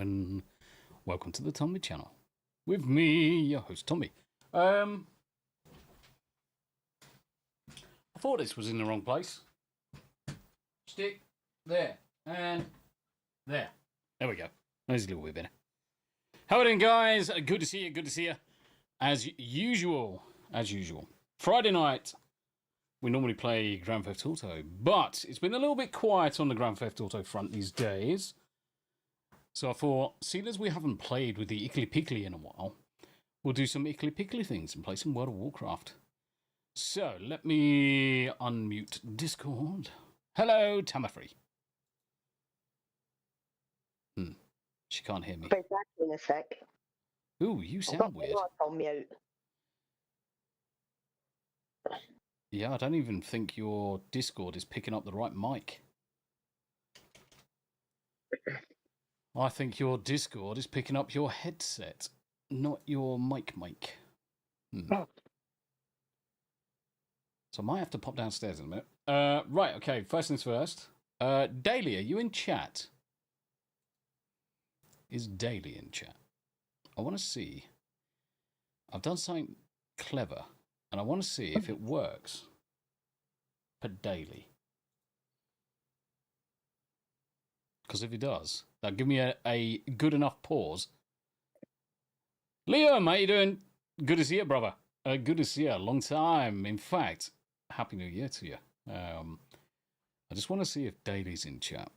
gentlemen, welcome to the Tommy channel. With me, your host, Tommy. I thought this was in the wrong place. Stick, there, and there. There we go. There's a little bit better. How are you doing, guys? Good to see you, good to see you. As usual. Friday night, we normally play Grand Theft Auto, but it's been a little bit quiet on the Grand Theft Auto front these days. So I thought, seeing as we haven't played with the Icklepickle in a while, we'll do some Icklepickle things and play some World of Warcraft. So, let me unmute Discord. Hello, Tamafree. She can't hear me. Be back in a sec. Ooh, you sound weird. On mute. Yeah, I don't even think your Discord is picking up the right mic. I think your Discord is picking up your headset, not your mic. Oh. So I might have to pop downstairs in a minute. Right, okay, first things first. Daily, are you in chat? Is Daily in chat? I want to see. I've done something clever, and I want to see if it works for Daily. Because if it does, that'll give me a good enough pause. Liam, how you doing? Good to see you, brother. Good to see you. Long time. In fact, Happy New Year to you. I just want to see if Daily's in chat.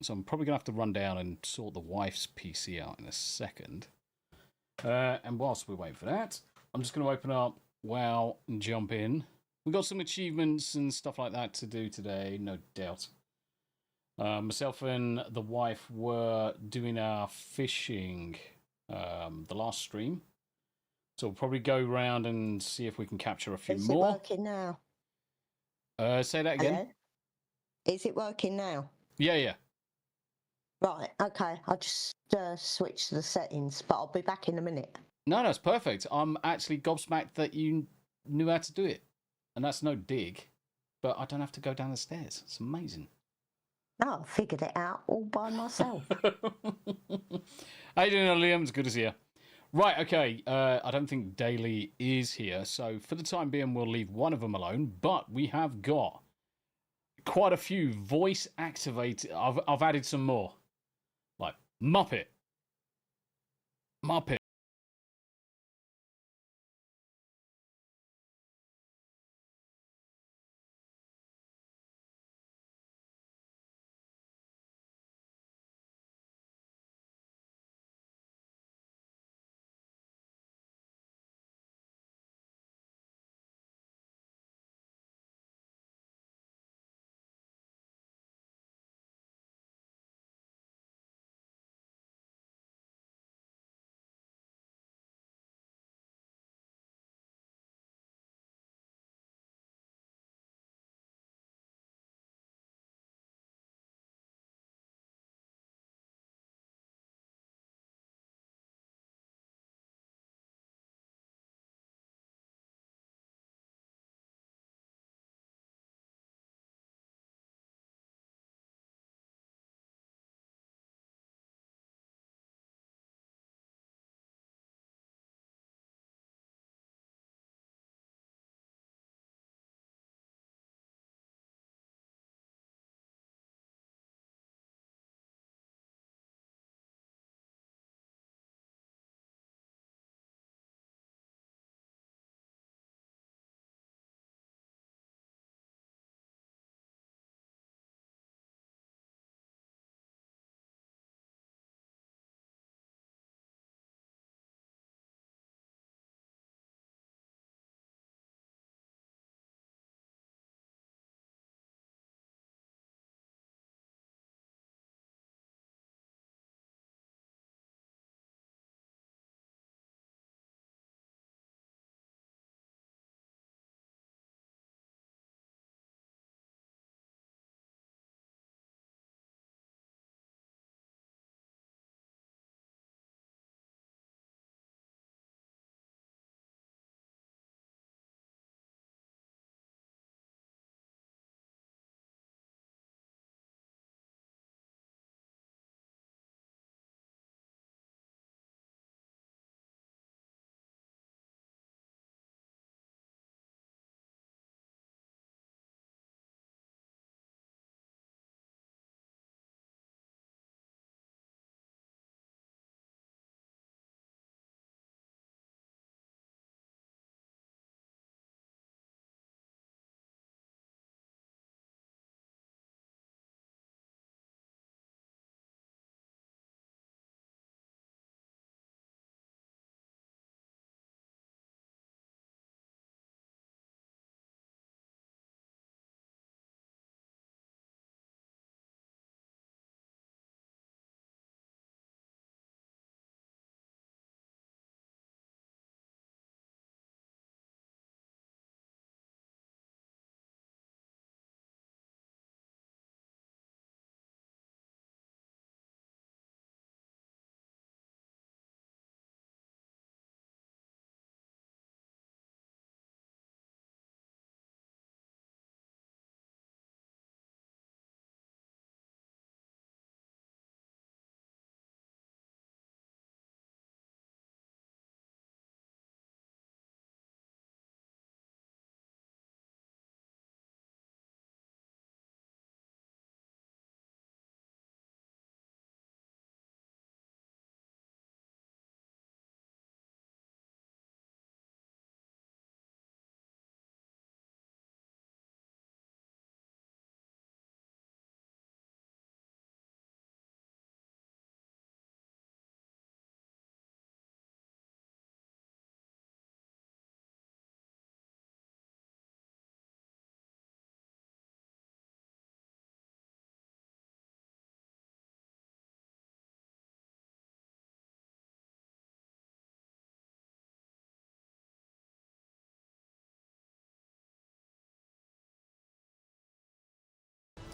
So I'm probably going to have to run down and sort the wife's PC out in a second. And whilst we're waiting for that, I'm just going to open up WoW and jump in. We've got some achievements and stuff like that to do today, no doubt. Myself and the wife were doing our fishing the last stream. So we'll probably go around and see if we can capture a few more. Is it working now? Say that again. Hello? Is it working now? Yeah. Right, okay. I'll just switch the settings, but I'll be back in a minute. No, it's perfect. I'm actually gobsmacked that you knew how to do it. And that's no dig, but I don't have to go down the stairs. It's amazing. No, I figured it out all by myself. How you doing, Liam? It's good to see you. Right, okay. I don't think Daily is here, so for the time being, we'll leave one of them alone. But we have got quite a few voice activated. I've added some more, like Muppet.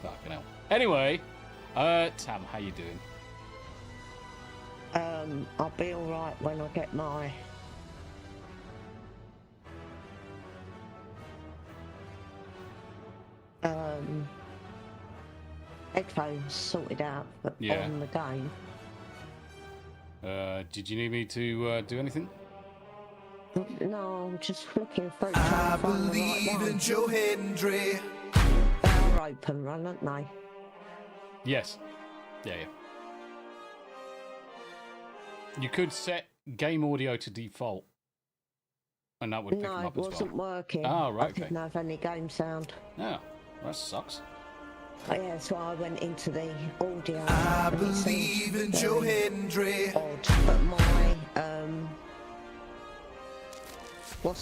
Fucking hell. Anyway, Tam, how you doing? I'll be alright when I get my headphones sorted out on the game. Did you need me to do anything? No, I'm just looking through. I believe in Joe Hendry. They're open run, aren't they? Yes. Yeah. You could set game audio to default, and that would pick them up as well. No, it wasn't working. Oh, right, I didn't have any game sound. Yeah, that sucks. But yeah, so I went into the audio. I believe in Joe Hendry. Odd, but my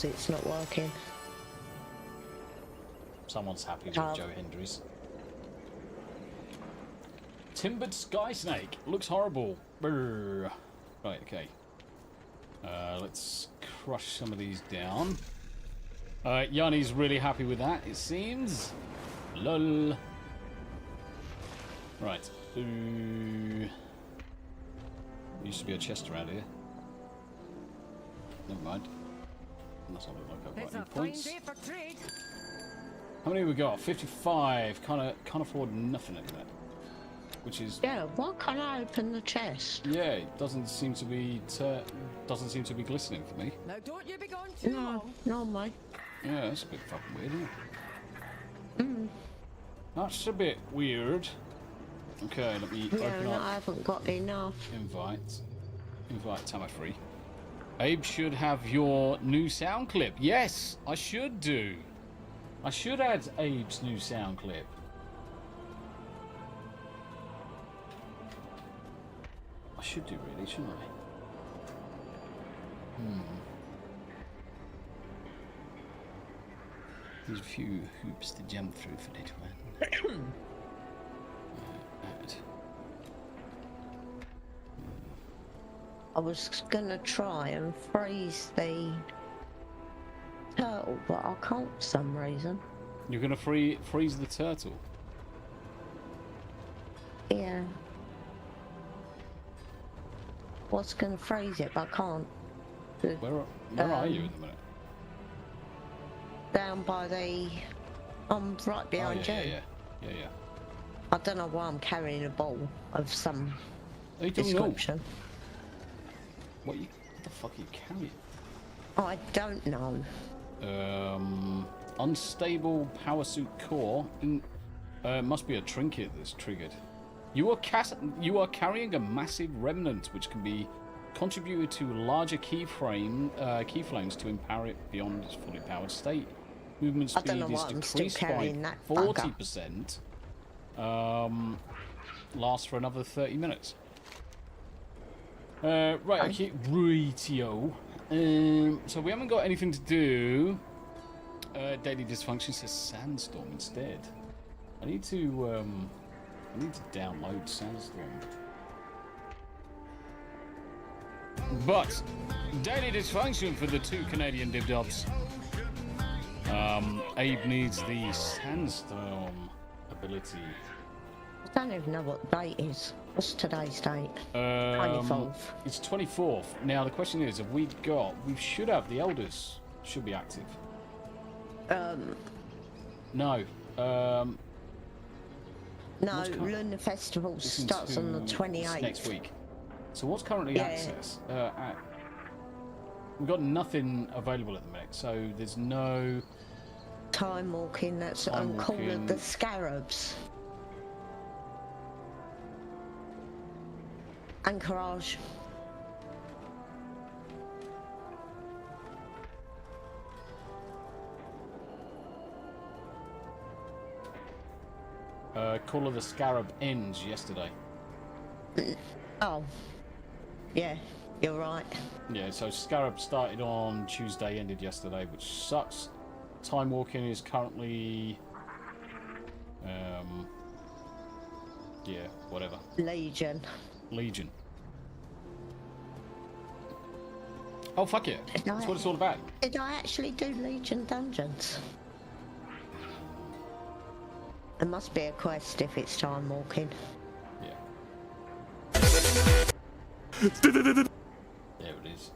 it's not working. Someone's happy with Joe Hendry's. Timbered Sky Snake looks horrible. Brr. Right, okay. Let's crush some of these down. Yanni's really happy with that, it seems. Lol. Right. There used to be a chest around here. Never mind. That's not look like I've got any points. How many have we got? 55. Can't afford nothing at the minute. Which is why can't I open the chest? Yeah, it doesn't seem to be glistening for me. Now don't you be going too long. No, mate. Yeah, that's a bit fucking weird, isn't it? That's a bit weird. Okay, let me open up. I haven't got enough. Invite Tamafree. Abe should have your new sound clip. Yes, I should do. I should add Abe's new sound clip. I should do, really, shouldn't I? There's a few hoops to jump through for that one. I was gonna try and freeze the turtle, but I can't for some reason. You're gonna freeze the turtle? Yeah. Was gonna freeze it, but I can't. Where are you at the minute? Down by the... I'm right behind you. Yeah. I don't know why I'm carrying a ball of some description. What the fuck are you carrying? I don't know. Unstable power suit core. Must be a trinket that's triggered. You are carrying a massive remnant which can be contributed to larger keyframes to empower it beyond its fully powered state. Movement speed is decreased by 40%. Lasts for another 30 minutes. Right, okay, rightio. So we haven't got anything to do. Daily dysfunction says sandstorm instead. I need to download sandstorm. But daily dysfunction for the 2 Canadian dibdobs. Abe needs the sandstorm ability. I don't even know what date is. What's today's date? 24th. It's 24th. Now the question is, we should have the elders should be active. No. No, Lunar Festival starts on the 28th. Next week. So what's currently access? We've got nothing available at the minute, so there's no... Time walking, that's on Call of the Scarabs. Anchorage. Call of the Scarab ends yesterday. Oh. Yeah, you're right. Yeah, so Scarab started on Tuesday, ended yesterday, which sucks. Time walking is currently... yeah, whatever. Legion. Oh, fuck yeah. That's what it's all about. Did I actually do Legion dungeons? There must be a quest if it's time walking. Yeah. There it is.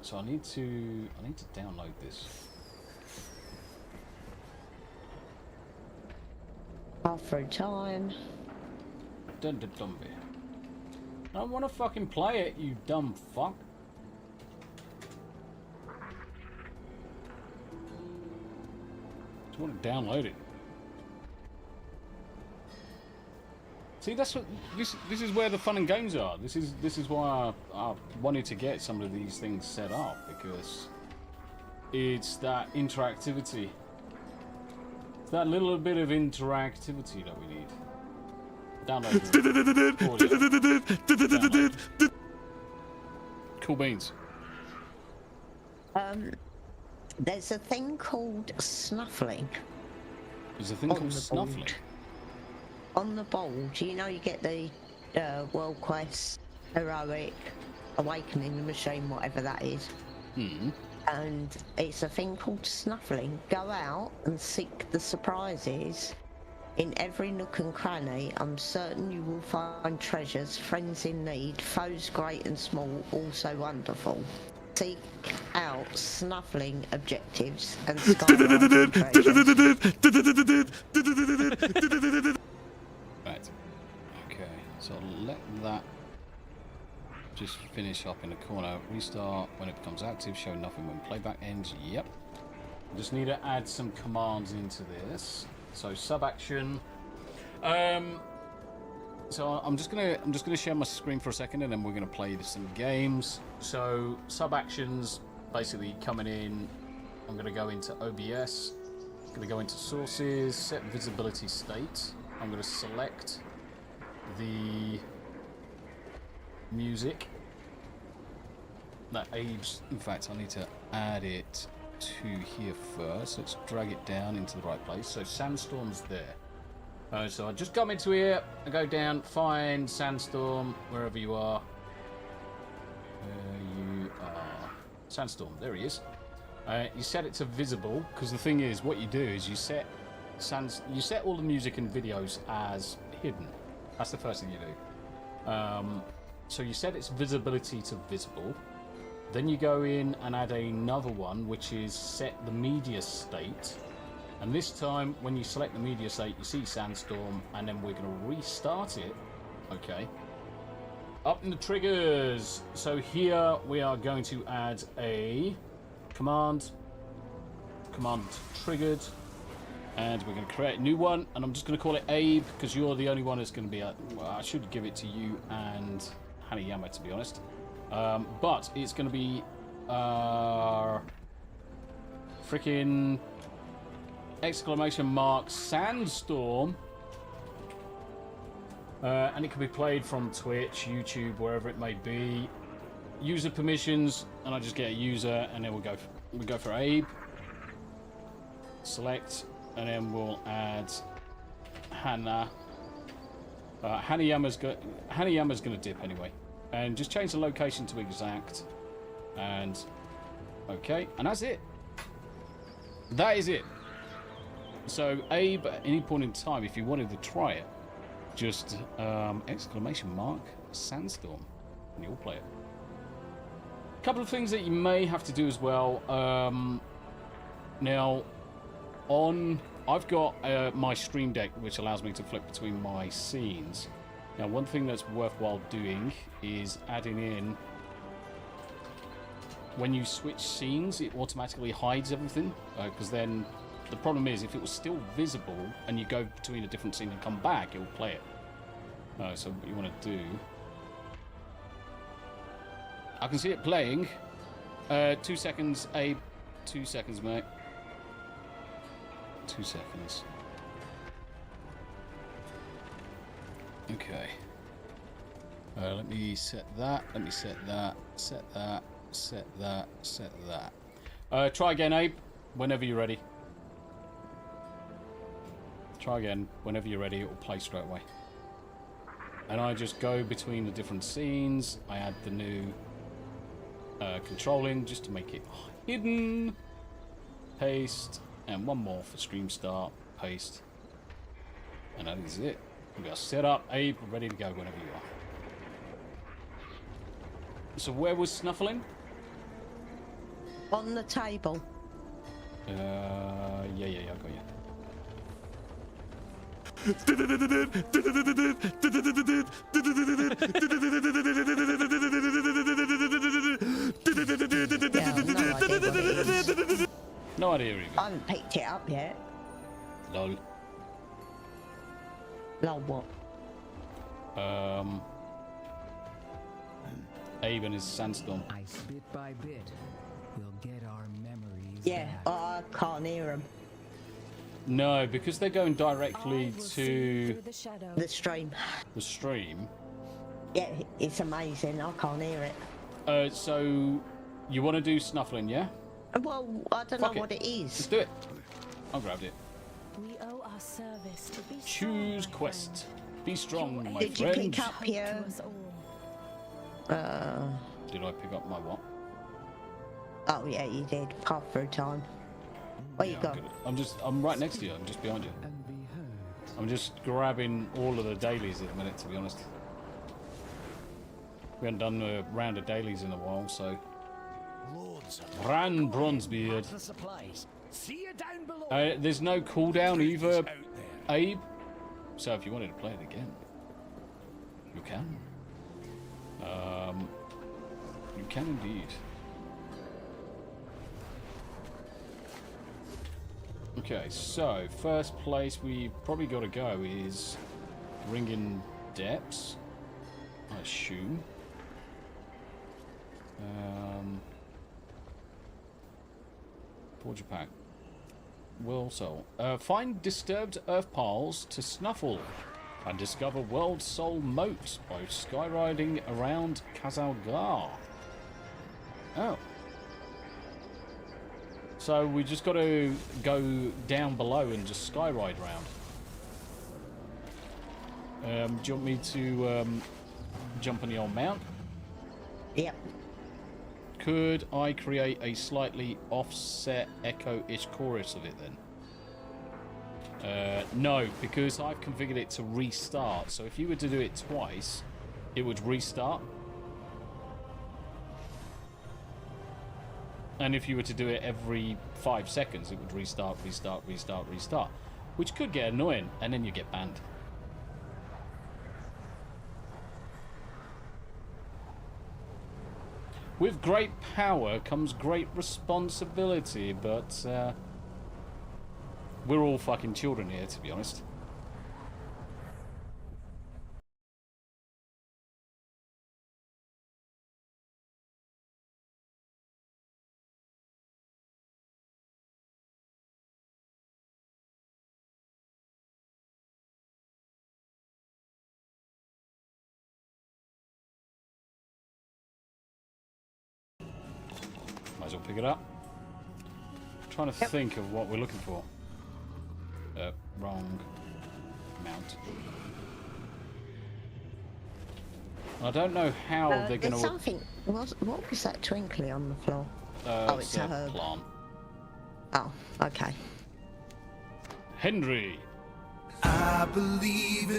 So I need to download this. Half through time. Dun dun dun. I don't want to fucking play it, you dumb fuck. Just want to download it. See, that's what this is where the fun and games are. This is why I wanted to get some of these things set up, because it's that interactivity. It's that little bit of interactivity that we need. Download. Cool beans. There's a thing called snuffling. There's a thing called snuffling. On the board, you know, you get the World Quest, Heroic, Awakening the Machine, whatever that is. Hmm. And it's a thing called snuffling. Go out and seek the surprises. In every nook and cranny, I'm certain you will find treasures, friends in need, foes great and small, also wonderful. Seek out snuffling objectives and skydiving treasures. Right. Okay, so I'll let that just finish up in the corner. Restart when it becomes active, show nothing when playback ends. Yep. Just need to add some commands into this. So sub action. So I'm just gonna share my screen for a second, and then we're gonna play some games. So sub actions basically coming in. I'm gonna go into OBS. I'm gonna go into sources, set visibility state. I'm gonna select the music that Abe's. In fact, I need to add it to here first. Let's drag it down into the right place. So Sandstorm's there. So I just come into here, I go down, find Sandstorm, wherever you are. You are Sandstorm, there he is. You set it to visible, because the thing is, what you do is you set all the music and videos as hidden. That's the first thing you do. So you set its visibility to visible. Then you go in and add another one, which is set the media state. And this time, when you select the media state, you see Sandstorm, and then we're going to restart it. Okay. Up in the triggers. So here we are going to add a command. Command triggered. And we're going to create a new one. And I'm just going to call it Abe, because you're the only one that's going to be... well, I should give it to you and Hanayama, to be honest. But it's going to be... freaking... exclamation mark Sandstorm, and it can be played from Twitch, YouTube, wherever it may be. User permissions, and I just get a user, and then we go for Abe. Select, and then we'll add Hannah. Hanayama's going to dip anyway, and just change the location to exact. And okay, and that's it. That is it. So Abe, at any point in time, if you wanted to try it, just exclamation mark Sandstorm, and you'll play it. A couple of things that you may have to do as well. Now, I've got my Stream Deck, which allows me to flip between my scenes. Now, one thing that's worthwhile doing is adding in, when you switch scenes, it automatically hides everything, because then the problem is, if it was still visible and you go between a different scene and come back, it will play it. So what you want to do... I can see it playing. 2 seconds, Abe. 2 seconds, mate. 2 seconds. Okay. Let me set that. Let me set that. Set that. Set that. Set that. Try again, Abe. Whenever you're ready. Try again. Whenever you're ready, it will play straight away. And I just go between the different scenes. I add the new controlling just to make it hidden. Paste. And one more for stream start. Paste. And that is it. We are set up, Abe, ready to go whenever you are. So where was Snuffling? On the table. Yeah, I got you. No idea either. I haven't picked it up yet. Lol. Lol what? Abe and his sandstorm. Bit by bit, we'll get our memories back. I can't hear them. No, because they're going directly to The stream. the stream. Yeah, it's amazing. I can't hear it. So you want to do Snuffling, yeah? Well, I don't Fuck know it. what it Let's is. do it. I'll grab it. We owe our service to be Choose strong, my quest. Be strong, my Did you friend. pick up friend. your... Hope to us all. Did I pick up my what? Oh, yeah, you did. Half through time. Where you Yeah, go? I'm right next to you. I'm just behind you. And be heard. I'm just grabbing all of the dailies at the minute, to be honest. We haven't done a round of dailies in a while, so. Bran Bronzebeard. The supplies. See you down below. There's no cooldown either, Out there. Abe. So if you wanted to play it again, you can. You can indeed. Okay, so first place we probably got to go is Ringing Depths, I assume. Forge a pack. World Soul. Find disturbed earth piles to snuffle and discover World Soul moats by skyriding around Kazalgar. Oh. So we just got to go down below and just skyride around. Do you want me to jump on the old mount? Yep. Could I create a slightly offset echo-ish chorus of it then? No, because I've configured it to restart. So if you were to do it twice, it would restart. And if you were to do it every 5 seconds, it would restart, restart, restart, restart. Which could get annoying, and then you get banned. With great power comes great responsibility, but we're all fucking children here, to be honest. Might as well pick it up. Trying to think of what we're looking for. Wrong mount. I don't know how they're going There's to. something... What was that twinkly on the floor? It's a a herb. plant. Oh, okay. Henry. I believe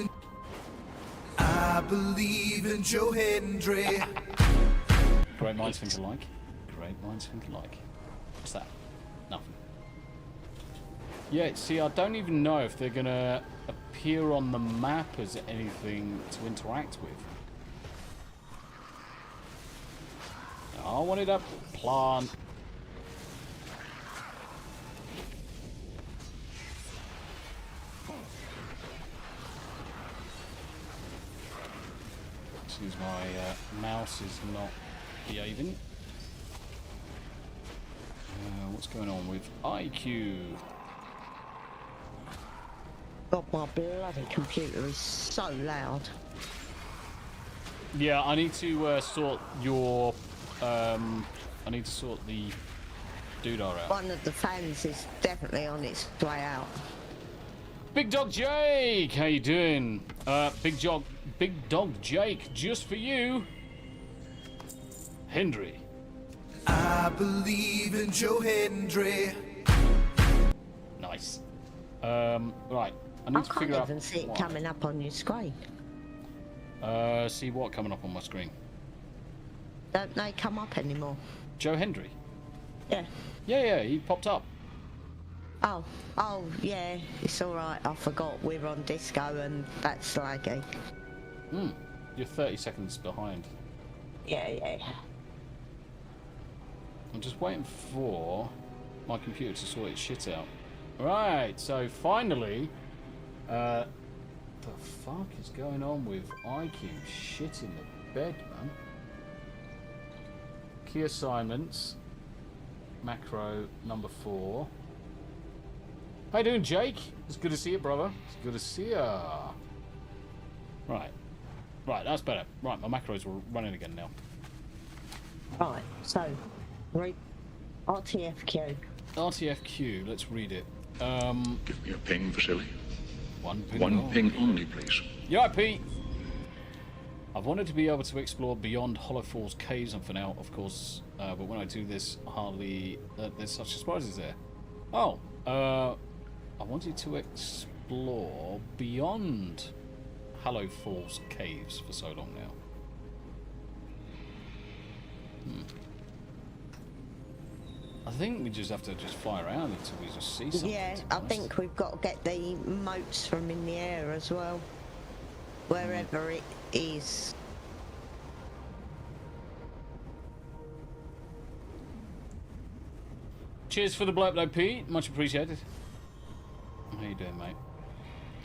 in Joe Hendry. Great minds think alike. Great minds think alike. What's that? Nothing. Yeah, see, I don't even know if they're gonna appear on the map as anything to interact with. I wanted a plant. Excuse my mouse is not behaving. What's going on with IQ? God, my bloody computer is so loud. Yeah, I need to sort your. I need to sort the doodah out. One of the fans is definitely on its way out. Big Dog Jake, how you doing? Big Dog Jake, just for you. Hendry. I believe in Joe Hendry. Nice. Right. I need I to can't figure out even see it why. coming up on your screen. See what coming up on my screen? Don't they come up anymore? Joe Hendry. Yeah. Yeah, he popped up. Oh, yeah, it's alright. I forgot we're on disco and that's slaggy. You're 30 seconds behind. Yeah. I'm just waiting for my computer to sort its shit out. Right, so finally, the fuck is going on with IQ shit in the bed, man? Key assignments, macro number 4. How you doing, Jake? It's good to see you, brother. It's good to see ya. Right, that's better. Right, my macros are running again now. Right, so, read RTFQ. RTFQ, let's read it. Give me a ping, Vasily. One ping. One ping only, please. Yeah, Pete. I've wanted to be able to explore beyond Hollow Falls caves, and for now, of course, but when I do this, hardly there's such surprises there. Oh, I wanted to explore beyond Hollow Falls caves for so long now. I think we just have to fly around until we just see something. Yeah, I think we've got to get the motes from in the air as well. Wherever it is. Cheers for the blurb though, Pete. Much appreciated. How you doing, mate?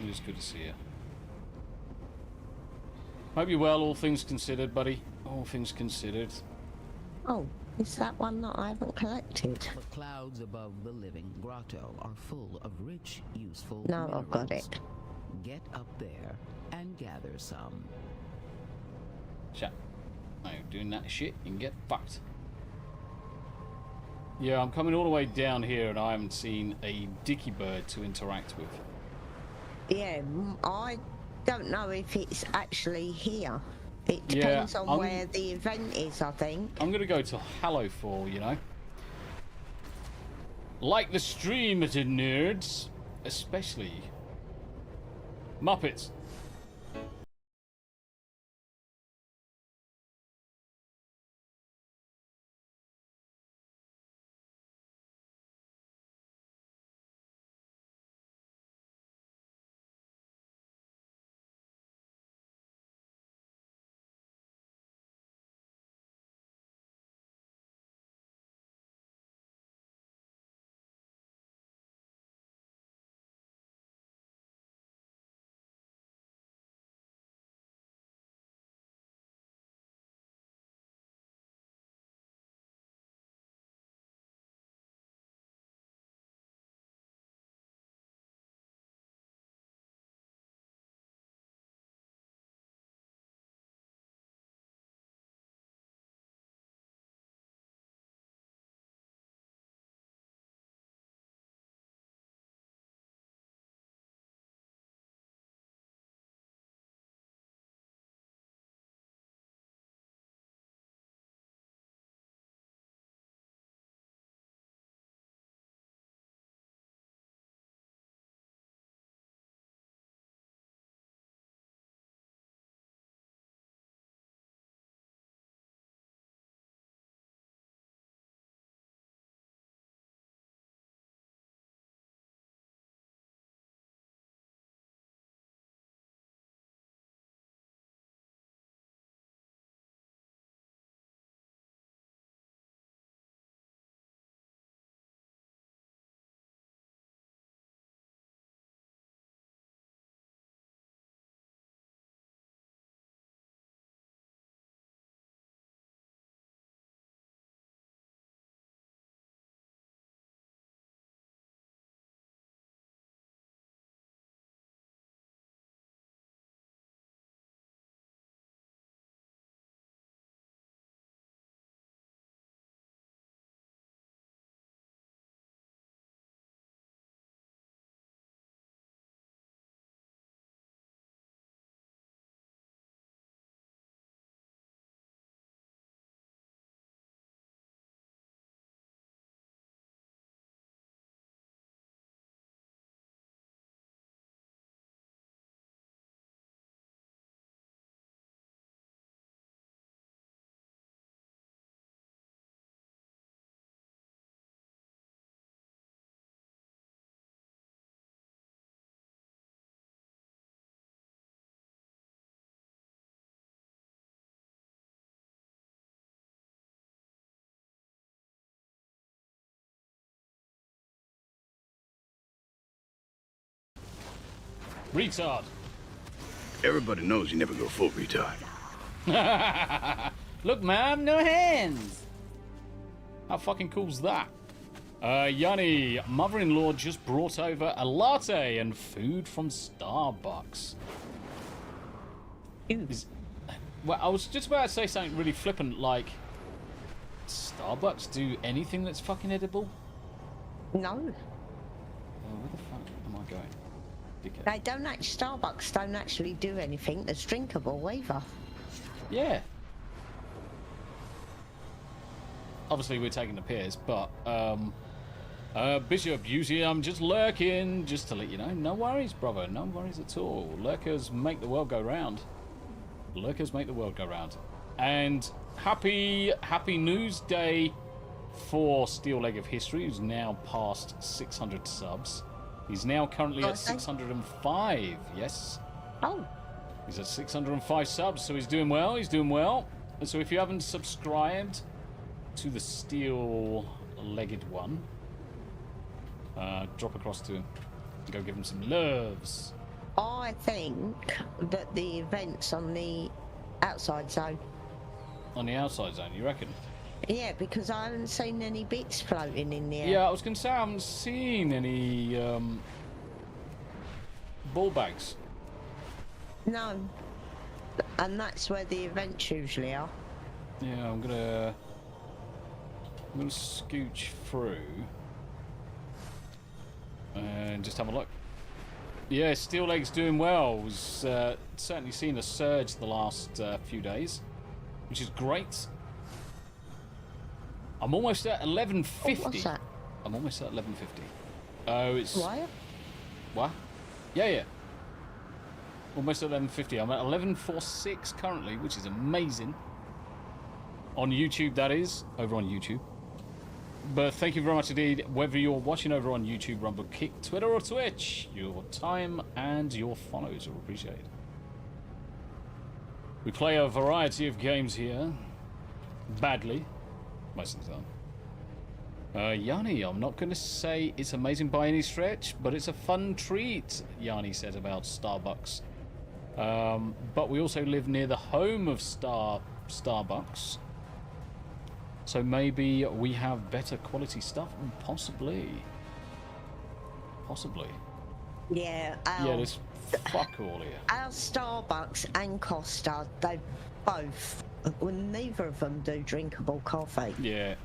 It is good to see you. Hope you're well, all things considered, buddy. All things considered. Oh, is that one that I haven't collected? The clouds above the living grotto are full of rich, useful No, I've got minerals. it. Get up there and gather some. Shut. No, doing that shit, you can get fucked. Yeah, I'm coming all the way down here and I haven't seen a dicky bird to interact with. Yeah, I don't know if it's actually here. It depends on where the event is, I think. I'm going to go to Hallowfall, you know. Like the stream, nerds. Especially Muppets. Retard. Everybody knows you never go full retard. Look, ma'am, no hands. How fucking cool's that? Yanni, mother-in-law just brought over a latte and food from Starbucks. Well, I was just about to say something really flippant, like, Starbucks do anything that's fucking edible? No. Where the fuck am I going? Dickhead. They don't Starbucks don't actually do anything that's drinkable either. Yeah. Obviously, we're taking the piss, but, Bishop, usually I'm just lurking, just to let you know. No worries, brother, no worries at all. Lurkers make the world go round. Lurkers make the world go round. And happy News Day for Steel Leg of History, who's now past 600 subs. He's now currently at 605, yes. Oh. He's at 605 subs, so he's doing well, he's doing well. And so if you haven't subscribed to the steel-legged one, drop across to him. Go give him some loves. I think that the event's on the outside zone. On the outside zone, you reckon? Yeah, because I haven't seen any bits floating in there. Yeah, I was going to say I haven't seen any ball bags. No. And that's where the events usually are. Yeah, I'm gonna scooch through and just have a look. Yeah, Steel Leg's doing well. Was certainly seen a surge the last few days, which is great. I'm almost at 1150. Oh, what's that? I'm almost at 1150. Oh, it's Why? What? Yeah. Almost at 1150. I'm at 1146 currently, which is amazing. On YouTube, that is. Over on YouTube. But thank you very much indeed, whether you're watching over on YouTube, Rumble, Kick, Twitter or Twitch. Your time and your follows are appreciated. We play a variety of games here. Badly. Most of the time. Yanni, I'm not going to say it's amazing by any stretch, but it's a fun treat, Yanni said about Starbucks. But we also live near the home of Starbucks. So maybe we have better quality stuff? Possibly. Possibly. Yeah. Yeah, there's fuck all here. Our Starbucks and Costa, they both, well, neither of them do drinkable coffee. Yeah.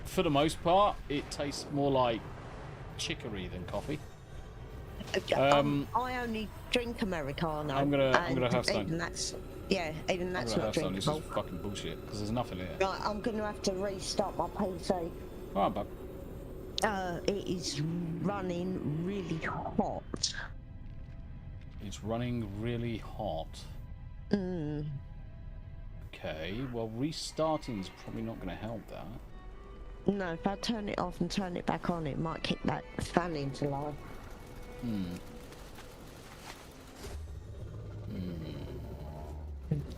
For the most part, it tastes more like chicory than coffee. I only drink Americano. I'm gonna have some. Even that's not drinkable. This is fucking bullshit because there's nothing here. Right, I'm gonna have to restart my PC. Alright, bub. It is running really hot. It's running really hot. Okay, well restarting's probably not going to help that. No, if I turn it off and turn it back on, it might kick that fan into life.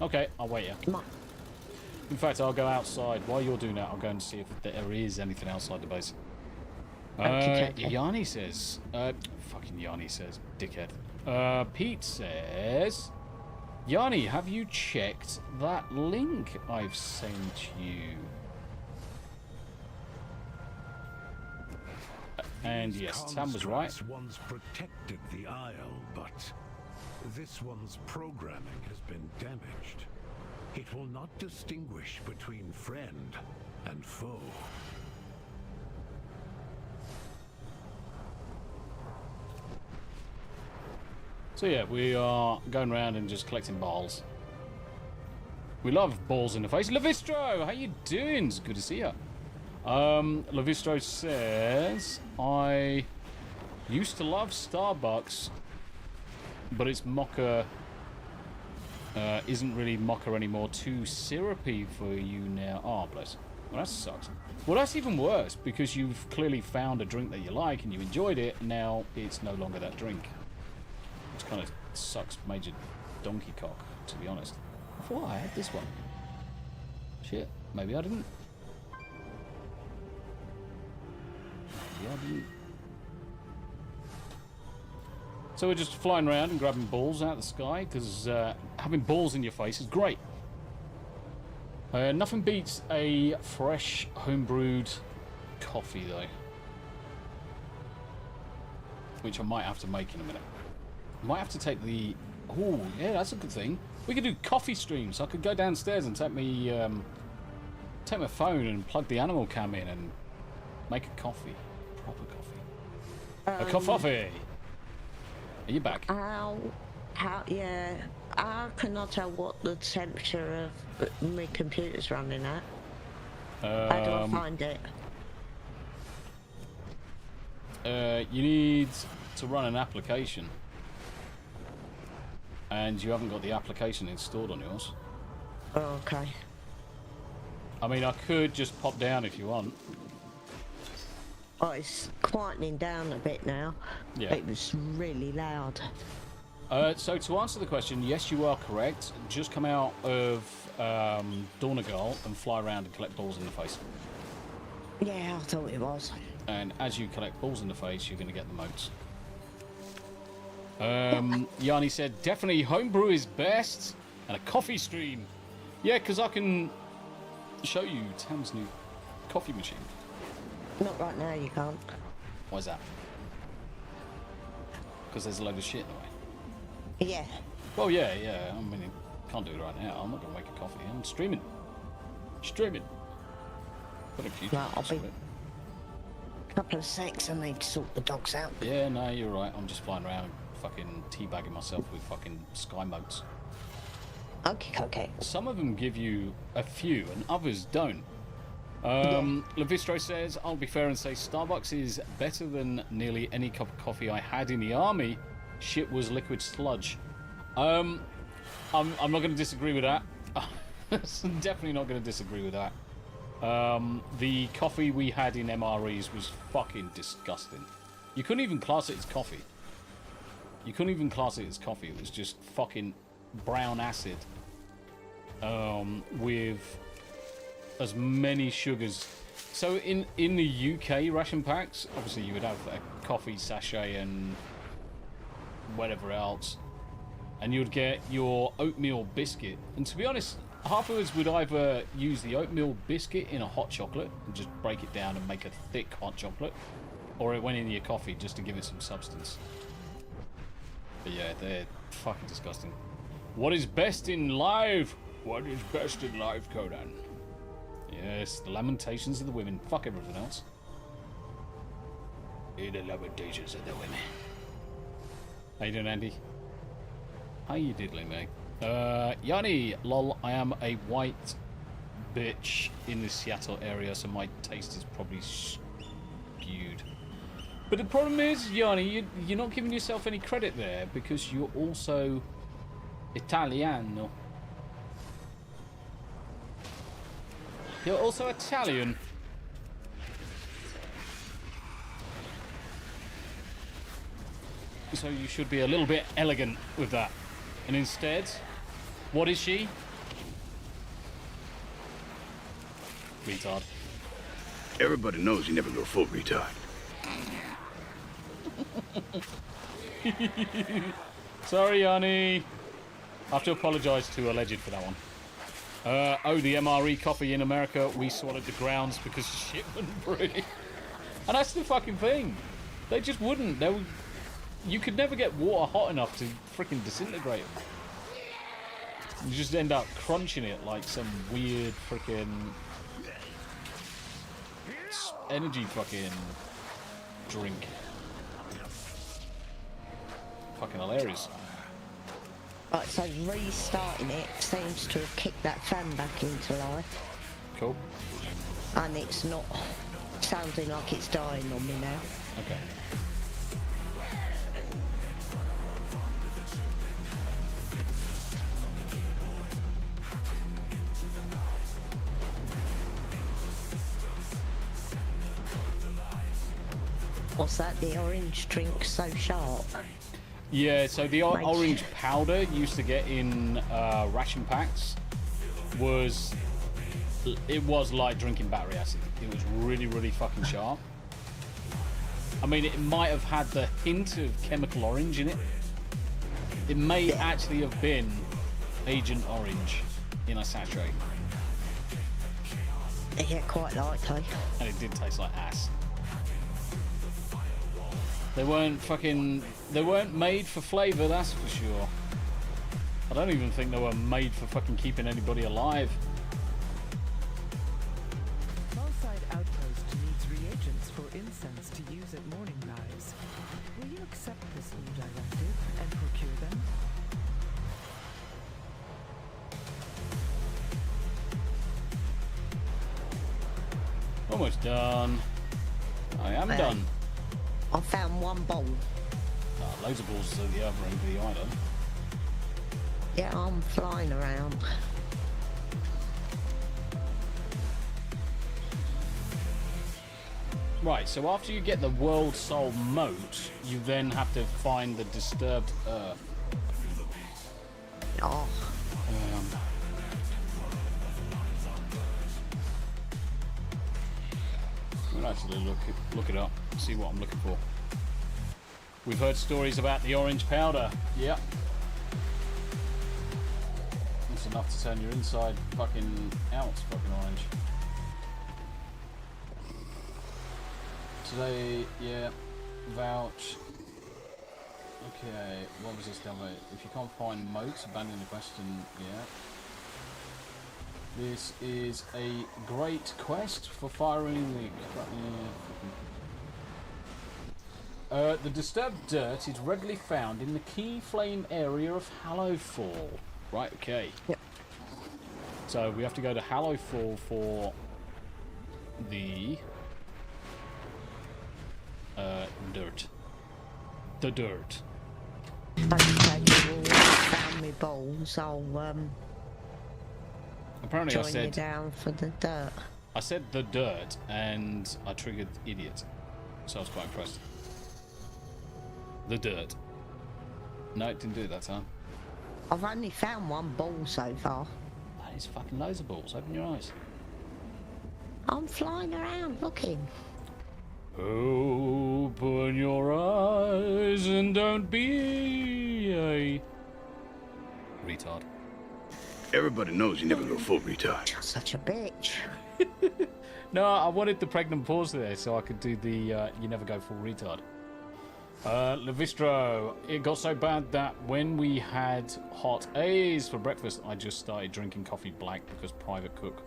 Okay, I'll wait here. In fact, I'll go outside. While you're doing that, I'll go and see if there is anything outside the base. Yanni says... fucking Yanni says, dickhead. Pete says... Yanni, have you checked that link I've sent you? And yes, Sam was right. Once protected the Isle, but this one's programming has been damaged. It will not distinguish between friend and foe. So yeah, we are going around and just collecting balls. We love balls in the face. Lavistro, how you doing? It's good to see you. Lavistro says, I used to love Starbucks, but its mocha isn't really mocha anymore. Too syrupy for you now. Oh, bless. Well, that sucks. Well, that's even worse, because you've clearly found a drink that you like and you enjoyed it, and now it's no longer that drink. Which kind of sucks major donkey cock, to be honest. I thought I had this one. Shit, maybe I didn't. So we're just flying around and grabbing balls out of the sky, because having balls in your face is great. Nothing beats a fresh, homebrewed coffee, though. Which I might have to make in a minute. I might have to take the... Oh, yeah, that's a good thing. We could do coffee streams. I could go downstairs and take me... take my phone and plug the animal cam in and make a coffee. Proper coffee. A coffee! Are you back? Yeah. How can I tell what the temperature of my computer's running at? How do I find it? You need to run an application. And you haven't got the application installed on yours. Oh, okay. I mean, I could just pop down if you want. Oh, it's quietening down a bit now. Yeah. It was really loud. So to answer the question, yes, you are correct. Just come out of Donegal and fly around and collect balls in the face. Yeah, I thought it was. And as you collect balls in the face, you're going to get the motes. Yanni said, definitely homebrew is best. And a coffee stream. Yeah, because I can show you Tam's new coffee machine. Not right now, you can't. Why's that? Because there's a load of shit in the way. Yeah. Well, yeah. I mean, can't do it right now. I'm not going to make a coffee. I'm streaming. Put a few Right, I'll be... it. Couple of secs, I need to sort the dogs out. Yeah, no, you're right. I'm just flying around fucking teabagging myself with fucking sky motes. Okay. Some of them give you a few and others don't. Levistro says, I'll be fair and say Starbucks is better than nearly any cup of coffee I had in the army. Shit was liquid sludge. I'm not going to disagree with that. Definitely not going to disagree with that. The coffee we had in MREs was fucking disgusting. You couldn't even class it as coffee. It was just fucking brown acid with as many sugars. So in the UK ration packs, obviously you would have a coffee sachet and whatever else, and you would get your oatmeal biscuit. And to be honest, half of us would either use the oatmeal biscuit in a hot chocolate and just break it down and make a thick hot chocolate, or it went in your coffee just to give it some substance. But yeah, they're fucking disgusting. What is best in live? What is best in live, Conan? Yes, the lamentations of the women. Fuck everything else. The lamentations of the women. How you doing, Andy? How you diddling, mate? Yanni, lol, I am a white bitch in the Seattle area, so my taste is probably skewed. But the problem is, Yanni, you're not giving yourself any credit there, because you're also Italiano. You're also Italian. So you should be a little bit elegant with that. And instead, what is she? Retard. Everybody knows you never go full retard. Sorry, Yanni. I have to apologise to Alleged for that one. The MRE coffee in America, we swallowed the grounds because shit wouldn't brew. And that's the fucking thing. They just wouldn't. You could never get water hot enough to freaking disintegrate them. You just end up crunching it like some weird freaking energy fucking drink. Fucking hilarious. Right, so restarting it seems to have kicked that fan back into life. Cool. And it's not sounding like it's dying on me now. Okay. What's that? The orange drink so sharp? Yeah, so the orange powder used to get in ration packs was like drinking battery acid. It was really, really fucking sharp. I mean, it might have had the hint of chemical orange in it. It may actually have been Agent Orange in a sachet. Yeah, quite likely. And it did taste like ass. They weren't made for flavour, that's for sure. I don't even think they were made for fucking keeping anybody alive. Fallside Outpost needs reagents for incense to use at morning rise. Will you accept this new directive and procure them? Almost done. I am done. I found one bowl. Loads of balls at the other end of the island. Yeah, I'm flying around. Right, so after you get the World Soul Moat, you then have to find the Disturbed Earth. Oh. We'll actually look it up, see what I'm looking for. We've heard stories about the orange powder. Yep. That's enough to turn your inside fucking out fucking orange. Today, yeah, vouch. Okay, what was this down there? If you can't find moats, abandon the question, yeah. This is a great quest for firing the disturbed dirt is regularly found in the key flame area of Hallowfall. Right, okay. Yep. So we have to go to Hallowfall for the dirt. The dirt. Okay, you all found me bowls. I'll Apparently join I you said down for the dirt. I said the dirt and I triggered idiot. So I was quite impressed. The dirt. No, it didn't do it that time. I've only found one ball so far. That is fucking loads of balls. Open your eyes. I'm flying around looking. Open your eyes and don't be a retard. Everybody knows you never go full retard. You're such a bitch. No, I wanted the pregnant pause there so I could do the you never go full retard. Levistro, it got so bad that when we had hot A's for breakfast, I just started drinking coffee black because Private Cook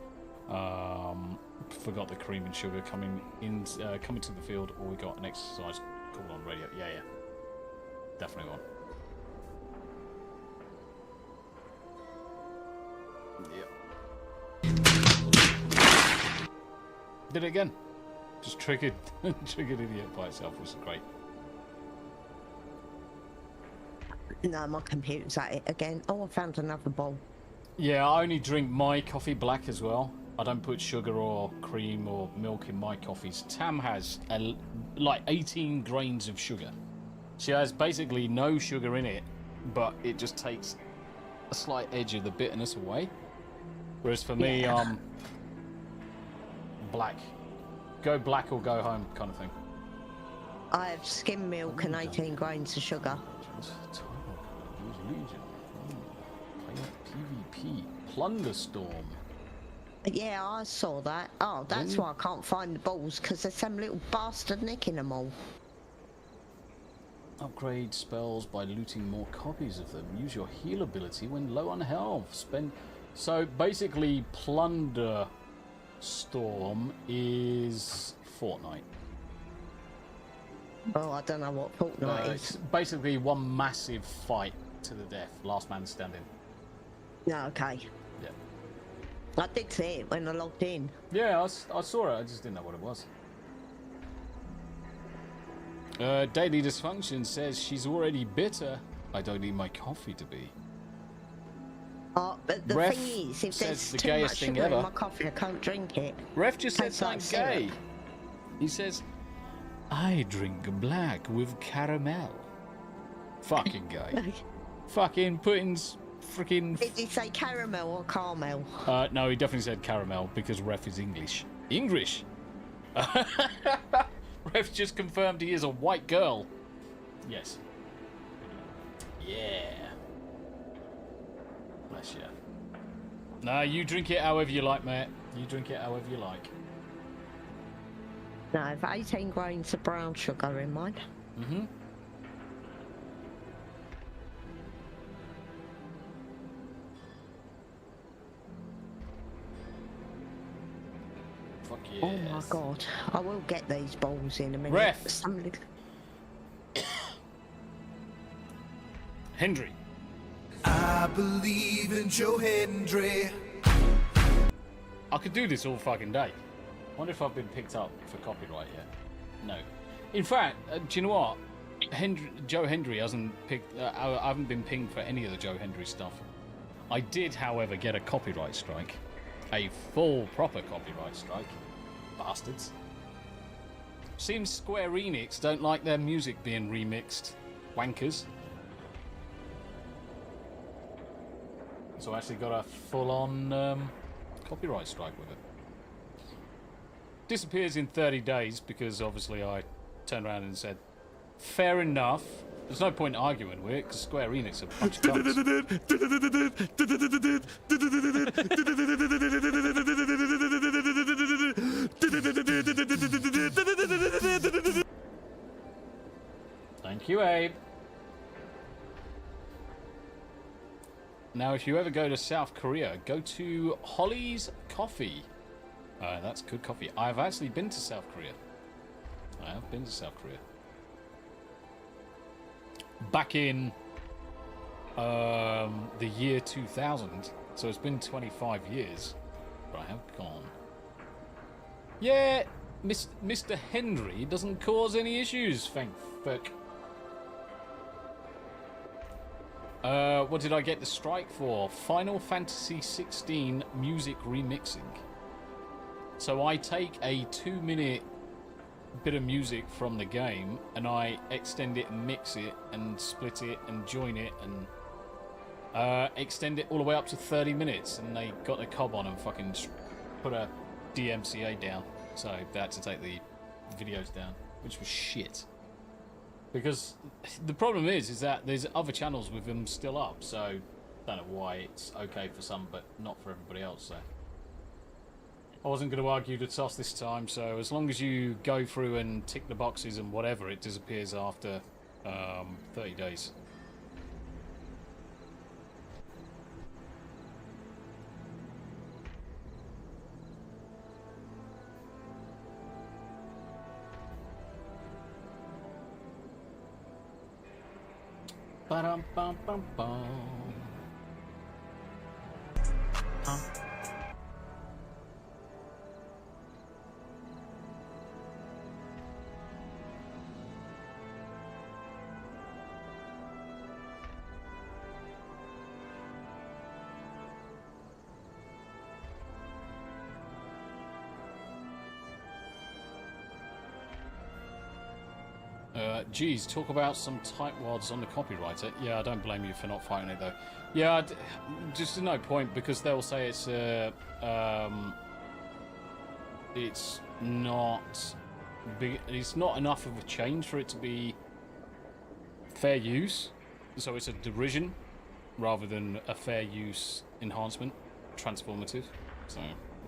forgot the cream and sugar coming to the field, or we got an exercise call on radio. Yeah, definitely one. Yep. Did it again. Just triggered idiot by itself, which is great. No, my computer's at it again. Oh, I found another bowl. Yeah, I only drink my coffee black as well. I don't put sugar or cream or milk in my coffees. Tam has like 18 grains of sugar. She has basically no sugar in it, but it just takes a slight edge of the bitterness away. Whereas for me, black. Go black or go home kind of thing. I have skim milk and 18 grains of sugar. PvP. Plunderstorm. Yeah, I saw that. Oh, that's why I can't find the balls, because there's some little bastard nicking them all. Upgrade spells by looting more copies of them. Use your heal ability when low on health. So basically, Plunder Storm is Fortnite. Oh, I don't know what Fortnite is. It's basically one massive fight to the death. Last man standing. No, okay. Yeah. I did see it when I logged in. Yeah, I saw it. I just didn't know what it was. Daily Dysfunction says she's already bitter. I don't need my coffee to be. Oh, but the Ref thing is, if says there's the too gayest much thing sugar ever. in my coffee, I can't drink it. Ref just said Tastes like something gay. syrup. He says, I drink black with caramel. Fucking gay. Fucking putting freaking... Did he say caramel or caramel? No, he definitely said caramel because Ref is English. English? Ref just confirmed he is a white girl. Yes. Yeah. Bless you. No, you drink it however you like, mate. You drink it however you like. No, I've 18 grains of brown sugar in mine. Mm-hmm. Fuck yes. Oh my god. I will get these balls in a minute. Ref. Somebody... Hendry. I believe in Joe Hendry. I could do this all fucking day. Wonder if I've been picked up for copyright yet. No. In fact, do you know what? Joe Hendry hasn't picked... I haven't been pinged for any of the Joe Hendry stuff. I did, however, get a copyright strike. A full, proper copyright strike. Bastards. Seems Square Enix don't like their music being remixed. Wankers. So I actually got a full-on copyright strike with it. Disappears in 30 days because obviously I turned around and said, fair enough. There's no point arguing with it because Square Enix are a bunch of cunts. Thank you, Abe. Now, if you ever go to South Korea, go to Holly's Coffee. That's good coffee. I've actually been to South Korea. I have been to South Korea. Back in the year 2000. So it's been 25 years. But I have gone. Yeah, Mr. Hendry doesn't cause any issues, thank fuck. What did I get the strike for? Final Fantasy 16 music remixing. So I take a 2-minute bit of music from the game and I extend it and mix it and split it and join it and extend it all the way up to 30 minutes, and they got the cob on and fucking put a DMCA down. So they had to take the videos down, which was shit. Because the problem is that there's other channels with them still up, so I don't know why it's okay for some but not for everybody else. So I wasn't going to argue the toss this time, so as long as you go through and tick the boxes and whatever, it disappears after 30 days. Ba-dum-bum-bum-bum. Geez, talk about some tightwads on the copywriter. Yeah, I don't blame you for not fighting it though. Yeah, just no point, because they'll say it's not big. It's not enough of a change for it to be fair use. So it's a derision rather than a fair use enhancement, transformative. So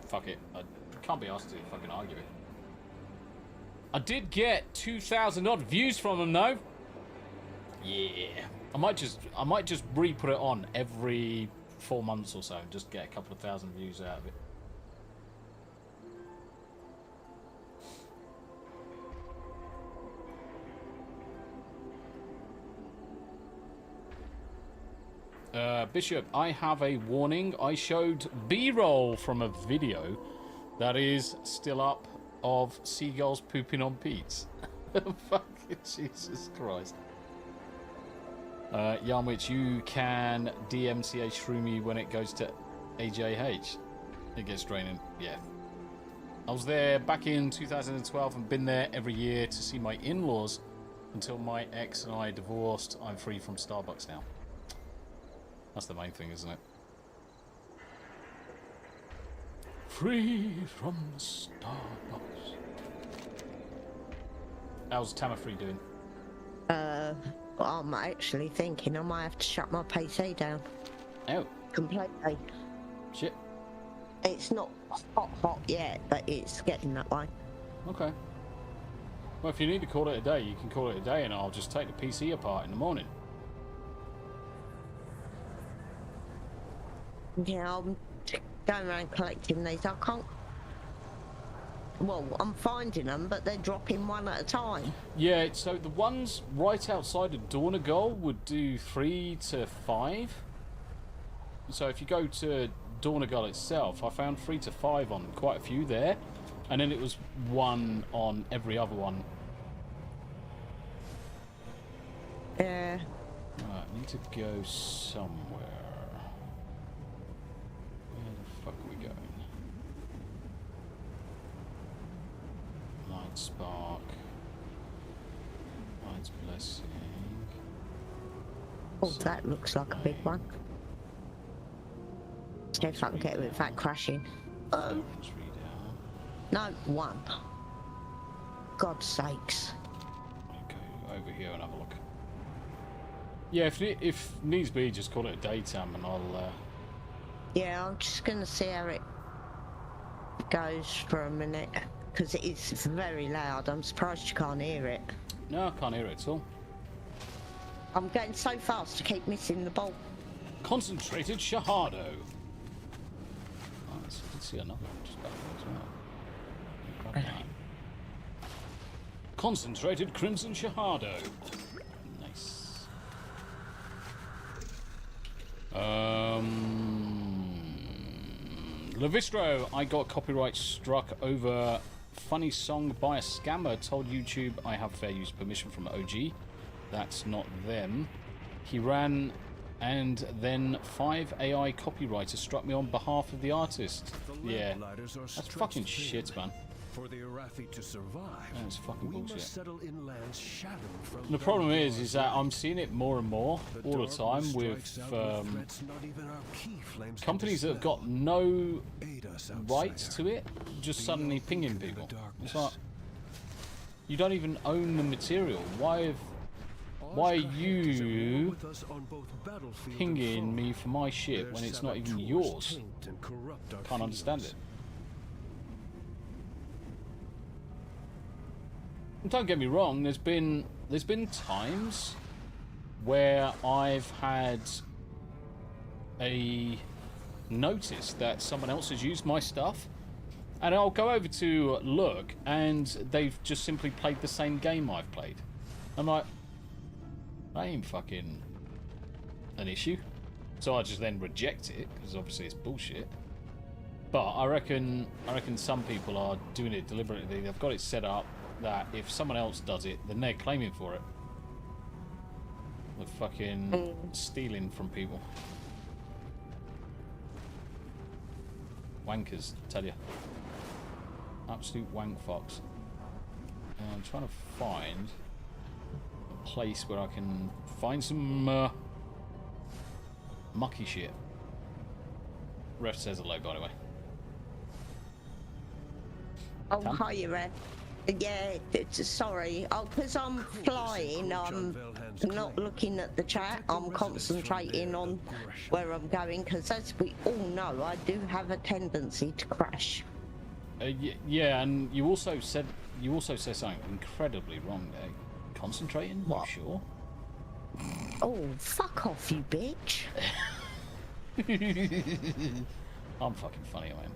fuck it. I can't be asked to fucking argue it. I did get 2,000 odd views from them though. Yeah, I might just re-put it on every 4 months or so and just get a couple of thousand views out of it. Bishop, I have a warning. I showed B-roll from a video that is still up of seagulls pooping on Pete's. Fucking Jesus Christ. Yarmwich, you can DMCA Shroomy when it goes to AJH. It gets draining, yeah. I was there back in 2012 and been there every year to see my in-laws until my ex and I divorced. I'm free from Starbucks now. That's the main thing, isn't it? Free from the Starbucks. How's Tamafree doing? I'm actually thinking I might have to shut my PC down. Oh. Completely. Shit. It's not hot yet, but it's getting that way. Okay. Well, if you need to call it a day, you can call it a day, and I'll just take the PC apart in the morning. Yeah, I'm going around collecting these. I can't. Well, I'm finding them, but they're dropping one at a time. Yeah, so the ones right outside of Dornegal would do 3 to 5. So if you go to Dornegal itself, I found 3 to 5 on quite a few there, and then it was 1 on every other one. Yeah. Right, I need to go somewhere. Where the fuck are we going? Light Spark. Light's Blessing. Oh, that looks like a big one. See if I can get it without crashing. No, 1. God's sakes. Go over here and have a look. Yeah, if needs be, just call it a day, Tam, and I'll... Yeah, I'm just going to see how it goes for a minute, because it is very loud. I'm surprised you can't hear it. No, I can't hear it at all. I'm going so fast to keep missing the ball. Concentrated Shahado. Oh, I did see another one just back there as well. Grab that. Concentrated Crimson Shahado. Nice. Levistro, I got copyright struck over funny song by a scammer. Told YouTube I have fair use permission from OG. That's not them. He ran, and then 5 AI copywriters struck me on behalf of the artist. Yeah, that's fucking shit, man. For the Arathi to survive, that's fucking bullshit. Must settle in lands shadowed from the problem is that I'm seeing it more and more all the time with companies that have got no rights to it, just suddenly pinging people. It's like, you don't even own the material. Why are you pinging me for my shit when it's not even yours? Can't understand it. Don't get me wrong, there's been times where I've had a notice that someone else has used my stuff, and I'll go over to look, and they've just simply played the same game I've played. I'm like, that ain't fucking an issue. So I just then reject it, because obviously it's bullshit. But I reckon some people are doing it deliberately. They've got it set up that if someone else does it, then they're claiming for it. They're fucking stealing from people. Wankers, tell you. Absolute wank fox. And I'm trying to find a place where I can find some mucky shit. Ref says hello, by the way. Oh, hiya, Red. Yeah, sorry. Oh, because I'm flying, I'm not looking at the chat. I'm concentrating on where I'm going, because as we all know, I do have a tendency to crash. Yeah, and you also said something incredibly wrong there. Concentrating? What? Sure. Oh, fuck off, you bitch. I'm fucking funny, man.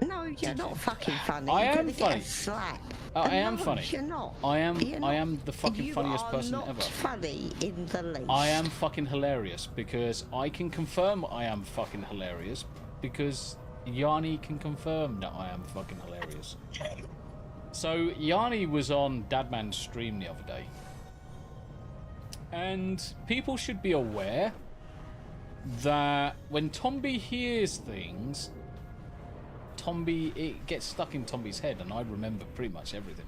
No, you're not fucking funny. I you're am funny. Get a slap. I am funny. You're not. I am the fucking funniest person ever. You are not funny in the least. I am fucking hilarious, because I can confirm I am fucking hilarious, because Yanni can confirm that I am fucking hilarious. So Yanni was on Dadman's stream the other day, and people should be aware that when Tomby hears things, it gets stuck in Tomby's head, and I remember pretty much everything.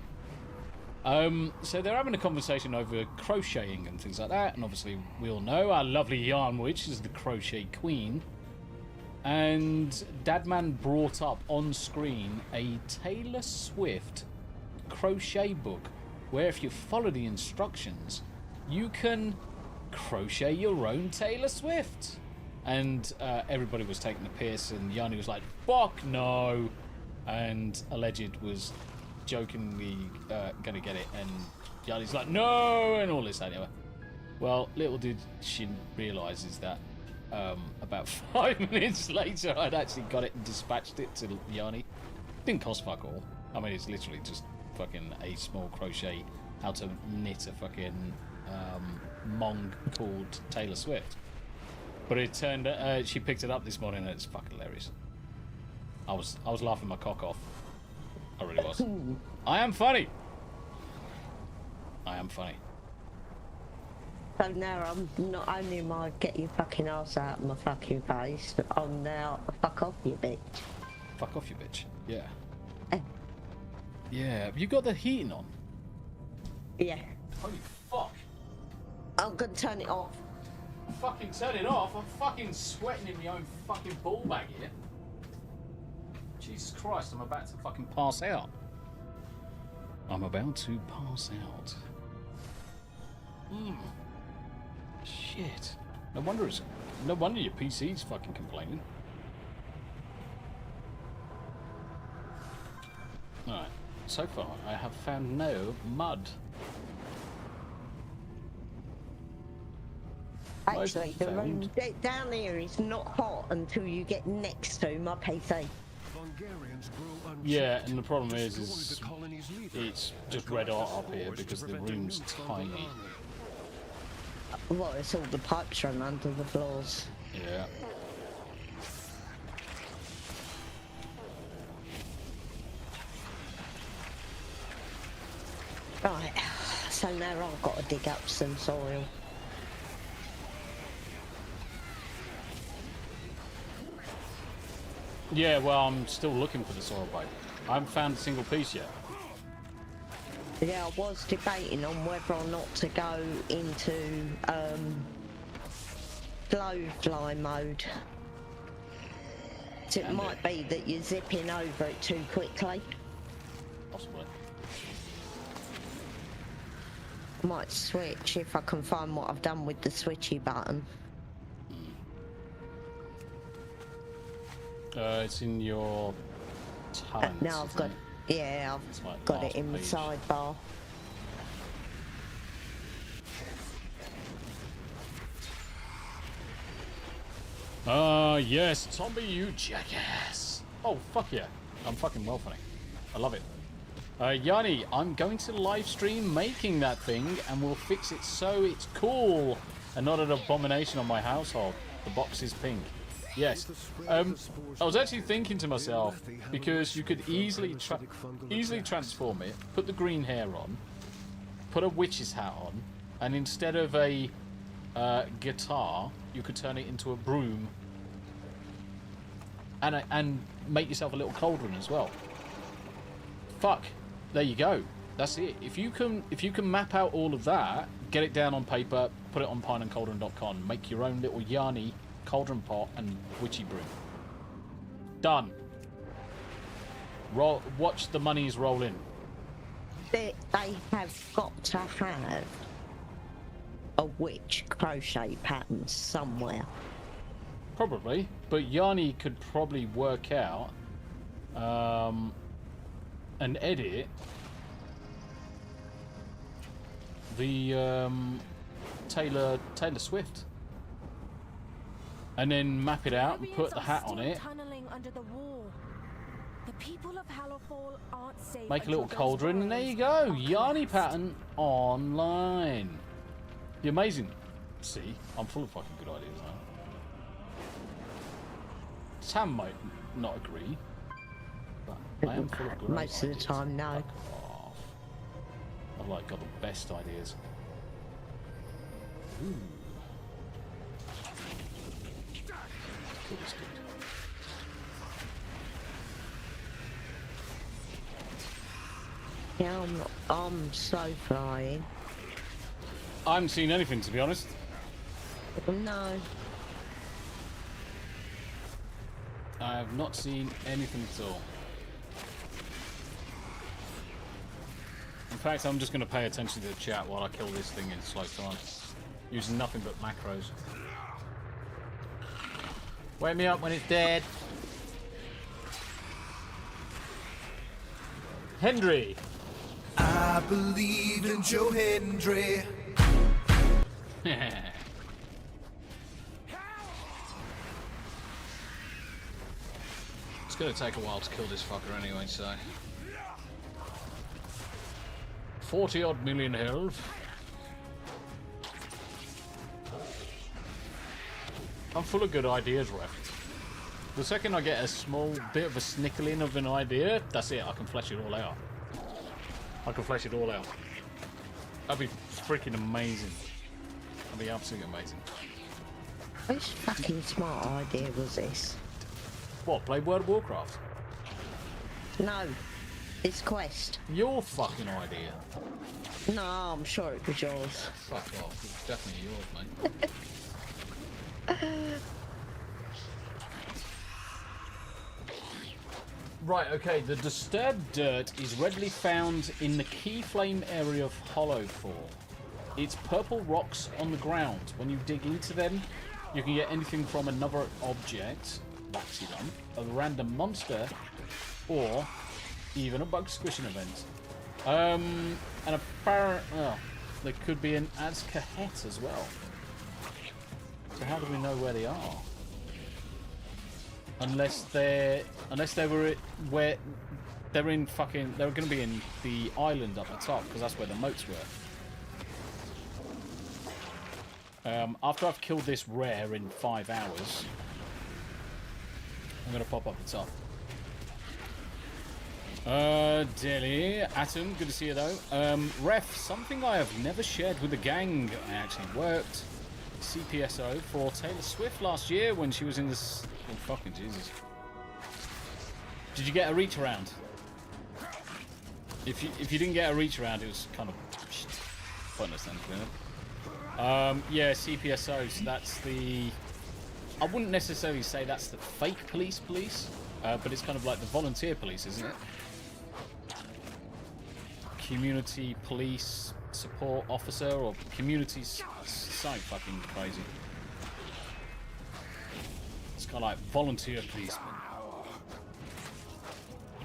So they're having a conversation over crocheting and things like that, and obviously we all know our lovely Yarn Witch is the crochet queen. And Dadman brought up on screen a Taylor Swift crochet book where if you follow the instructions, you can crochet your own Taylor Swift. And everybody was taking the piss, and Yanni was like, fuck no. And Alleged was jokingly going to get it, and Yanni's like, no, and all this anyway. Well, little did she realise is that about 5 minutes later, I'd actually got it and dispatched it to Yanni. Didn't cost fuck all. I mean, it's literally just fucking a small crochet, how to knit a fucking mong called Taylor Swift. But it turned. She picked it up this morning, and it's fucking hilarious. I was laughing my cock off. I really was. I am funny. I am funny. So now I'm not only am I get your fucking ass out of my fucking face, but I'm now fuck off you bitch. Fuck off you bitch. Yeah. Yeah. Have you got the heating on? Yeah. Holy fuck. I'm gonna turn it off. Fucking turn it off. I'm fucking sweating in my own fucking ball bag here. Jesus Christ, I'm about to fucking pass out. I'm about to pass out. Shit. No wonder your PC's fucking complaining. Alright. So far, I have found no mud. Actually, the room down here is not hot until you get next to my PC. Yeah, and the problem is it's just red hot up here because the room's tiny. Well, it's all the pipes run under the floors. Yeah. Right, so now I've got to dig up some soil. Yeah, well, I'm still looking for the soil pipe. I haven't found a single piece yet. Yeah, I was debating on whether or not to go into blowfly mode. So it might be that you're zipping over it too quickly. Possibly. Might switch if I can find what I've done with the switchy button. It's in your talents. Now I've got, yeah, I've got it in the sidebar. Yes, Tommy, you jackass. Oh, fuck yeah. I'm fucking well funny. I love it. Yanni, I'm going to live stream making that thing, and we'll fix it so it's cool and not an abomination on my household. The box is pink. Yes. I was actually thinking to myself, because you could easily transform it, put the green hair on, put a witch's hat on, and instead of a guitar, you could turn it into a broom, and make yourself a little cauldron as well. Fuck. There you go. That's it. If you can map out all of that, get it down on paper, put it on pineandcauldron.com, make your own little Yanni cauldron pot and witchy broom. Done. Watch the monies roll in. They have got to have a witch crochet pattern somewhere. Probably, but Yanni could probably work out and edit the Taylor Swift, and then map it out and put the hat on it. Make a little cauldron, and there you go. Yanni pattern online. Be amazing. See, I'm full of fucking good ideas now. Sam might not agree, but I am full of good ideas. Most of the time, no. I've like got the best ideas. Ooh. Good is good. Yeah, I'm slow flying. I haven't seen anything, to be honest. No. I have not seen anything at all. In fact, I'm just going to pay attention to the chat while I kill this thing in slow time. Using nothing but macros. Wake me up when it's dead. Hendry. I believe in Joe Hendry. It's going to take a while to kill this fucker anyway, so... 40-odd million health. I'm full of good ideas, Ref. The second I get a small bit of a snickling of an idea, that's it, I can flesh it all out. I can flesh it all out. That'd be freaking amazing. That'd be absolutely amazing. Which fucking smart idea was this? What, play World of Warcraft? No, this quest. Your fucking idea. No, I'm sure it was yours. Fuck off, it's definitely yours, mate. Right, okay, the disturbed dirt is readily found in the key flame area of Hollowfall. It's purple rocks on the ground. When you dig into them, you can get anything from another object, Backseating, a random monster, or even a bug squishing event. And apparently, well, there could be an Azkahet as well. So how do we know where they are? Unless they were where they're in fucking, they're going to be in the island up the top because that's where the moats were. After I've killed this rare in 5 hours, I'm going to pop up the top. Dilly, Atom, good to see you though. Ref, something I have never shared with the gang. I actually worked CPSO for Taylor Swift last year when she was in this. Oh fucking Jesus! Did you get a reach around? If you didn't get a reach around, it was kind of pointless then. Yeah, CPSO. So that's the. I wouldn't necessarily say that's the fake police, but it's kind of like the volunteer police, isn't it? Community police support officer or community so fucking crazy. It's kind of like volunteer policeman.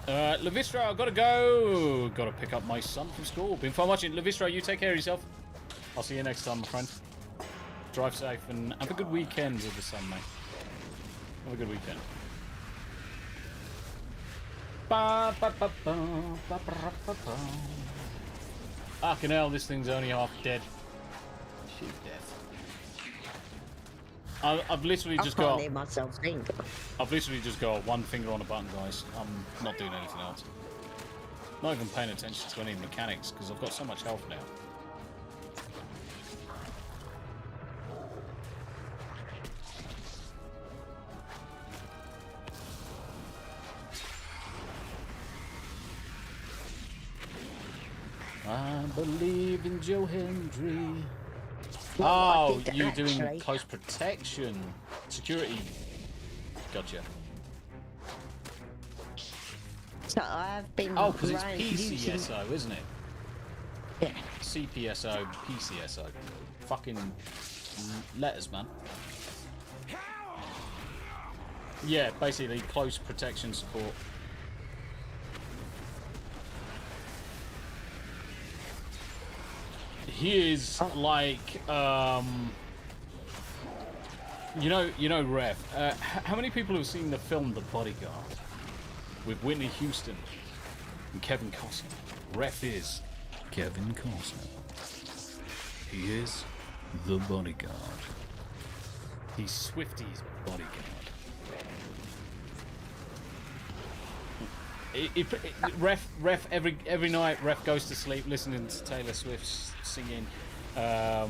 Levistra, I've got to go. Got to pick up my son from school. Been fun watching. Levistra, you take care of yourself. I'll see you next time, my friend. Drive safe and have a good weekend with the sun, mate. Have a good weekend. Fucking hell, this thing's only half dead. She's death. I've literally just got. I can't hear myself think. I've literally just got one finger on a button, guys. I'm not doing anything else. Not even paying attention to any mechanics because I've got so much health now. I believe in Joe Hendry. Oh, you're doing close protection. Security. Gotcha. So I've been. Oh, because it's PCSO, isn't it? Yeah. CPSO, PCSO. Fucking letters, man. Yeah, basically close protection support. He is like, you know, Ref. How many people have seen the film The Bodyguard with Whitney Houston and Kevin Costner? Ref is Kevin Costner. He is the bodyguard. He's Swifty's bodyguard. Ref every night. Ref goes to sleep listening to Taylor Swift singing, all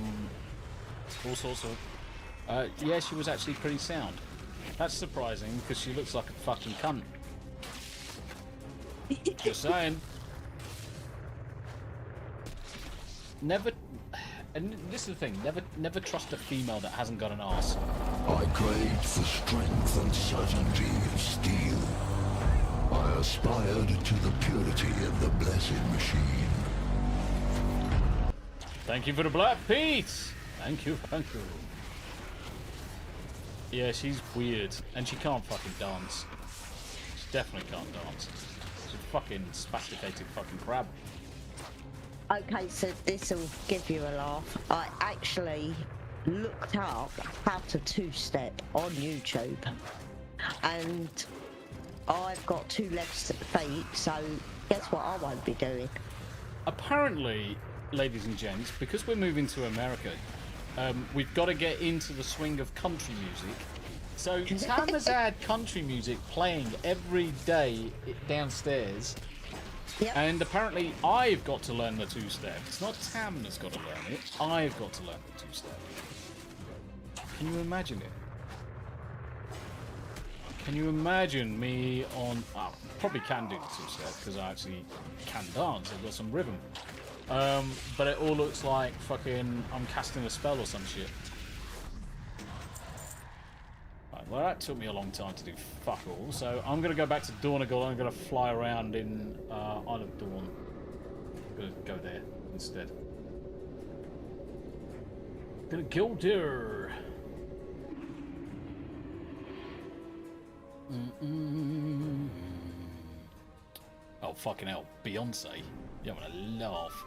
sorts of. Yeah, she was actually pretty sound. That's surprising because she looks like a fucking cunt. Just saying. Never. And this is the thing. Never trust a female that hasn't got an arse. I craved for strength and certainty of steel. I aspired to the purity of the blessed machine. Thank you for the black Pete. Thank you, thank you. Yeah, she's weird, and she can't fucking dance. She definitely can't dance. She's a fucking spasticated fucking crab. Okay, so this'll give you a laugh. I actually looked up how to two-step on YouTube, and I've got 2 left feet, so guess what I won't be doing? Apparently, ladies and gents, because we're moving to America, we've got to get into the swing of country music. So Tam has had country music playing every day downstairs. Yep. And apparently I've got to learn the two-step. It's not Tam that's got to learn it. I've got to learn the two-step. Can you imagine it? Can you imagine me on... Oh, probably can do the two-step because I actually can dance. I've got some rhythm. But it all looks like fucking I'm casting a spell or some shit. Right, well, that took me a long time to do fuck all. So I'm going to go back to Dornagal. I'm going to fly around in Isle of Dawn. I'm going to go there instead. Gonna kill deer. Oh, fucking hell. Beyonce. You're gonna laugh.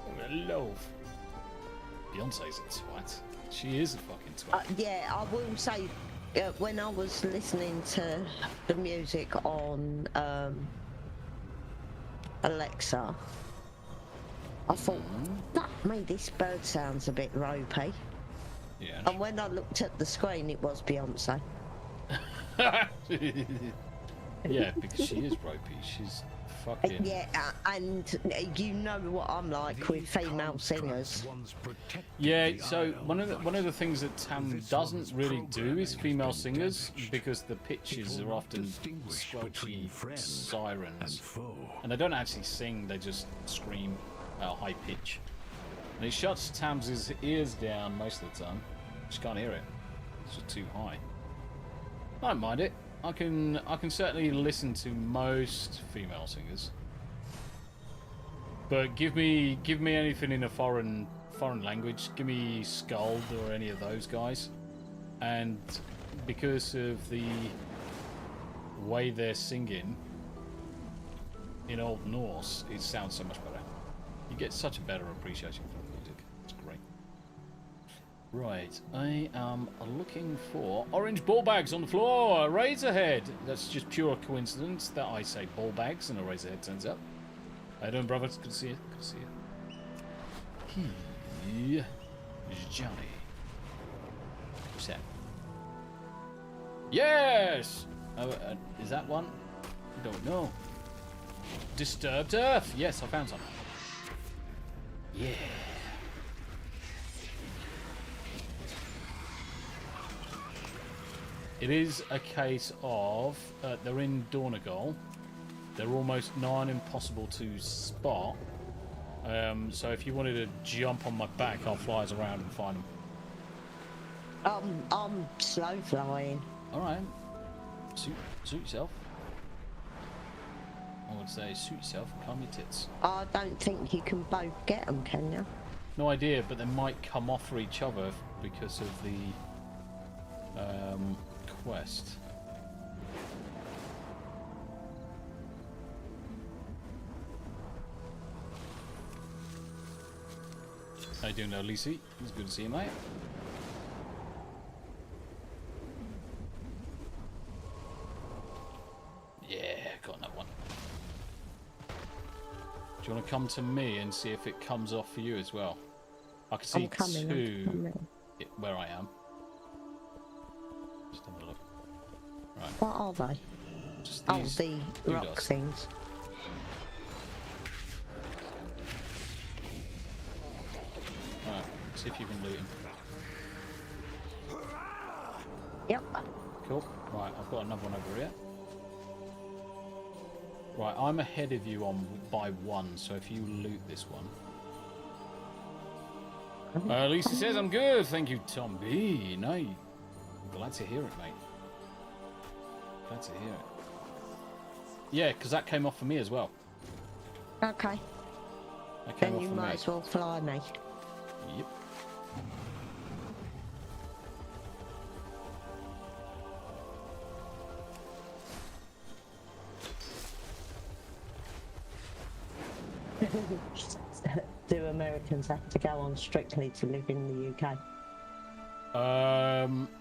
You're gonna laugh. Beyonce's a twat. She is a fucking twat. Yeah, I will say, when I was listening to the music on Alexa, I thought, fuck me, this bird sounds a bit ropey. Yeah. And when I looked at the screen, it was Beyonce. Yeah, because she is ropey. She's fucking... Yeah, and you know what I'm like with female singers. Yeah, so one of the things that Tam doesn't really do is female singers, because the pitches are often squelchy sirens, and they don't actually sing; they just scream high pitch, and it shuts Tam's ears down most of the time. She can't hear it; it's just too high. I don't mind it. I can certainly listen to most female singers, but give me anything in a foreign language. Give me Skald or any of those guys, and because of the way they're singing in Old Norse, it sounds so much better. You get such a better appreciation for the music. It's great. Right, I am looking for orange ball bags on the floor. A Razorhead. That's just pure coincidence that I say ball bags and a Razorhead turns up. How you doing, brother? It's good to see you. Good to see you. Johnny. What's that? Yes. Is that one? I don't know. Disturbed Earth. Yes, I found some. Yeah. It is a case of they're in Dornagal. They're almost nigh impossible to spot. So if you wanted to jump on my back, I'll fly us around and find them. I'm slow flying. All right. Suit yourself. I would say suit yourself and calm your tits. I don't think you can both get them, can you? No idea, but they might come off for each other because of the quest. How you doing there, Lisi? It's good to see you, mate. Yeah, got another one. Do you want to come to me and see if it comes off for you as well? I can see two where I am. Just have a look. Right. What are they? Just Oh, these the rock doodads. things. Right, see if you can loot him. Yep. Cool. Right, I've got another one over here. Right, I'm ahead of you by one, so if you loot this one. Lisa says I'm good, thank you, Tom B. No, glad to hear it, mate. Glad to hear it. Yeah, because that came off for me as well. Okay. That came Then off you for might me. as well fly me. Yep. Do Americans have to go on strictly to live in the UK?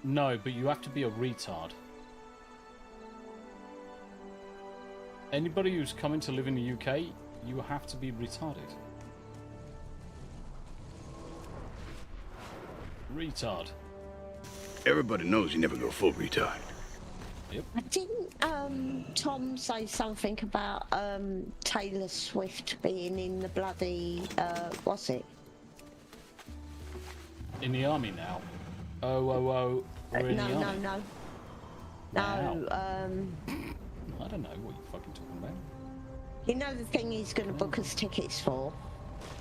No, but you have to be a retard. Anybody who's coming to live in the UK, you have to be retarded. Retard. Everybody knows you never go full retard. Yep. Didn't Tom say something about Taylor Swift being in the bloody what's it? In the army now. Oh. We're in the army. No. Now. I don't know what you're fucking talking about. You know the thing he's going to book us tickets for?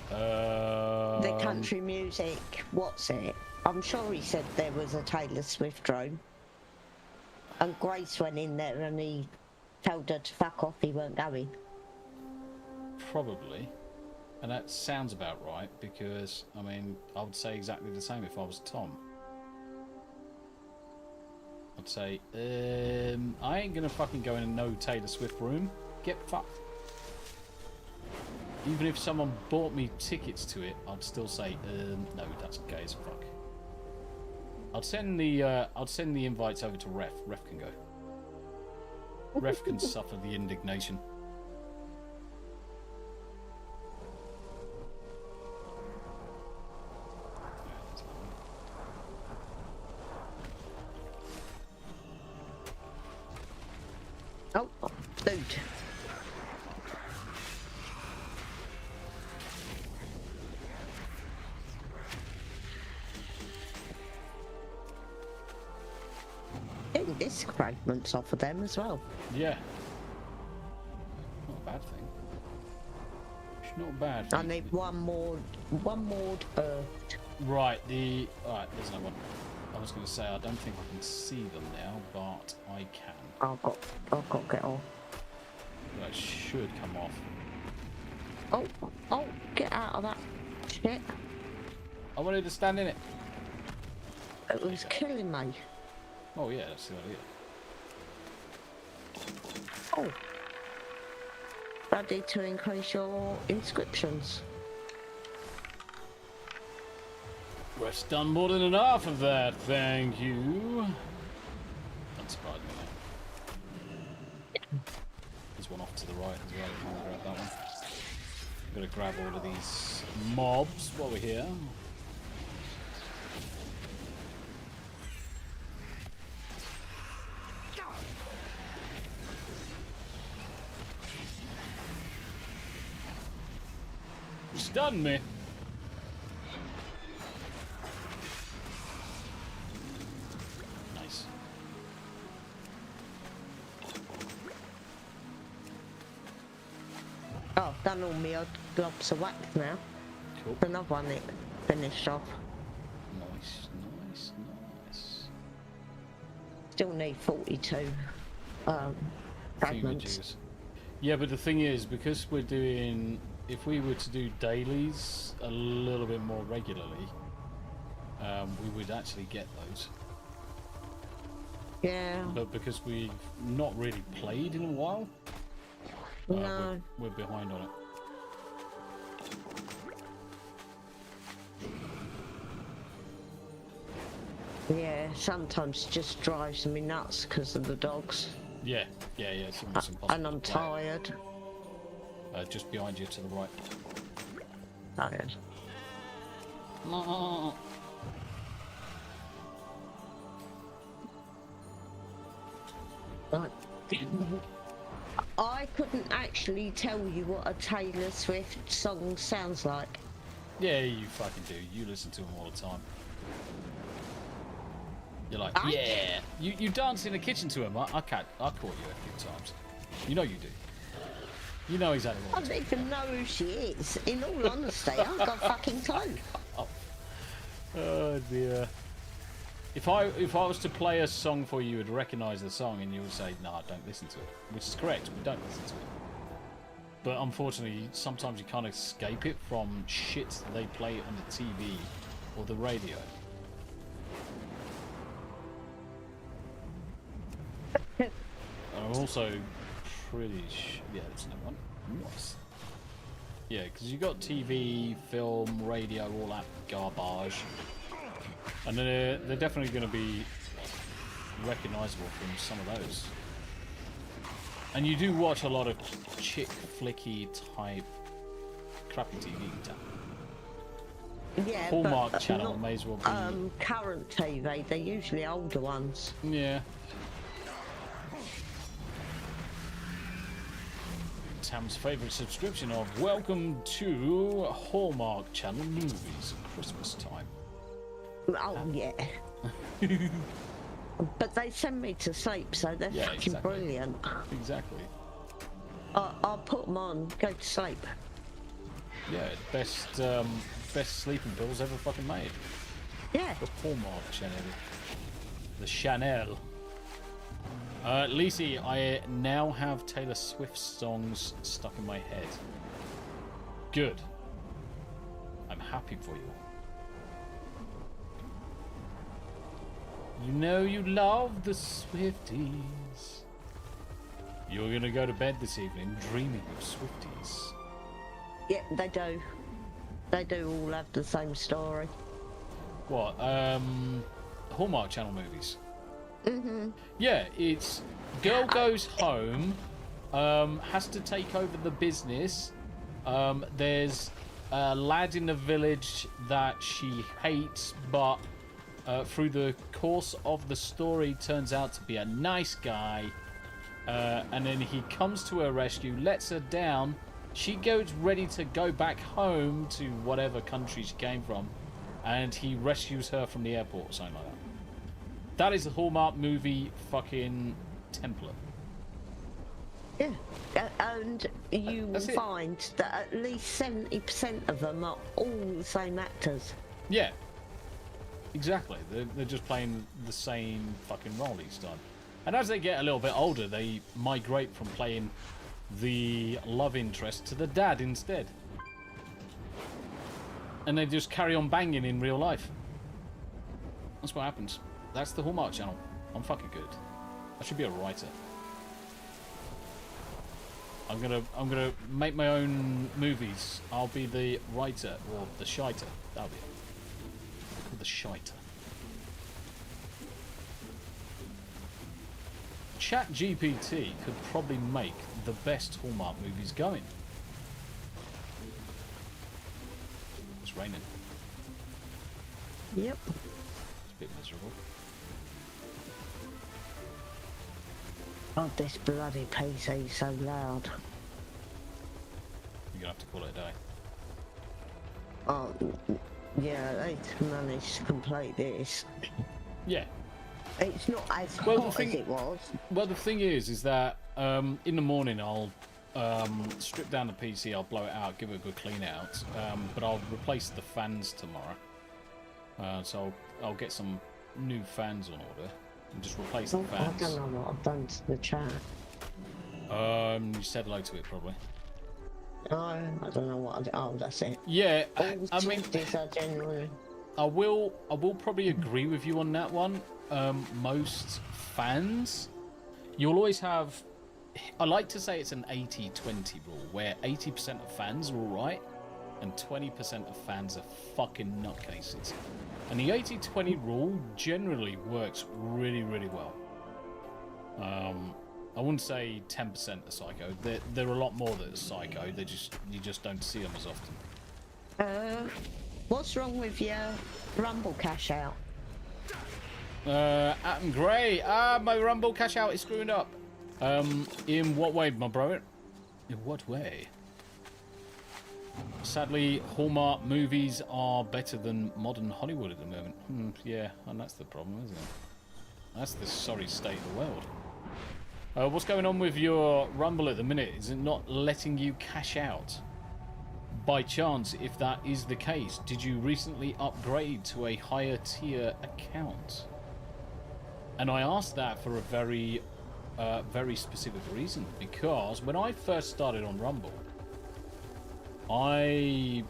The country music, what's it? I'm sure he said there was a Taylor Swift room. And Grace went in there and he told her to fuck off, he weren't going. Probably. And that sounds about right, because, I mean, I would say exactly the same if I was Tom. I'd say, I ain't gonna fucking go in a no Taylor Swift room. Get fucked. Even if someone bought me tickets to it, I'd still say, no, that's gay as fuck. I'd send the invites over to Ref. Ref can go. Ref can suffer the indignation. Oh, dude. Getting disc fragments off of them as well. Yeah. Not a bad thing. It's not a bad thing. I need one more earth. Right, alright, there's no one. I was going to say, I don't think I can see them now, but I can. I've got to get off. That should come off. Oh, get out of that shit. I wanted to stand in it. It was killing me. Oh yeah, that's the idea. Oh. Ready to increase your inscriptions. We've done more than enough of that, thank you. Don't surprise me now. There's one off to the right as well, if you want to grab that one. Gotta grab all of these mobs while we're here. Stun me. Nice. Oh, I've done all my odd globs of wax now. Cool. Another one it finished off. Nice. Still need 42 fragments. Yeah, but the thing is, because we're doing, if we were to do dailies a little bit more regularly, we would actually get those. Yeah. But because we've not really played in a while, No. we're behind on it. Yeah, sometimes it just drives me nuts because of the dogs. Yeah, it's almost impossible. And I'm to play. tired. Just behind you to the right. Tired. Right. I couldn't actually tell you what a Taylor Swift song sounds like. Yeah, you fucking do. You listen to them all the time. You're like, yeah. You dance in the kitchen to him. I caught you a few times. You know you do. You know exactly I what don't even know who she is. In all honesty, I've got a fucking clue. Oh dear. If I was to play a song for you, you'd recognise the song and you would say, "No, don't listen to it," which is correct. We don't listen to it. But unfortunately, sometimes you can't escape it from shit they play on the TV or the radio. I'm also pretty yeah, there's no one. Nice. Yeah, because you got TV, film, radio, all that garbage. And they're definitely going to be recognisable from some of those. And you do watch a lot of chick flicky type crappy TV. Yeah, Hallmark but channel not, may as well be. Current TV, they're usually older ones. Yeah. Tam's favourite subscription of welcome to Hallmark Channel movies at Christmas time. Oh, yeah. But they send me to sleep, so they're fucking brilliant. Exactly. I'll put them on, go to sleep. Yeah, best sleeping pills ever fucking made. Yeah. The Hallmark Channel. The Chanel. Lisi, I now have Taylor Swift songs stuck in my head. Good. I'm happy for you. You know you love the Swifties. You're gonna go to bed this evening dreaming of Swifties. Yeah, they do. They do all have the same story. What? Hallmark Channel movies. Mhm. Yeah, it's girl goes home, has to take over the business. There's a lad in the village that she hates, but through the course of the story turns out to be a nice guy. And then he comes to her rescue, lets her down. She goes ready to go back home to whatever country she came from, and he rescues her from the airport or something like that. That is the Hallmark movie fucking template. Yeah, and you will find that at least 70% of them are all the same actors. Yeah, exactly. They're just playing the same fucking role each time. And as they get a little bit older, they migrate from playing the love interest to the dad instead. And they just carry on banging in real life. That's what happens. That's the Hallmark Channel. I'm fucking good. I should be a writer. I'm gonna make my own movies. I'll be the writer or the shiter. That'll be it. Called the shiter. ChatGPT could probably make the best Hallmark movies going. It's raining. Yep. It's a bit miserable. Oh, this bloody PC's so loud. You're gonna have to call it a day. Oh, yeah, they managed to complete this. Yeah. It's not as hot as it was. Well, the thing is that in the morning I'll strip down the PC, I'll blow it out, give it a good clean out, but I'll replace the fans tomorrow. So I'll get some new fans on order and just replace the fans. I don't know what I've done to the chat. You said hello to it probably. No, I don't know what oh, that's it. Yeah, I mean, genuinely. I will probably agree with you on that one. Most fans, you'll always have, I like to say it's an 80-20 rule, where 80% of fans are alright, and 20% of fans are fucking nutcases. And the 80-20 rule generally works really, really well. I wouldn't say 10% are psycho. There are a lot more that are psycho. You just don't see them as often. What's wrong with your Rumble cash out? Atom Grey. My Rumble cash out is screwing up. In what way, my bro? In what way? Sadly, Hallmark movies are better than modern Hollywood at the moment. Yeah, and that's the problem, isn't it? That's the sorry state of the world. What's going on with your Rumble at the minute? Is it not letting you cash out? By chance, if that is the case, did you recently upgrade to a higher tier account? And I asked that for a very, very specific reason, because when I first started on Rumble, I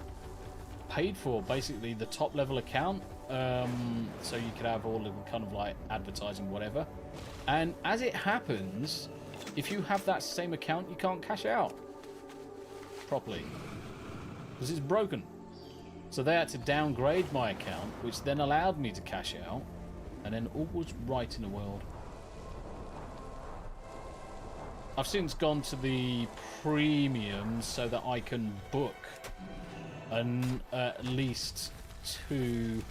paid for basically the top level account, so you could have all of the kind of like advertising, whatever. And as it happens, if you have that same account, you can't cash out properly because it's broken. So they had to downgrade my account, which then allowed me to cash out, and then all was right in the world. I've since gone to the premium so that I can book at least 2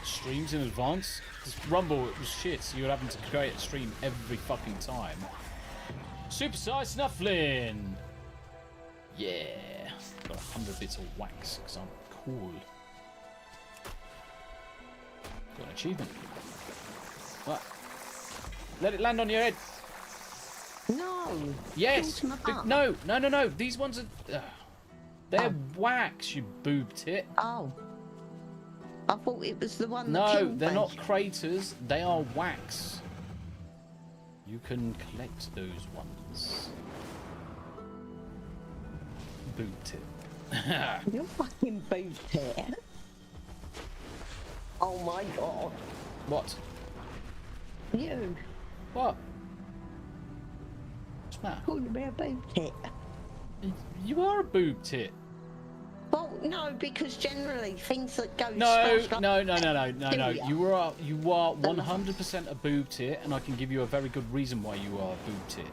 streams in advance. This Rumble, it was shit, so you were having to create a stream every fucking time. Supersize Snuffling! Yeah! Got 100 bits of wax, because I'm cool. Got an achievement. What? Let it land on your head! No! Yes! No! These ones are... they're wax, you boob tit. Oh. I thought it was the one that No, killed they're me. not craters. They are wax. You can collect those ones. Boob tit. You're fucking boob tit. Oh my god. What? You. What? What's the matter? Calling me a boob tit. You are a boob tit. Well, no, because generally things that go No. smash like You are 100% a boob tit, and I can give you a very good reason why you are a boob tit.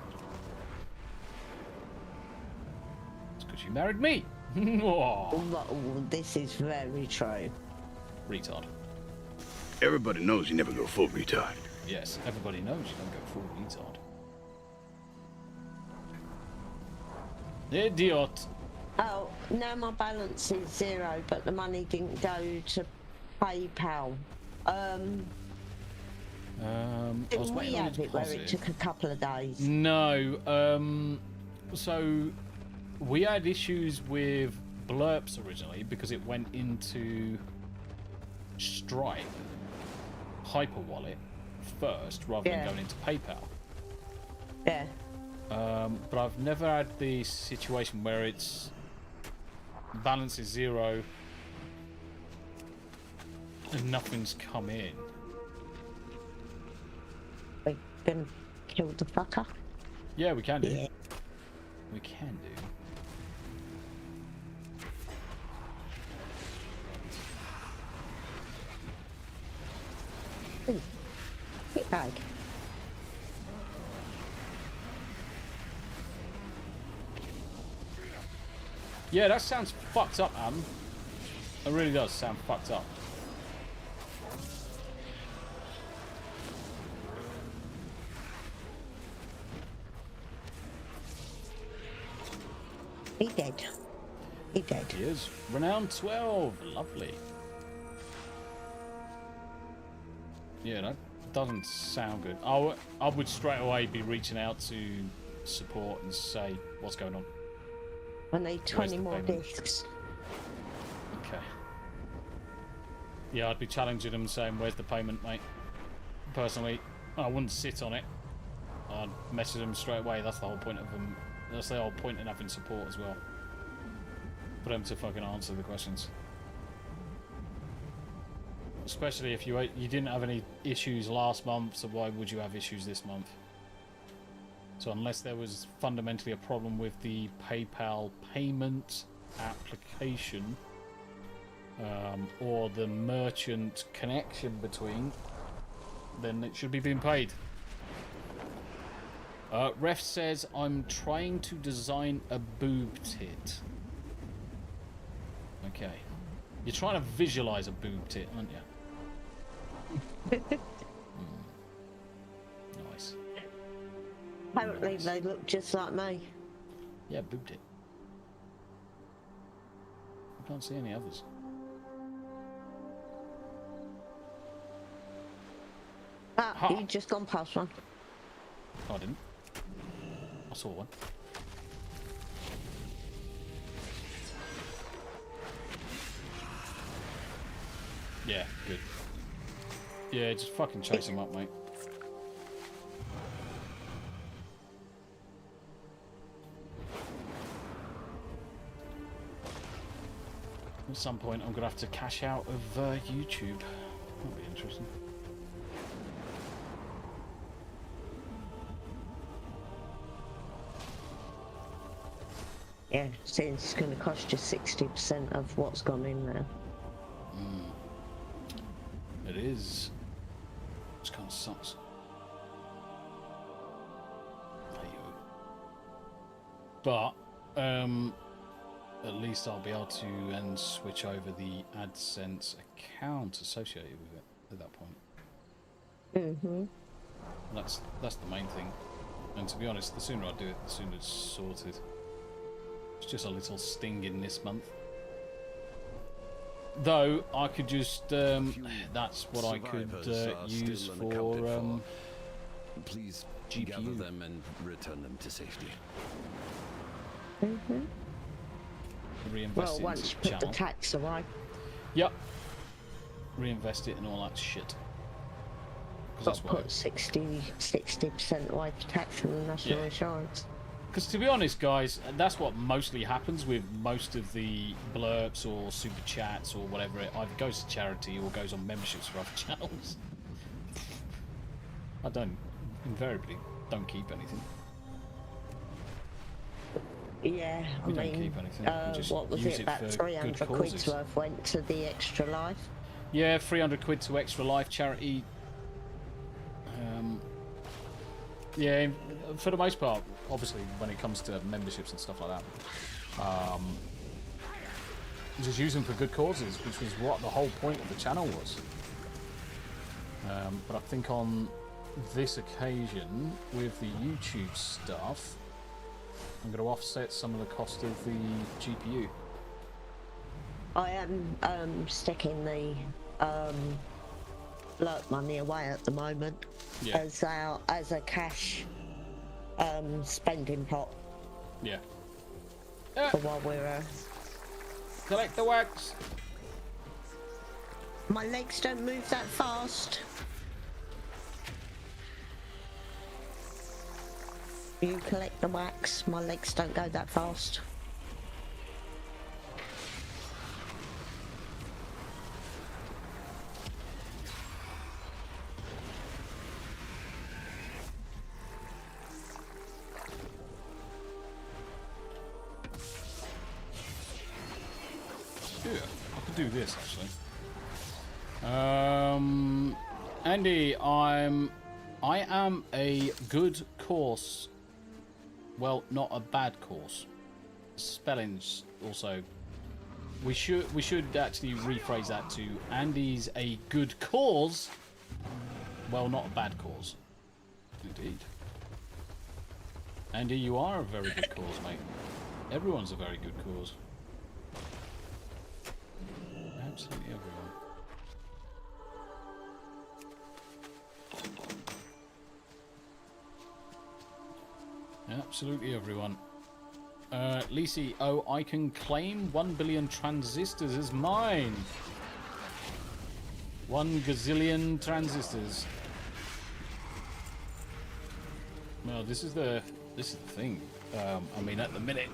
It's because you married me. Oh, Oh, this is very true. retard. Everybody knows you never go full retard. Yes, everybody knows you don't go full retard. Idiot. Oh, now my balance is 0, but the money didn't go to PayPal. I was Didn't we waiting on a have it where it deposit. took a couple of days? No. So we had issues with Blurps originally because it went into Stripe Hyper Wallet first rather than going into PayPal. Yeah. But I've never had the situation where it's balance is 0 and nothing's come in. We can kill the fucker. Yeah, we can do. Yeah. We can do. Ooh. Hit bag. Yeah, that sounds fucked up, Adam. It really does sound fucked up. He dead. He dead. He is. Renowned 12. Lovely. Yeah, that doesn't sound good. I would straight away be reaching out to support and say, what's going on? I need 20 more payment? discs. Okay. Yeah, I'd be challenging them saying, where's the payment, mate? Personally, I wouldn't sit on it. I'd message them straight away. That's the whole point of them. That's the whole point in having support as well. For them to fucking answer the questions. Especially if you didn't have any issues last month, so why would you have issues this month? So unless there was fundamentally a problem with the PayPal payment application or the merchant connection between, then it should be being paid. Ref says, I'm trying to design a boob tit. Okay. You're trying to visualize a boob tit, aren't you? Nice. Apparently they look just like me. Yeah, boob tit. I can't see any others. Ah, Ha. you just gone past one. Oh, I didn't. I saw one. Yeah, good. Yeah, just fucking chase him up, mate. At some point, I'm gonna have to cash out of YouTube. That'll be interesting. Yeah, since it's going to cost you 60% of what's gone in there. It is. It kind of sucks. But at least I'll be able to then switch over the AdSense account associated with it at that point. Mm-hmm. That's the main thing. And to be honest, the sooner I do it, the sooner it's sorted. It's just a little sting in this month. Though I could just that's what I could use for please GPU. gather them and return them to safety. Mm-hmm. Reinvest Well, it once into you the put the channel. tax away. Yep. Reinvest it and all that shit. Got to put 60% away for tax and national insurance. Because to be honest, guys, that's what mostly happens with most of the blurps or super chats or whatever. It either goes to charity or goes on memberships for other channels. I invariably don't keep anything. Yeah, We don't keep anything. We just what was use it, about for 300 good quid's causes. worth went to the Extra Life? Yeah, 300 quid to Extra Life charity. Yeah, for the most part, obviously, when it comes to memberships and stuff like that, just use them for good causes, which was what the whole point of the channel was. But I think on this occasion, with the YouTube stuff, I'm going to offset some of the cost of the GPU. I am sticking the blurb money away at the moment as a cash spending pot. Yeah. For while we're collect the wax. My legs don't move that fast. You collect the wax, my legs don't go that fast. Yeah, I could do this actually. Andy, I am a good course. Well, not a bad course. Spelling's also. We should actually rephrase that to Andy's a good cause. Well, not a bad cause. Indeed. Andy, you are a very good cause, mate. Everyone's a very good cause. Absolutely everyone. Absolutely everyone. Lisi, oh, I can claim 1 billion transistors as mine. 1 gazillion transistors. Well, this is the thing. I mean, at the minute.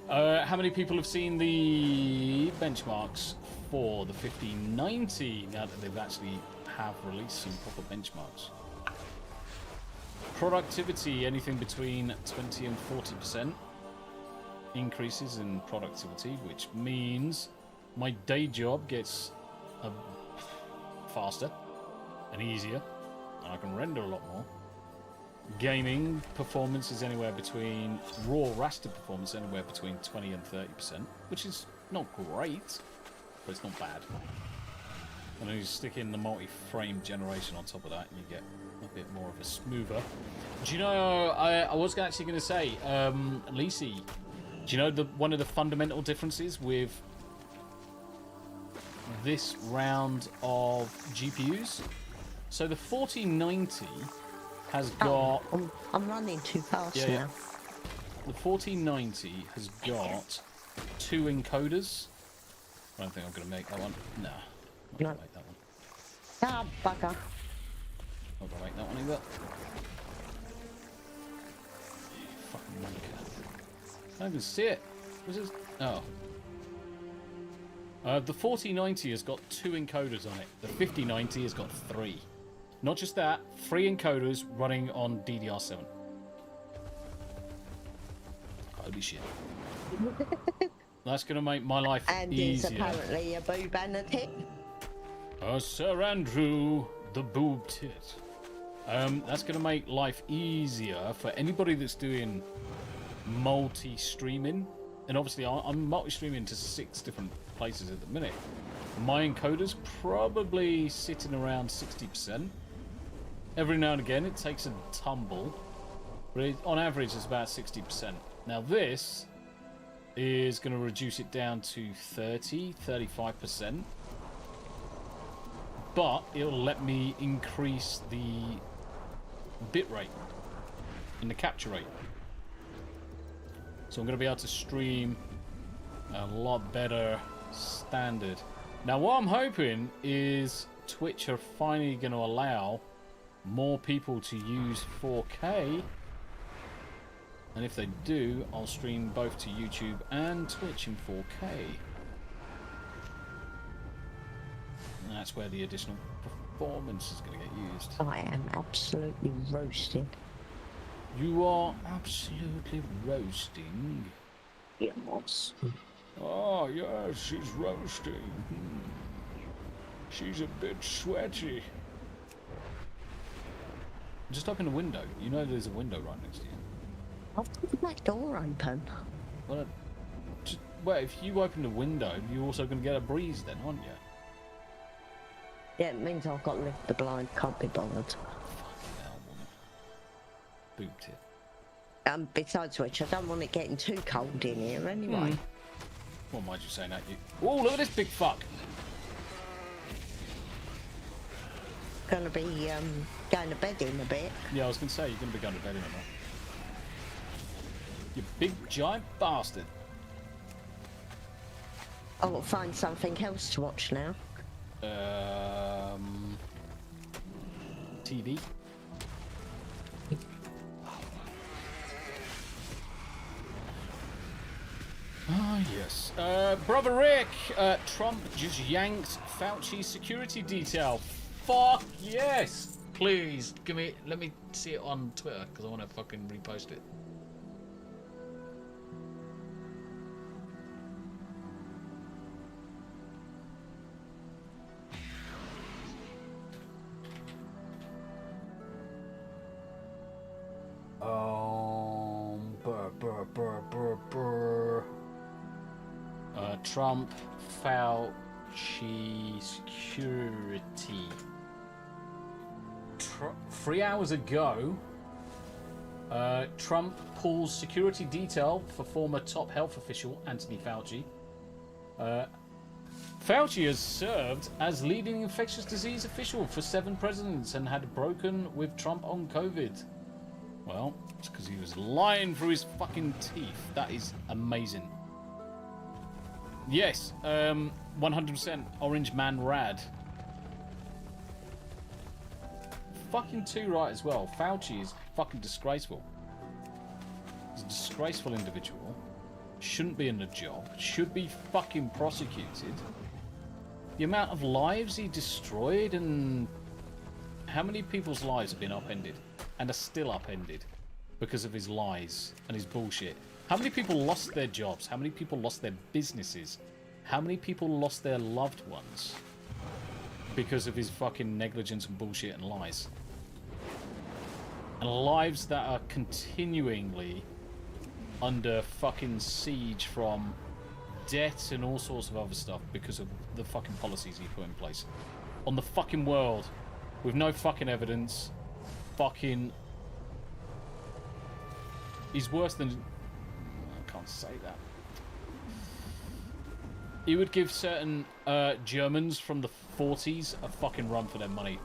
How many people have seen the benchmarks for the 5090 now that they've actually have released some proper benchmarks? Productivity, anything between 20 and 40% increases in productivity, which means my day job gets faster and easier, and I can render a lot more. Gaming performance is anywhere between raw raster performance anywhere between 20 and 30%, which is not great, but it's not bad. And then you stick in the multi-frame generation on top of that, and you get a bit more of a smoother. Do you know? I was actually going to say, Lisi, do you know one of the fundamental differences with this round of GPUs? So the 4090 has got. I'm running too fast now. Yeah. The 4090 has got 2 encoders. I don't think I'm going to make that one. Nah, I'm not going to make that one. Ah, bugger. Not going to make that one either. You fucking wanker. I don't even see it. What's this? Oh. The 4090 has got 2 encoders on it. The 5090 has got 3. Not just that, 3 encoders running on DDR7. Holy shit. That's going to make my life easier. And is apparently a boob and a tit. Sir Andrew, the boob tit. That's going to make life easier for anybody that's doing multi-streaming. And obviously, I'm multi-streaming to 6 different places at the minute. My encoder's probably sitting around 60%. Every now and again, it takes a tumble. But on average, it's about 60%. Now this is going to reduce it down to 35%. But it'll let me increase the bit rate and the capture rate. So I'm going to be able to stream a lot better standard. Now what I'm hoping is Twitch are finally going to allow more people to use 4K. And if they do, I'll stream both to YouTube and Twitch in 4K. And that's where the additional performance is going to get used. I am absolutely roasted. You are absolutely roasting. Yes. Oh, yes, she's roasting. She's a bit sweaty. Just open the window. You know there's a window right next to you. I've got that door open. Well, if you open the window, you're also going to get a breeze then, aren't you? Yeah, it means I've got to lift the blind. Can't be bothered. Fucking hell, woman. Boob tip. Besides which, I don't want it getting too cold in here anyway. What might you say that you? Oh, look at this big fuck. Gonna be going to bed in a bit. Yeah, I was going to say you're going to be going to bed in a minute. You big giant bastard. I'll find something else to watch now. TV. Ah, yes. Brother Rick, Trump just yanked Fauci's security detail. Fuck yes! Please, let me see it on Twitter, because I want to fucking repost it. Trump, Fauci, security. 3 hours ago, Trump pulls security detail for former top health official Anthony Fauci. Fauci has served as leading infectious disease official for 7 presidents and had broken with Trump on COVID. Well, it's because he was lying through his fucking teeth. That is amazing. Yes, 100% Orange Man Rad. Fucking too right as well. Fauci is fucking disgraceful. He's a disgraceful individual. Shouldn't be in the job. Should be fucking prosecuted. The amount of lives he destroyed and how many people's lives have been upended and are still upended because of his lies and his bullshit. How many people lost their jobs? How many people lost their businesses? How many people lost their loved ones because of his fucking negligence and bullshit and lies? And lives that are continually under fucking siege from debt and all sorts of other stuff because of the fucking policies he put in place on the fucking world with no fucking evidence. Fucking, he's worse than, I can't say that. He would give certain Germans from the 40s a fucking run for their money.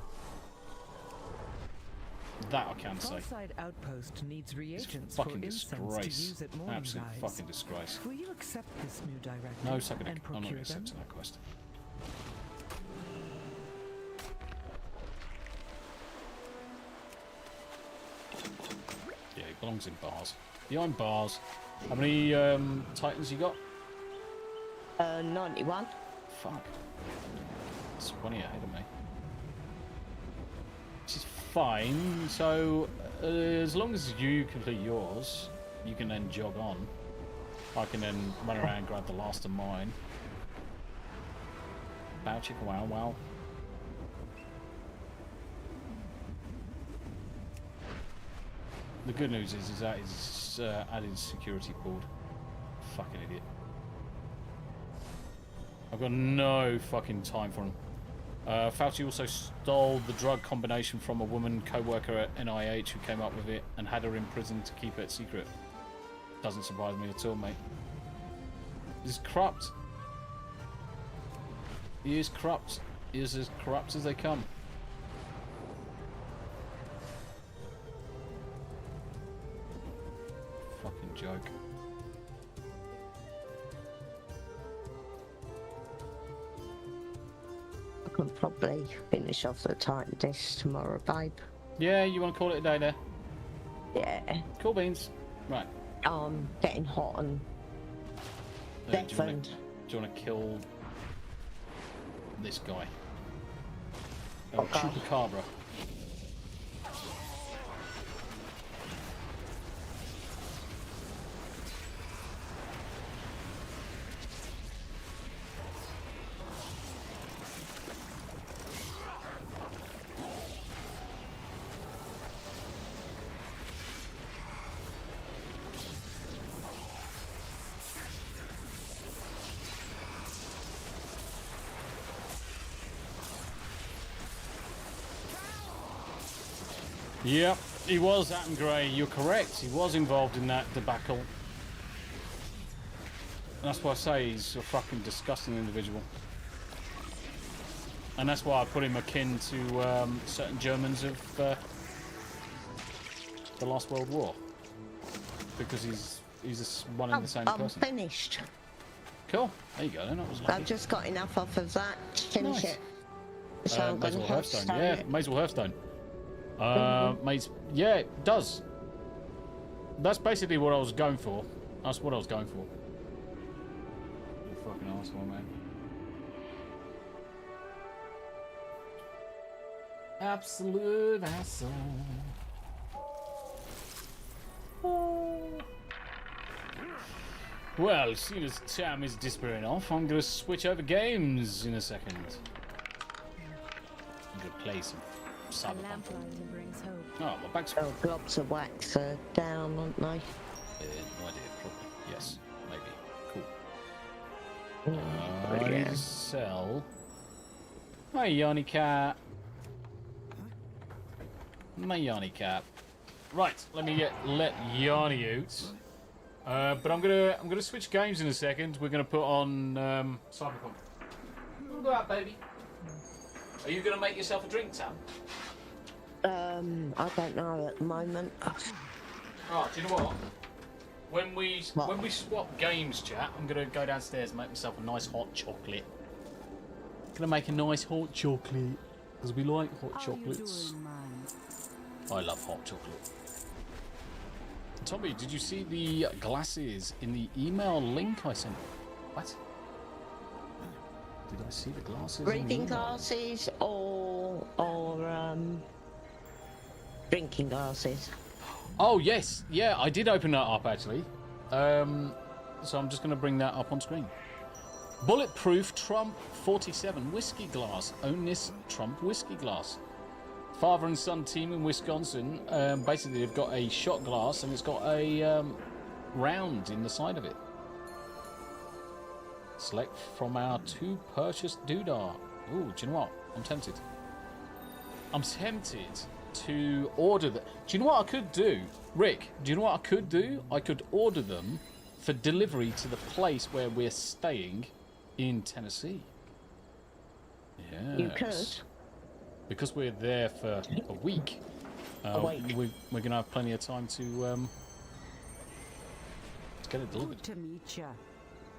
That I can say. Outpost needs reagents fucking for incense disgrace. to use at morning Absolute rise. fucking disgrace. Will you accept this new directive? No, suck it. And I'm not procure them? accepting that quest. Yeah, he belongs in bars. Behind bars. How many Titans you got? 91. fuck. It's 20 ahead of me. Which is fine. So, as long as you complete yours, you can then jog on. I can then run around and grab the last of mine. Bow chicka wow wow. The good news is that is added security board. Fucking idiot. I've got no fucking time for him. Fauci also stole the drug combination from a woman co-worker at NIH who came up with it and had her in prison to keep it secret. Doesn't surprise me at all, mate. He's corrupt. He is corrupt. He is as corrupt as they come. Fucking joke. I could probably finish off the tiredness tomorrow, babe. Yeah, you want to call it a day there? Yeah. Cool beans. Right. Getting hot and deafened. Do you want to kill this guy? Okay. Chupacabra. Yep, he was Atom Grey. You're correct. He was involved in that debacle. And that's why I say he's a fucking disgusting individual. And that's why I put him akin to certain Germans of the last World War, because he's one and the same person. I'm finished. Cool. There you go. Then that was lucky. I've just got enough off of that to finish Nice. it. So I'm going to Hearthstone. Yeah, Mazel Hearthstone. Mate, yeah, it does. That's basically what I was going for. That's what I was going for. You fucking asshole, man. Absolute asshole. Well, as soon as Tam is disappearing off, I'm gonna switch over games in a second. I'm gonna play some Cyberpunk. Oh, my back's Oh, globs of wax are down, aren't they? no idea, probably. Yes, maybe. Cool. I need to sell. My Yanni cat. My Yanni cat. Right, let me let Yanni out. But I'm gonna switch games in a second. We're gonna put on Cyberpunk. Go out, baby. Are you gonna make yourself a drink, Tam? I don't know at the moment. Oh, do you know what? When we swap games, chat, I'm gonna go downstairs and make myself a nice hot chocolate. Gonna make a nice hot chocolate because we like hot chocolates. I love hot chocolate. Tommy, did you see the glasses in the email link I sent? What? Did I see the glasses? Reading glasses or drinking glasses? Oh yes, yeah, I did open that up actually. So I'm just going to bring that up on screen. Bulletproof Trump 47 whiskey glass. Own this Trump whiskey glass. Father and son team in Wisconsin. Basically, they've got a shot glass and it's got a round in the side of it. Select from our two purchased doodah. Ooh, do you know what? I'm tempted. I'm tempted to order them. Do you know what I could do? Rick, do you know what I could do? I could order them for delivery to the place where we're staying in Tennessee. Yeah. You could. Because we're there for a week. We're going to have plenty of time to get it delivered. To meet you.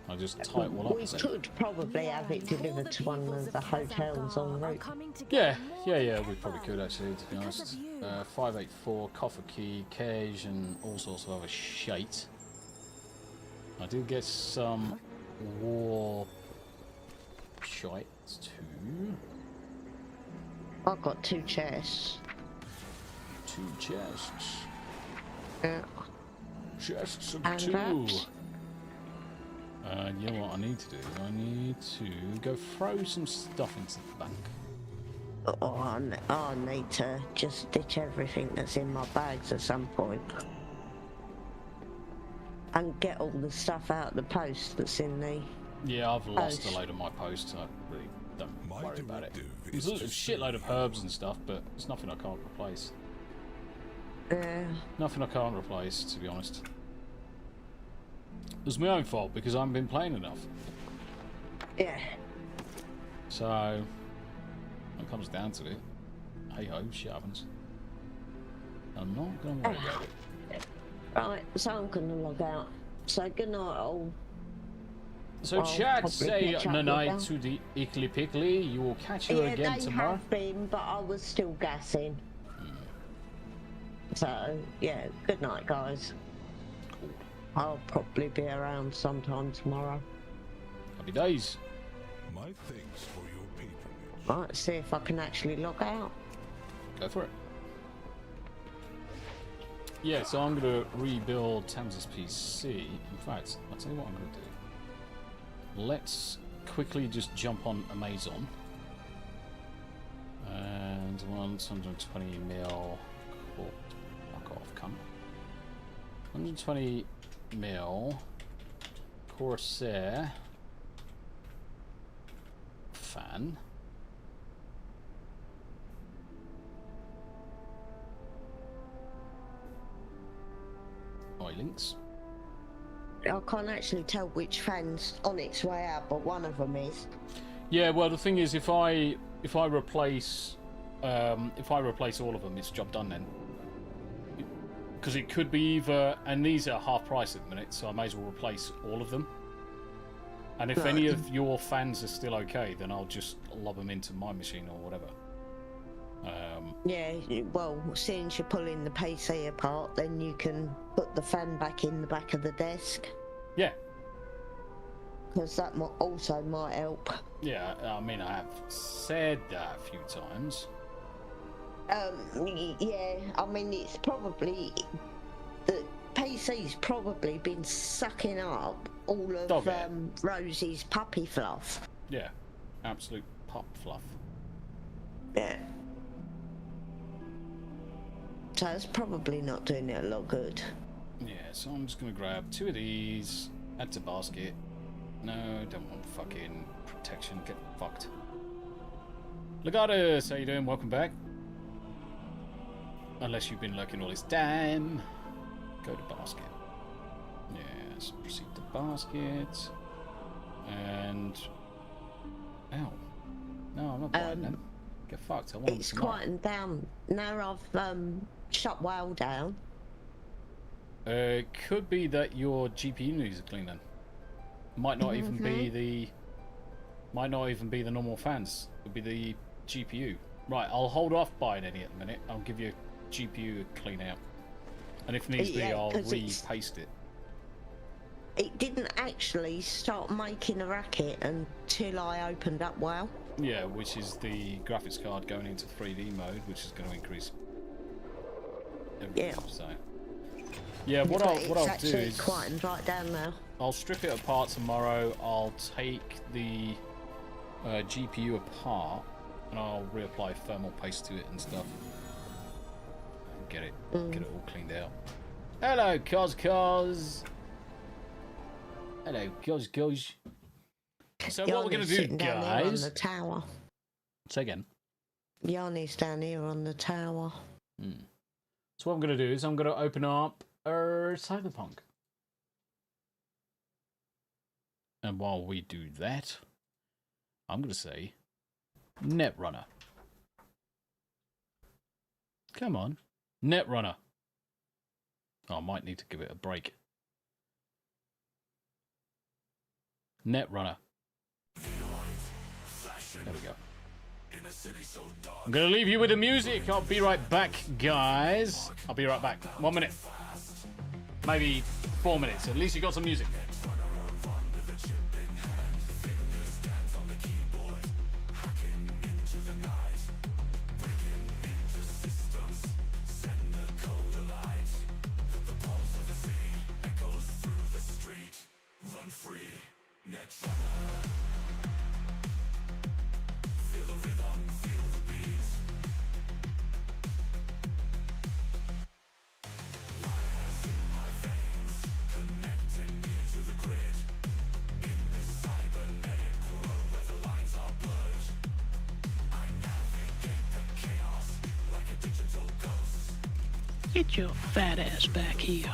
I'll just tie it all up. We could probably have it delivered to one of the hotels on the route. Yeah, we probably could actually, to be honest. 584, Coffer Key, Cage, and all sorts of other shite. I do get some war shites too. I've got 2 chests. 2 chests. Yeah. Chests of And 2. wraps. You know what I need to do? I need to go throw some stuff into the bank. Oh, I need to just ditch everything that's in my bags at some point. And get all the stuff out of the post that's in the... Yeah, I've lost a load of my posts. I really don't worry about it. There's a shitload of herbs and stuff, but it's nothing I can't replace. Yeah. Nothing I can't replace, to be honest. It was my own fault because I haven't been playing enough. Yeah. So, when it comes down to it, hey ho, shit happens. I'm not going to worry about it. Right, so I'm going to log out. So good night all. So chat, say night to the Icklepickle. You will catch you again tomorrow. Have been, but I was still gassing. So, yeah, good night, guys. Cool. I'll probably be around sometime tomorrow. Happy days. My thanks for your patronage. Right, see if I can actually log out. Go for it. Yeah, so I'm going to rebuild Tams's PC. In fact, I'll tell you what I'm going to do. Let's quickly just jump on Amazon. And 120 mil. Oh, fuck off, cunt. 120 mil. Corsair. Fan. Links. I can't actually tell which fan's on its way out, but one of them is. Yeah, well, the thing is, if I replace all of them, it's job done then. Because it could be either, and these are half price at the minute, so I may as well replace all of them. And if any of your fans are still okay, then I'll just lob them into my machine or whatever. Yeah, well, since you're pulling the PC apart, then you can put the fan back in the back of the desk. Yeah. Because that also might help. Yeah, I mean, I have said that a few times. Yeah, I mean, it's probably... The PC's probably been sucking up all of Rosie's puppy fluff. Yeah, absolute pup fluff. Yeah. So it's probably not doing it a lot good. Yeah, so I'm just going to grab 2 of these, add to basket. No, don't want fucking protection, get fucked. Legatus, how you doing? Welcome back. Unless you've been lurking all this time. Go to basket. Yes, proceed to basket. And... Ow. No, I'm not buying them. Get fucked, I want It's quieting down. Now I've shut WoW down. It could be that your GPU needs a clean then. Might not even be the normal fans. It'll be the GPU. Right, I'll hold off buying any at the minute. I'll give you a GPU clean out. And if needs be, I'll re-paste it. It didn't actually start making a racket until I opened up WoW. Yeah, which is the graphics card going into 3D mode, which is going to increase everything. Yeah. So, yeah, what I'll do is it's quietened right down now. I'll strip it apart tomorrow. I'll take the GPU apart and I'll reapply thermal paste to it and stuff. And get it all cleaned out. Hello, Cos. Hello, Cos. So what we're going to do, guys... On the tower. Say again. Yanni's down here on the tower. So what I'm going to do is I'm going to open up Cyberpunk. And while we do that, I'm going to say Netrunner. Come on. Netrunner. Oh, I might need to give it a break. Netrunner. There we go. I'm going to leave you with the music. I'll be right back, guys. I'll be right back. 1 minute. Maybe 4 minutes. At least you got some music. Get your fat ass back here.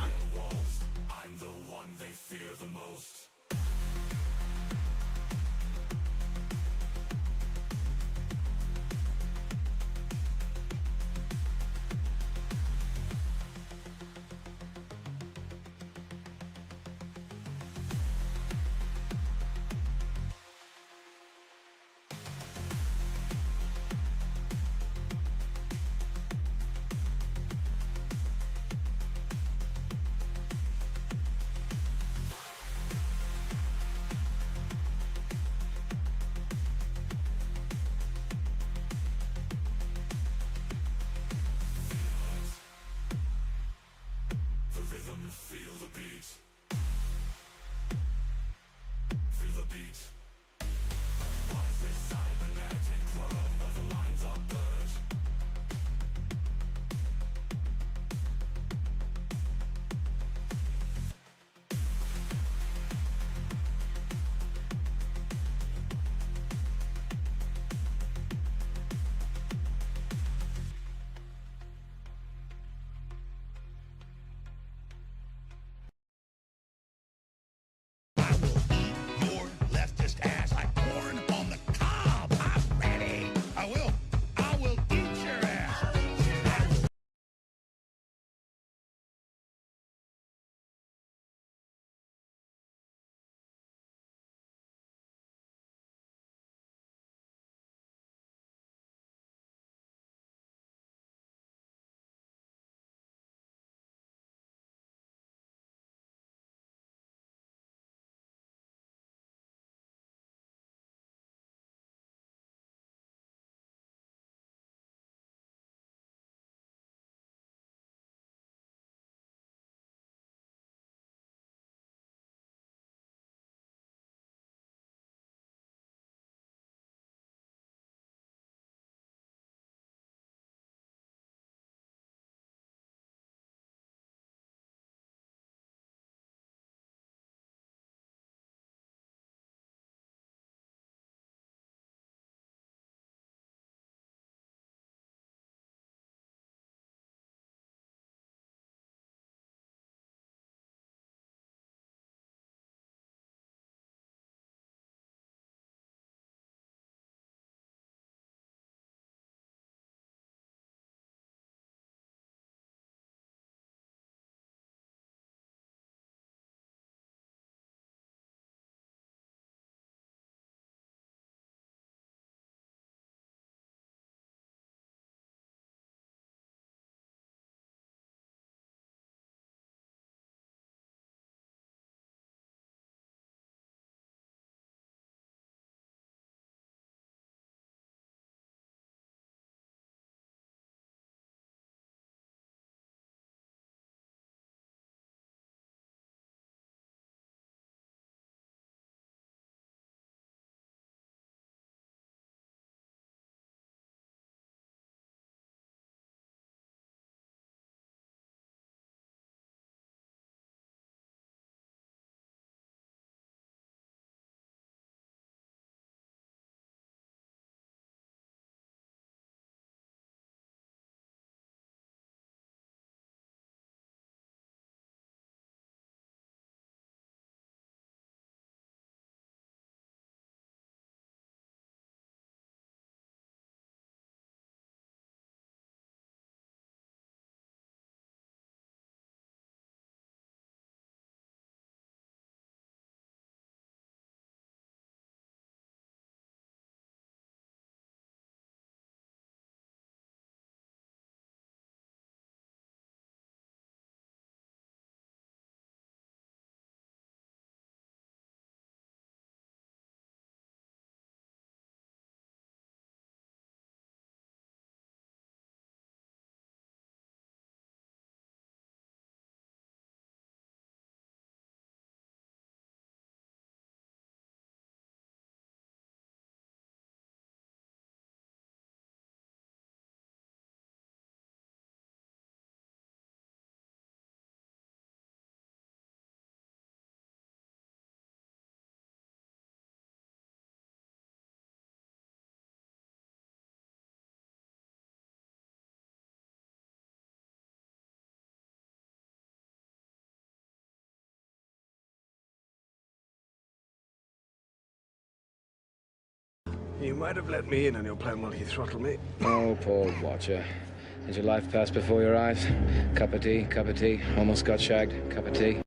You might have let me in on your plan while he throttled me. Oh, poor Watcher. Did your life pass before your eyes? Cup of tea, almost got shagged, cup of tea.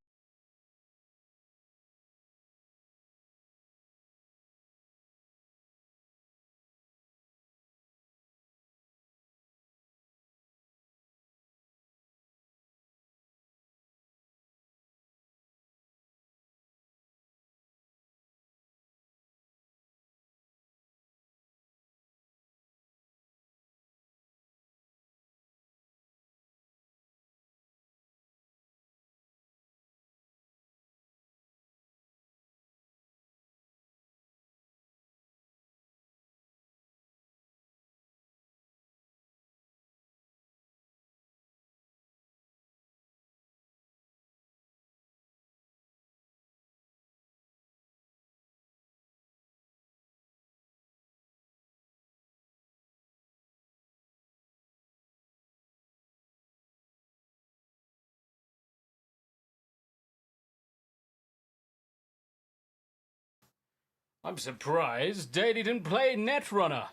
I'm surprised Daily didn't play Netrunner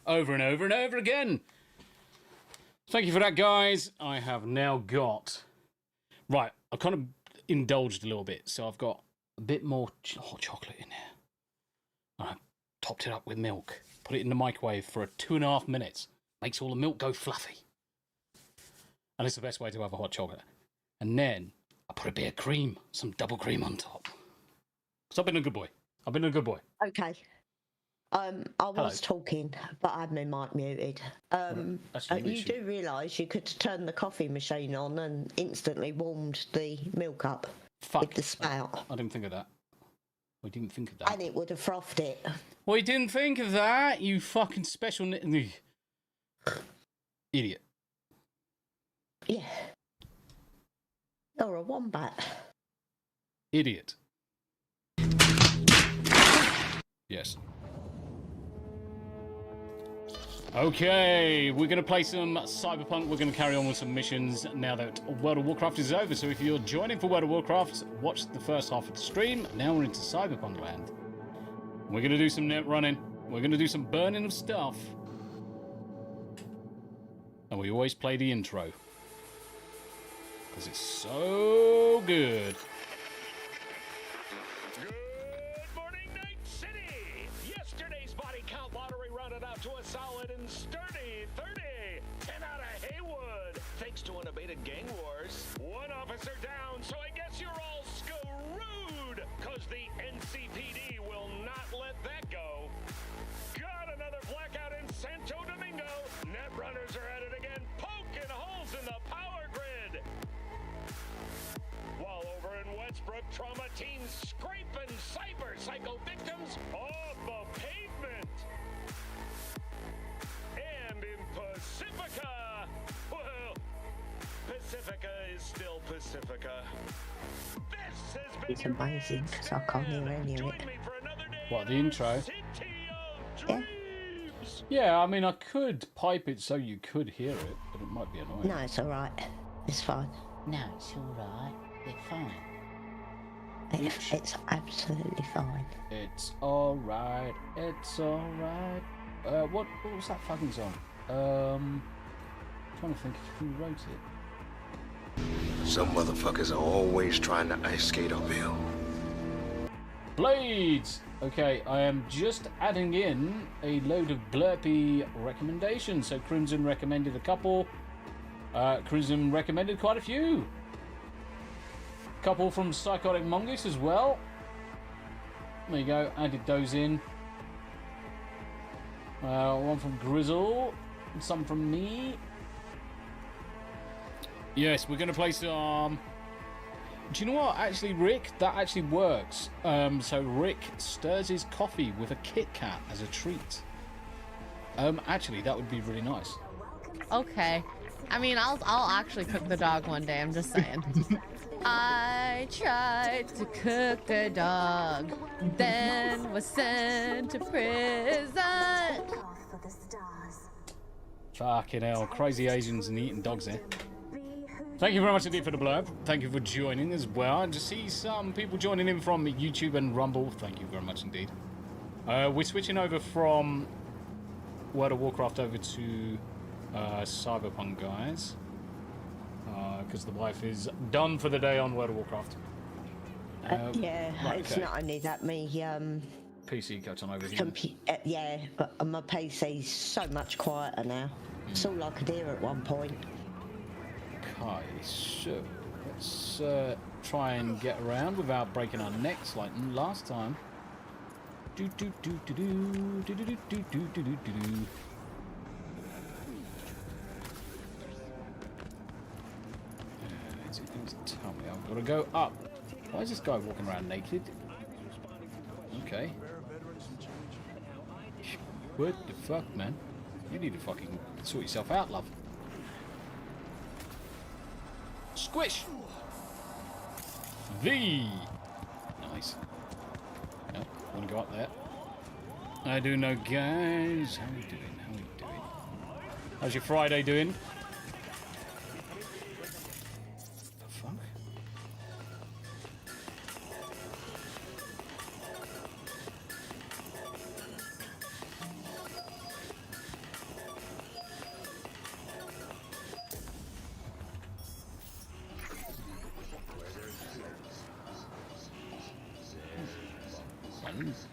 over and over and over again. Thank you for that, guys. I have now got... Right, I kind of indulged a little bit, so I've got a bit more hot chocolate in there. I topped it up with milk, put it in the microwave for 2.5 minutes. Makes all the milk go fluffy. And it's the best way to have a hot chocolate. And then I put a bit of cream, some double cream on top. So I've been a good boy. I've been a good boy. Okay. I was talking, but I had my mic muted. You do realise you could turn the coffee machine on and instantly warmed the milk up with the spout. I didn't think of that. We didn't think of that. And it would have frothed it. We didn't think of that, you fucking special... Idiot. Yeah. Or a wombat. Idiot. Yes. Okay, we're going to play some Cyberpunk. We're going to carry on with some missions now that World of Warcraft is over. So if you're joining for World of Warcraft, watch the first half of the stream. Now we're into Cyberpunk land. We're going to do some net running. We're going to do some burning of stuff. And we always play the intro. Because it's so good. To a solid and sturdy 30. 10 out of Haywood. Thanks to unabated gang wars. One officer down, so I guess you're all screwed. Cause the NCPD will not let that go. Got another blackout in Santo Domingo. Netrunners are at it again, poking holes in the power grid. While over in Westbrook, trauma teens scraping cyber psycho victims off the pavement. And in Pacifica, well, Pacifica is still Pacifica. This has been it's amazing because I can't hear any of it. What, the intro? Yeah. Yeah, I mean, I could pipe it so you could hear it, but it might be annoying. No, it's alright. It's fine. No, it's alright. They're fine. It's absolutely fine. It's alright. It's alright. What was that fucking song? Trying to think of who wrote it. Some motherfuckers are always trying to ice skate uphill. Blades! Okay, I am just adding in a load of blurpy recommendations. So Crimson recommended a couple. Crimson recommended quite a few. Couple from Psychotic Mongoose as well. There you go, added those in. One from Grizzle, some from me. Yes, we're going to play some... Do you know what? Actually, Rick, that actually works. So Rick stirs his coffee with a Kit Kat as a treat. Actually, that would be really nice. Okay. I mean, I'll actually cook the dog one day, I'm just saying. I tried to cook a dog, then was sent to prison. Fucking hell, crazy Asians and eating dogs there. Thank you very much indeed for the blurb. Thank you for joining as well. And to see some people joining in from YouTube and Rumble, thank you very much indeed. We're switching over from World of Warcraft over to Cyberpunk, guys. Because the wife is done for the day on World of Warcraft. Yeah, right, it's okay. not only that, PC goes on over here. yeah, but my PC's so much quieter now. It's all I could hear at one point. Okay, so let's try and get around without breaking our necks like last time. Do do do do do do do do do do do do do. Tell me, I've got to go up. Why is this guy walking around naked? Okay. What the fuck, man? You need to fucking sort yourself out, love. Squish! V! Nice. Yep, want to go up there. I do know, guys. How we doing? How we doing? How's your Friday doing? The fuck?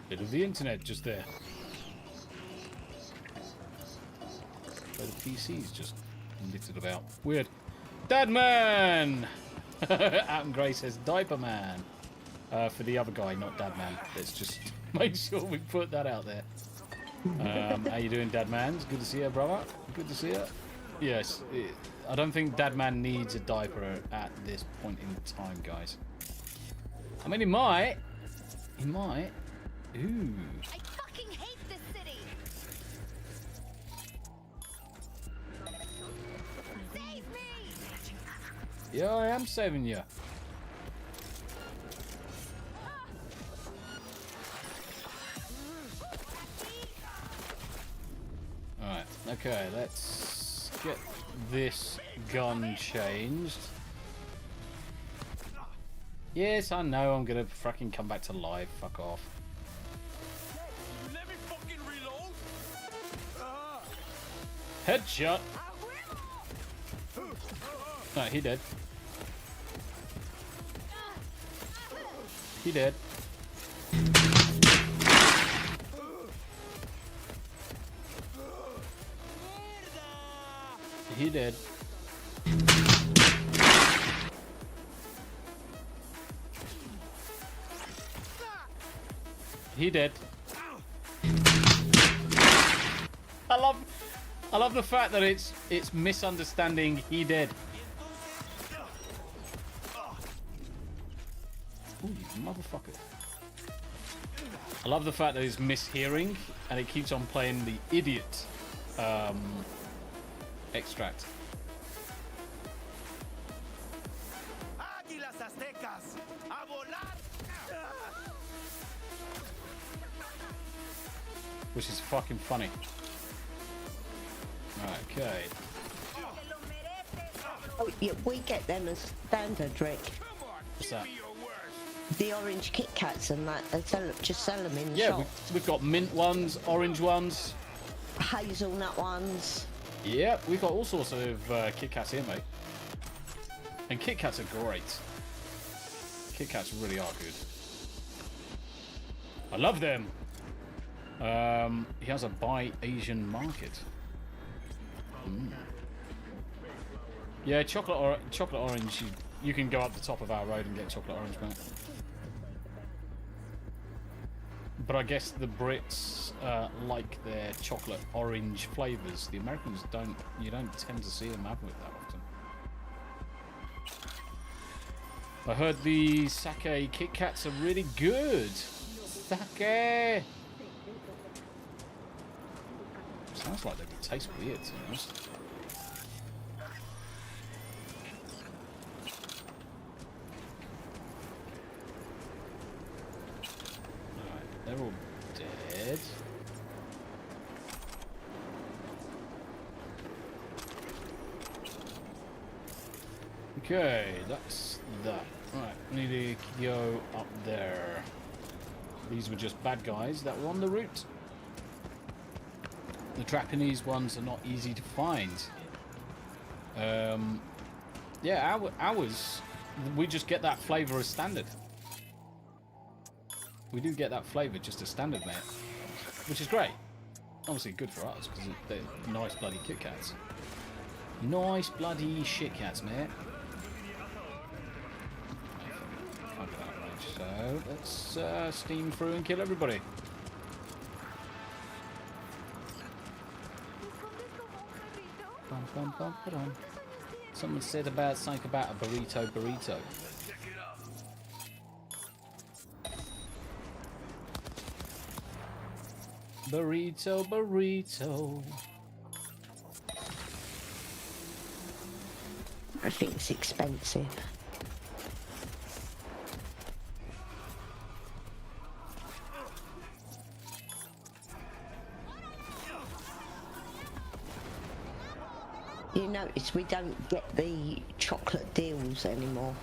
Bit of the internet just there. Where the PC's just littered about. Weird. Dad Man! Adam Gray says Diaper Man. For the other guy, not Dad Man. Let's just make sure we put that out there. How you doing, Dad Man? It's good to see you, brother. Good to see you. Yes. I don't think Dad Man needs a diaper at this point in time, guys. I mean, he might. He might. Ooh. I fucking hate this city. Save me! Yeah, I am saving you. Alright, okay, let's get this gun changed. Yes, I know I'm gonna fucking come back to life. Fuck off. Headshot. No, he dead. He dead. He dead. He dead. I love the fact that it's misunderstanding he dead. Ooh, you motherfucker. I love the fact that it's mishearing and it keeps on playing the idiot extract. Which is fucking funny. Okay. Oh, yeah, we get them as standard, Rick. What's that? The orange Kit Kats and that, they just sell them in the yeah, shop. we've got mint ones, orange ones. Hazelnut ones. Yeah, we've got all sorts of Kit Kats here, mate. And Kit Kats are great. Kit Kats really are good. I love them. He has a buy Asian market. Yeah, chocolate orange. You can go up the top of our road and get chocolate orange, mate. But I guess the Brits like their chocolate orange flavors. The Americans don't. You don't tend to see them have it that often. I heard the sake Kit Kats are really good. Sake. Sounds like they would taste weird, to be honest. Alright, they're all dead. Okay, that's that. Right, need to go up there. These were just bad guys that were on the route. The Japanese ones are not easy to find. Yeah, ours, we just get that flavour as standard. We do get that flavour just as standard, mate. Which is great. Obviously good for us, because they're nice bloody Kit Kats. Nice bloody shit cats, mate. So, let's steam through and kill everybody. Bum, bum, bum, ba-dum. Someone said about something about a burrito. Burrito. I think it's expensive. You notice we don't get the chocolate deals anymore.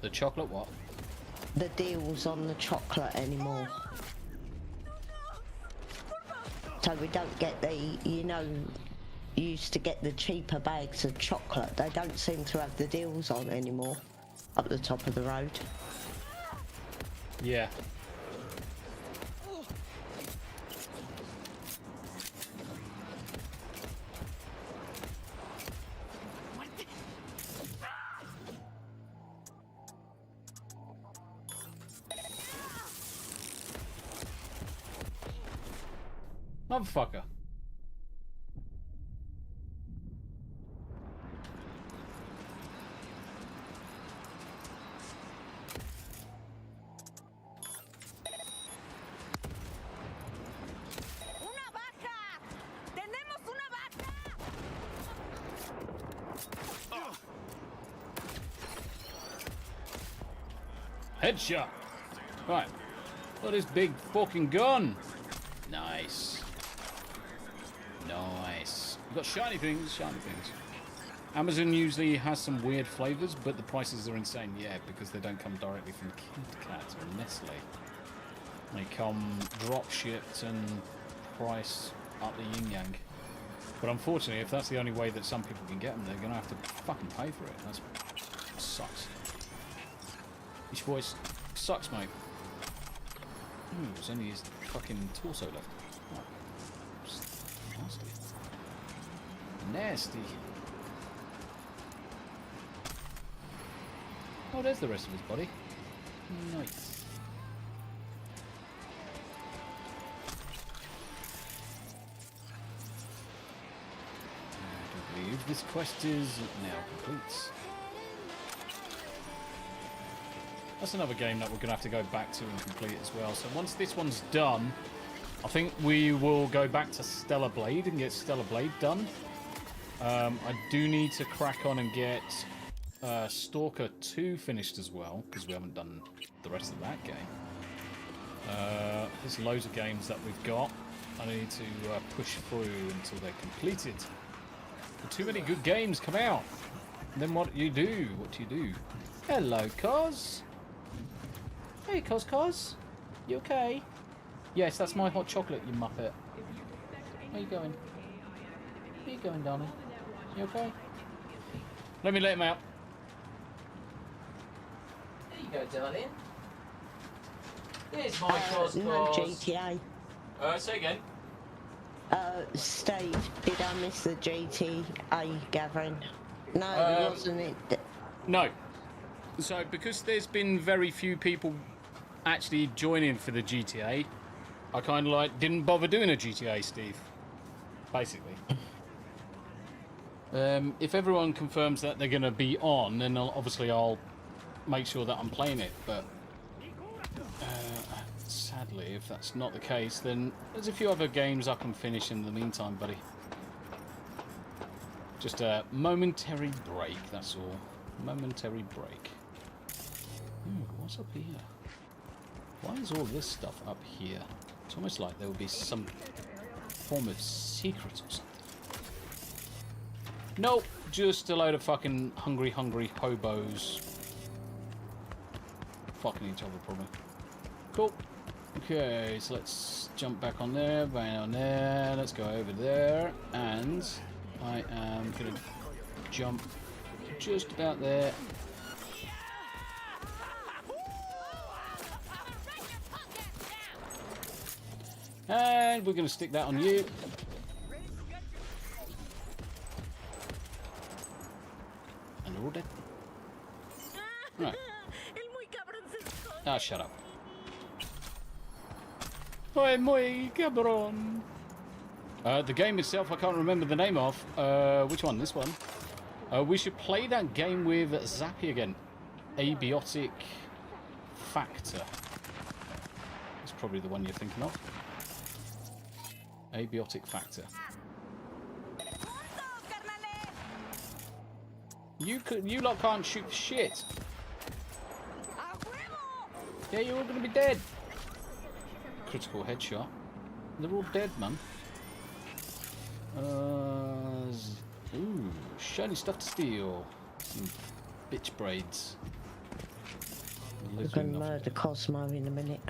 The chocolate what? The deals on the chocolate anymore. So we don't get the, you know, you used to get the cheaper bags of chocolate. They don't seem to have the deals on anymore up the top of the road. Yeah. Motherfucker. Headshot. Right. Look at this big fucking gun. Nice. Nice. We've got shiny things, Amazon usually has some weird flavors, but the prices are insane. Yeah, because they don't come directly from Kit Kat or Nestle. They come drop shipped and price up the yin yang. But unfortunately, if that's the only way that some people can get them, they're gonna have to fucking pay for it. That sucks. This voice sucks, mate. There's only his fucking torso left. Oh, nasty. Nasty. Oh, there's the rest of his body. Nice. I do believe this quest is now complete. That's another game that we're going to have to go back to and complete as well. So once this one's done, I think we will go back to Stellar Blade and get Stellar Blade done. I do need to crack on and get Stalker 2 finished as well, because we haven't done the rest of that game. There's loads of games that we've got. I need to push through until they're completed. But too many good games come out. And then what do you do? Hello, Cos. Hey, Cos. You okay? Yes, that's my hot chocolate, you muppet. Where you going? Where you going, darling? You okay? Let me let him out. There you go, darling. There's my Cos. No GTA. Say again. Steve, did I miss the GTA gathering? No, wasn't it? No. So, because there's been very few people actually joining for the GTA, I kind of like didn't bother doing a GTA, Steve. Basically. If everyone confirms that they're going to be on, then obviously I'll make sure that I'm playing it. But sadly, if that's not the case, then there's a few other games I can finish in the meantime, buddy. Just a momentary break, that's all. Momentary break. What's up here? Why is all this stuff up here? It's almost like there would be some form of secret or something. Nope, just a load of fucking hungry hobos fucking each other, probably. Cool. Okay, so let's jump back on there, bang on there. Let's go over there, and I am gonna jump just about there. And we're gonna stick that on you. And all dead. Right. Ah, shut up. Ay, muy cabron. The game itself, I can't remember the name of. Which one? This one. We should play that game with Zappy again. Abiotic Factor. That's probably the one you're thinking of. Abiotic Factor. You lot can't shoot shit. Yeah, you're all gonna be dead. Critical headshot. They're all dead, man. Ooh, shiny stuff to steal. Some bitch braids. We're going to murder Cosmo in a minute.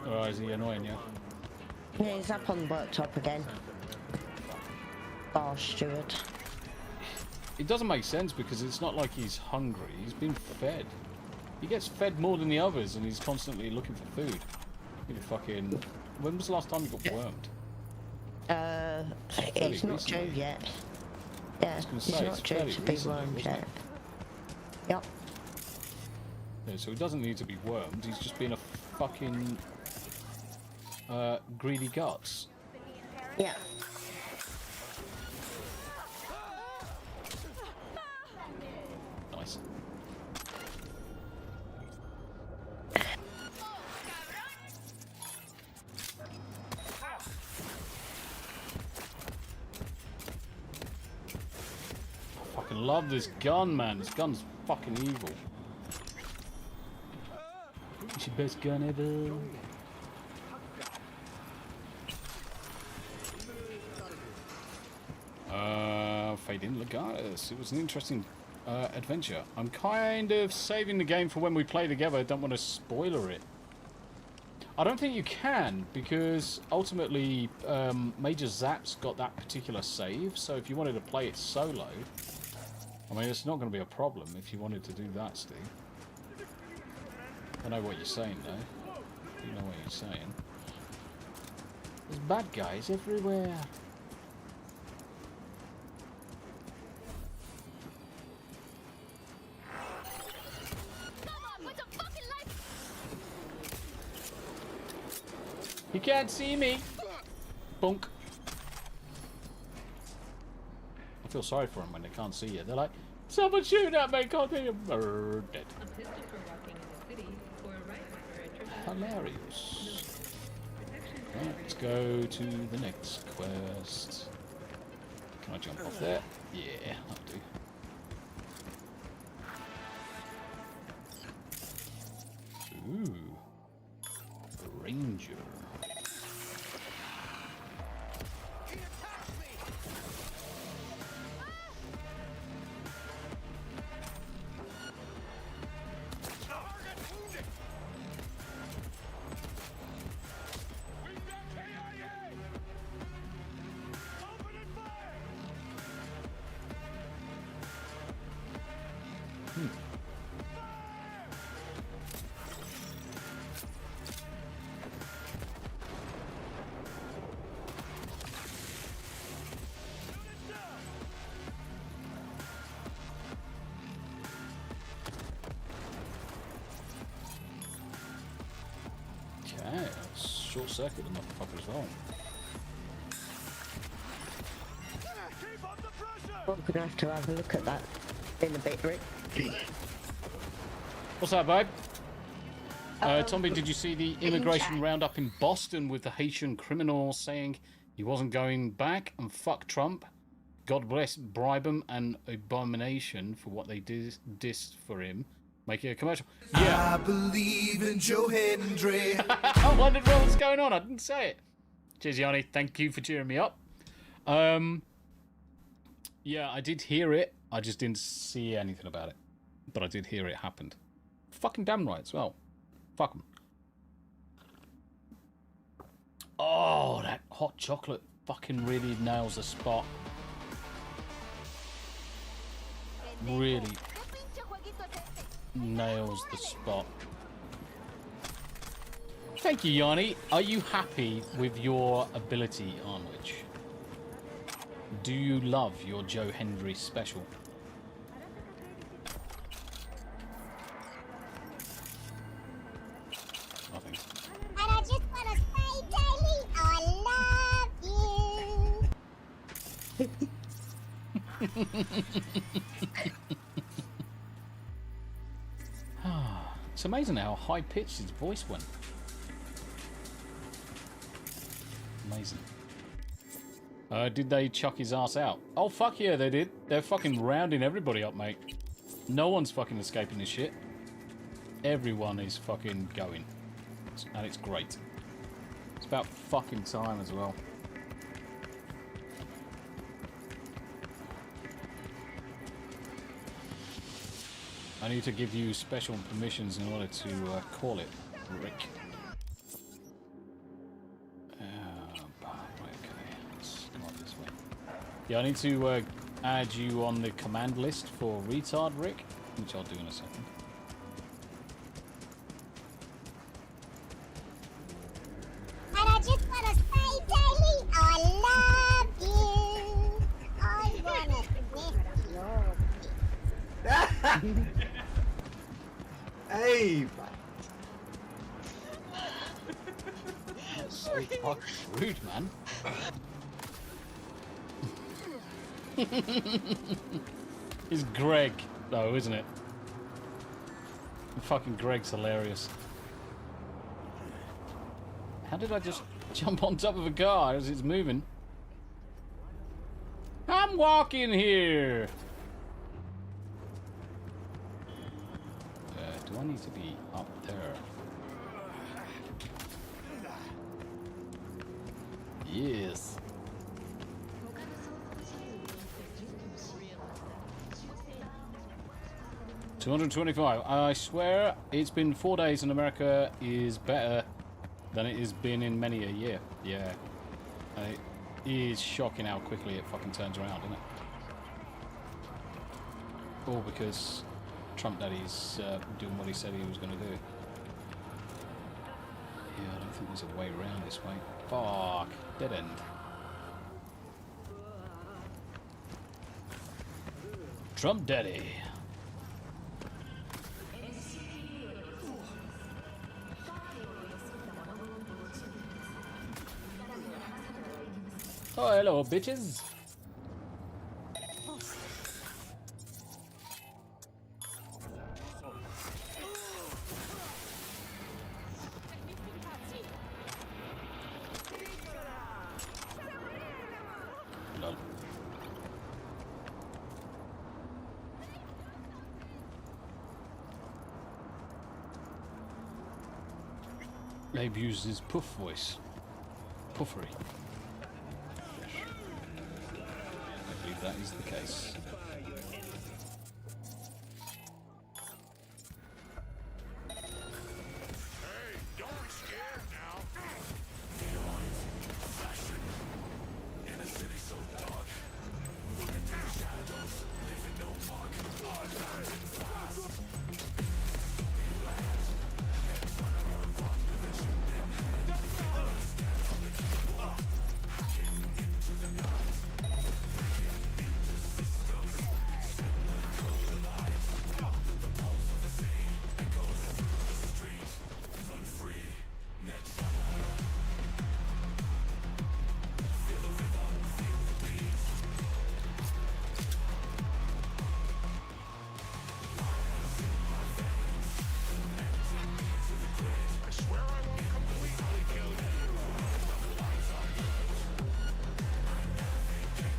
Oh, is he annoying you? Yeah, he's up on the worktop again. Bar steward. It doesn't make sense because it's not like he's hungry. He's been fed. He gets fed more than the others, and he's constantly looking for food. Fucking. When was the last time you got wormed? It's not due yet. Yeah, it's not due to be wormed yet. Yep. Yeah, so he doesn't need to be wormed. He's just being a fucking greedy guts. Yeah. Nice. I love this gun, man. This gun's fucking evil. It's your best gun ever. Fade in Legatus. It was an interesting adventure. I'm kind of saving the game for when we play together. I don't want to spoiler it. I don't think you can, because ultimately Major Zap's got that particular save, so if you wanted to play it solo, I mean, it's not going to be a problem if you wanted to do that, Steve. I know what you're saying, though. You know what you're saying. There's bad guys everywhere. You can't see me. Bunk. I feel sorry for them when they can't see you. They're like, someone shoot at me, can't see you. Dead. Hilarious. Right, let's go to the next quest. Can I jump off there? Yeah, I'll do. Ooh. Ranger. Okay, let's short circuit the motherfucker as well. We're gonna have a look at that in a bit, Rick. What's that, babe? Tommy, did you see the immigration roundup in Boston with the Haitian criminal saying he wasn't going back and fuck Trump? God bless, bribe him, and abomination for what they did for him. Making a commercial. Yeah. I believe in Joe Hendry. I wondered what was going on. I didn't say it. Cheers, Yanni. Thank you for cheering me up. Yeah, I did hear it. I just didn't see anything about it. But I did hear it happened. Fucking damn right as well. Fuck 'em. Oh, that hot chocolate fucking really nails the spot. Really nails the spot. Thank you, Yanni. Are you happy with your ability, Arnwich? Do you love your Joe Hendry special? Nothing. And I just want to say, Daily, I love you. It's amazing how high pitched his voice went. Amazing. Did they chuck his ass out? Oh, fuck yeah, they did. They're fucking rounding everybody up, mate. No one's fucking escaping this shit. Everyone is fucking going. And it's great. It's about fucking time as well. I need to give you special permissions in order to call it, Rick. Yeah, I need to add you on the command list for retard, Rick, which I'll do in a second. And I just want to say, Daily, I love you. I want to miss you. Hey! That's so fucking rude, man. It's Greg, though, isn't it? Fucking Greg's hilarious. How did I just jump on top of a car as it's moving? I'm walking here! Do I need to be up there? Yes. 225. I swear it's been 4 days in America is better than it has been in many a year. Yeah. It is shocking how quickly it fucking turns around, isn't it? All because Trump Daddy's doing what he said he was going to do. Yeah, I don't think there's a way around this way. Fuck. Dead end. Trump Daddy. Oh, hello, bitches. Lol. Abe uses his puff voice. Puffery. I believe that is the case.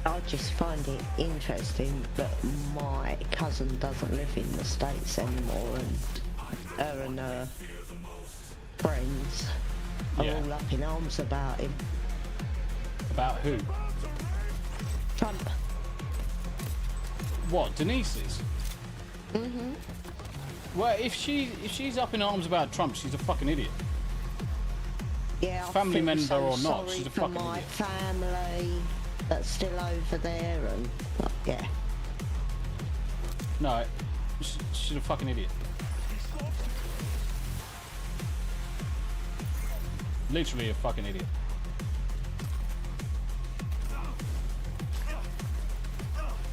I just find it interesting that my cousin doesn't live in the States anymore, and her and her friends are all up in arms about him. About who? Trump. What, Denise is? Mm-hmm. Well, if she's up in arms about Trump, she's a fucking idiot. Yeah, I family feel member so or not, sorry she's a for fucking my idiot. family that's still over there, and yeah. No, she's a fucking idiot. Literally a fucking idiot.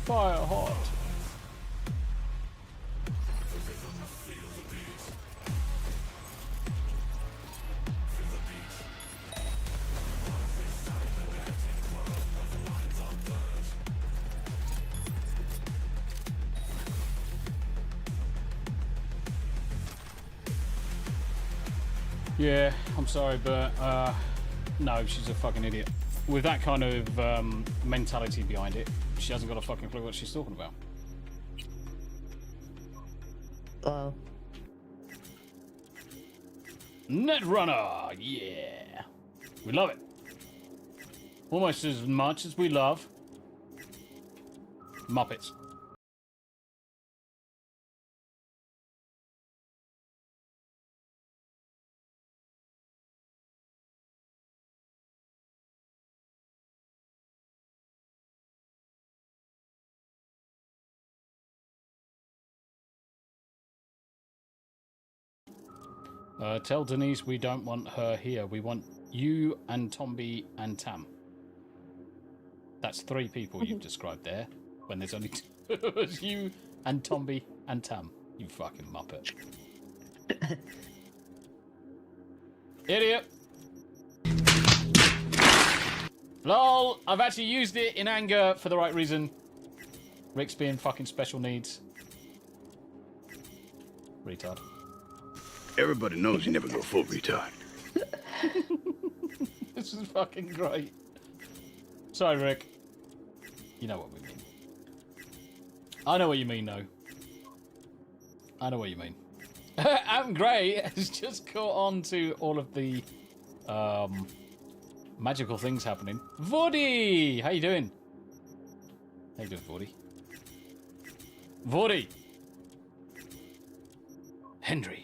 Fire hot. Yeah, I'm sorry, but no, she's a fucking idiot. With that kind of mentality behind it, she hasn't got a fucking clue what she's talking about. Well. Netrunner, yeah, we love it. Almost as much as we love Muppets. Tell Denise we don't want her here. We want you and Tomby and Tam. That's 3 people you've described there, when there's only 2. It's you and Tomby and Tam. You fucking muppet. Idiot. Lol, I've actually used it in anger for the right reason. Rick's being fucking special needs. Retard. Everybody knows you never go full retard. This is fucking great. Sorry, Rick. You know what we mean. I know what you mean, though. I know what you mean. I'm great. Has just caught on to all of the magical things happening. Vordy! How you doing? How you doing, Vordy? Vordy! Hendry.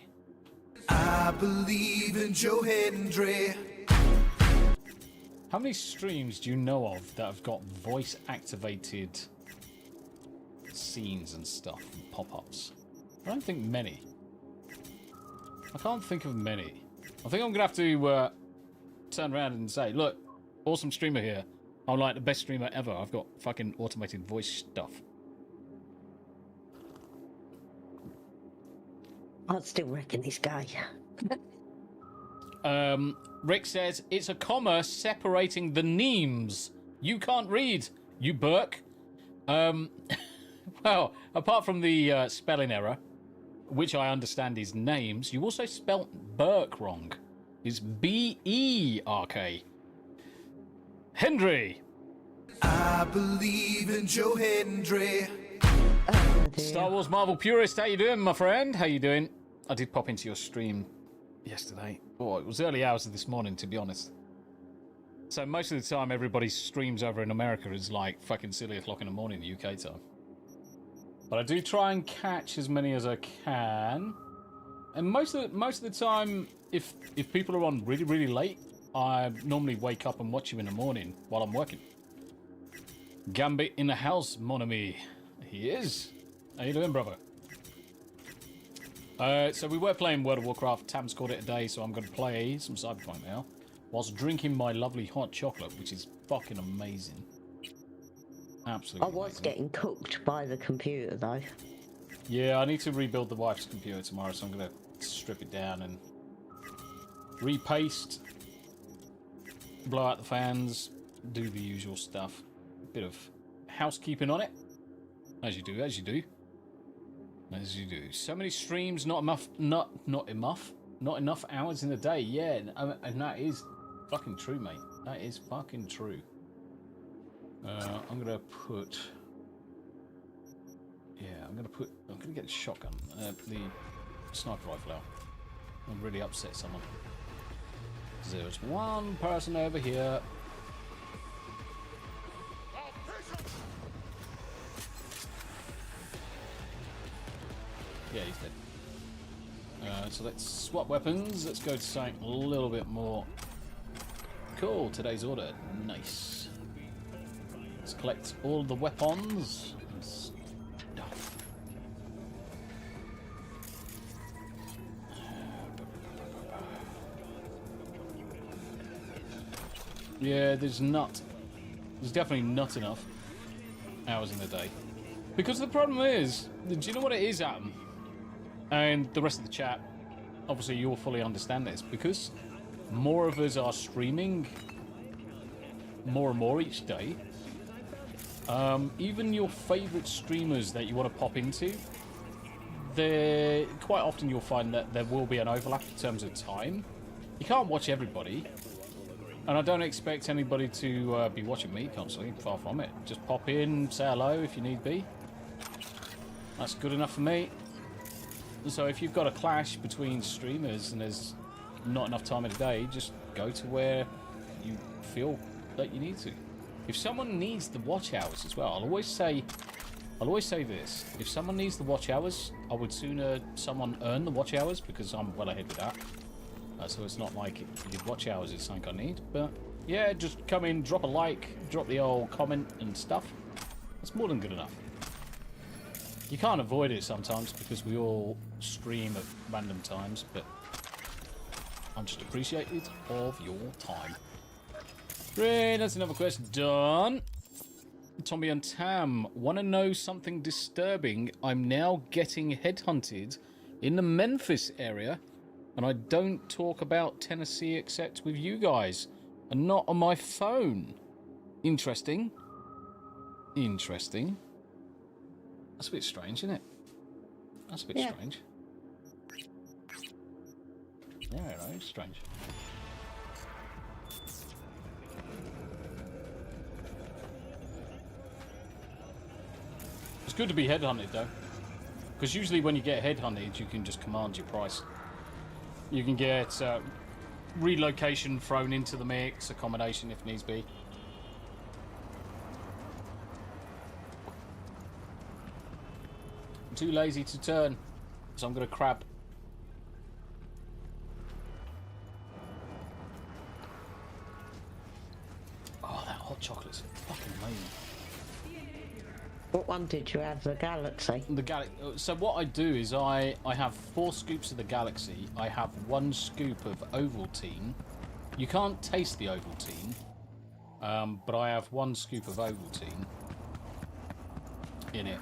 I believe in Joe Hendry. How many streams do you know of that have got voice-activated scenes and stuff and pop-ups? I don't think many. I can't think of many. I think I'm going to have to turn around and say, look, awesome streamer here. I'm like the best streamer ever. I've got fucking automated voice stuff. I still reckon this guy. Rick says, it's a comma separating the nemes. You can't read, you Burke. Well, apart from the spelling error, which I understand is names, you also spelt Burke wrong. It's B-E-R-K. Hendry. I believe in Joe Hendry. Star Wars Marvel purist, how you doing, my friend? How you doing? I did pop into your stream yesterday. Oh, it was early hours of this morning, to be honest. So most of the time, everybody's streams over in America is like fucking silly o'clock in the morning, UK time. But I do try and catch as many as I can. And most of the time, if people are on really, really late, I normally wake up and watch you in the morning while I'm working. Gambit in the house, mon ami. He is. How you doing, brother? So we were playing World of Warcraft. Tam's called it a day, so I'm going to play some Cyberpunk now, whilst drinking my lovely hot chocolate, which is fucking amazing. Absolutely. I was getting cooked by the computer, though. Yeah, I need to rebuild the wife's computer tomorrow, so I'm going to strip it down and repaste, blow out the fans, do the usual stuff. Bit of housekeeping on it, as you do, as you do. As you do. So many streams, not enough hours in the day. Yeah, and that is fucking true, mate. That is fucking true. I'm gonna put. Yeah, I'm gonna get the shotgun, the sniper rifle out. I'll really upset someone. There's one person over here. Yeah, he's dead. So let's swap weapons. Let's go to something a little bit more cool. Today's order. Nice. Let's collect all the weapons and stuff. Yeah, there's definitely not enough hours in the day. Because the problem is, do you know what it is, Adam? And the rest of the chat, obviously you'll fully understand this. Because more of us are streaming more and more each day, even your favourite streamers that you want to pop into, quite often you'll find that there will be an overlap in terms of time. You can't watch everybody. And I don't expect anybody to be watching me constantly, far from it. Just pop in, say hello if you need be. That's good enough for me. So if you've got a clash between streamers and there's not enough time in the day, just go to where you feel that you need to. If someone needs the watch hours as well, I'll always say this. If someone needs the watch hours, I would sooner someone earn the watch hours because I'm well ahead with that. So it's not like the watch hours is something I need. But yeah, just come in, drop a like, drop the old comment and stuff. That's more than good enough. You can't avoid it sometimes because we all stream at random times, but I'm just appreciative of your time. Great, that's another quest done. Tommy and Tam, want to know something disturbing? I'm now getting headhunted in the Memphis area. And I don't talk about Tennessee except with you guys. And not on my phone. Interesting. Interesting. That's a bit strange, isn't it? That's a bit strange. Yeah, right, strange. It's good to be headhunted, though. Because usually when you get headhunted, you can just command your price. You can get relocation thrown into the mix, accommodation if needs be. I'm too lazy to turn, so I'm going to crab. Oh, that hot chocolate's fucking amazing. What one did you have? The Galaxy? So what I do is I have 4 scoops of the Galaxy. I have 1 scoop of Ovaltine. You can't taste the Ovaltine, but I have 1 scoop of Ovaltine in it.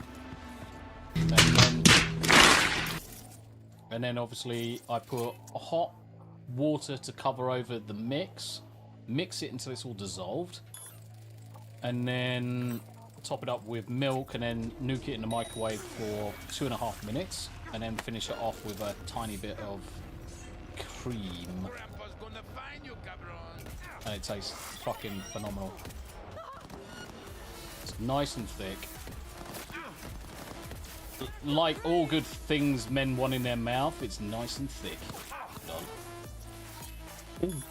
And then obviously I put hot water to cover over the mix it until it's all dissolved, and then top it up with milk and then nuke it in the microwave for 2.5 minutes and then finish it off with a tiny bit of cream. And it tastes fucking phenomenal. It's nice and thick. Like all good things men want in their mouth, it's nice and thick. Done. Ooh.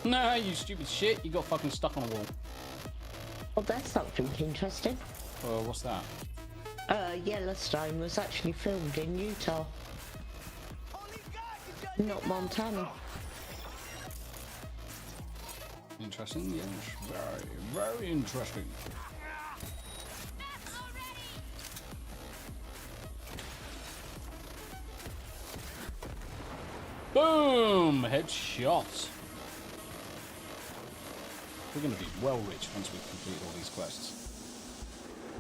Nah, you stupid shit. You got fucking stuck on a wall. Well, that's something interesting. What's that? Yellowstone was actually filmed in Utah. Not Montana. Interesting, yes. Very, very interesting. Boom! Headshot. We're going to be well rich once we complete all these quests.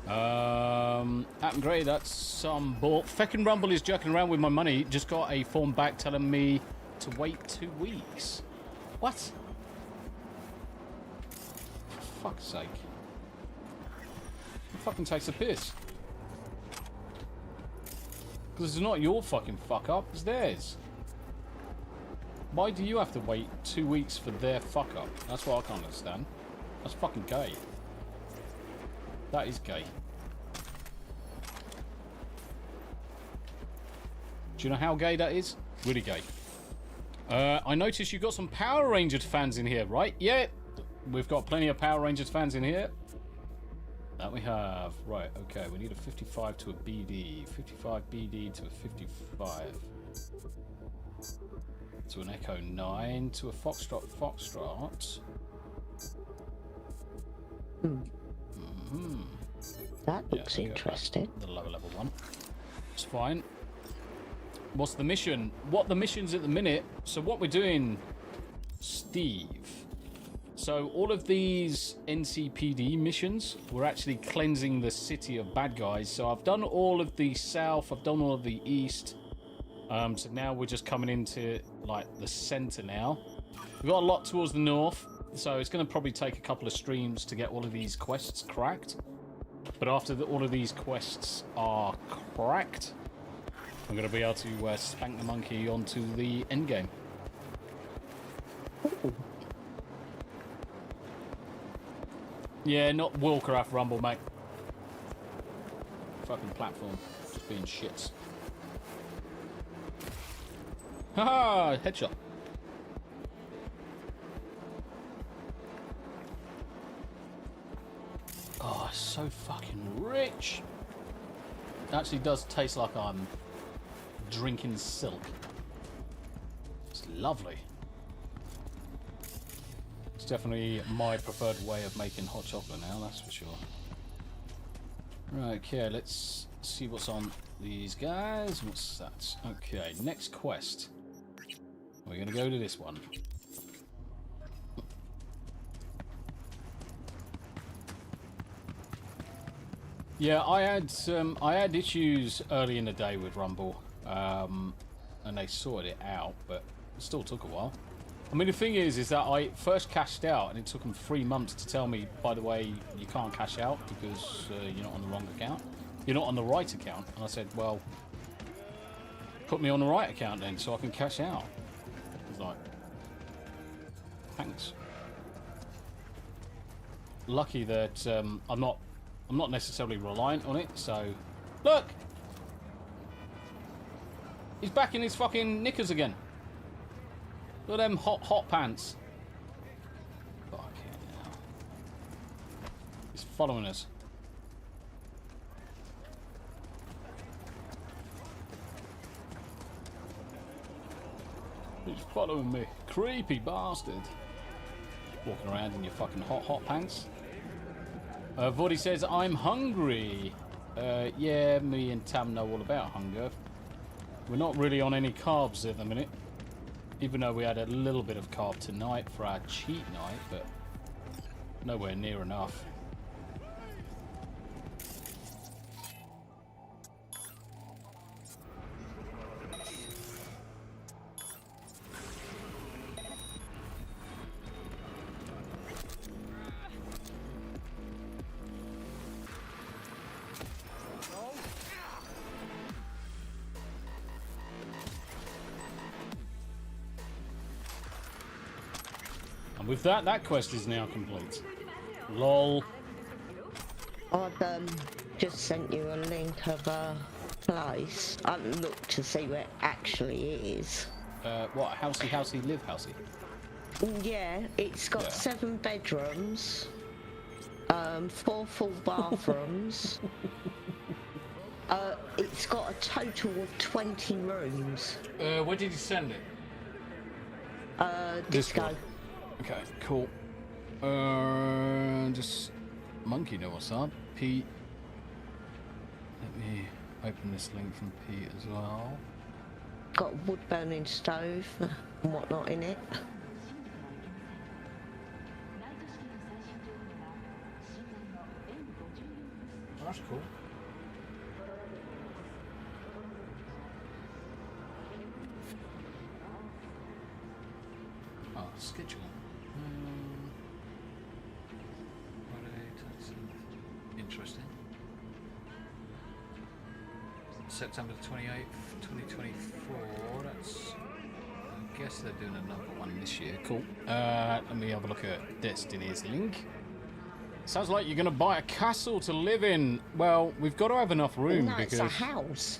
Atom Grey, that's some bull. Feckin' Rumble is jerking around with my money. Just got a form back telling me to wait 2 weeks. What? For fuck's sake. It fucking takes a piss. Because it's not your fucking fuck up, it's theirs. Why do you have to wait 2 weeks for their fuck up? That's what I can't understand. That's fucking gay. That is gay. Do you know how gay that is? Really gay. I noticed you got some Power Rangers fans in here, right? Yeah, we've got plenty of Power Rangers fans in here. That we have. Right, okay, we need a 55 to a BD. 55 BD to a 55. To an Echo 9 to a Foxtrot Foxtrot. That looks interesting. The lower level one. It's fine. What's the mission? What the mission's at the minute? So what we're doing, Steve. So all of these NCPD missions, we're actually cleansing the city of bad guys. So I've done all of the south, I've done all of the east. So now we're just coming into like the center now. We've got a lot towards the north, so it's going to probably take a couple of streams to get all of these quests cracked. But after all of these quests are cracked, I'm going to be able to spank the monkey onto the end game. Yeah, not World of Warcraft Rumble, mate. Fucking platform. Just being shits. Haha! Headshot. Oh, so fucking rich. Actually does taste like I'm drinking silk. It's lovely. It's definitely my preferred way of making hot chocolate now, that's for sure. Right, okay, let's see what's on these guys. What's that? Okay, next quest. We're gonna go to this one. Yeah, I had issues early in the day with Rumble, and they sorted it out, but it still took a while. I mean, the thing is that I first cashed out, and it took them 3 months to tell me, by the way, you can't cash out because you're not on the wrong account. You're not on the right account. And I said, well, put me on the right account then, so I can cash out. I was like, thanks. Lucky that I'm not necessarily reliant on it, so... Look! He's back in his fucking knickers again. Look at them hot pants. Fuck hell. He's following us. He's following me. Creepy bastard. Walking around in your fucking hot pants. Vordy says, I'm hungry. Yeah, me and Tam know all about hunger. We're not really on any carbs at the minute. Even though we had a little bit of carb tonight for our cheat night, but nowhere near enough. With that quest is now complete. Lol. I've just sent you a link of a place. I haven't looked to see where it actually is. What? Housey, live housey? Yeah, it's got 7 bedrooms, 4 full bathrooms. It's got a total of 20 rooms. Where did you send it? Disco. Okay, cool. Just monkey know what's up. Pete. Let me open this link from Pete as well. Got a wood burning stove and whatnot in it. That's cool. Oh, schedule. Interesting. September 28th, 2024. That's. I guess they're doing another one this year. Cool. Let me have a look at Destiny's link. Sounds like you're going to buy a castle to live in. Well, we've got to have enough room No, because. it's a house.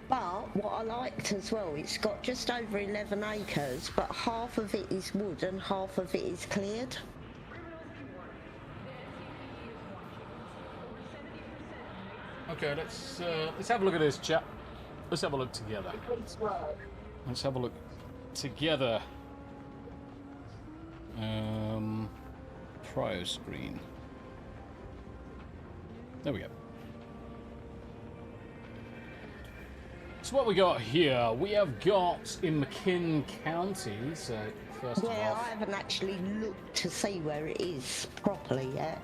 But what I liked as well, it's got just over 11 acres, but half of it is wood and half of it is cleared. Okay, let's have a look at this, chat. Let's have a look together. Let's have a look together. Prio screen. There we go. So what we got here? We have got in McKinn County. So first yeah, off, I haven't actually looked to see where it is properly yet.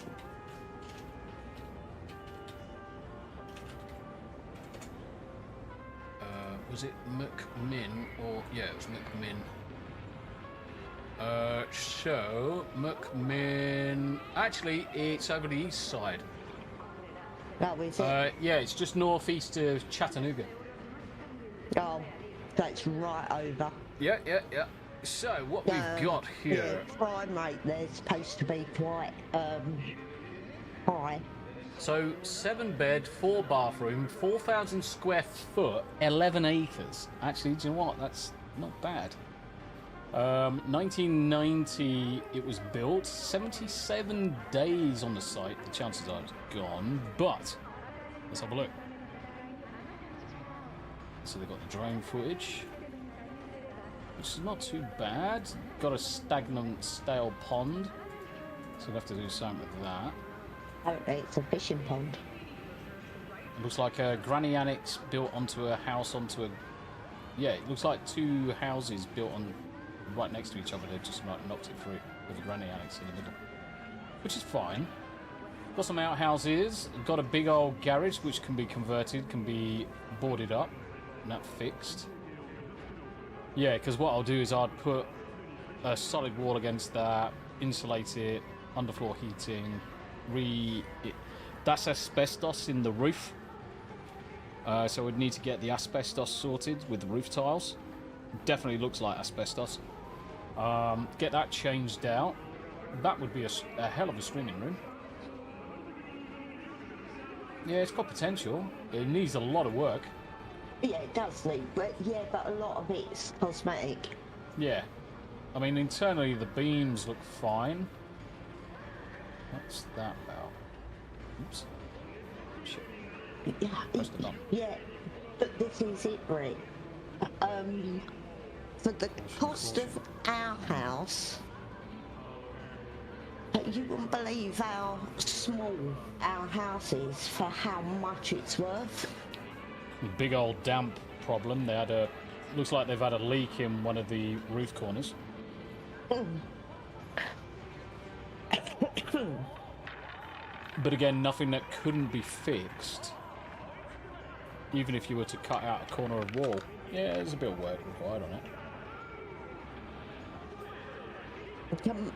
was it McMinn or yeah, it was McMinn. So McMinn. Actually, it's over the east side. Oh, is it? Yeah, it's just northeast of Chattanooga. Oh, that's right over. Yeah. So what we've got here. Yeah, crime rate there's supposed to be quite high. So 7-bed, 4-bathroom, 4,000 square foot, 11 acres. Actually, do you know what? That's not bad. 1990 it was built. 77 days on the site. The chances are it's gone, but let's have a look. So they've got the drone footage, which is not too bad. Got a stagnant, stale pond, so we'll have to do something with that. Oh, it's a fishing pond. It looks like a granny annex built onto a house onto a... Yeah, it looks like two houses built on right next to each other. They've just like knocked it through with a granny annex in the middle, which is fine. Got some outhouses. Got a big old garage which can be converted, can be boarded up, and that fixed. Yeah, because what I'll do is I'd put a solid wall against that, insulate it, underfloor heating. That's asbestos in the roof, so we'd need to get the asbestos sorted with the roof tiles. Definitely looks like asbestos. Get that changed out. That would be a hell of a streaming room. Yeah, it's got potential. It needs a lot of work. Yeah, it does need, but a lot of it's cosmetic. Yeah, I mean internally the beams look fine. What's that about? Oops. Shit. Yeah, but this is it, Rick. For the cost of our house, you wouldn't believe how small our house is for how much it's worth. Big old damp problem. They had a... Looks like they've had a leak in one of the roof corners. But again, nothing that couldn't be fixed. Even if you were to cut out a corner of wall. Yeah, there's a bit of work required on it.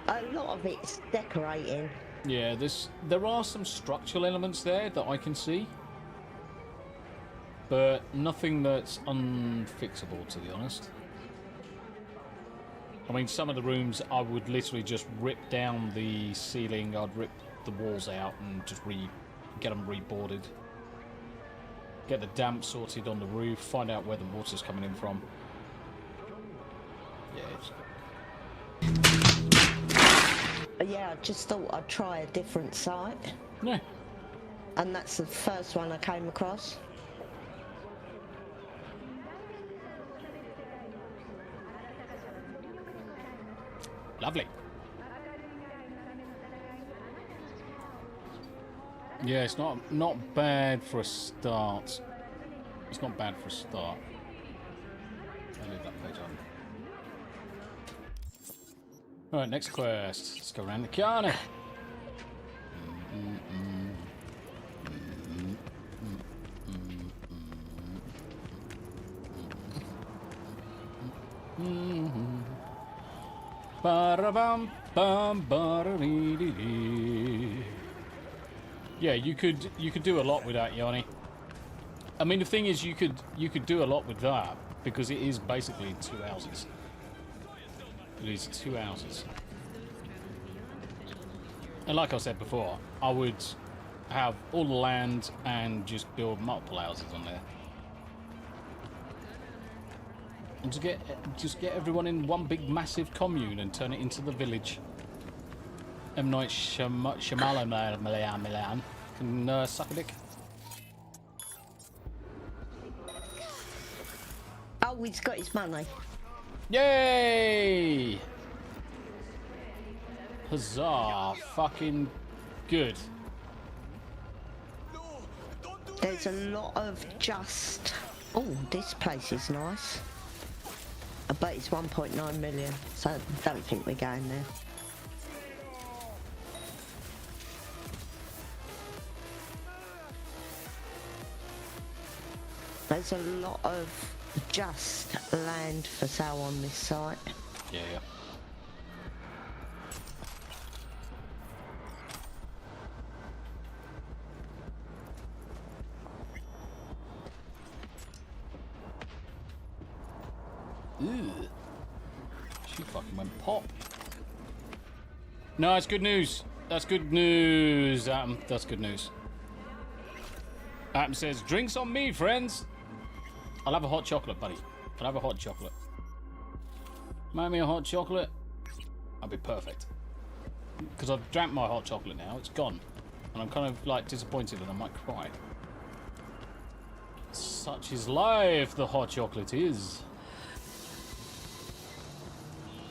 A lot of it's decorating. Yeah, there are some structural elements there that I can see. But nothing that's unfixable, to be honest. I mean, some of the rooms I would literally just rip down the ceiling, I'd rip the walls out and just get them reboarded. Get the damp sorted on the roof, find out where the water's coming in from. Yeah, I just thought I'd try a different site. Yeah. And that's the first one I came across. Lovely. Yeah, it's not bad for a start. It's not bad for a start. I'll leave that page on. Alright, next quest. Let's go around the corner. Yeah, you could do a lot with that, Yanni. I mean, the thing is, you could do a lot with that because it is basically 2 houses. It is 2 houses. And like I said before, I would have all the land and just build multiple houses on there. And just get everyone in one big massive commune and turn it into the village. M. Night Shyamalan can suck a dick. he's got his money. Yay! Huzzah! Fucking good. There's a lot of just... Oh, this place is nice. I bet it's 1.9 million, so I don't think we're going there. There's a lot of just land for sale on this site. Yeah, yeah. Ew. She fucking went pop. No, it's good news. That's good news, Adam. That's good news. Adam says, drinks on me, friends. I'll have a hot chocolate, buddy. I'll have a hot chocolate. Make me a hot chocolate. I'll be perfect. Because I've drank my hot chocolate now. It's gone. And I'm kind of like disappointed and I might cry. Such is life, the hot chocolate is.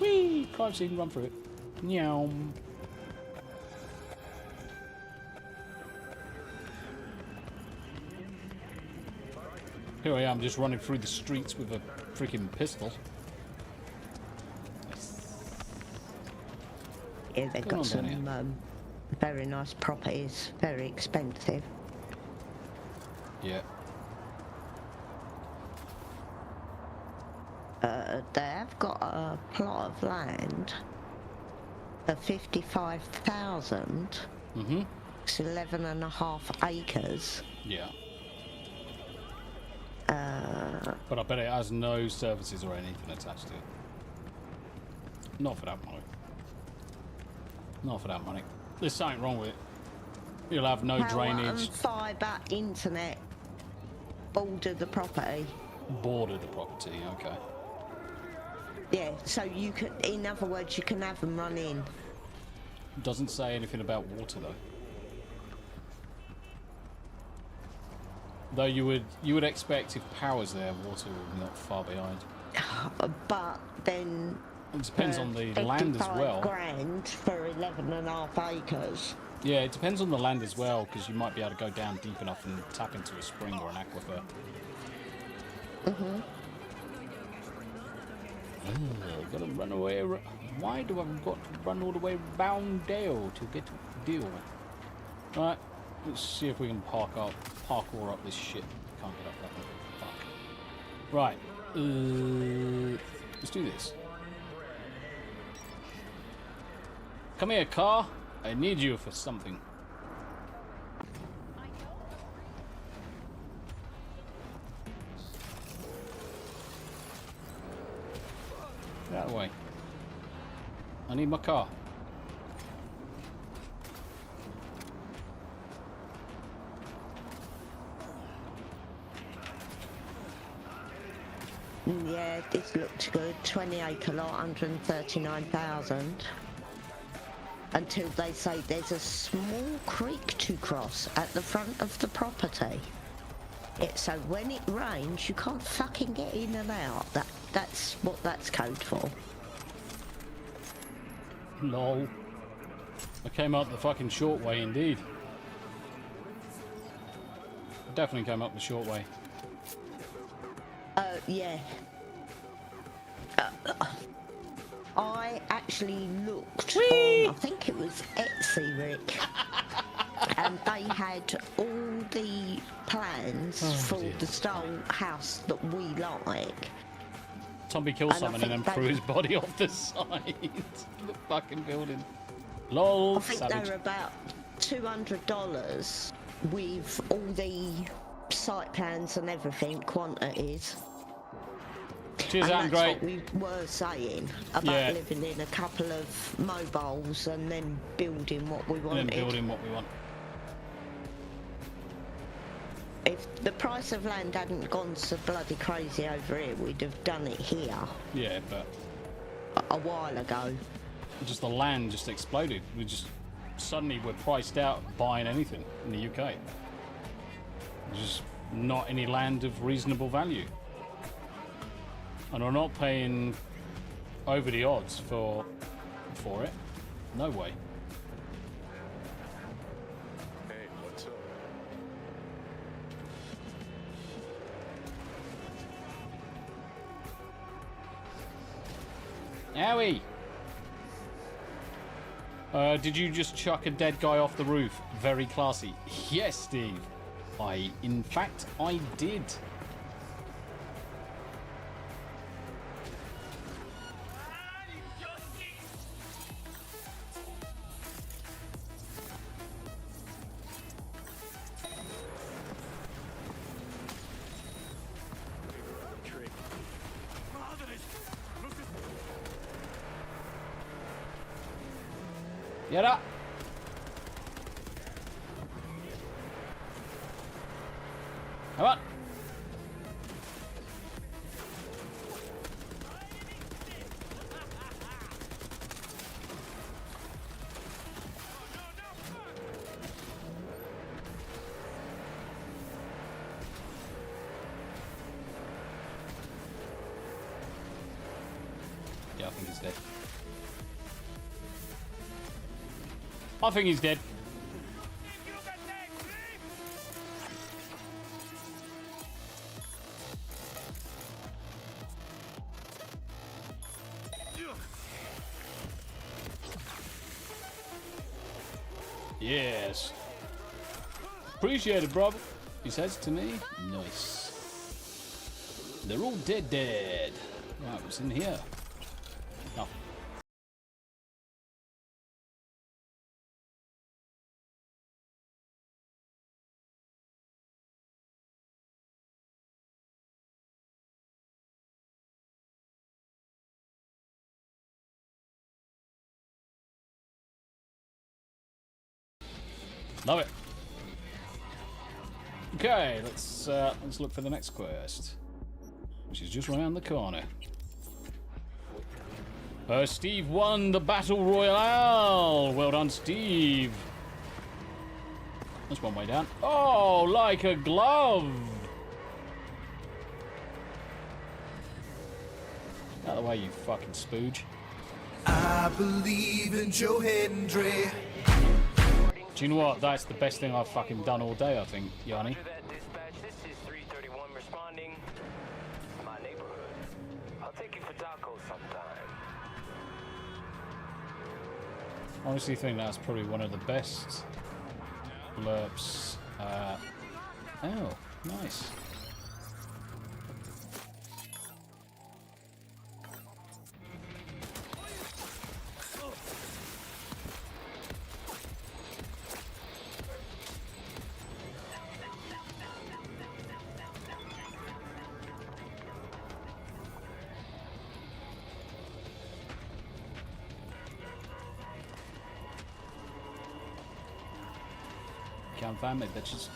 Whee! Crime scene, run through it. Meow. Here I am, just running through the streets with a freaking pistol. Yeah, they've got some very nice properties, very expensive. Yeah. They have got a plot of land for 55,000. Mm-hmm. It's 11.5 acres. Yeah. But I bet it has no services or anything attached to it. Not for that money. Not for that money. There's something wrong with it. You'll have no drainage. And fibre internet border the property. Border the property, okay. Yeah, so you can, in other words, you can have them run in. Doesn't say anything about water though. Though you would expect if power's there, water would be not far behind. But then it depends on the land as well. £55,000 for 11.5 acres. Yeah, it depends on the land as well, because you might be able to go down deep enough and tap into a spring or an aquifer. Mhm. Gotta run away. Why do I got to run all the way round Dale to get to deal? Right, let's see if we can parkour up this shit. Can't get up that way. Fuck. Right, let's do this. Come here, car. I need you for something. That way. I need my car. Yeah, this looks good. 20-acre lot, 139,000. Until they say there's a small creek to cross at the front of the property. So when it rains, you can't fucking get in and out. That's what that's code for. Lol. I came up the fucking short way indeed. I definitely came up the short way. Yeah. I actually looked on, I think it was Etsy, Rick, and they had all the plans for the style house that we like. Tommy killed someone and then threw his body off the side of the fucking building. Lol, I think savage. they were about $200 with all the site plans and everything, quantities. Cheers, and Adam, that's great. what we were saying about living in a couple of mobiles and then building what we wanted. And then building what we want. If the price of land hadn't gone so bloody crazy over here, we'd have done it here. Yeah, but a while ago. Just the land just exploded. We just suddenly we're priced out of buying anything in the UK. Just not any land of reasonable value. And I'm not paying over the odds for it. No way. Hey, what's up? Owie! Did you just chuck a dead guy off the roof? Very classy. Yes, Steve. In fact, I did. Get up! Come on! Yeah, I think he's dead. I think he's dead. Yes. Appreciate it, brother. He says to me. Nice. They're all dead. Right, what's in here? Oh. Love it. Okay, let's look for the next quest, which is just around the corner. Steve won the battle royale. Well done, Steve. That's one way down. Oh, like a glove. Out of the way, you fucking spooge. I believe in Joe Hendry. Do you know what? That's the best thing I've fucking done all day, I think, Yanni. This is 331 responding. My neighborhood. I'll take you for tacos sometime. I honestly think that's probably one of the best blurps. Oh, nice. Can't find me, bitches.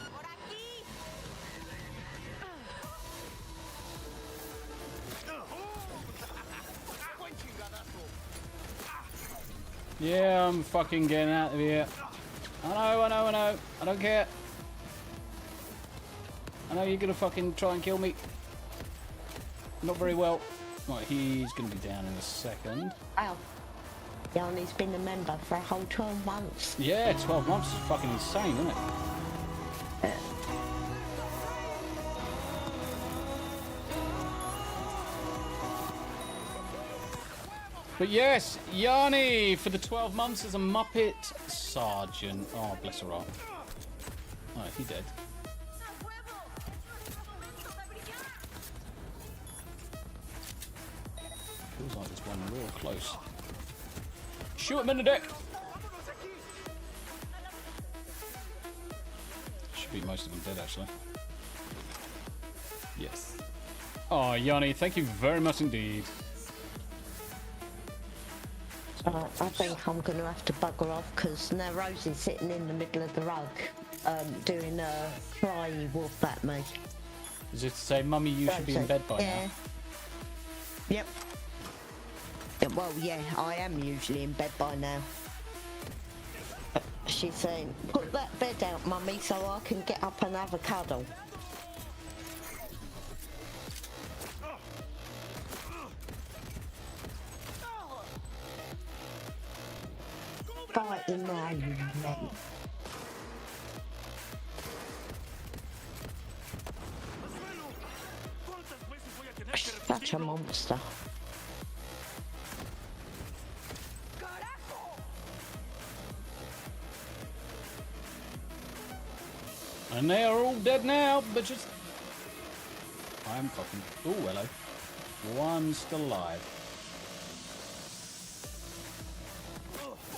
Yeah, I'm fucking getting out of here. I know. I don't care. I know you're gonna fucking try and kill me. Not very well. Right, he's gonna be down in a second. Ow. Yanni's been a member for a whole 12 months. Yeah, 12 months is fucking insane, isn't it? But yes, Yanni for the 12 months as a Muppet Sergeant. Oh, bless her heart. Alright, he dead. Feels like there's one real close. Shoot him in the dick! Should be most of them dead, actually. Yes. Oh, Yanni, thank you very much indeed. I think I'm going to have to bugger off because now Rosie's sitting in the middle of the rug doing a cry wolf at me. Is it to say, Mummy, you should be in bed by now? Yep. Well, yeah, I am usually in bed by now. She's saying, put that bed out, Mummy, so I can get up and have a cuddle. fighting now, you men. Such a monster. And they are all dead now, bitches. I'm fucking... Oh, hello. One's still alive.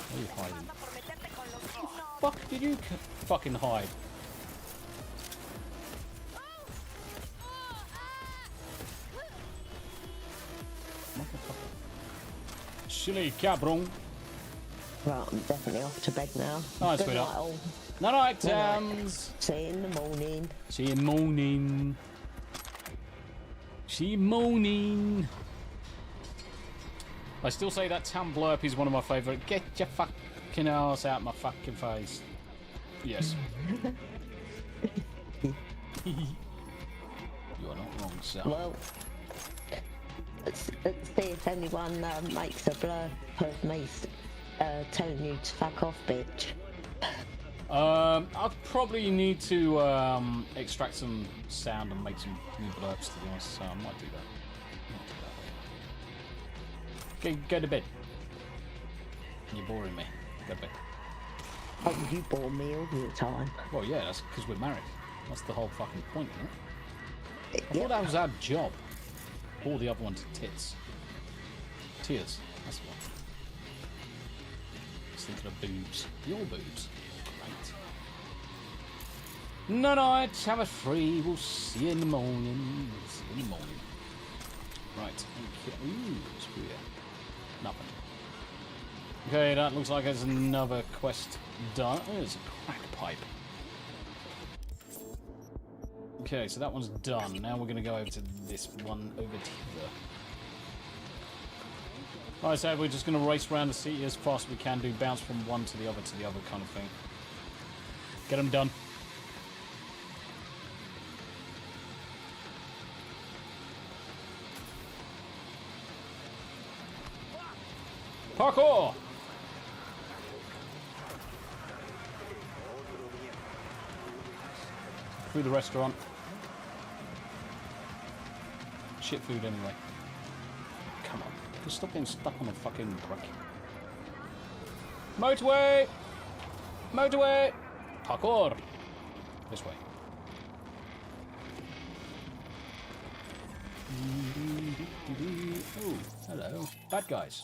Where are you hiding? Fuck did you fucking hide? Silly cabron. Right, I'm definitely off to bed now. Nice, Good sweetheart. night, all. Night night, Tams. See you in the morning. See you morning. See you morning. I still say that Tam blurp is one of my favourite. Get your fucking ass out my fucking face. Yes. You are not wrong, sir. Well, let's see if anyone makes a blurb of me telling you to fuck off, bitch. I'll probably need to extract some sound and make some new blurbs, to be honest, so I might do that. Go to bed. You're boring me. Go to bed. Oh, you bore me all the time. Well, yeah, that's because we're married. That's the whole fucking point, isn't it? I thought that was our job. All the other ones are tits. Tears. That's the one. Just thinking of boobs. Your boobs. Great. No night. Have it free. We'll see you in the morning. We'll see you in the morning. Right. Okay. Ooh, screw yeah. Nothing. Okay, that looks like there's another quest done. Oh, there's a crack pipe. Okay, so that one's done. Now we're going to go over to this one over here. Like I said, we're just going to race around the city as fast as we can, do bounce from one to the other kind of thing. Get them done. Parkour! Through the restaurant. Shit food anyway. Come on. Just stop getting stuck on a fucking brick. Motorway! Motorway! Parkour! This way. Oh, hello. Bad guys.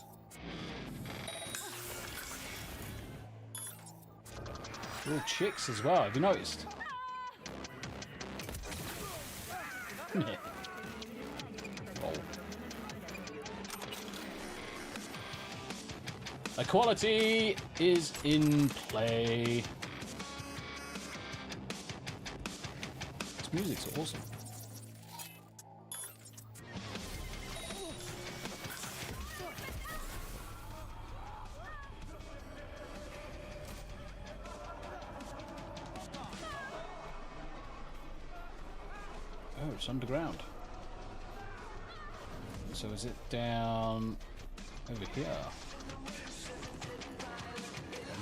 Little chicks as well, have you noticed? Yeah. Oh. Equality is in play. This music's awesome. Oh, it's underground. So is it down over here?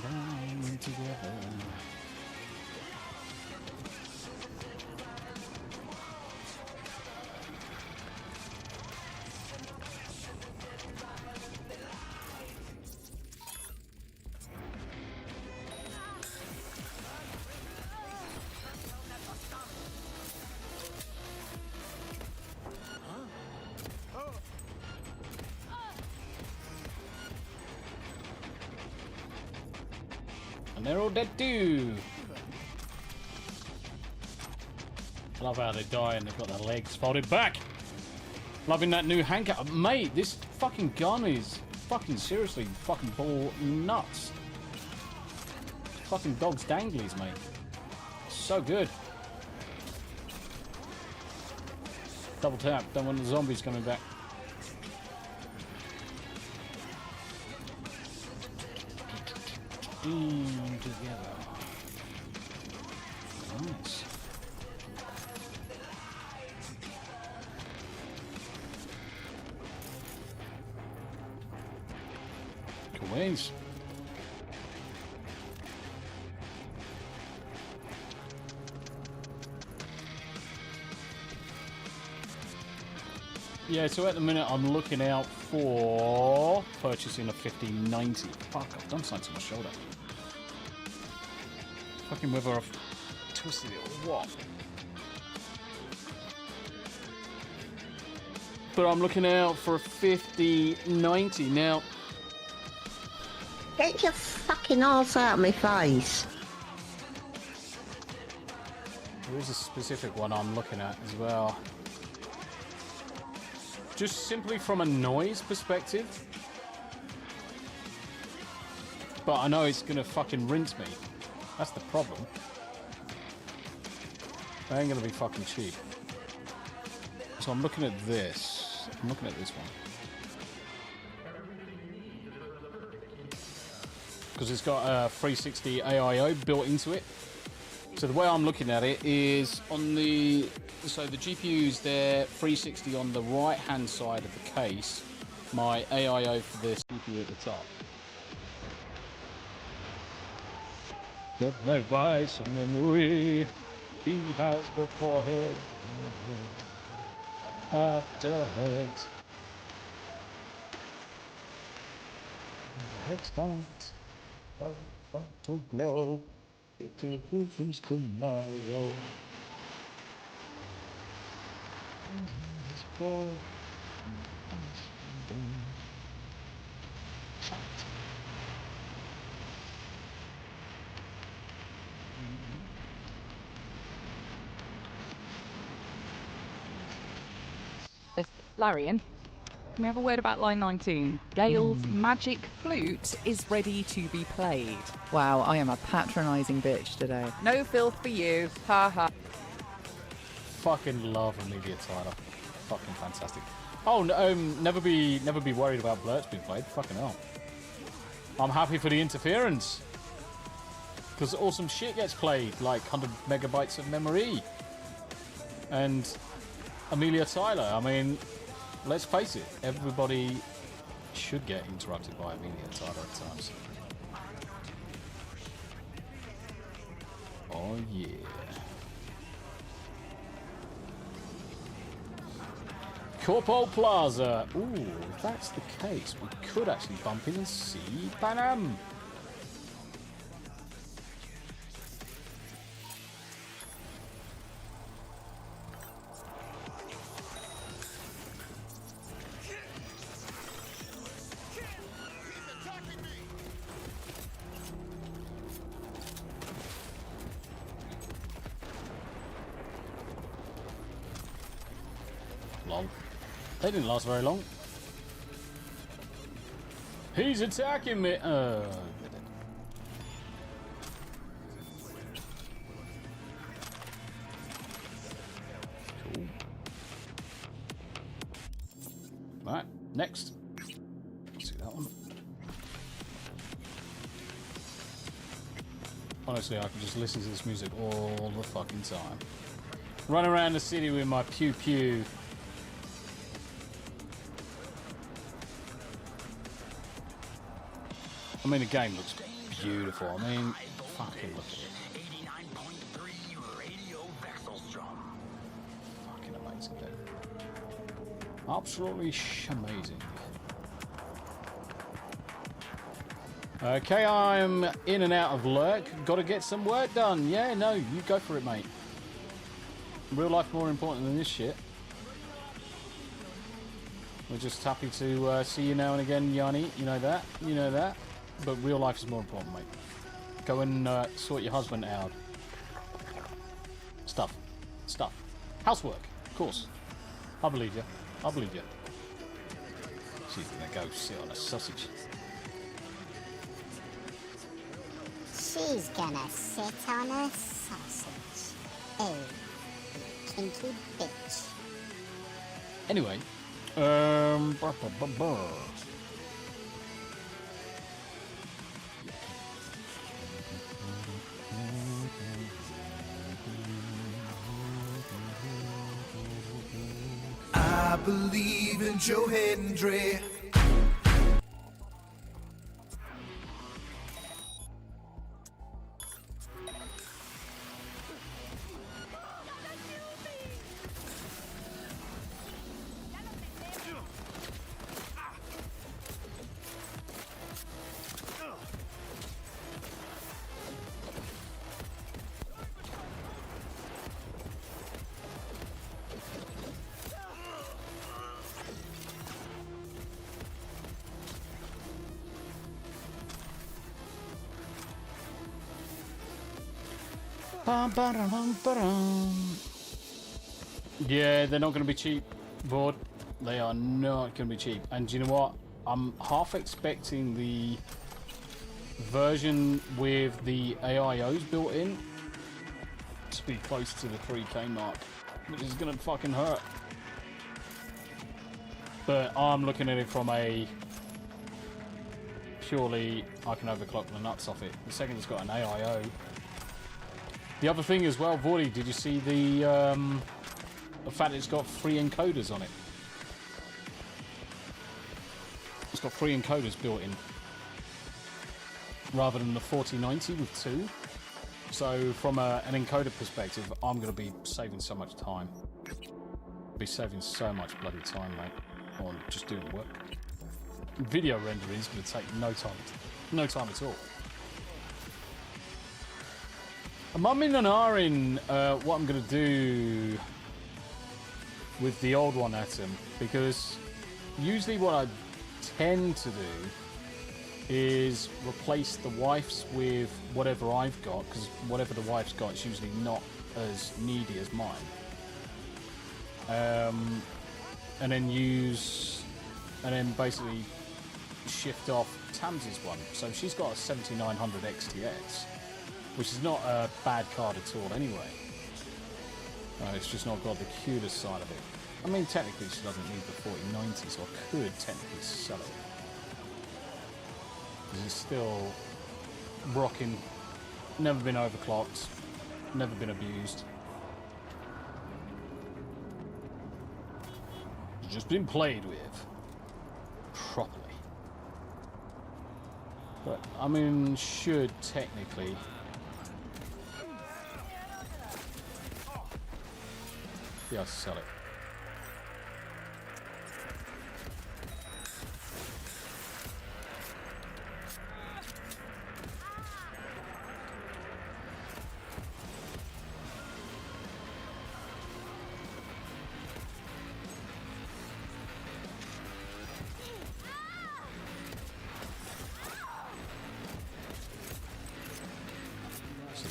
Down together. And they're all dead too. Love how they die and they've got their legs folded back. Loving that new handcuff. Mate, this fucking gun is fucking seriously fucking ball nuts. Fucking dog's danglies, mate. So good. Double tap. Don't want the zombies coming back. Together. Nice. Cool ways. Yeah, so at the minute I'm looking out for purchasing a 1590. Fuck, I've done something to my shoulder. Fucking whether I've twisted it or what. But I'm looking out for a 5090 now. Get your fucking arse out of my face. There is a specific one I'm looking at as well. Just simply from a noise perspective. But I know it's gonna fucking rinse me. That's the problem. They ain't gonna be fucking cheap. So I'm looking at this. I'm looking at this one. Because it's got a 360 AIO built into it. So the way I'm looking at it is on the... So the GPU's there, 360 on the right hand side of the case. My AIO for the CPU at the top. No vice of memory. He has before head. After head. Head's fine. Don't know. Who's tomorrow? Larian, can we have a word about line 19? Gale's magic flute is ready to be played. Wow, I am a patronising bitch today. No filth for you. Ha ha. Fucking love Amelia Tyler. Fucking fantastic. Oh, never be worried about blurts being played. Fucking hell. I'm happy for the interference. Because awesome shit gets played, like 100 megabytes of memory. And Amelia Tyler, I mean, let's face it, everybody should get interrupted by Amelia Tyler at times. Oh yeah. Corpo Plaza. Ooh, if that's the case, we could actually bump in and see Panam. Long. They didn't last very long. He's attacking me. Cool. Right, next. Let's see that one. Honestly, I can just listen to this music all the fucking time. Run around the city with my pew pew. I mean, the game looks beautiful. I mean, fucking look at it. Fucking amazing, dude. Absolutely amazing. Okay, I'm in and out of lurk. Got to get some work done. Yeah, no, you go for it, mate. Real life more important than this shit. We're just happy to see you now and again, Yanni. You know that. You know that. But real life is more important, mate. Go and sort your husband out. Stuff. Housework, of course. I believe you. She's gonna go sit on a sausage. She's gonna sit on a sausage. Oh, kinky bitch. Anyway, I believe in Joe Hendry. Yeah, they're not going to be cheap, Board. They are not going to be cheap. And do you know what? I'm half expecting the version with the AIOs built in to be close to the 3K mark, which is going to fucking hurt. But I'm looking at it from a purely I can overclock the nuts off it. The second it's got an AIO. The other thing as well, Vordy, did you see the fact that it's got 3 encoders on it? It's got 3 encoders built in, rather than the 4090 with 2. So from an encoder perspective, I'm going to be saving so much time. Be saving so much bloody time, mate, on just doing work. Video rendering is going to take no time at all. I'm umming and ahhing what I'm going to do with the old one Atom, because usually what I tend to do is replace the wife's with whatever I've got, because whatever the wife's got is usually not as needy as mine. And then basically shift off Tams's one. So she's got a 7900 XTX, which is not a bad card at all anyway. It's just not got the cutest side of it. I mean, technically she doesn't need the 4090, so I could technically sell it. Because it's still rocking, never been overclocked, never been abused. It's just been played with properly. But, I mean, should technically be able to sell it.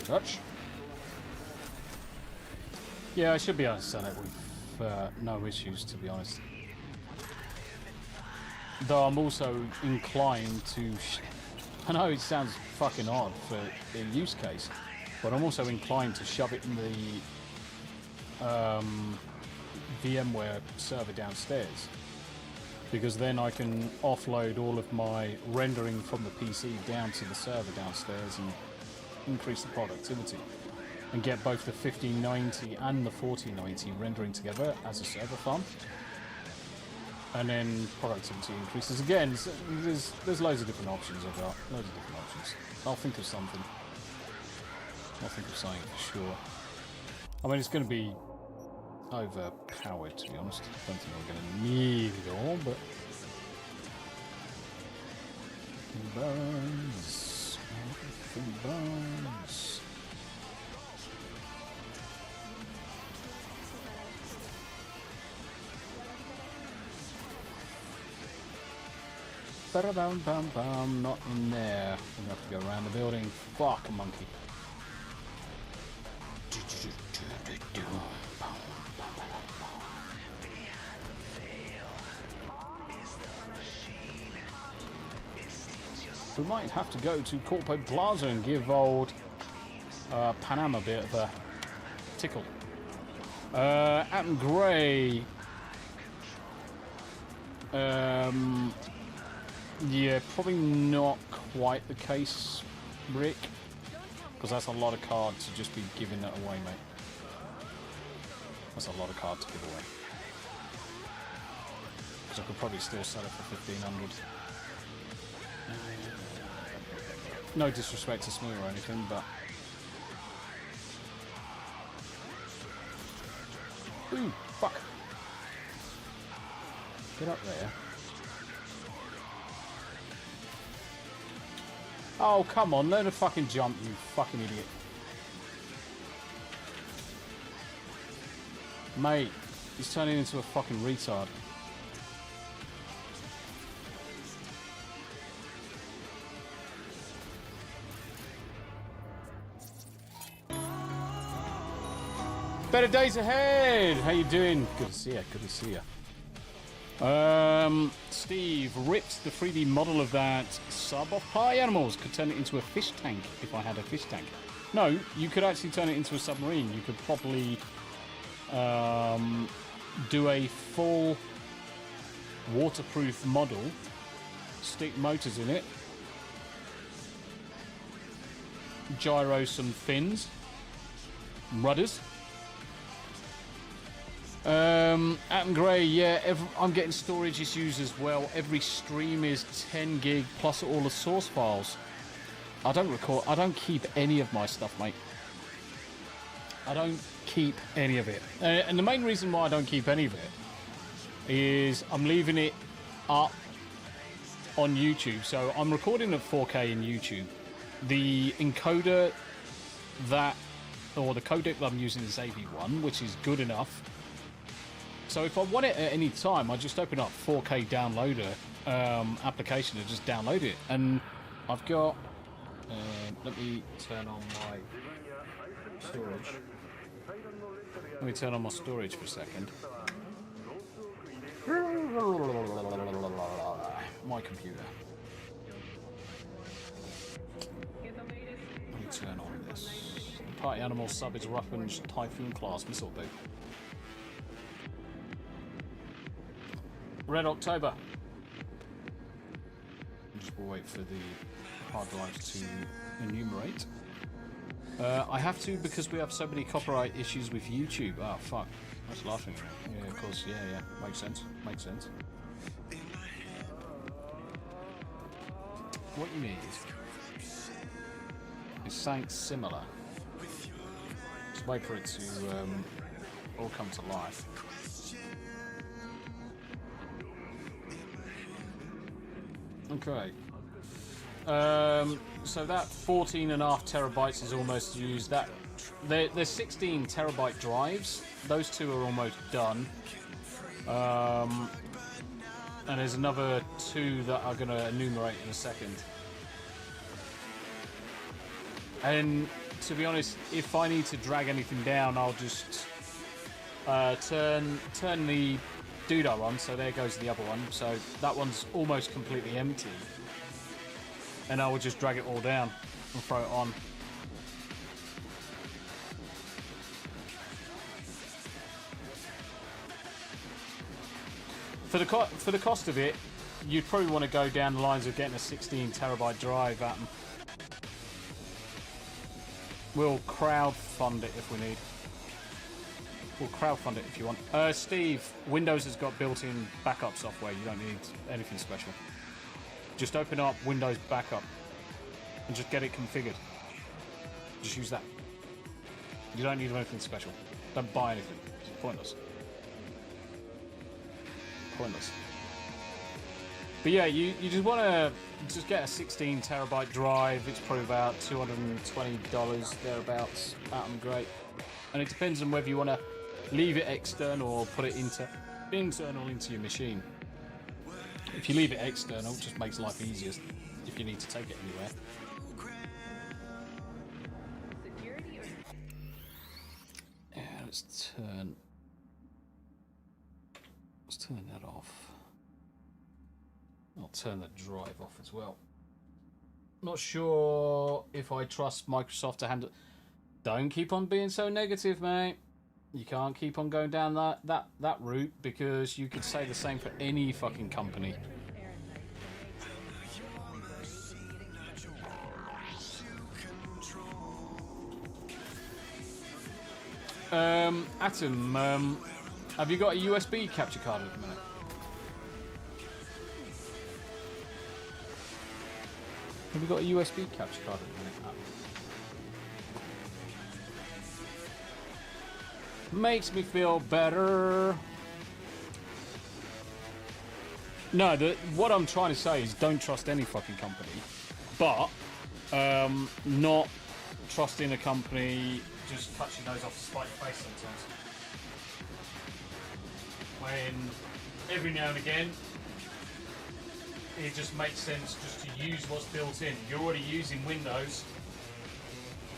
Touch. Yeah, I should be able to sell it with no issues, to be honest. Though I'm also inclined to... I know it sounds fucking odd for the use case, but I'm also inclined to shove it in the VMware server downstairs. Because then I can offload all of my rendering from the PC down to the server downstairs and increase the productivity and get both the 1590 and the 4090 rendering together as a server farm, and then productivity increases again. So there's loads of different options I've got, loads of different options. I'll think of something. I'll think of something for sure. I mean, it's going to be overpowered, to be honest. I don't think we're going to need it all, but burns. Bones. Ba-da-bum-bum-bum, not in there. We have to go around the building. Fuck a monkey. We might have to go to Corpo Plaza and give old Panama a bit of a tickle. Atom Grey. Yeah, probably not quite the case, Rick. Because that's a lot of cards to just be giving that away, mate. That's a lot of cards to give away. Because I could probably still sell it for 1500. No disrespect to Smooth or anything, but... Ooh, fuck. Get up there. Oh, come on, learn to fucking jump, you fucking idiot. Mate, he's turning into a fucking retard. Better days ahead. How you doing? Good to see you. Good to see you. Steve ripped the 3D model of that sub off party animals. Could turn it into a fish tank if I had a fish tank. No, you could actually turn it into a submarine. You could probably do a full waterproof model, stick motors in it, gyro some fins, rudders. Atom Grey, yeah, I'm getting storage issues as well. Every stream is 10 gig plus all the source files. I don't keep any of my stuff, mate. I don't keep any of it. And the main reason why I don't keep any of it is I'm leaving it up on YouTube. So I'm recording at 4K in YouTube. The encoder or the codec that I'm using is AV1, which is good enough. So if I want it at any time, I just open up 4K downloader application and just download it. And I've got... let me turn on my storage. Let me turn on my storage for a second. My computer. Let me turn on this. Party Animal sub is Ruffen's Typhoon class missile boot. Red October. Just wait for the hard drives to enumerate. I have to because we have so many copyright issues with YouTube. Oh fuck, I was laughing. Yeah, of course. Yeah, makes sense. Makes sense. What you need is something similar. Just wait for it to all come to life. Okay. So that 14.5 terabytes is almost used. That there's 16 terabyte drives. Those two are almost done. And there's another 2 that are going to enumerate in a second. And to be honest, if I need to drag anything down, I'll just turn the doodah on. So there goes the other one. So that one's almost completely empty. And I will just drag it all down and throw it on. For the cost of it, you'd probably want to go down the lines of getting a 16 terabyte drive at them. We'll crowdfund it if we need. We'll crowdfund it if you want. Steve, Windows has got built-in backup software. You don't need anything special. Just open up Windows Backup and just get it configured. Just use that. You don't need anything special. Don't buy anything. It's pointless. Pointless. But yeah, you just want to just get a 16 terabyte drive. It's probably about $220 thereabouts. Atom Grey. And it depends on whether you want to leave it external or put it internal into your machine. If you leave it external, it just makes life easier if you need to take it anywhere. Yeah, let's turn that off. I'll turn the drive off as well. Not sure if I trust Microsoft to handle. Don't keep on being so negative, mate. You can't keep on going down that route because you could say the same for any fucking company. Atom, have you got a USB capture card at the minute? Have you got a USB capture card at the minute, Atom? Makes me feel better. No, what I'm trying to say is don't trust any fucking company, but not trusting a company just cuts your nose off to spite your face sometimes. When every now and again it just makes sense just to use what's built in. You're already using Windows.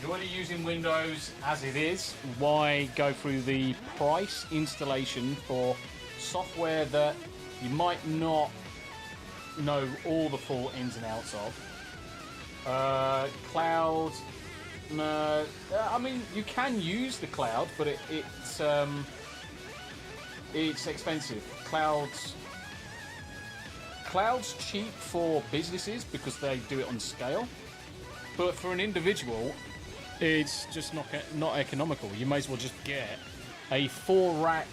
you're already using Windows as it is, why go through the price installation for software that you might not know all the full ins and outs of? Cloud, no. I mean, you can use the cloud, but it's expensive. Cloud's cheap for businesses because they do it on scale, but for an individual, it's just not economical. You may as well just get a 4-rack,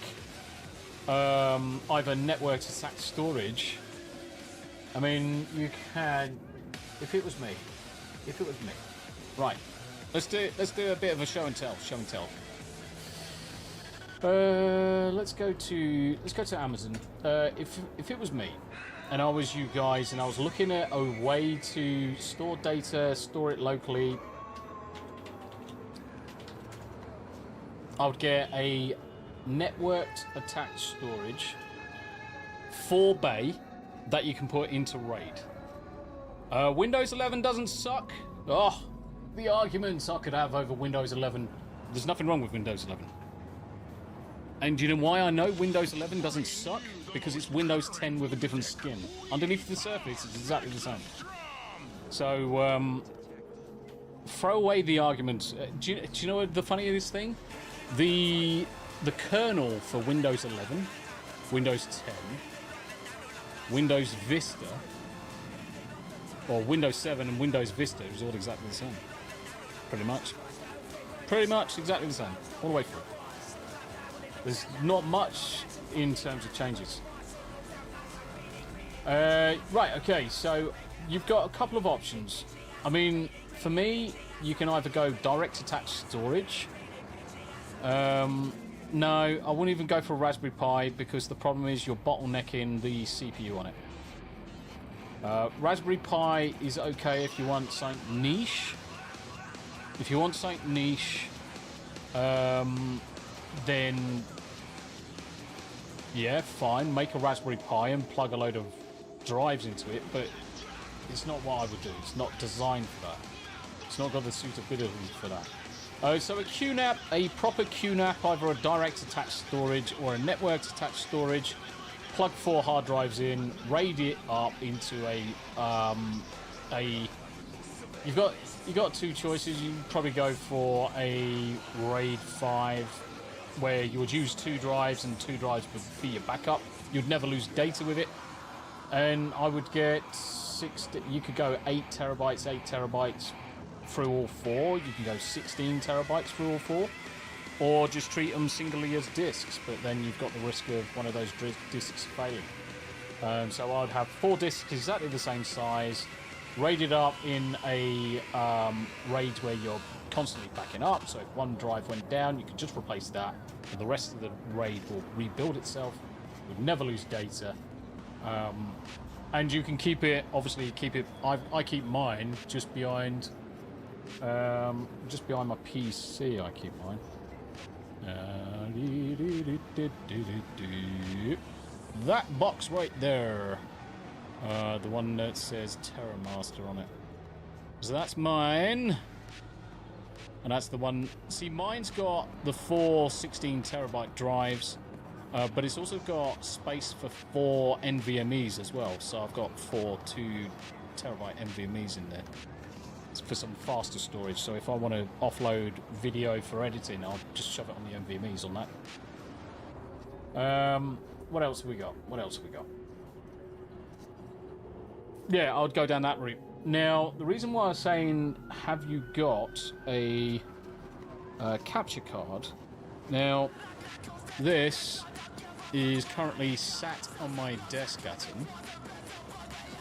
either networked attached storage. I mean, you can. If it was me. Right. Let's do a bit of a show and tell. Let's go to Amazon. If it was me, and I was you guys, and I was looking at a way to store data, store it locally, I would get a networked attached storage 4-bay that you can put into RAID. Windows 11 doesn't suck. Oh, the arguments I could have over Windows 11. There's nothing wrong with Windows 11. And do you know why I know Windows 11 doesn't suck? Because it's Windows 10 with a different skin. Underneath the surface, it's exactly the same. So, throw away the argument. Do you know what the funniest thing? The kernel for Windows 11, Windows 10, Windows Vista, or Windows 7 and Windows Vista is all exactly the same. Pretty much exactly the same, all the way through. There's not much in terms of changes. Right, okay, so you've got a couple of options. I mean, for me, you can either go direct attached storage. No, I wouldn't even go for a Raspberry Pi because the problem is you're bottlenecking the CPU on it. Raspberry Pi is okay if you want something niche. Then yeah, fine, make a Raspberry Pi and plug a load of drives into it, but it's not what I would do. It's not designed for that. It's not got the suitability for that. So a QNAP, a proper QNAP, either a direct attached storage or a networked attached storage, plug 4 hard drives in, RAID it up into you've got two choices. You can probably go for a RAID 5 where you would use 2 drives and 2 drives would be your backup. You'd never lose data with it. And I would get you could go 8 terabytes through all 4. You can go 16 terabytes through all 4. Or just treat them singly as disks, but then you've got the risk of one of those disks failing. So I'd have 4 disks exactly the same size, RAIDed up in a RAID where you're constantly backing up, so if one drive went down, you could just replace that, and the rest of the RAID will rebuild itself. You'll never lose data. And you can keep it, I keep mine just behind my PC, I keep mine. That box right there, the one that says TerraMaster on it. So that's mine, and that's the one. See, mine's got the 4 16 terabyte drives, but it's also got space for 4 NVMEs as well. So I've got 4 2 terabyte NVMEs in there. It's for some faster storage, so if I want to offload video for editing, I'll just shove it on the NVMEs on that. What else have we got? Yeah, I would go down that route. Now, the reason why I was saying, have you got a capture card? Now, this is currently sat on my desk at him.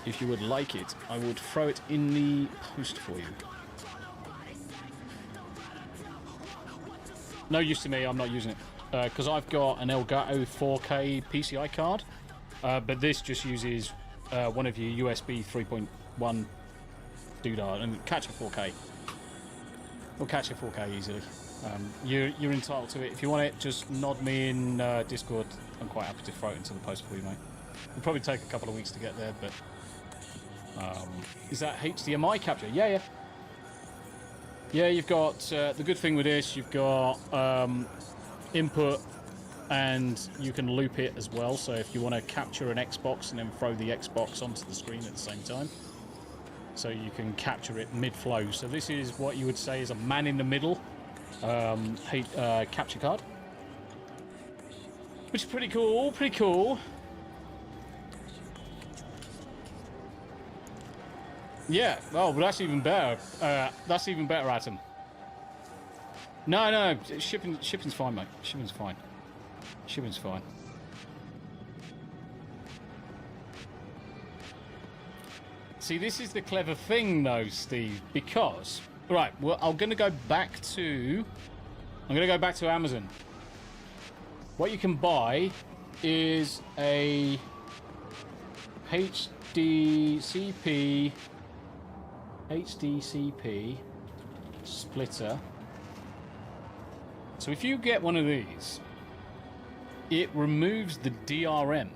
If you would like it, I would throw it in the post for you. No use to me, I'm not using it. Because I've got an Elgato 4K PCI card, but this just uses one of your USB 3.1 doodah and catch a 4K. We'll catch a 4K easily. You're entitled to it. If you want it, just nod me in Discord. I'm quite happy to throw it into the post for you, mate. It'll probably take a couple of weeks to get there, but... is that HDMI capture? Yeah. Yeah, you've got the good thing with this. You've got input, and you can loop it as well. So if you want to capture an Xbox and then throw the Xbox onto the screen at the same time, so you can capture it mid-flow. So this is what you would say is a man-in-the-middle capture card, which is pretty cool. Pretty cool. Yeah. Oh, but that's even better. That's even better, Atom. No, shipping's fine, mate. Shipping's fine. Shipping's fine. See, this is the clever thing, though, Steve, because right. Well, I'm gonna go back to Amazon. What you can buy is a HDCP splitter. So if you get one of these, it removes the DRM.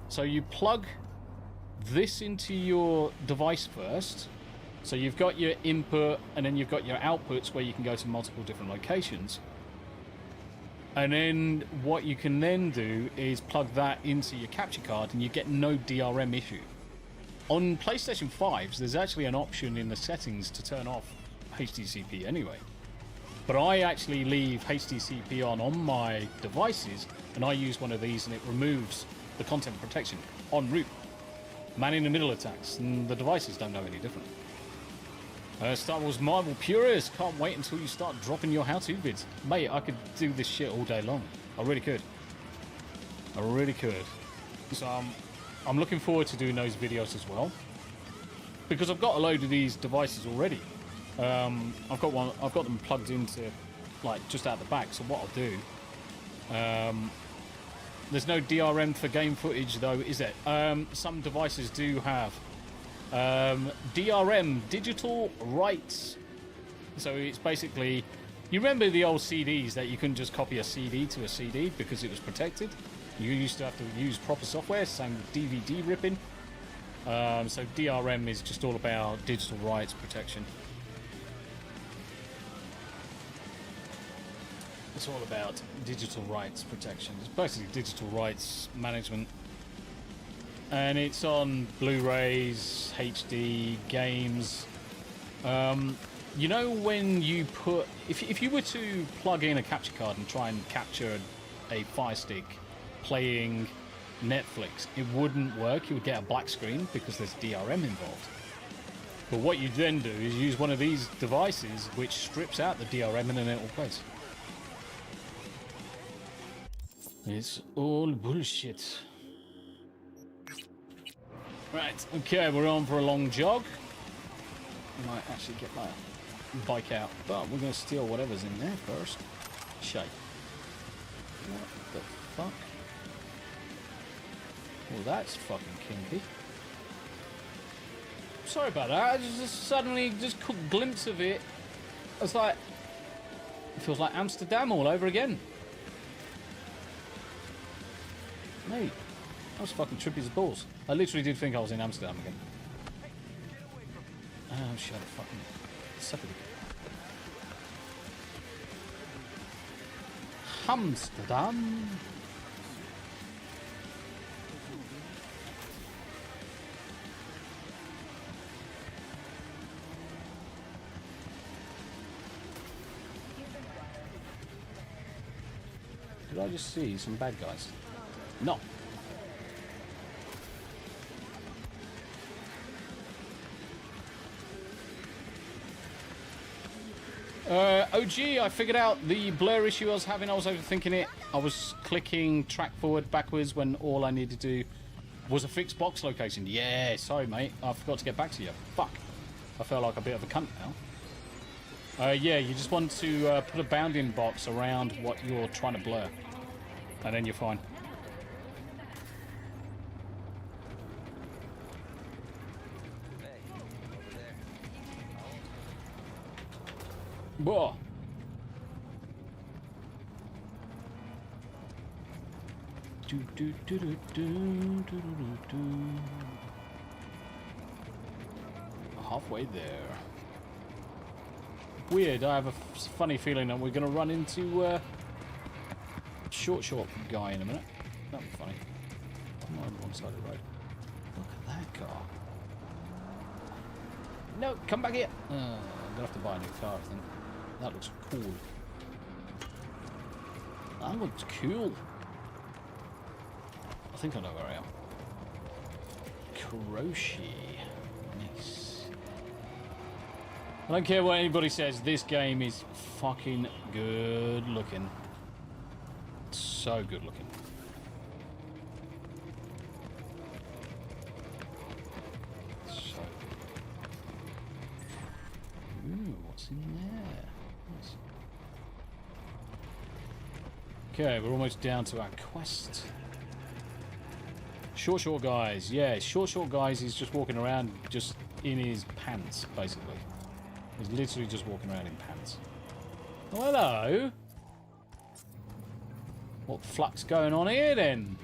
So you plug this into your device first. So you've got your input and then you've got your outputs where you can go to multiple different locations. And then what you can then do is plug that into your capture card and you get no DRM issue. On PlayStation 5s, there's actually an option in the settings to turn off HDCP anyway. But I actually leave HDCP on my devices, and I use one of these and it removes the content protection en route. Man-in-the-middle attacks, and the devices don't know any different. Star Wars Marvel purists, can't wait until you start dropping your how-to vids. Mate, I could do this shit all day long. I really could. I really could. So I'm looking forward to doing those videos as well, because I've got a load of these devices already. I've got them plugged into, like, just out the back. So what I'll do, there's no DRM for game footage though, is it? Some devices do have DRM, digital rights. So it's basically, you remember the old CDs that you couldn't just copy a CD to a CD because it was protected? You used to have to use proper software, same with DVD ripping. So DRM is just all about digital rights protection. It's all about digital rights protection. It's basically digital rights management. And it's on Blu-rays, HD, games. You know when you put... If you were to plug in a capture card and try and capture a Fire Stick playing Netflix, it wouldn't work. You would get a black screen because there's DRM involved. But what you then do is use one of these devices which strips out the DRM and then it all plays. It's all bullshit. Right, okay, we're on for a long jog. Might actually get my bike out, but we're going to steal whatever's in there first. Shite. What the fuck? Well, that's fucking kinky. Sorry about that. I just suddenly just caught a glimpse of it. I was like, it feels like Amsterdam all over again. Mate, that was fucking trippy as balls. I literally did think I was in Amsterdam again. Oh, shut up, fucking suck it. Amsterdam. Did I just see some bad guys? No. OG, I figured out the blur issue I was having. I was overthinking it. I was clicking track forward, backwards when all I needed to do was a fixed box location. Yeah, sorry, mate. I forgot to get back to you. Fuck. I felt like a bit of a cunt now. Yeah, you just want to put a bounding box around what you're trying to blur. And then you're fine. Whoa. Half halfway there. Weird, I have a funny feeling that we're going to run into short guy in a minute. That'll be funny. I'm on the wrong side of the road. Look at that car. No, come back here. I'm going to have to buy a new car, I think. That looks cool. That looks cool. I think I know where I am. Kuroshi. Nice. I don't care what anybody says, this game is fucking good looking. So good looking. So good. Ooh, what's in there? Nice. Okay, we're almost down to our quest. Short guys. Yeah, short guys is just walking around just in his pants, basically. He's literally just walking around in pants. Oh, hello. What flux going on here then?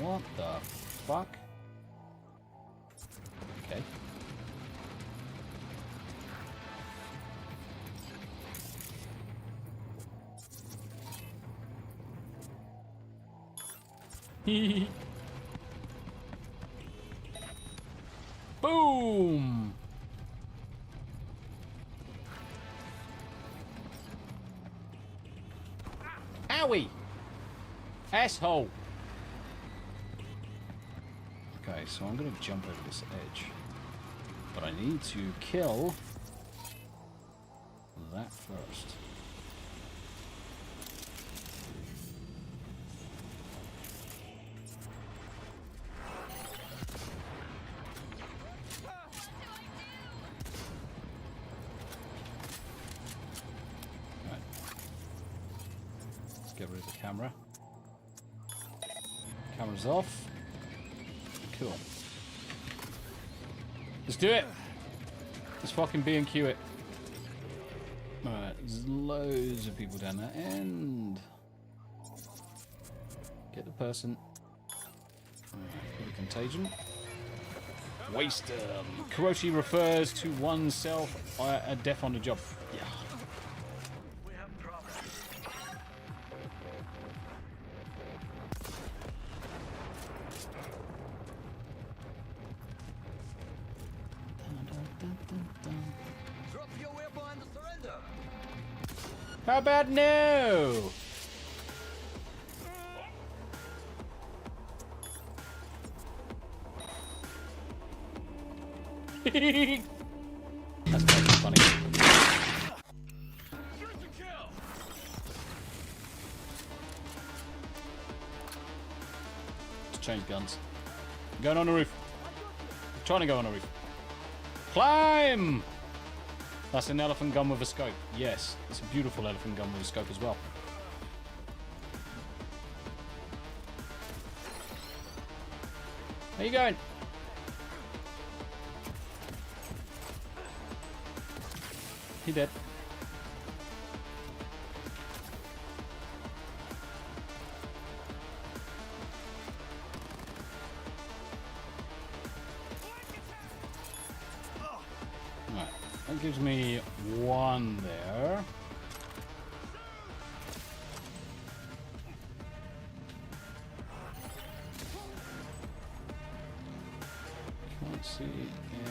What the fuck? Okay. Boom! Owie! Asshole! Okay, so I'm gonna jump over this edge. But I need to kill that first. Get rid of the camera. Camera's off. Cool. Let's do it. Let's fucking B&Q it. Alright, there's loads of people down that end. Get the person. Alright, contagion. Waste them. Kuroshi refers to oneself a death on the job. Yeah. Drop your weapon and surrender. How about no? That's kind of funny. Let's change guns. I'm going on the roof. I'm trying to go on the roof. Climb! That's an elephant gun with a scope. Yes, it's a beautiful elephant gun with a scope as well. Where you going? He dead. Right, that gives me one there. Can't see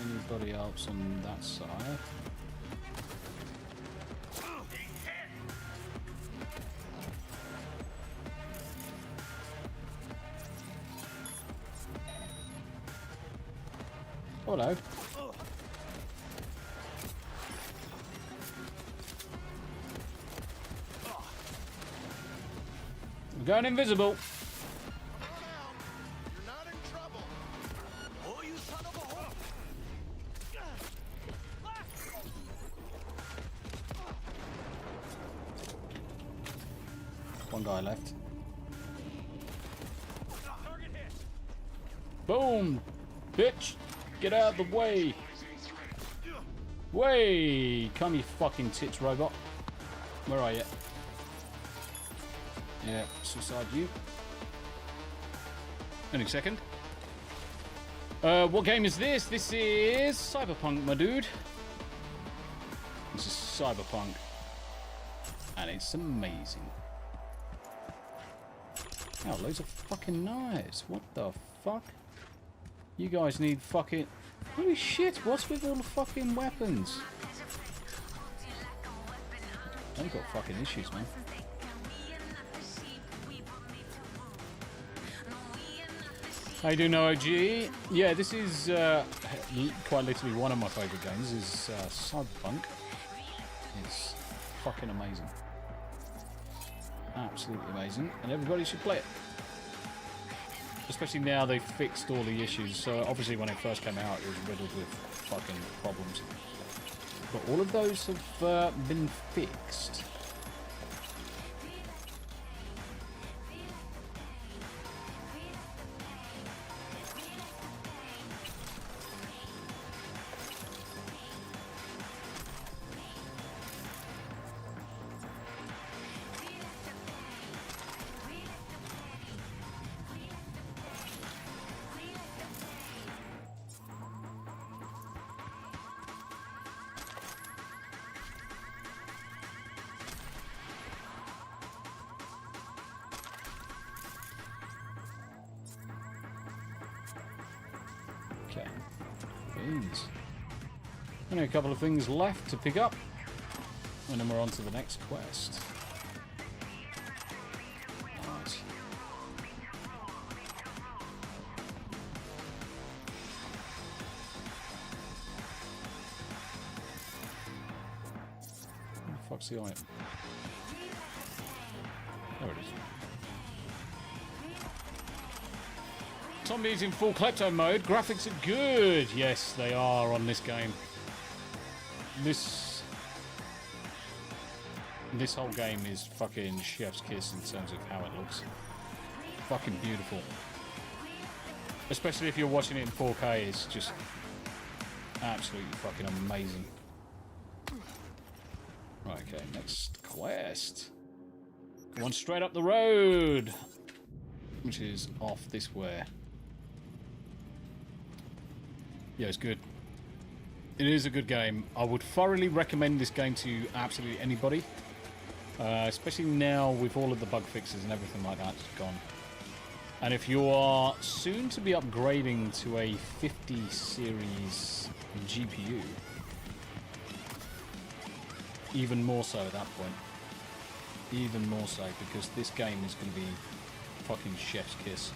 anybody else on that side. Hello. I'm going invisible. You're not in trouble. Oh, you son of a whore. One guy left. Boom! Bitch! Get out of the way! Way! Come, you fucking tits robot. Where are you? Yeah, suicide you. Any second. What game is this? This is Cyberpunk, my dude. This is Cyberpunk. And it's amazing. Oh, loads of fucking knives. What the fuck? You guys need fucking... Holy shit, what's with all the fucking weapons? They've got fucking issues, man. How you doing, OG? Yeah, this is quite literally one of my favourite games. Is Cyberpunk. It's fucking amazing. Absolutely amazing. And everybody should play it. Especially now they've fixed all the issues. So obviously when it first came out, it was riddled with fucking problems. But all of those have been fixed. Okay. Beans. Only a couple of things left to pick up. And then we're on to the next quest. Nice. Where the fuck's the item? There it is. Zombies in full klepto mode. Graphics are good. Yes, they are on this game. This whole game is fucking chef's kiss in terms of how it looks. Fucking beautiful. Especially if you're watching it in 4K, it's just absolutely fucking amazing. Right, okay, next quest. One straight up the road, which is off this way. Yeah, it's good. It is a good game. I would thoroughly recommend this game to absolutely anybody. Especially now with all of the bug fixes and everything like that gone. And if you are soon to be upgrading to a 50 series GPU, even more so at that point. Even more so, because this game is going to be fucking chef's kiss.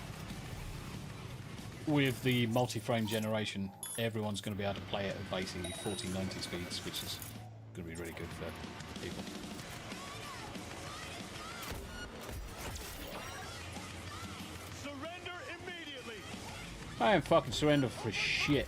With the multi-frame generation, everyone's going to be able to play it at basically 1490 speeds, which is going to be really good for people. Surrender immediately. I ain't fucking surrender for shit.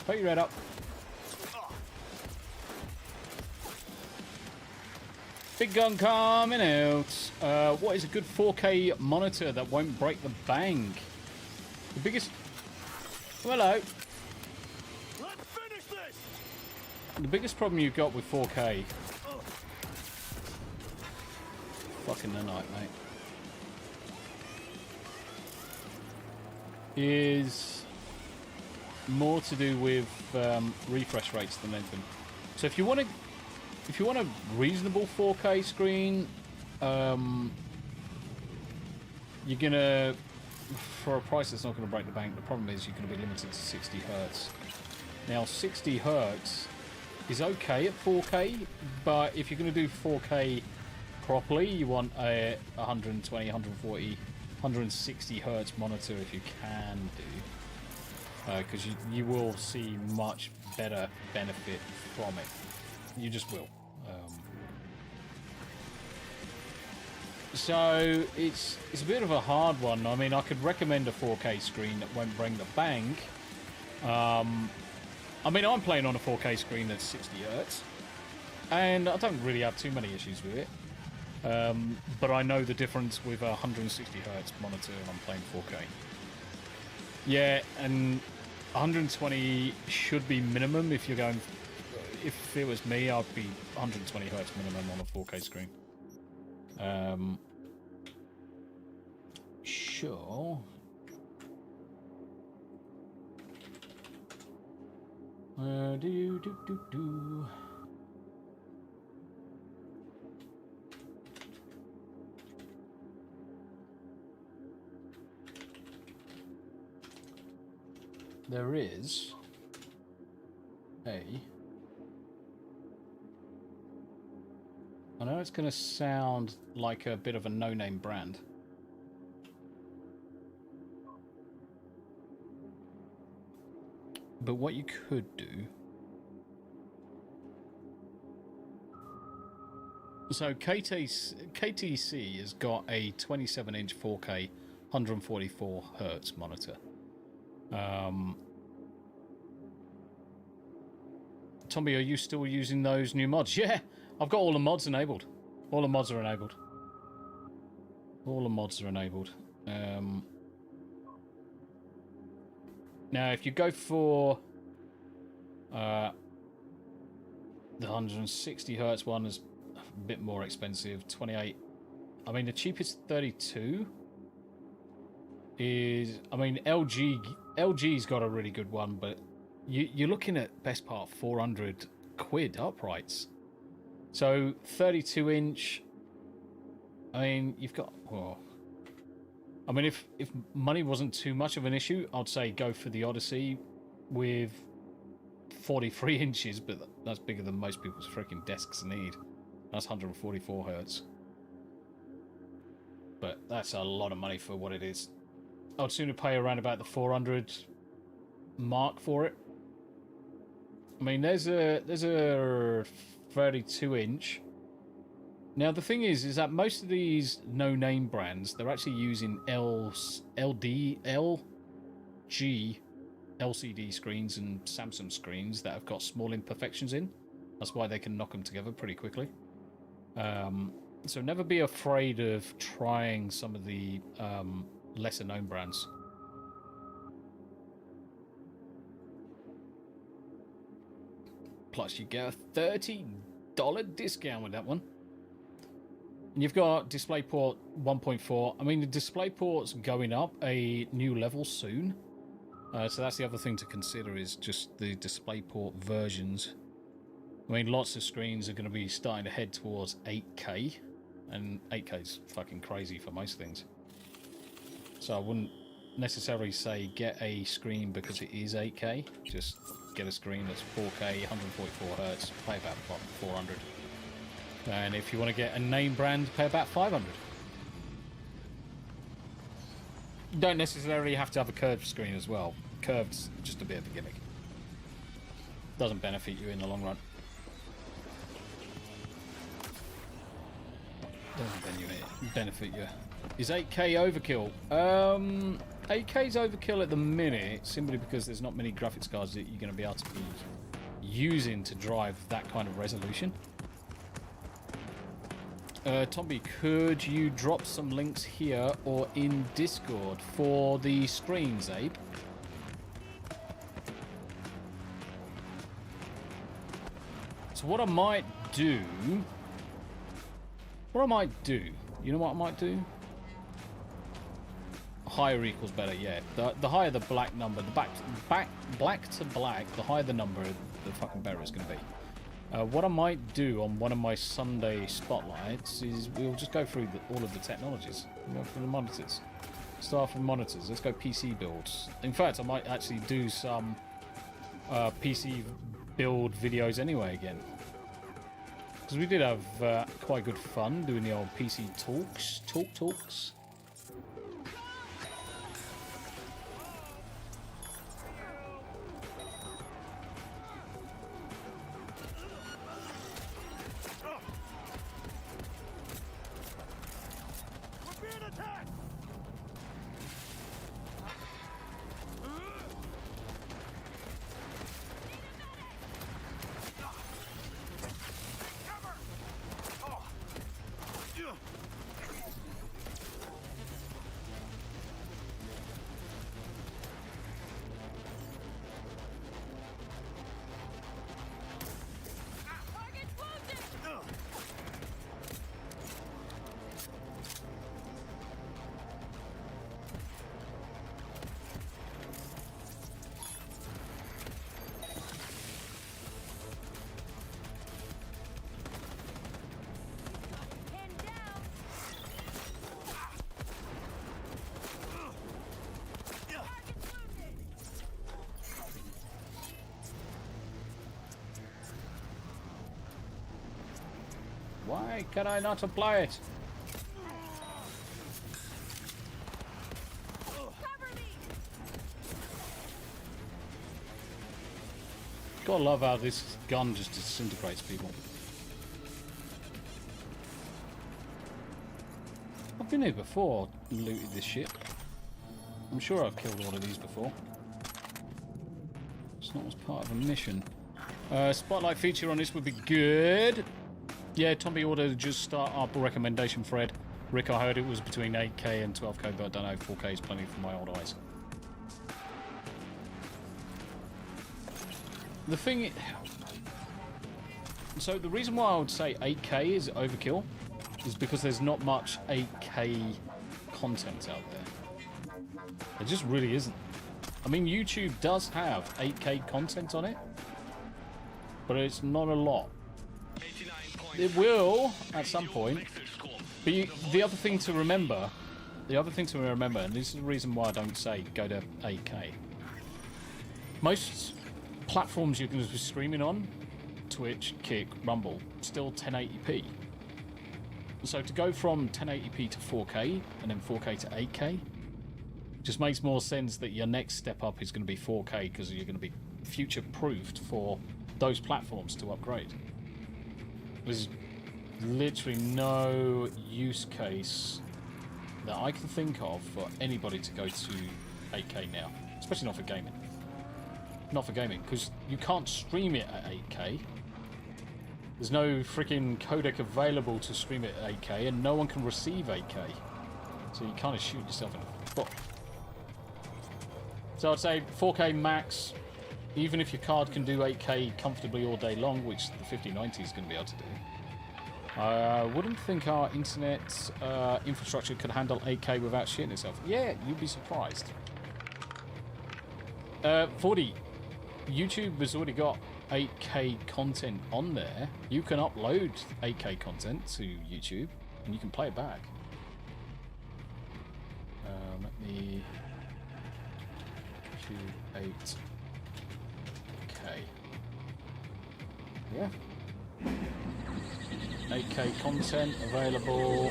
Put your head up. Big gun coming out. What is a good 4K monitor that won't break the bank? The biggest... Hello. Let's finish this. The biggest problem you've got with 4K... Fucking the night, mate. Is... more to do with refresh rates than anything. So if you want a reasonable 4K screen, you're gonna, for a price that's not going to break the bank. The problem is you're going to be limited to 60 hertz. Now 60 hertz is okay at 4K, but if you're going to do 4K properly, you want a 120, 140, 160 hertz monitor if you can do. Because you will see much better benefit from it. You just will. So it's a bit of a hard one. I mean, I could recommend a 4K screen that won't bring the bank. I mean, I'm playing on a 4K screen that's 60 Hz, and I don't really have too many issues with it. But I know the difference with a 160 Hz monitor and I'm playing 4K. Yeah, and 120 should be minimum if you're going. If it was me, I'd be 120 Hz minimum on a 4K screen. Sure. Do. There is a. I know it's going to sound like a bit of a no-name brand. But what you could do... So KTC has got a 27-inch 4K 144 Hz monitor. Tommy, are you still using those new mods? Yeah! I've got all the mods enabled. All the mods are enabled. All the mods are enabled. Now, if you go for the 160 Hz one, is a bit more expensive. 28. I mean, the cheapest 32 is. I mean, LG's got a really good one, but you're looking at best part 400 quid uprights. So 32 inch. I mean, you've got. Well, I mean, if money wasn't too much of an issue, I'd say go for the Odyssey with 43 inches, but that's bigger than most people's freaking desks need. That's 144 Hz. But that's a lot of money for what it is. I'd sooner pay around about the 400 mark for it. I mean, there's a 32 inch. Now the thing is that most of these no-name brands, they're actually using LG LCD screens and Samsung screens that have got small imperfections in. That's why they can knock them together pretty quickly. So never be afraid of trying some of the lesser-known brands. Plus, you get a $30 discount with that one. And you've got DisplayPort 1.4. I mean, the DisplayPort's going up a new level soon. So that's the other thing to consider, is just the DisplayPort versions. I mean, lots of screens are going to be starting to head towards 8K. And 8K is fucking crazy for most things. So I wouldn't necessarily say get a screen because it is 8K. Just get a screen that's 4K, 144 Hz, pay about 400. And if you want to get a name brand, pay about 500. You don't necessarily have to have a curved screen as well. Curved's just a bit of a gimmick. Doesn't benefit you in the long run. Doesn't benefit you. Is 8K overkill? 8K's overkill at the minute, simply because there's not many graphics cards that you're going to be able to be using to drive that kind of resolution. Tommy, could you drop some links here or in Discord for the screens, Abe? So what I might do... you know what I might do? Higher equals better, yeah. The higher the black number, the black to black, the higher the number, the fucking better it's going to be. What I might do on one of my Sunday spotlights is we'll just go through all of the technologies. We'll go through the monitors. Start from monitors. Let's go PC builds. In fact, I might actually do some PC build videos anyway again. Because we did have quite good fun doing the old PC talks. Why can I not apply it? Gotta love how this gun just disintegrates people. I've been here before, looted this shit. I'm sure I've killed all of these before. It's not as part of a mission. Spotlight feature on this would be good. Yeah, Tommy ordered just start up a recommendation, Fred. Rick, I heard it was between 8K and 12K, but I don't know. 4K is plenty for my old eyes. The thing... So the reason why I would say 8K is overkill is because there's not much 8K content out there. There just really isn't. I mean, YouTube does have 8K content on it, but it's not a lot. It will at some point. But the other thing to remember, and this is the reason why I don't say go to 8K. Most platforms you're going to be streaming on, Twitch, Kick, Rumble, still 1080p. So to go from 1080p to 4K and then 4K to 8K just makes more sense that your next step up is going to be 4K because you're going to be future-proofed for those platforms to upgrade. There's literally no use case that I can think of for anybody to go to 8K now, especially not for gaming. Not for gaming, because you can't stream it at 8K. There's no freaking codec available to stream it at 8K, and no one can receive 8K. So you kind of shoot yourself in the foot. So I'd say 4K max, even if your card can do 8K comfortably all day long, which the 5090 is going to be able to do. I wouldn't think our internet infrastructure could handle 8K without shitting itself. Yeah, you'd be surprised. 40. YouTube has already got 8K content on there. You can upload 8K content to YouTube and you can play it back. Let me Q8K. Yeah. 8K content available.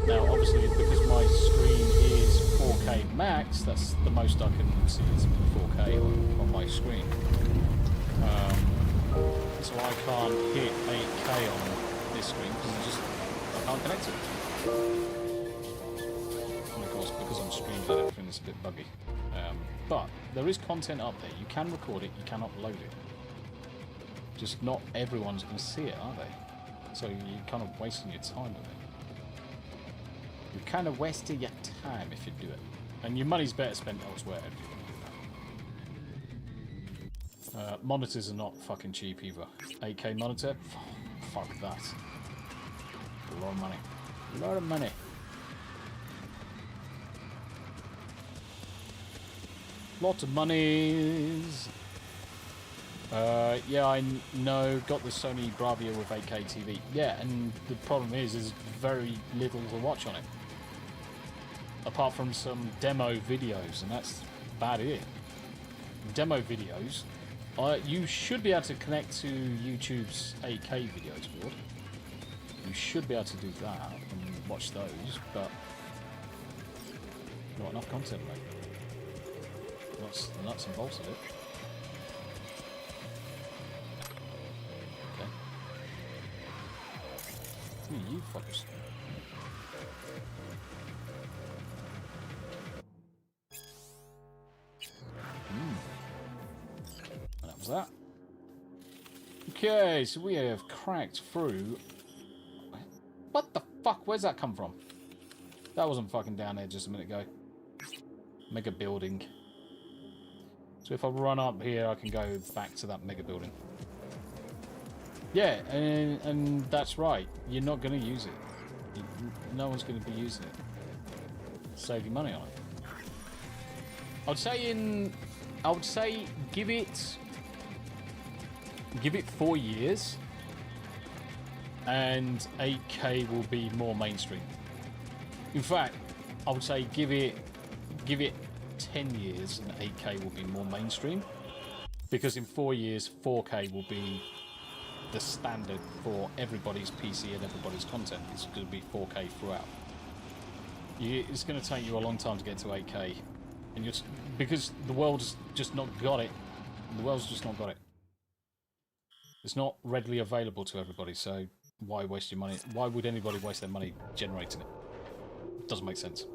Now, obviously, because my screen is 4K max, that's the most I can see is 4K on my screen. So I can't hit 8K on this screen because I can't connect it. And of course, because I'm streaming and everything, it's a bit buggy. But there is content up there. You can record it, you can upload it. Just not everyone's going to see it, are they? So you're kind of wasting your time with it. You're kind of wasting your time if you do it. And your money's better spent elsewhere if you can do that. Monitors are not fucking cheap either. 8K monitor? Fuck that. A lot of money. A lot of money. Lots of monies. Yeah, I know. Got the Sony Bravia with 8K TV. Yeah, and the problem is there's very little to watch on it. Apart from some demo videos, and that's about it. Demo videos. You should be able to connect to YouTube's 8K videos board. You should be able to do that and watch those, but not enough content, mate. That's the nuts and bolts of it. Okay. Who are you fuckers? And that was that. Okay, so we have cracked through. What the fuck? Where's that come from? That wasn't fucking down there just a minute ago. Mega building. So if I run up here, I can go back to that mega building. Yeah, and that's right. You're not going to use it. No one's going to be using it. Save you money on it. I would say give it 4 years, and 8K will be more mainstream. In fact, I would say give it 10 years and 8K will be more mainstream, because in 4 years 4K will be the standard for everybody's PC and everybody's content is going to be 4K throughout. It's going to take you a long time to get to 8K, and because the world's just not got it. The world's just not got it. It's not readily available to everybody, so why waste your money? Why would anybody waste their money generating it? It doesn't make sense.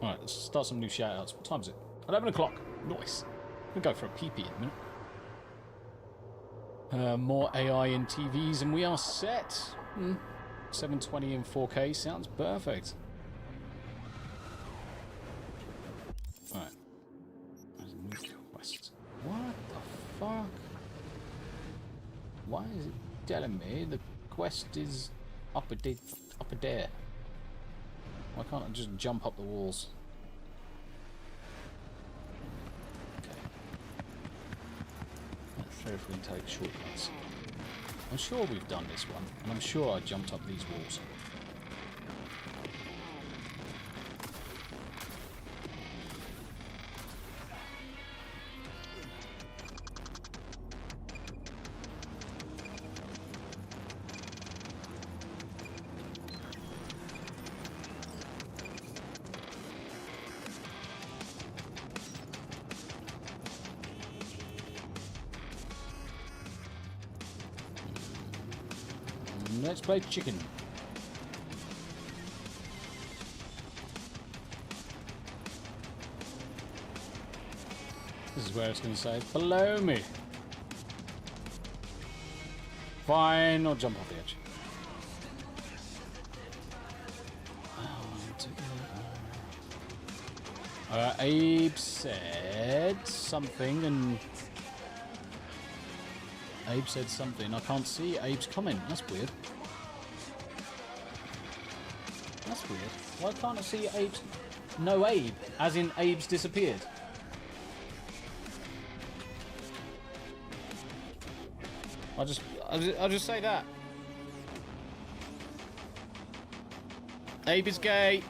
Alright, let's start some new shout-outs. What time is it? 11 o'clock. Nice. We'll go for a pee-pee in a minute. More AI in TVs, and we are set. 720 in 4K sounds perfect. Alright. There's a new quest. What the fuck? Why is it telling me the quest is up there? Why can't I just jump up the walls? Okay. Let's see if we can take shortcuts. I'm sure we've done this one, and I'm sure I jumped up these walls. Let's play chicken. This is where it's going to say, below me. Fine, I'll jump off the edge. Abe said something, and Abe said something. I can't see Abe's comment. That's weird. That's weird. Why can't I see Abe's? No Abe, as in Abe's disappeared. I'll just say that. Abe is gay.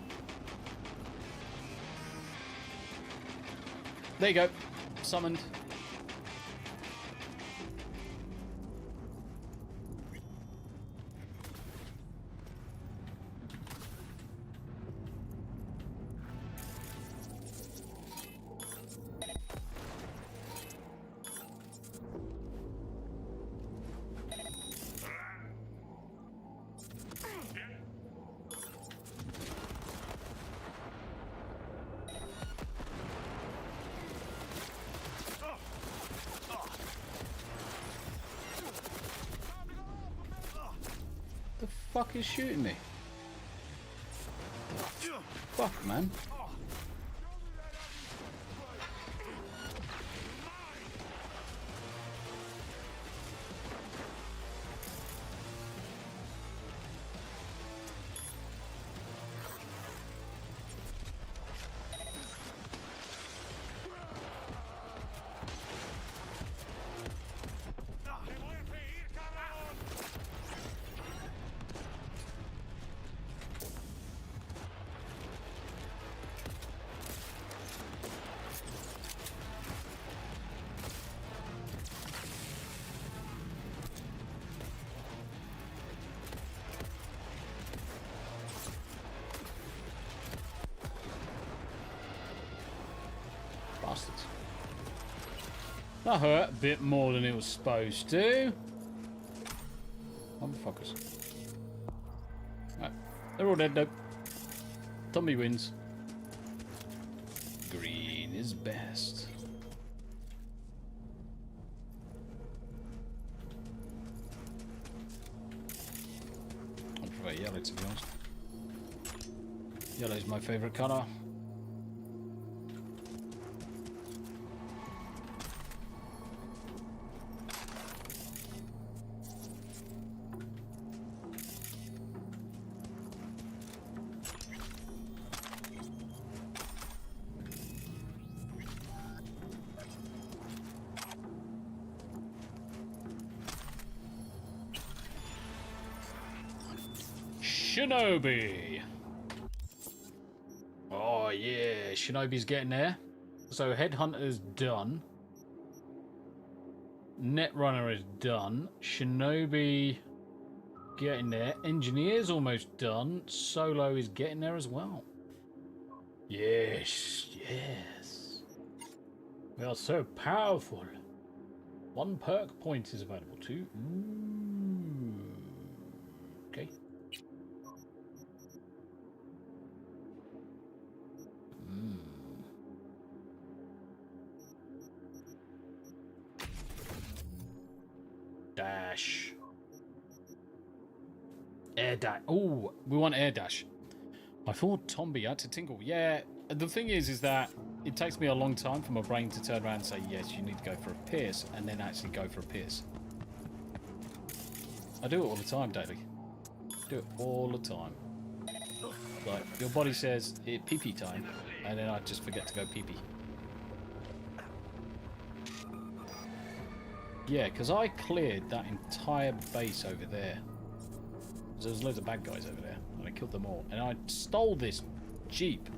There you go. Summoned. The fuck is shooting me? Fuck, man. Bastards. That hurt a bit more than it was supposed to. Motherfuckers. Right. They're all dead though. Tommy wins. Green is best. I prefer yellow, to be honest. Yellow's my favourite colour. Shinobi. Oh yeah, Shinobi's getting there. So Headhunter's done. Netrunner is done. Shinobi getting there. Engineer's almost done. Solo is getting there as well. Yes, yes. We are so powerful. 1 perk point is available too. Okay. Dash. Air dash. Oh, we want air dash. I thought Tombi had to tinkle. Yeah, the thing is that it takes me a long time for my brain to turn around and say, yes, you need to go for a pierce, and then actually go for a pierce. I do it all the time, Daily. Do it all the time. Like, your body says, pee-pee time, and then I just forget to go pee-pee. Yeah, because I cleared that entire base over there. There's loads of bad guys over there, and I killed them all. And I stole this Jeep,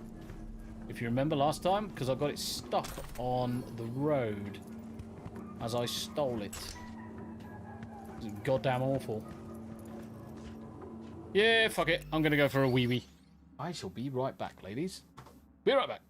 if you remember last time, because I got it stuck on the road as I stole it. It was goddamn awful. Yeah, fuck it. I'm going to go for a wee-wee. I shall be right back, ladies. Be right back.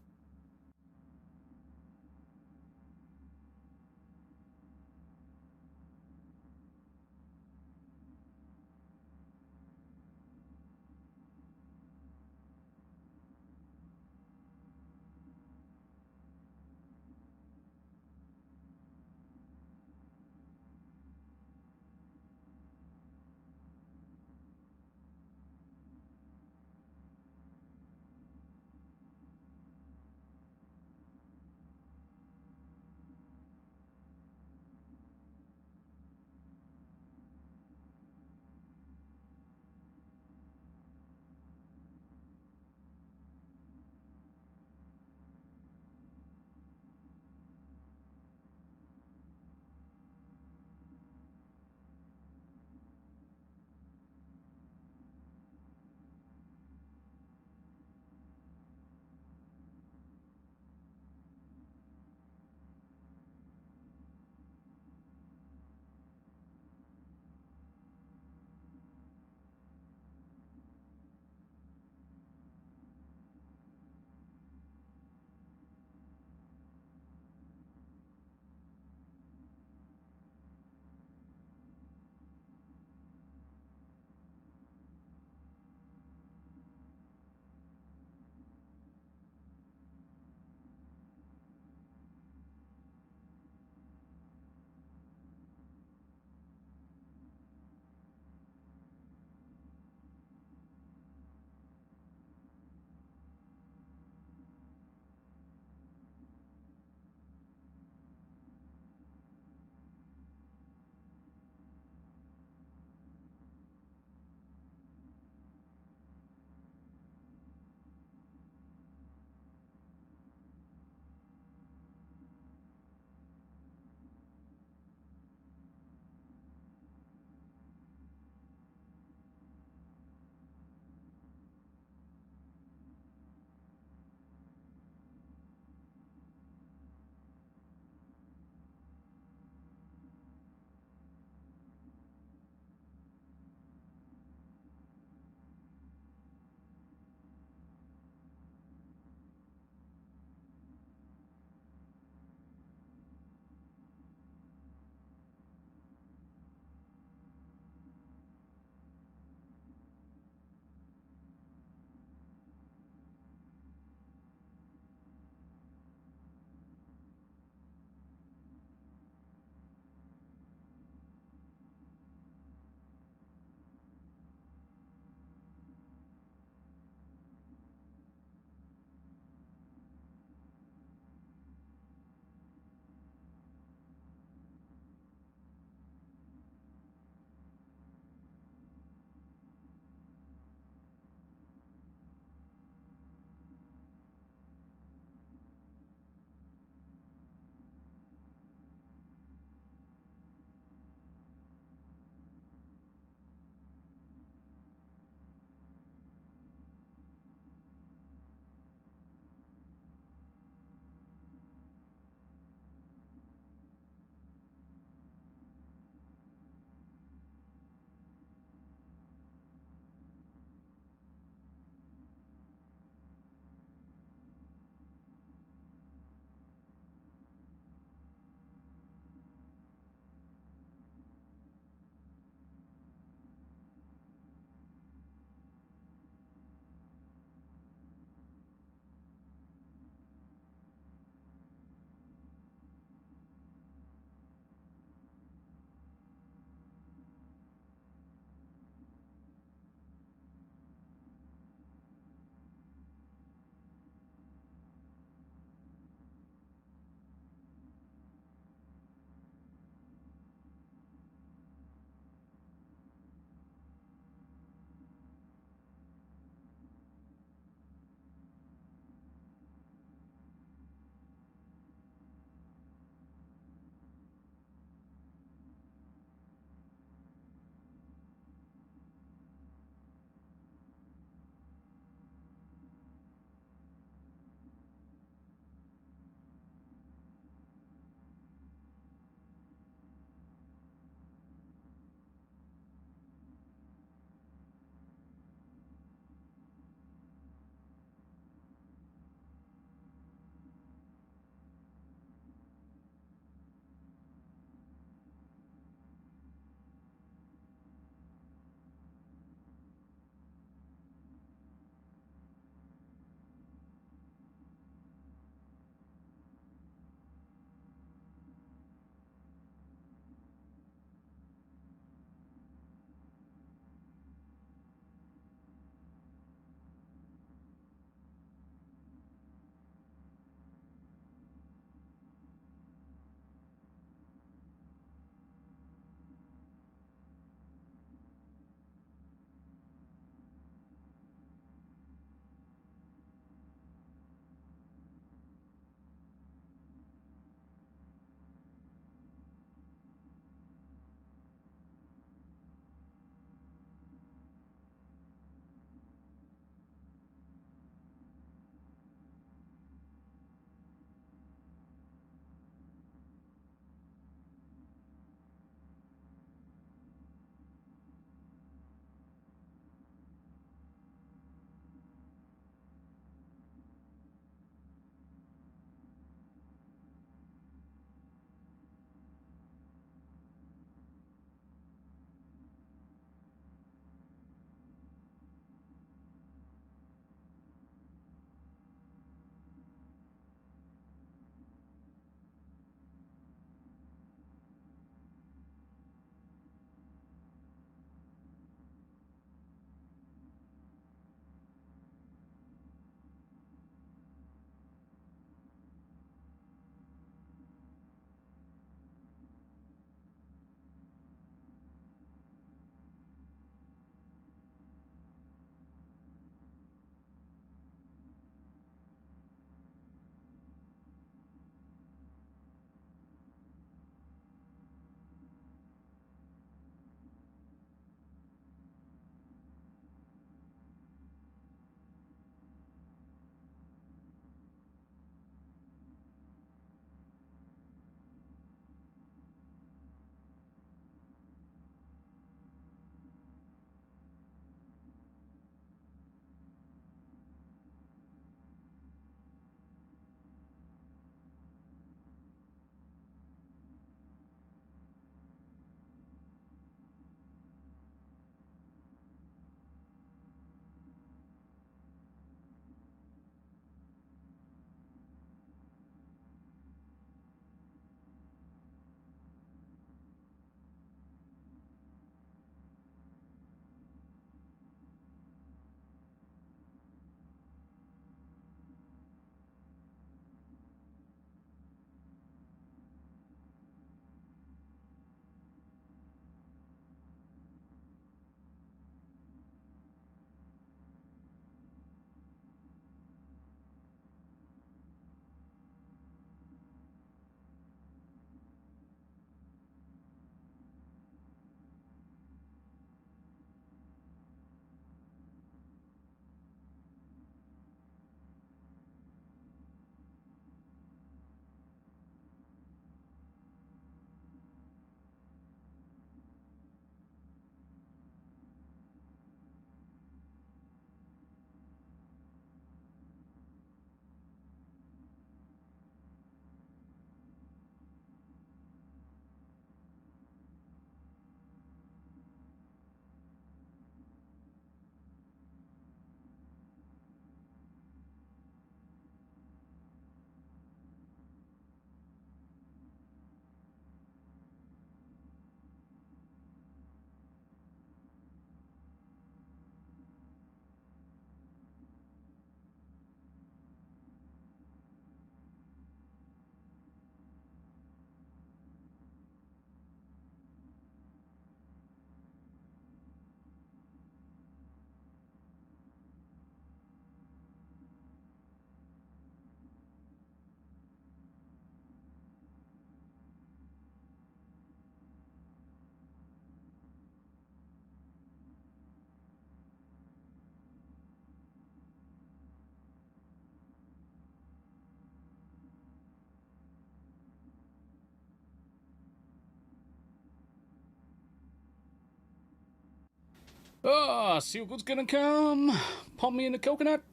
Ah, Sealgood's gonna come. Pop me in the coconut.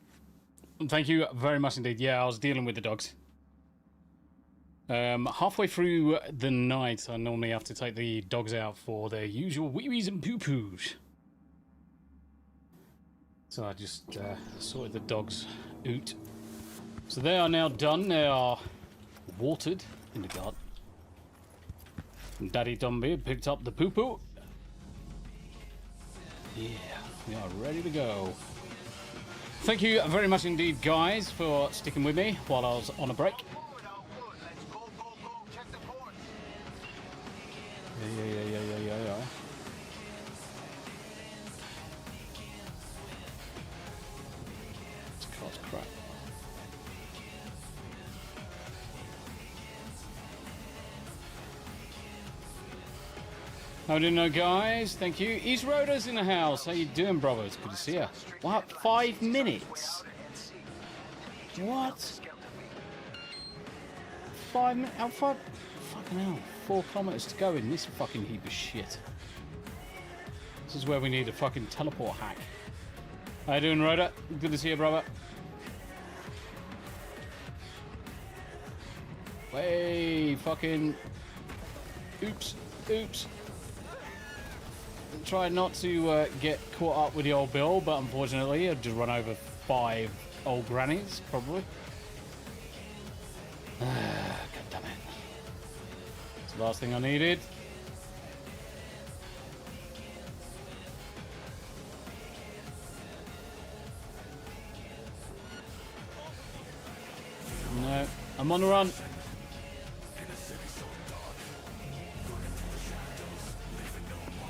Thank you very much indeed. Yeah, I was dealing with the dogs. Halfway through the night, I normally have to take the dogs out for their usual wee-wees and poo-poos. So I just sorted the dogs out. So they are now done. They are watered in the garden. And Daddy Dumbbeard picked up the poo-poo. Yeah, we are ready to go. Thank you very much indeed, guys, for sticking with me while I was on a break. Yeah. This car's crap. How do you know, guys? Thank you. East Roda's in the house. How you doing, brother? It's good to see you. What? 5 minutes? What? 5 minutes? How far? Fucking hell. 4 kilometers to go in this fucking heap of shit. This is where we need a fucking teleport hack. How you doing, Rhoda? Good to see you, brother. Way fucking... Oops. Try not to get caught up with the old Bill, but unfortunately I've just run over 5 old grannies, probably. God damn it. It's the last thing I needed. No, I'm on the run.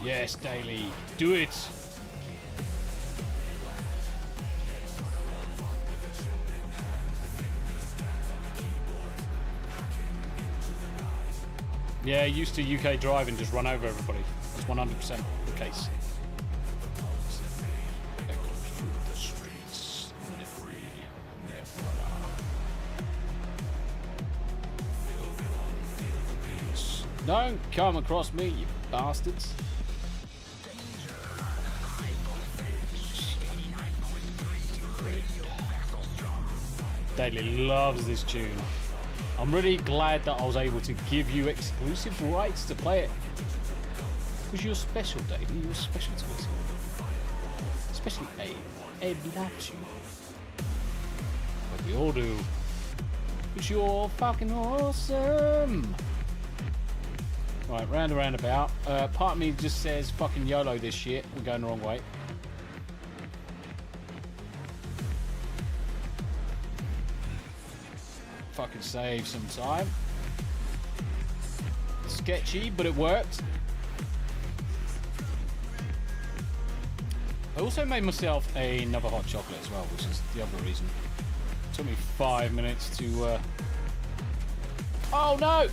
Yes, Daily. Do it. Yeah, used to UK drive and just run over everybody. That's 100% the case. Don't come across me, you bastards. Daily loves this tune. I'm really glad that I was able to give you exclusive rights to play it. Because you're special, Daily. You're special to us. Especially Abe. Abe loves you. But we all do. Because you're fucking awesome. Right, round and roundabout. Part of me just says fucking YOLO this shit. We're going the wrong way. Fucking save some time. Sketchy, but it worked. I also made myself another hot chocolate as well, which is the other reason. It took me 5 minutes to Oh no!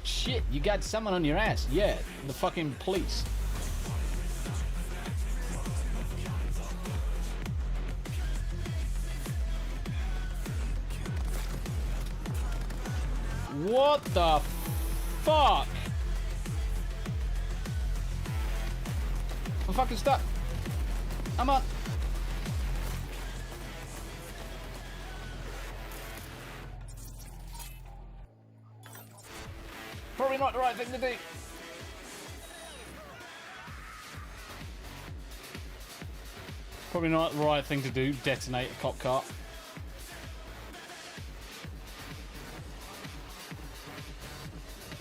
Shit, you got someone on your ass. Yeah, the fucking police. What the fuck? I'm fucking stuck. I'm up. Probably not the right thing to do. Probably not the right thing to do. Detonate a cop car.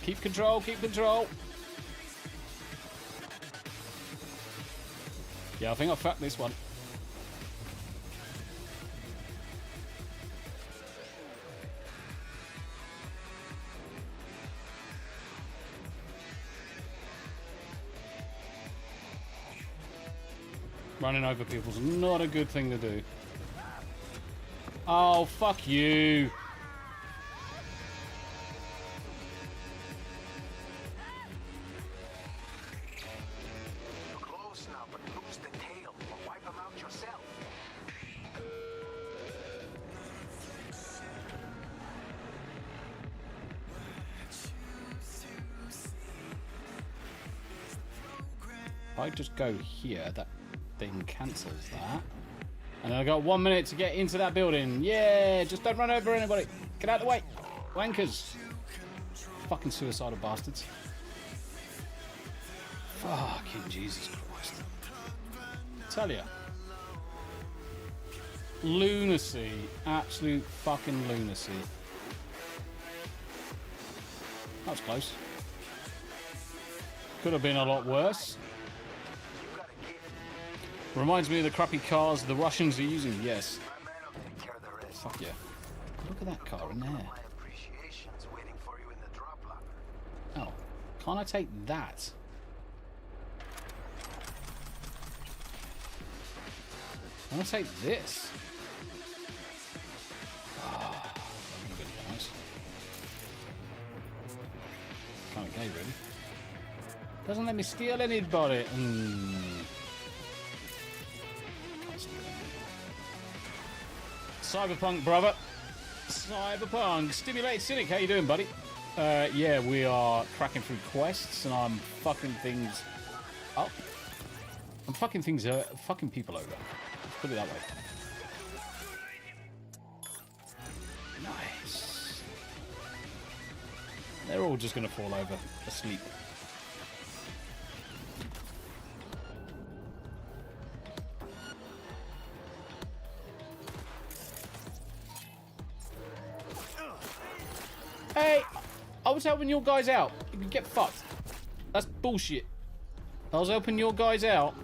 Keep control, keep control. Yeah, I think I fucked this one. Running over people's not a good thing to do. Oh, fuck you. If I just go here, that thing cancels that. And then I got 1 minute to get into that building. Yeah, just don't run over anybody. Get out of the way. Wankers. Fucking suicidal bastards. Fucking Jesus Christ. Tell ya. Lunacy. Absolute fucking lunacy. That was close. Could have been a lot worse. Reminds me of the crappy cars the Russians are using. Yes. Fuck yeah. Look at that car in there. Oh. Can't I take that? I want to take this. Oh, that would be nice. Kind of gay, really. Doesn't let me steal anybody. Can't steal anything. Cyberpunk, brother. Cyberpunk. Stimulated Cynic, how you doing, buddy? Yeah, we are cracking through quests, and I'm fucking things up. I'm fucking things, fucking people over. Let's put it that way. Nice. They're all just gonna fall over asleep. Hey, I was helping your guys out. You can get fucked. That's bullshit. I was helping your guys out.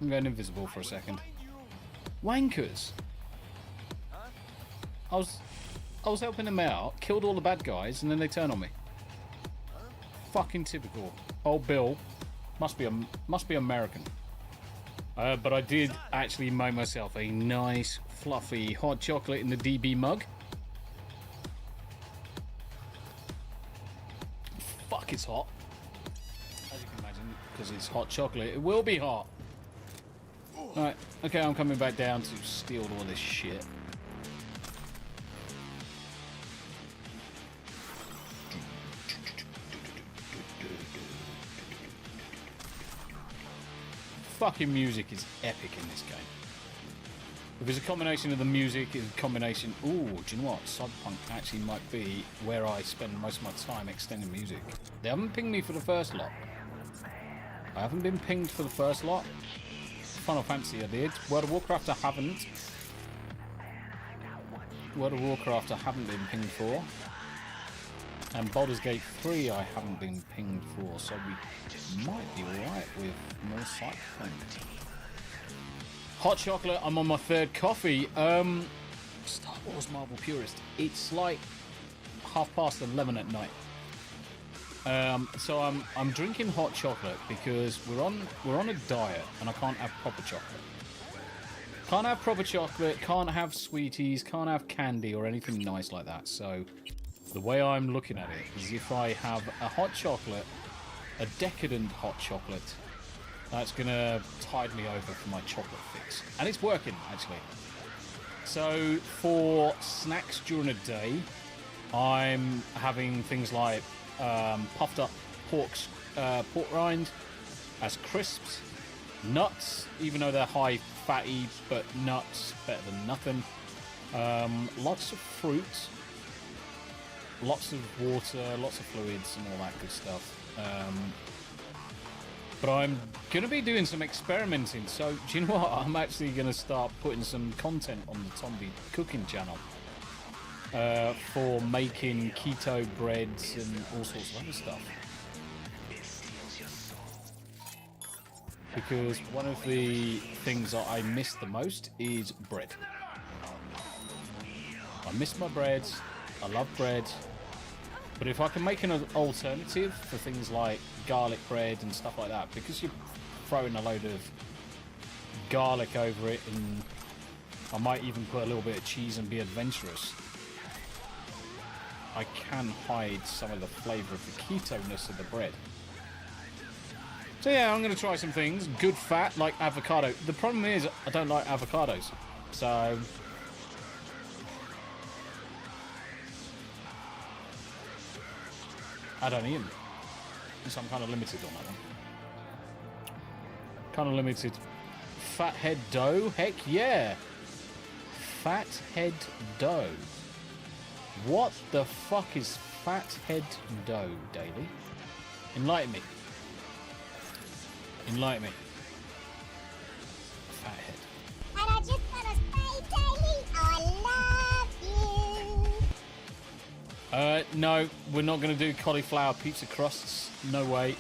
I'm going invisible for a second. Wankers. I was helping them out, killed all the bad guys, and then they turn on me. Fucking typical. Old Bill must be American. But I did actually make myself a nice, fluffy hot chocolate in the DB mug. Fuck, it's hot. As you can imagine, because it's hot chocolate, it will be hot. Alright, okay, I'm coming back down to steal all this shit. Fucking music is epic in this game. If it's a combination of the music, it's a combination... Ooh, do you know what? Cyberpunk actually might be where I spend most of my time extending music. They haven't pinged me for the first lot. I haven't been pinged for the first lot. Final Fantasy I did. World of Warcraft I haven't. World of Warcraft I haven't been pinged for. And Baldur's Gate 3 I haven't been pinged for, so we might be alright with more Cyberpunk. Hot chocolate, I'm on my third coffee. Star Wars Marvel Purist. It's like 11:30 at night. So I'm drinking hot chocolate because we're on a diet and I can't have proper chocolate. Can't have proper chocolate, can't have sweeties, can't have candy or anything nice like that. So the way I'm looking at it is if I have a hot chocolate, a decadent hot chocolate, that's gonna tide me over for my chocolate fix. And it's working, actually. So for snacks during a day, I'm having things like puffed up pork rind as crisps, nuts, even though they're high fatty, but nuts better than nothing. Lots of fruit, lots of water, lots of fluids and all that good stuff. But I'm going to be doing some experimenting, so do you know what? I'm actually going to start putting some content on the Tomby cooking channel for making keto breads and all sorts of other stuff. Because one of the things that I miss the most is bread. I miss my bread, I love bread, but if I can make an alternative for things like garlic bread and stuff like that, because you're throwing a load of garlic over it, and I might even put a little bit of cheese and be adventurous, I can hide some of the flavour of the keto-ness of the bread. So yeah, I'm going to try some things. Good fat, like avocado. The problem is, I don't like avocados. So I don't eat them. So I'm kind of limited on that one. Kind of limited. Fathead dough? Heck yeah! Fathead dough. What the fuck is fathead dough, Daily? Enlighten me. Enlighten me. Fathead. And I just wanna say, Daily, I love you. No, we're not going to do cauliflower pizza crusts. No way.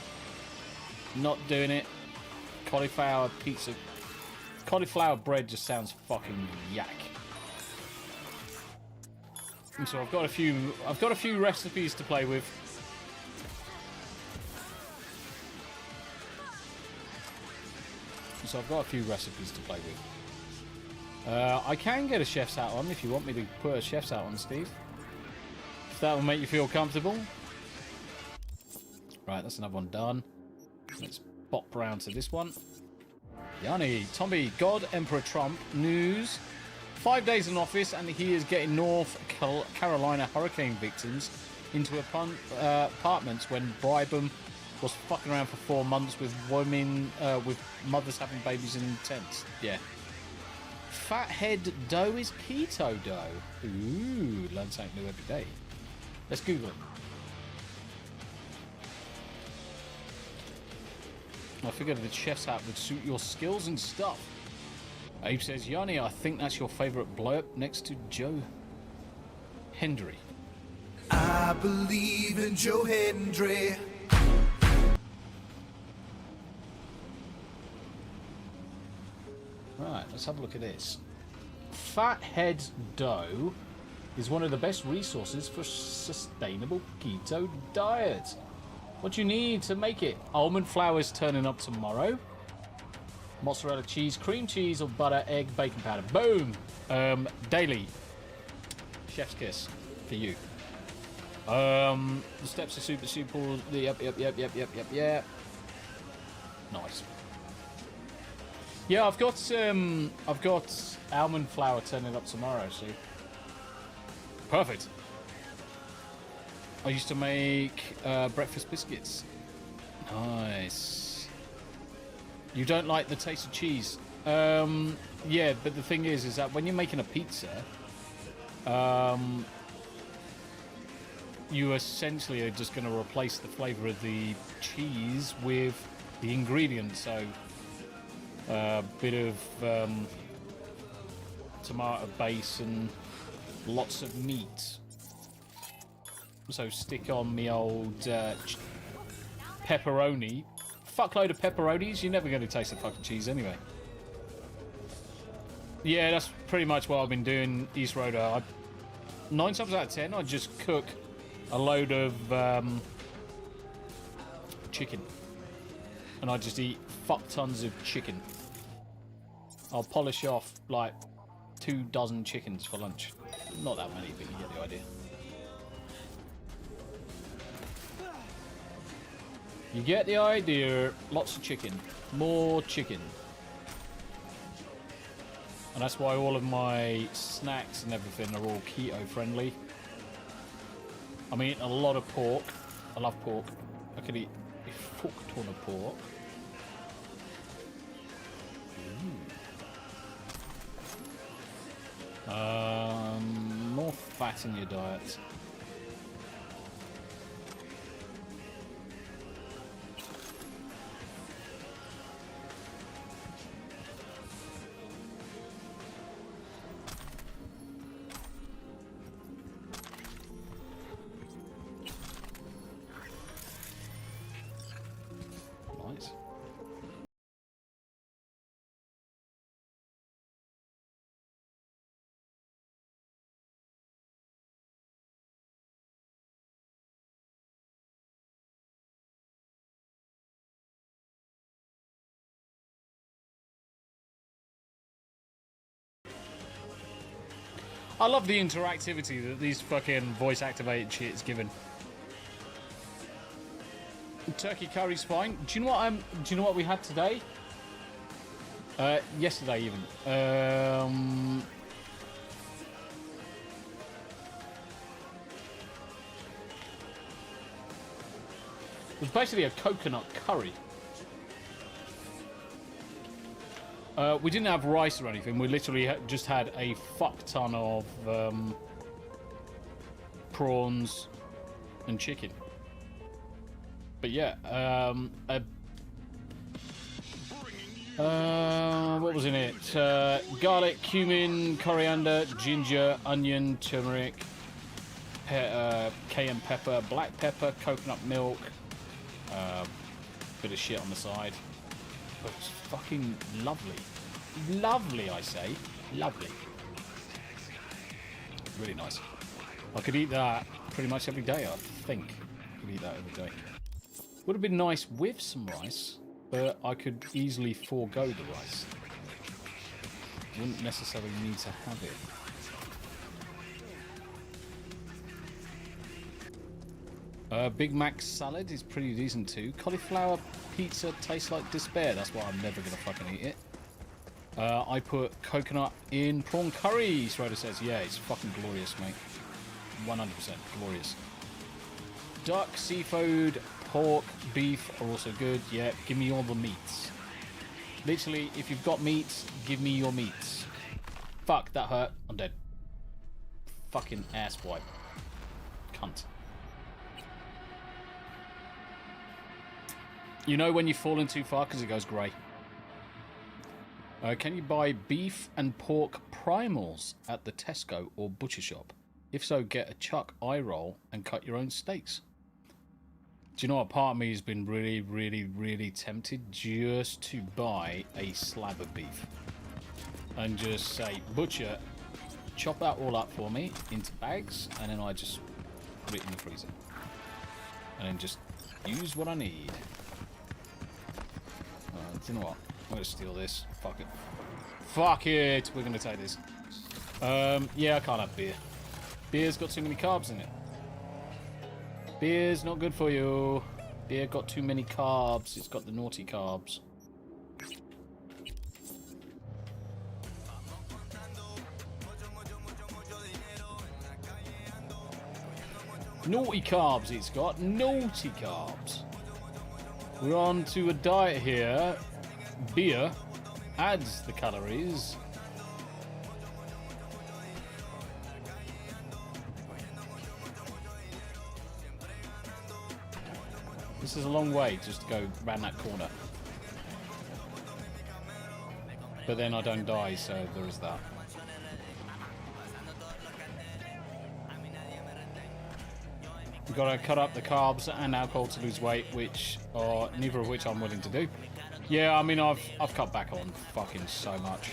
Not doing it. Cauliflower pizza. Cauliflower bread just sounds fucking yak. And so I've got a few recipes to play with. So I've got a few recipes to play with. I can get a chef's hat on if you want me to put a chef's hat on, Steve. If that will make you feel comfortable. Right, that's another one done. Let's bop round to this one. Yanni, Tommy, God Emperor Trump, news. 5 days in office and he is getting North Carolina hurricane victims into apartments when Bribham was fucking around for 4 months with women, with mothers having babies in tents. Yeah. Fathead dough is keto dough. Ooh, learn something new every day. Let's Google it. I figured the chef's hat would suit your skills and stuff. Abe says, Yanni, I think that's your favourite blow-up next to Joe Hendry. I believe in Joe Hendry. Right, let's have a look at this. Fathead dough is one of the best resources for sustainable keto diet. What you need to make it? Almond flour is turning up tomorrow. Mozzarella cheese, cream cheese, or butter, egg, baking powder. Boom! Daily. Chef's kiss for you. The steps are super simple. Yep. Nice. Yeah, I've got almond flour turning up tomorrow, so perfect. I used to make breakfast biscuits. Nice. You don't like the taste of cheese? Yeah, but the thing is that when you're making a pizza, you essentially are just going to replace the flavour of the cheese with the ingredients. So a bit of tomato base and lots of meat. So stick on the old pepperoni. Fuckload of pepperonis. You're never going to taste the fucking cheese anyway. Yeah, that's pretty much what I've been doing, East Roader. 9 times out of 10, I just cook a load of chicken. And I just eat fuck tons of chicken. I'll polish off like 24 chickens for lunch. Not that many, but you get the idea. You get the idea. Lots of chicken. More chicken. And that's why all of my snacks and everything are all keto friendly. I'm eating a lot of pork. I love pork. I could eat a fuck ton of pork. More fat in your diet. Nice. I love the interactivity that these fucking voice-activated shit is given. Turkey curry's fine. Do you know what? Do you know what we had today? Yesterday even. was basically a coconut curry. We didn't have rice or anything. We literally just had a fuck ton of prawns and chicken. But yeah, what was in it? Garlic, cumin, coriander, ginger, onion, turmeric, cayenne pepper, black pepper, coconut milk, bit of shit on the side. But it's fucking lovely. Lovely, I say. Lovely. Really nice. I could eat that pretty much every day, I think. I could eat that every day. Would have been nice with some rice, but I could easily forego the rice. Wouldn't necessarily need to have it. Big Mac salad is pretty decent too. Cauliflower pizza tastes like despair. That's why I'm never going to fucking eat it. I put coconut in prawn curry, Schroeder says. Yeah, it's fucking glorious, mate. 100% glorious. Duck, seafood, pork, beef are also good. Yeah, give me all the meats. Literally, if you've got meats, give me your meats. Fuck, that hurt. I'm dead. Fucking ass wipe. Cunt. You know when you've fallen too far because it goes grey. Can you buy beef and pork primals at the Tesco or butcher shop? If so, get a chuck eye roll and cut your own steaks. Do you know what? Part of me has been really, really, really tempted just to buy a slab of beef and just say, butcher, chop that all up for me into bags, and then I just put it in the freezer. And then just use what I need. Do you know what? I'm going to steal this. Fuck it. Fuck it! We're going to take this. Yeah, I can't have beer. Beer's got too many carbs in it. Beer's not good for you. Beer got too many carbs. It's got the naughty carbs. Naughty carbs it's got. Naughty carbs. We're on to a diet here. Beer adds the calories. This is a long way just to go round that corner. But then I don't die, so there is that. We've got to cut up the carbs and alcohol to lose weight, which are neither of which I'm willing to do. Yeah, I mean, I've cut back on fucking so much.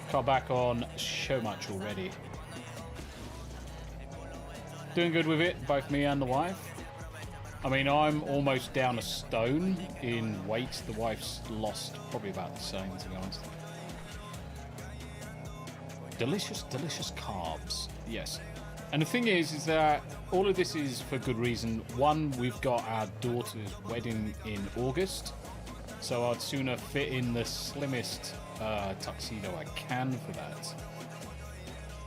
Cut back on so much already. Doing good with it, both me and the wife. I mean, I'm almost down a stone in weight. The wife's lost probably about the same, to be honest. Delicious, delicious carbs. Yes. And the thing is that all of this is for good reason. One, we've got our daughter's wedding in August, so I'd sooner fit in the slimmest tuxedo I can for that,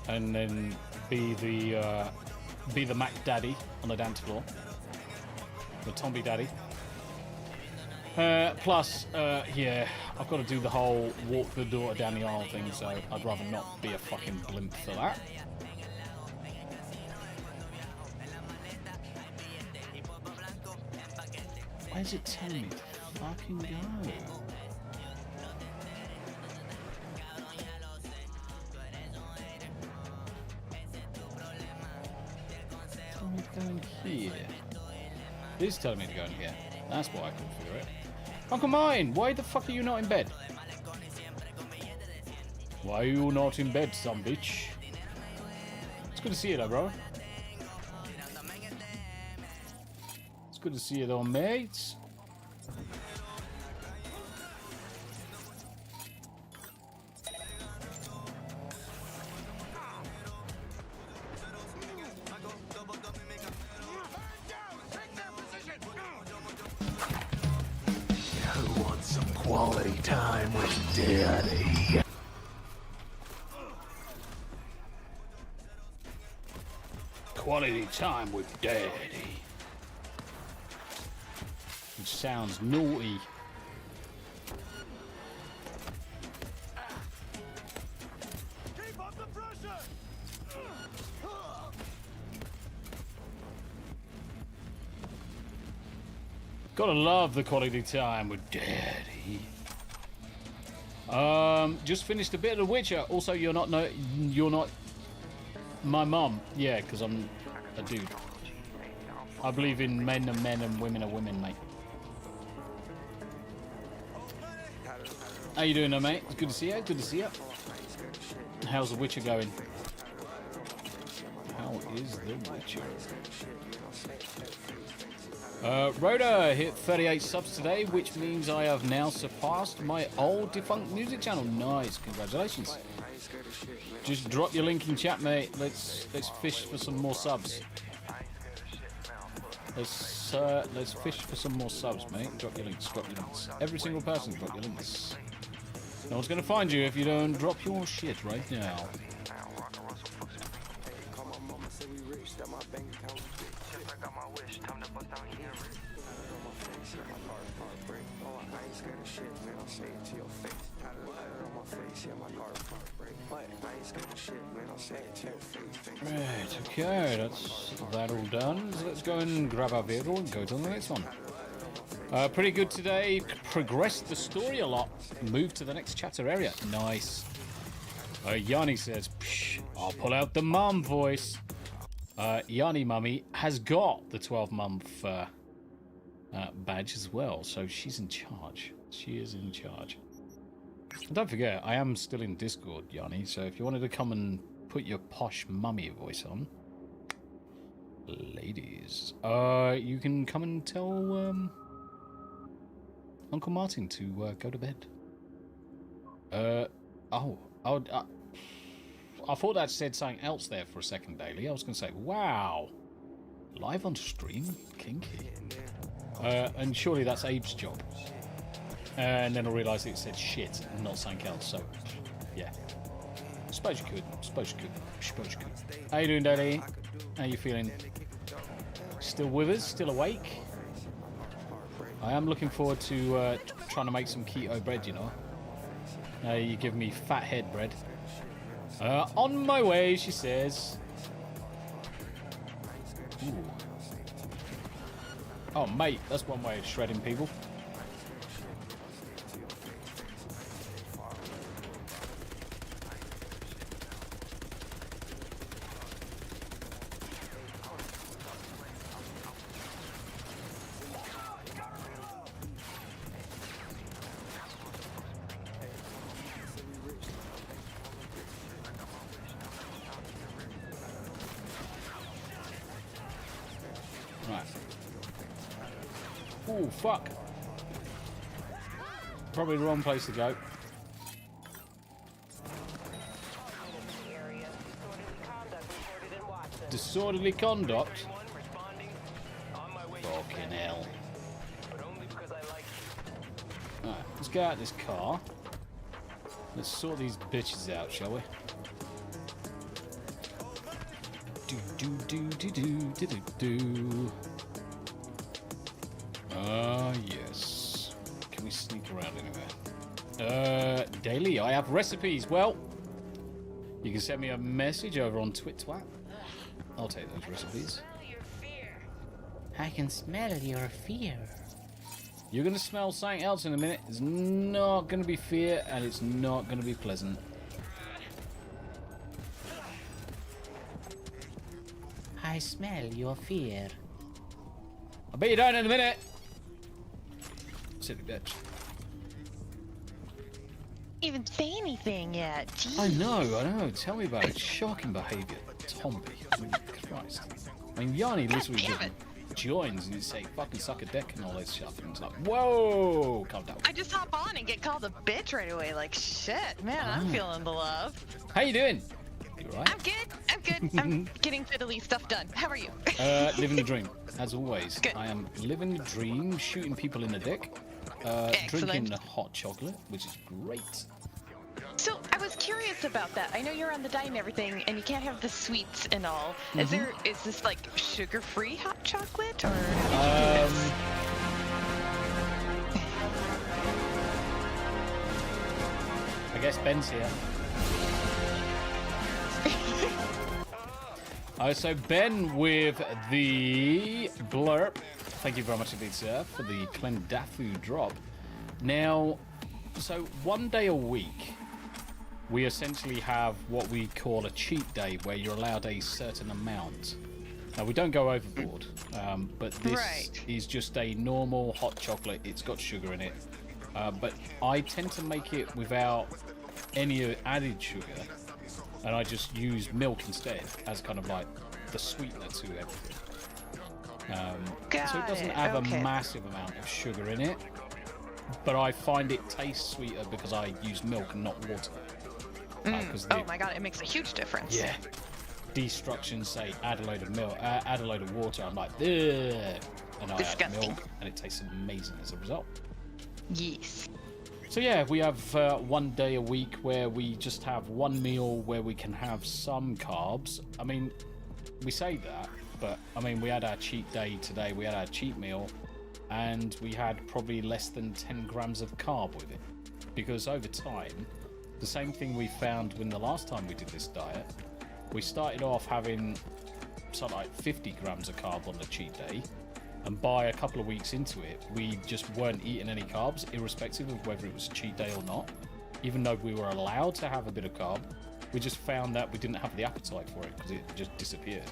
and then be the Mac Daddy on the dance floor, the Tomby Daddy. Plus, yeah, I've got to do the whole walk the daughter down the aisle thing, so I'd rather not be a fucking blimp for that. Where's it telling me to fucking go? Tell me to go in here. It is telling me to go in here. That's why I couldn't figure it. Uncle Mine, why the fuck are you not in bed? Why are you not in bed, some bitch? It's good to see you though, bro. Good to see you though, mates. Who wants some quality time with Daddy? Quality time with Daddy. sounds naughty. Gotta love the quality time with Daddy. Just finished a bit of The Witcher. Also, you're not my mum. Yeah, because I'm a dude. I believe in men are men and women are women, mate. How you doing, though, mate? It's good to see you. Good to see you. How's The Witcher going? How is The Witcher? Rhoda hit 38 subs today, which means I have now surpassed my old defunct music channel. Nice, congratulations. Just drop your link in chat, mate. Let's fish for some more subs. Let's fish for some more subs, mate. Drop your links, drop your links. Every single person, drop your links. No one's gonna find you if you don't drop your shit right now. Right, okay, that's that all done. So let's go and grab our vehicle and go to the next one. Pretty good today. Progressed the story a lot. Moved to the next chapter area. Nice. Yanni says, psh, I'll pull out the mum voice. Yanni Mummy has got the 12-month badge as well, so she's in charge. She is in charge. And don't forget, I am still in Discord, Yanni, so if you wanted to come and put your posh mummy voice on, ladies, you can come and tell Uncle Martin to go to bed. I thought that said something else there for a second, Daily. I was going to say, wow, live on stream? Kinky. And surely that's Abe's job. And then I realised it said shit and not something else, so, yeah. Suppose you could. How you doing, Daily? How you feeling? Still with us? Still awake? I am looking forward to trying to make some keto bread, you know. You give me fat head bread. On my way, she says. Ooh. Oh, mate, that's one way of shredding people. Oh, fuck. Probably the wrong place to go. Disorderly conduct? Fucking hell. Alright, let's get out of this car. Let's sort these bitches out, shall we? Do. Yes. Can we sneak around anywhere? Daily, I have recipes. Well, you can send me a message over on Twitwat. I'll take those recipes. I can smell your fear. You're going to smell something else in a minute. It's not going to be fear, and it's not going to be pleasant. I smell your fear. I bet you don't in a minute. Silly bitch. Even say anything yet. Jeez. I know. Tell me about it. Shocking behaviour. Tomby. Christ. I mean, Yanni literally just joins and you say fucking suck a dick and all this stuff. And it's like, whoa, calm down. I just hop on and get called a bitch right away. Like, shit, man, I'm feeling the love. How you doing? You right? I'm good. I'm getting fiddly stuff done. How are you? Living the dream, as always. Good. I am living the dream, shooting people in the dick, drinking hot chocolate, which is great. So I was curious about that. I know you're on the diet and everything, and you can't have the sweets and all. Is this like sugar-free hot chocolate, or how did you do this? guess Ben's here. So Ben with the blurb. Thank you very much indeed, sir, for the Klendafu drop. Now, so 1 day a week, we essentially have what we call a cheat day, where you're allowed a certain amount. Now, we don't go overboard, but this is just a normal hot chocolate. It's got sugar in it. But I tend to make it without any added sugar, and I just use milk instead as kind of like the sweetener to everything. So it doesn't have a massive amount of sugar in it, but I find it tastes sweeter because I use milk and not water. Oh my god, it makes a huge difference. Yeah. Destruction say add a load of milk, add a load of water. I'm like, ugh, and I add milk, and it tastes amazing as a result. Yes. So yeah, we have 1 day a week where we just have one meal where we can have some carbs. I mean, we say that, but I mean, we had our cheat day today. We had our cheat meal, and we had probably less than 10 grams of carb with it, because over time, the same thing we found when the last time we did this diet, we started off having something like 50 grams of carb on the cheat day, and by a couple of weeks into it, we just weren't eating any carbs, irrespective of whether it was cheat day or not. Even though we were allowed to have a bit of carb, we just found that we didn't have the appetite for it because it just disappeared.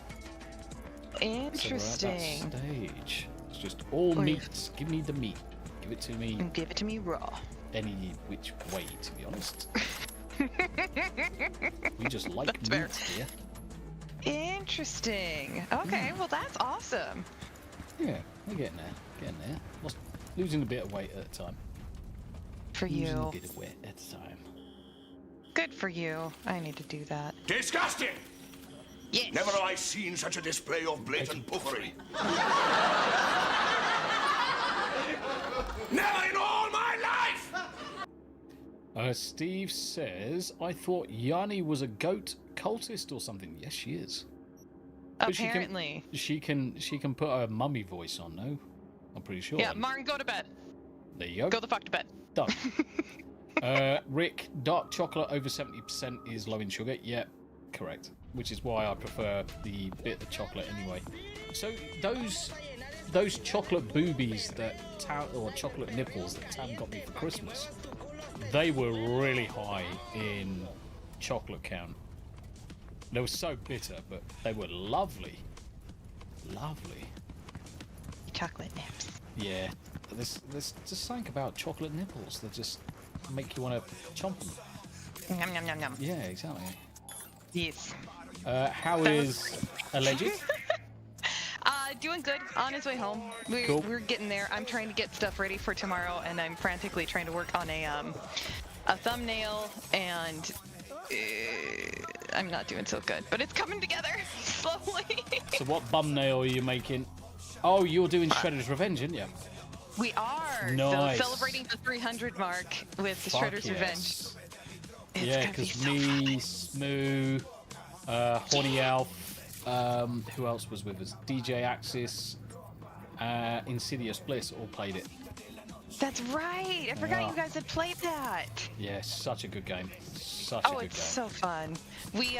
Interesting. So we're at that stage. It's just all meats. Give me the meat. Give it to me. And give it to me raw. Any which way, to be honest. We just like meat here. Interesting. Okay, well that's awesome. Yeah, we're getting there. Losing a bit of weight at a time. For you. Losing a bit of weight at a time. Good for you. I need to do that. Disgusting! Yes. Never have I seen such a display of blatant puffery. Never in all my life! Steve says, I thought Yanni was a goat cultist or something. Yes, she is. But apparently. She can put a mummy voice on, no? I'm pretty sure. Yeah, Martin, go to bed. There you go. Go the fuck to bed. Done. Rick, dark chocolate over 70% is low in sugar. Yep, correct. Which is why I prefer the bit of chocolate anyway. So those chocolate boobies that or chocolate nipples that Tam got me for Christmas, they were really high in chocolate count. They were so bitter, but they were lovely. Lovely. Chocolate nips. Yeah. There's just something about chocolate nipples that just make you want to chomp them. Yum, yum, yum, yum. Yeah, exactly. Yes. How is Alleged? Doing good. On his way home. We're getting there. I'm trying to get stuff ready for tomorrow, and I'm frantically trying to work on a thumbnail, and I'm not doing so good, but it's coming together slowly. So what thumbnail are you making? Oh, you're doing Shredder's Revenge, aren't you? We are. Nice. So celebrating the 300 mark with Shredder's Revenge. Yeah, because me, Smoo, Horny Elf, who else was with us? DJ Axis, Insidious Bliss all played it. That's right. I forgot you guys had played that. Yeah, such a good game. Such a good game. It's so fun. We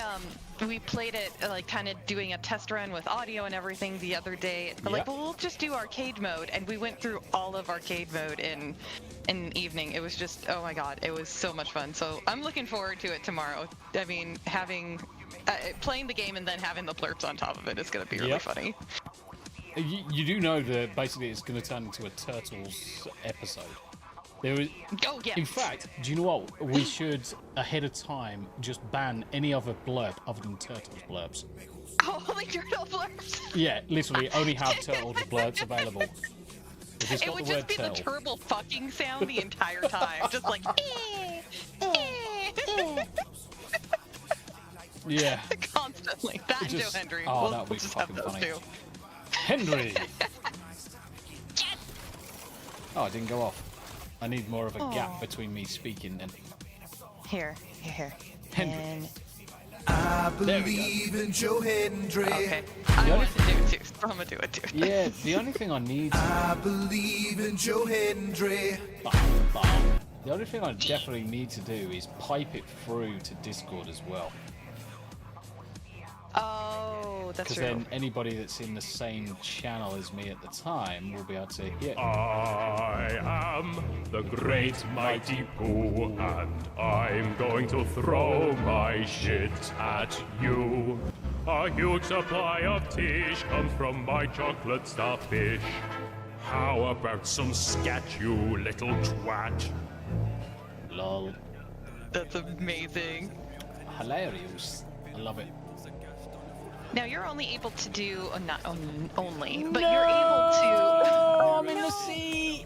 played it like kind of doing a test run with audio and everything the other day. Like, well, we'll just do arcade mode, and we went through all of arcade mode in an evening. It was just, oh my god, it was so much fun. So I'm looking forward to it tomorrow. I mean, playing the game and then having the blurps on top of it is going to be really funny. You do know that basically it's going to turn into a Turtles episode. In fact, do you know what? We should, ahead of time, just ban any other blurb other than Turtles blurbs. Oh, only Turtle blurbs? Yeah, literally, only have Turtles blurbs available. It would just be the turtle fucking sound the entire time. Just like, yeah. Constantly. That and Joe Hendry. Oh, that would be fucking funny. Henry! Oh, it didn't go off. I need more of a gap between me speaking and... Here. Henry. I believe in Joe Hendry. Okay. I want to do it too, so I'm gonna do it too. Yeah, the only thing I need... I believe in Joe Hendry. The only thing I definitely need to do is pipe it through to Discord as well. Oh, that's true. Because then anybody that's in the same channel as me at the time will be able to hear. I am the great mighty Pooh, and I'm going to throw my shit at you. A huge supply of tish comes from my chocolate starfish. How about some scat, you little twat? Lol. That's amazing. Hilarious. I love it. Now you're only able to do, not only, but you're able to. I'm in the sea.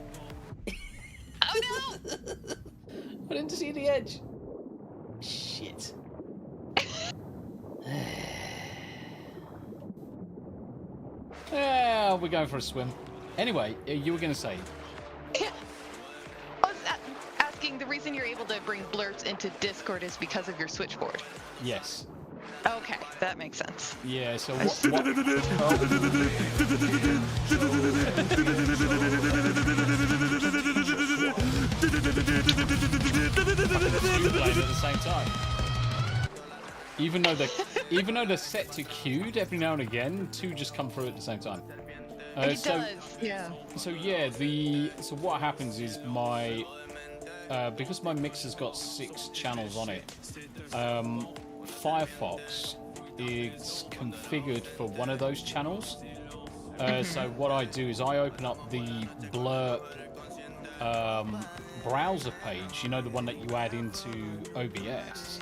Oh no! I didn't see the edge. Shit. Yeah, we're going for a swim. Anyway, you were going to say. I was asking, the reason you're able to bring blurts into Discord is because of your switchboard. Yes. Okay, that makes sense. Yeah, so at the same time. Even though they're set to queued, every now and again, two just come through at the same time. It does, yeah. So yeah, so what happens is my because my mixer's got 6 channels on it, Firefox is configured for one of those channels. So what I do is I open up the Blur browser page, you know, the one that you add into OBS.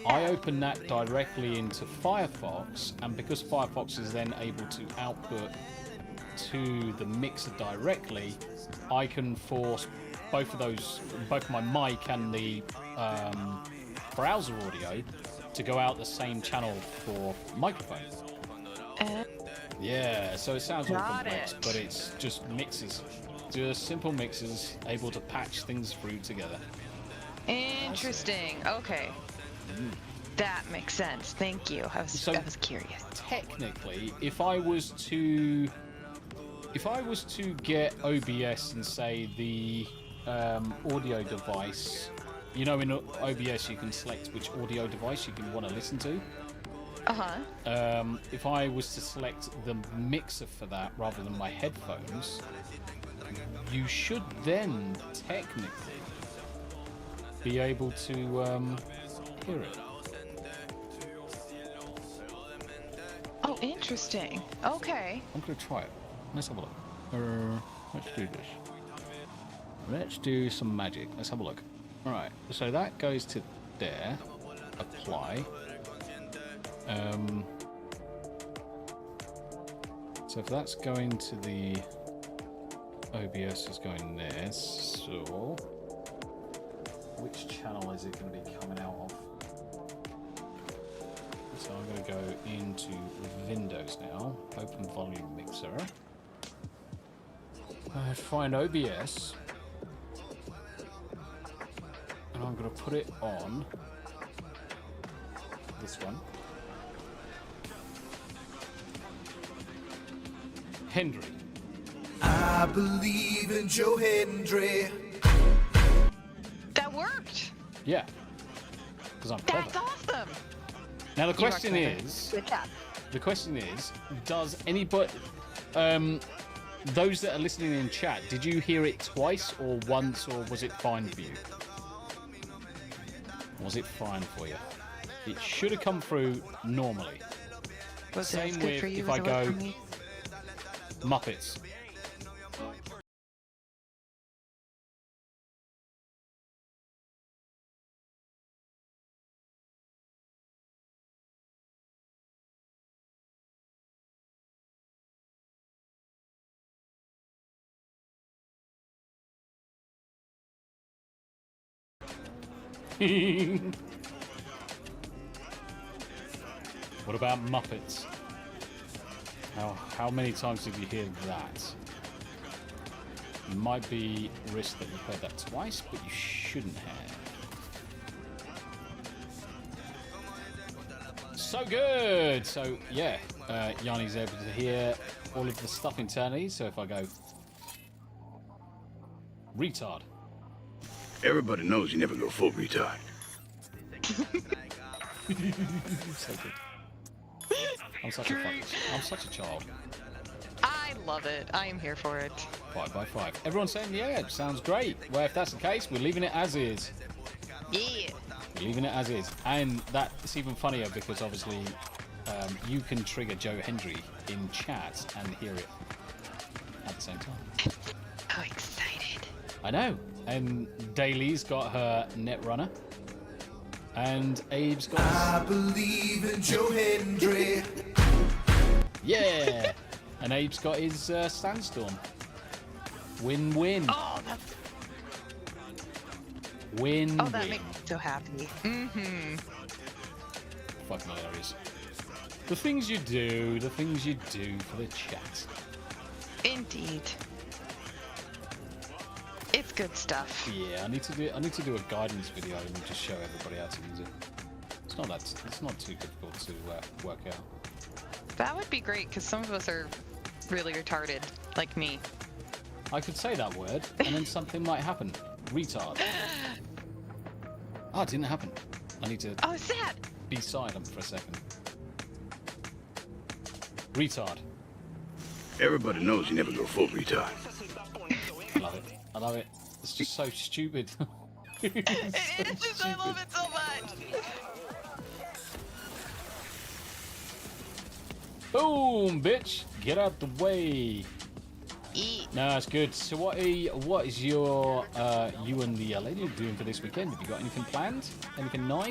I open that directly into Firefox, and because Firefox is then able to output to the mixer directly, I can force both my mic and the browser audio to go out the same channel for microphone. Yeah, so it sounds all complex, but it's just mixers. Just simple mixers able to patch things through together. Interesting. Okay. That makes sense. Thank you. I was curious. Technically, if I was to get OBS and say the audio device, you know, in OBS you can select which audio device you can want to listen to. If I was to select the mixer for that rather than my headphones, you should then technically be able to hear it. Oh, interesting. Okay. I'm gonna try it. Let's have a look. Let's do this. Let's do some magic. Let's have a look. Alright, so that goes to there. Apply. So if that's going to the OBS is going there, so which channel is it going to be coming out of? So I'm going to go into Windows now, open volume mixer, find OBS, and I'm going to put it on this one. Hendry. I believe in Joe Hendry. That worked. Yeah, because I'm clever. That's awesome. Now the question is, does anybody, those that are listening in chat, did you hear it twice or once, or was it fine for you? Was it fine for you? It should have come through normally. Same with if I go Muppets. What about Muppets? How many times did you hear that? It might be a risk that you've heard that twice, but you shouldn't have. So good! So yeah, Yanni's able to hear all of the stuff internally, so if I go retard. Everybody knows you never go full retard. So good. I'm such a child. I love it. I am here for it. 5 by 5. Everyone's saying, yeah, it sounds great. Well, if that's the case, we're leaving it as is. Yeah. We're leaving it as is. And that's even funnier because obviously you can trigger Joe Hendry in chat and hear it at the same time. So excited. I know. And Daly's got her Netrunner. And Abe's got... I believe in Joe Hendry. Yeah. And Abe's got his Sandstorm. Win-win. Oh, that's... Win-win. Oh, that makes me so happy. Mm-hmm. Fucking hilarious. The things you do for the chat. Indeed. It's good stuff. Yeah, I need to do a guidance video and just show everybody how to use it. It's not too difficult to work out. That would be great because some of us are really retarded, like me. I could say that word and then something might happen. Retard. Oh, it didn't happen. I need to sad. Be silent for a second. Retard. Everybody knows you never go full retard. I love it. It's just so stupid. It is just, I love it so much. Boom, bitch! Get out the way. No, it's good. So what is your you and the lady doing for this weekend? Have you got anything planned? Anything nice?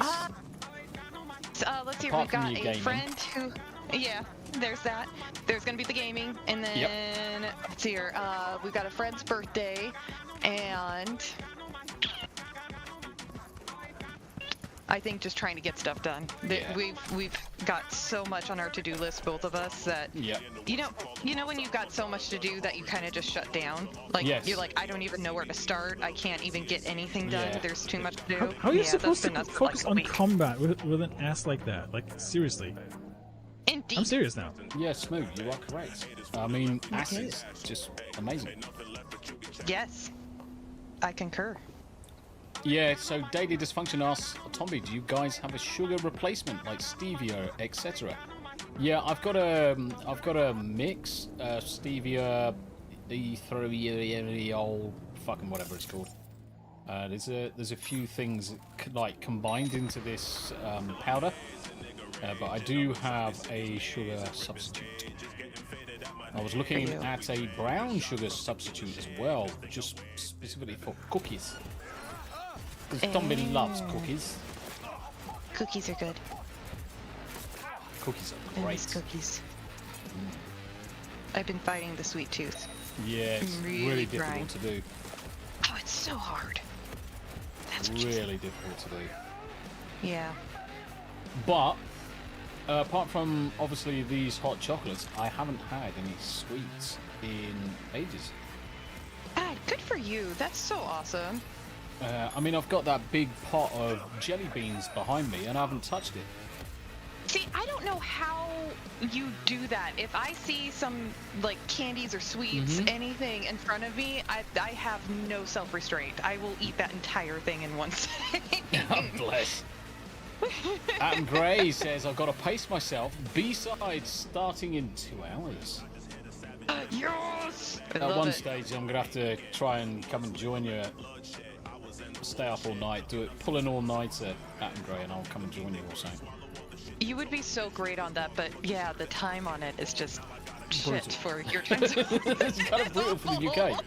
Let's see. Apart We've from got your a gaming. friend who, yeah, there's that. There's gonna be the gaming, and then let's see here. We've got a friend's birthday, and I think just trying to get stuff done. Yeah. We've got so much on our to-do list, both of us, that you know when you've got so much to do that you kind of just shut down. Like you're like, I don't even know where to start. I can't even get anything done. Yeah. There's too much to do. How are you supposed that's to been us for focus like a on week. combat with an ass like that? Like, seriously. Indeed. I'm serious now. Yeah, Smooth, you are correct. I mean, asses, just amazing. Yes, I concur. Yeah, so Daily Dysfunction asks, Tommy, do you guys have a sugar replacement like stevia, etc.? Yeah, I've got a mix, stevia, erythritol, fucking whatever it's called. There's a few things like combined into this powder, but I do have a sugar substitute. I was looking at a brown sugar substitute as well, just specifically for cookies. Because Tommy loves cookies. Cookies are good. Cookies are I great. miss cookies. I've been fighting the sweet tooth. Yeah, it's I'm really difficult trying. to do. Oh, it's so hard. That's Really difficult to do. Yeah. But apart from obviously these hot chocolates, I haven't had any sweets in ages. Ah, good for you. That's so awesome. I mean, I've got that big pot of jelly beans behind me, and I haven't touched it. See, I don't know how you do that. If I see some like candies or sweets, anything in front of me, I have no self-restraint. I will eat that entire thing in one sitting. God bless. Adam Gray says, I've got to pace myself. B-sides starting in 2 hours. Yes! At one stage, I'm going to have to try and come and join you. Stay up all night, pull an all-nighter, Adam Gray, and I'll come and join you or something. You would be so great on that, but yeah, the time on it is just Brutal. shit for your time zone. It's kind of brutal for the UK.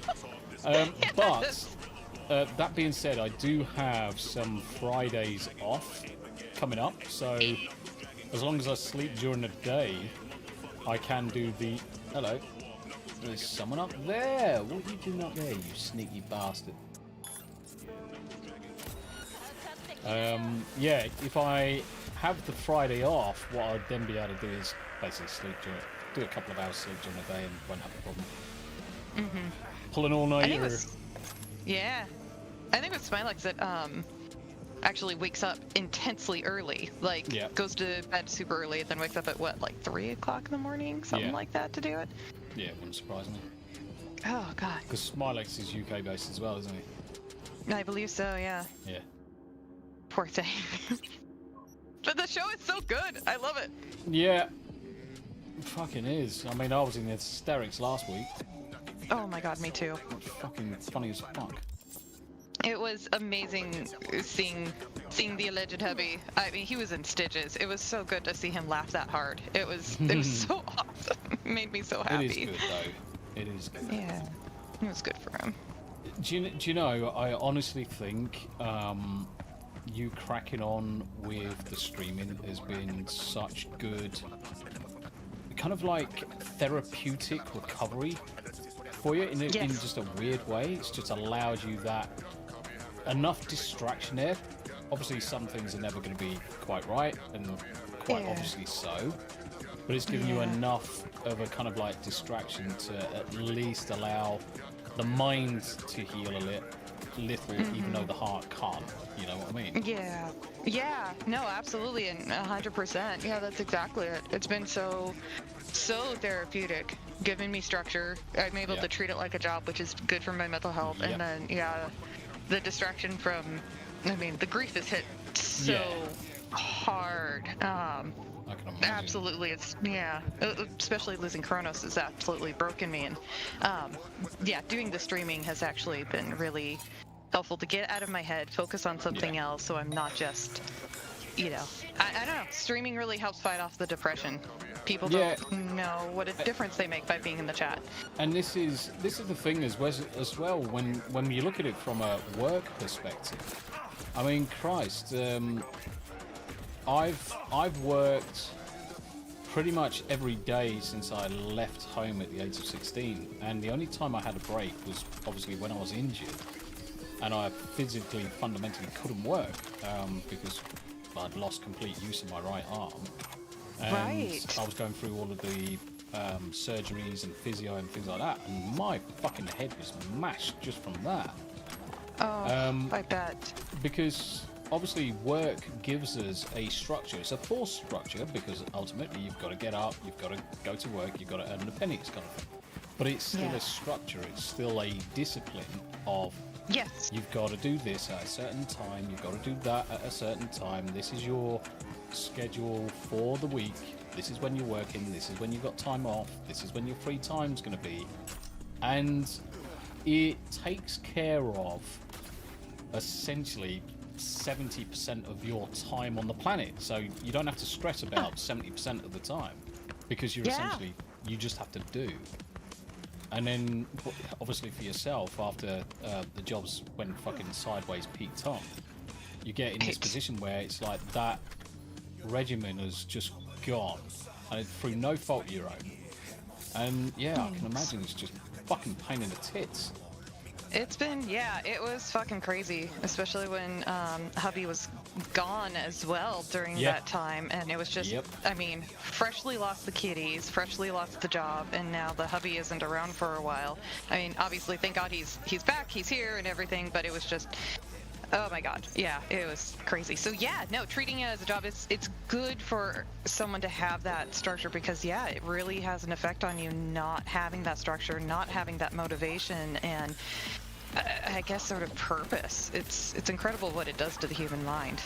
But that being said, I do have some Fridays off coming up, so as long as I sleep during the day, I can do the... Hello. There's someone up there. What are you doing up there, you sneaky bastard? Yeah, if I have the Friday off, what I'd then be able to do is basically sleep during it. Do a couple of hours sleep during the day and won't have a problem. Pull an all-nighter. Yeah. I think with Smilex it actually wakes up intensely early. Like, goes to bed super early, then wakes up at what, like 3 o'clock in the morning? Something like that to do it? Yeah, it wouldn't surprise me. Oh, God. Because Smilex is UK-based as well, isn't he? I believe so, yeah. Yeah. Poor thing. But the show is so good. I love it. Yeah. It fucking is. I mean, I was in hysterics last week. Oh my god, me too. It's fucking funny as fuck. It was amazing seeing the alleged hubby. I mean, he was in stitches. It was so good to see him laugh that hard. It was so awesome. It made me so happy. It is good though. It is good. Yeah, it was good for him. Do you know? I honestly think you cracking on with the streaming has been such good, kind of like therapeutic recovery for you in just a weird way. It's just allowed you that enough distraction there. Obviously some things are never going to be quite right, and quite obviously so, but it's given you enough of a kind of like distraction to at least allow the mind to heal a little, even though the heart can't. You know what I mean? Yeah, no, absolutely, and 100%. Yeah, that's exactly it. It's been so therapeutic, giving me structure. I'm able to treat it like a job, which is good for my mental health. And then the distraction from, I mean, the grief is hit so hard. I can imagine. Absolutely, it's especially losing Kronos has absolutely broken me, and doing the streaming has actually been really helpful to get out of my head, focus on something else, so I'm not just, I don't know. Streaming really helps fight off the depression. People don't know what a difference they make by being in the chat. And this is the thing as well when you look at it from a work perspective. I mean, Christ, I've worked pretty much every day since I left home at the age of 16, and the only time I had a break was obviously when I was injured, and I physically, fundamentally couldn't work because I'd lost complete use of my right arm. And I was going through all of the surgeries and physio and things like that, and my fucking head was mashed just from that. I bet. Because obviously work gives us a structure. It's a forced structure because ultimately you've got to get up, you've got to go to work, you've got to earn the pennies kind of thing. But it's still a structure, it's still a discipline of you've got to do this at a certain time, you've got to do that at a certain time, this is your schedule for the week, this is when you're working, this is when you've got time off, this is when your free time's going to be. And it takes care of essentially 70% of your time on the planet, so you don't have to stress about 70% of the time, because you're essentially, you just have to do. And then obviously for yourself, after the jobs went fucking sideways peaked on, you get in this position where it's like that regimen has just gone, and it's through no fault of your own. And I can imagine it's just fucking pain in the tits. It's been, it was fucking crazy, especially when hubby was gone as well during that time, and it was just, I mean, freshly lost the kitties, freshly lost the job, and now the hubby isn't around for a while. I mean, obviously, thank God he's back, he's here and everything, but it was just, oh my God, it was crazy. So treating it as a job, it's good for someone to have that structure, because it really has an effect on you not having that structure, not having that motivation, and I guess sort of purpose. It's incredible what it does to the human mind.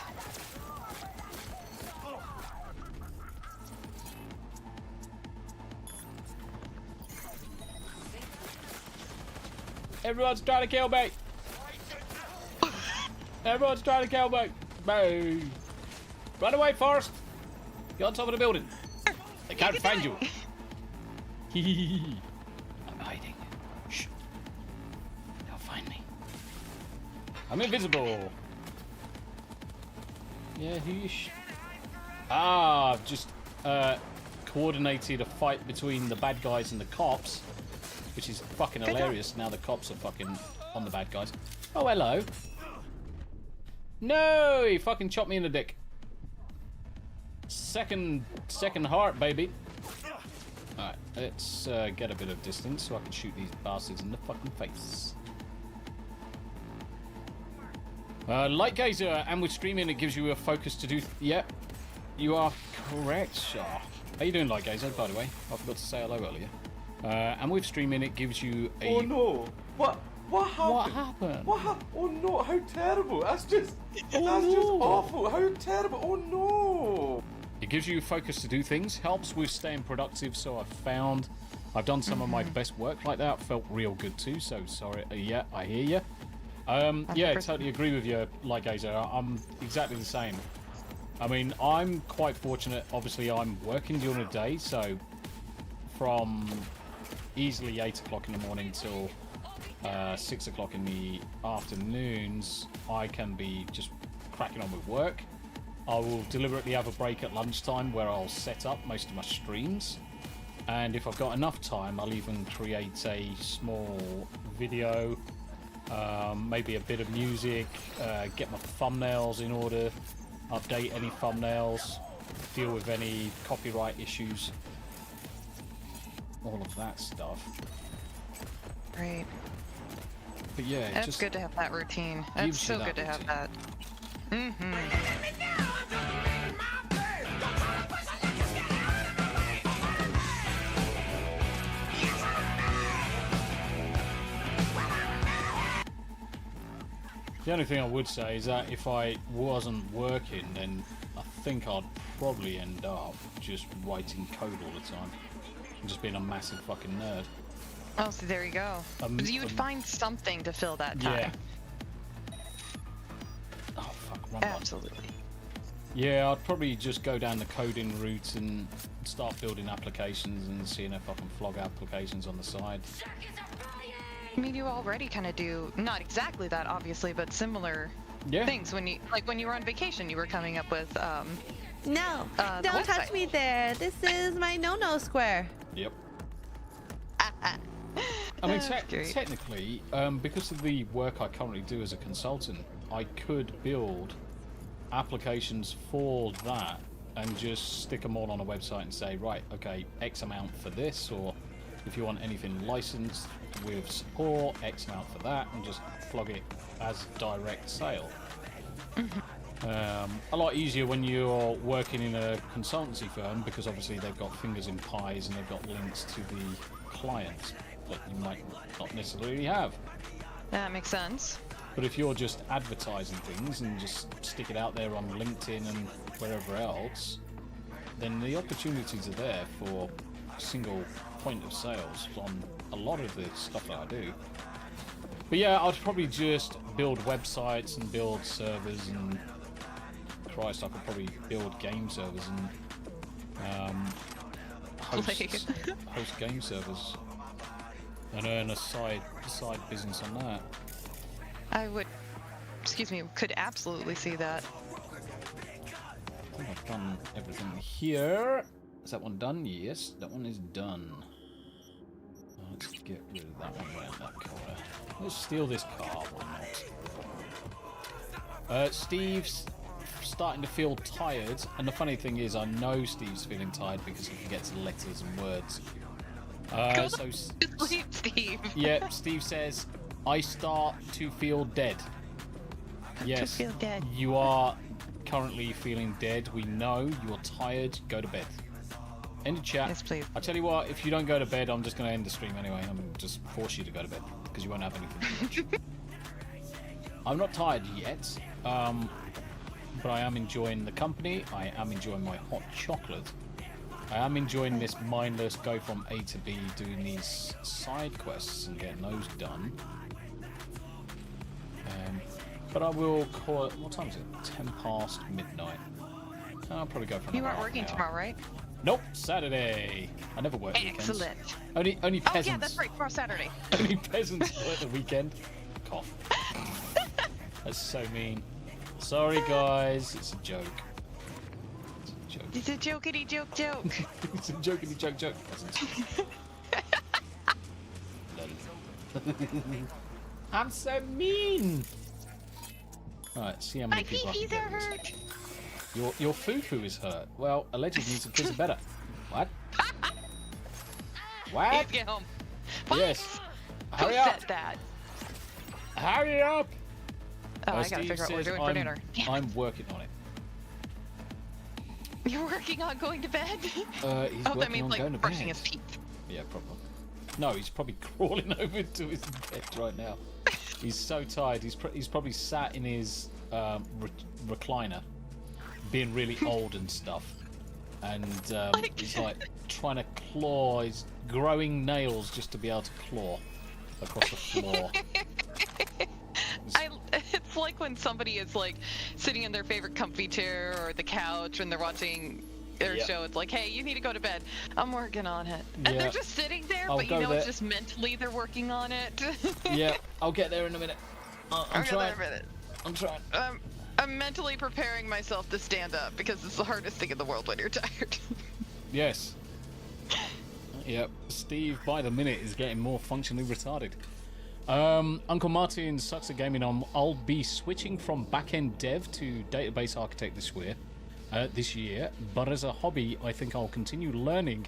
Everyone's trying to kill me! Everyone's trying to kill me! Boo! Run away, Forrest! You're on top of the building. They can't find you. I'm hiding. Shh. They'll find me. I'm invisible. Yeah, I've just coordinated a fight between the bad guys and the cops, which is fucking hilarious. Now the cops are fucking on the bad guys. Oh, hello. No, he fucking chopped me in the dick. Second heart, baby. Alright, let's get a bit of distance so I can shoot these bastards in the fucking face. Light gazer, and with streaming it gives you a focus to do... Yep, you are correct, Shah. How you doing, Light gazer, by the way? I forgot to say hello earlier. And with streaming it gives you a... Oh no! What? What happened? What happened? What happened? Oh no, how terrible. That's just awful. How terrible. Oh no. It gives you focus to do things, helps with staying productive, so I've found I've done some of my best work like that. Felt real good too, so sorry. Yeah, I hear you. Yeah, totally agree with you, like Aza. I'm exactly the same. I mean, I'm quite fortunate. Obviously, I'm working during the day, so from easily 8 o'clock in the morning till 6 o'clock in the afternoons, I can be just cracking on with work. I will deliberately have a break at lunchtime where I'll set up most of my streams. And if I've got enough time, I'll even create a small video, maybe a bit of music, get my thumbnails in order, update any thumbnails, deal with any copyright issues, all of that stuff. Right. But yeah, it's just good to have that routine. It's so good to have that. The only thing I would say is that if I wasn't working, then I think I'd probably end up just writing code all the time and just being a massive fucking nerd. Oh, so there you go. You would find something to fill that time. Yeah. Oh, fuck, wrong Absolutely. One. Yeah, I'd probably just go down the coding route and start building applications and seeing if I can flog applications on the side. I mean, you already kind of do, not exactly that, obviously, but similar things. When you were on vacation, you were coming up with, No, don't touch me there. This is my no-no square. Yep. I mean, technically, because of the work I currently do as a consultant, I could build applications for that and just stick them all on a website and say, right, okay, X amount for this, or if you want anything licensed with support, X amount for that, and just flog it as direct sale. A lot easier when you're working in a consultancy firm, because obviously they've got fingers in pies and they've got links to the clients that you might not necessarily have. That makes sense. But if you're just advertising things and just stick it out there on LinkedIn and wherever else, then the opportunities are there for single point of sales on a lot of the stuff that I do. But yeah, I'd probably just build websites and build servers, and Christ, I could probably build game servers and host game servers and earn a side business on that. I would, could absolutely see that. I think I've done everything here. Is that one done? Yes, that one is done. Let's get rid of that one around that corner. Let's steal this car, why not? Steve's starting to feel tired, and the funny thing is, I know Steve's feeling tired because he forgets letters and words. So sleep, Steve. Yeah, Steve says, I start to feel dead. Yes, to feel dead. You are currently feeling dead. We know you're tired. Go to bed. End of chat. Yes, please. I tell you what, if you don't go to bed, I'm just going to end the stream anyway. I'm just force you to go to bed because you won't have anything to watch. I'm not tired yet, but I am enjoying the company. I am enjoying my hot chocolate. I am enjoying this mindless go from A to B, doing these side quests and getting those done. But I will call it, what time is it? 10 past midnight. I'll probably go for You aren't working tomorrow, right? Nope, Saturday. I never work weekends. Excellent. Only peasants. Oh yeah, that's right, tomorrow Saturday. Only peasants work the weekend. Cough. That's so mean. Sorry guys, it's a joke. It's a jokety joke. It's a jokety joke. I'm so mean. Alright, see how many people I can get hurt. Your foo-foo is hurt. Well, allegedly needs a kiss better. What? What? Let's get home. What? Yes. Who said that? Hurry up! Oh, I gotta figure out what we're doing for dinner. I'm working on it. You're working on going to bed? He's working that means on like going to brushing bed. his teeth. Yeah, probably. No, he's probably crawling over to his bed right now. He's so tired. He's probably sat in his recliner, being really old and stuff, and he's like trying to claw. He's growing nails just to be able to claw across the floor. It's like when somebody is like sitting in their favorite comfy chair or the couch when they're watching their show. It's like, hey, you need to go to bed. I'm working on it. And they're just sitting there, but you know it's just mentally they're working on it. Yeah, I'll get there in a minute. I'm trying. I'm trying. I'm mentally preparing myself to stand up because it's the hardest thing in the world when you're tired. Yes. Yep. Steve, by the minute, is getting more functionally retarded. Uncle Martin sucks at gaming. I'll be switching from back-end dev to database architect this year, but as a hobby, I think I'll continue learning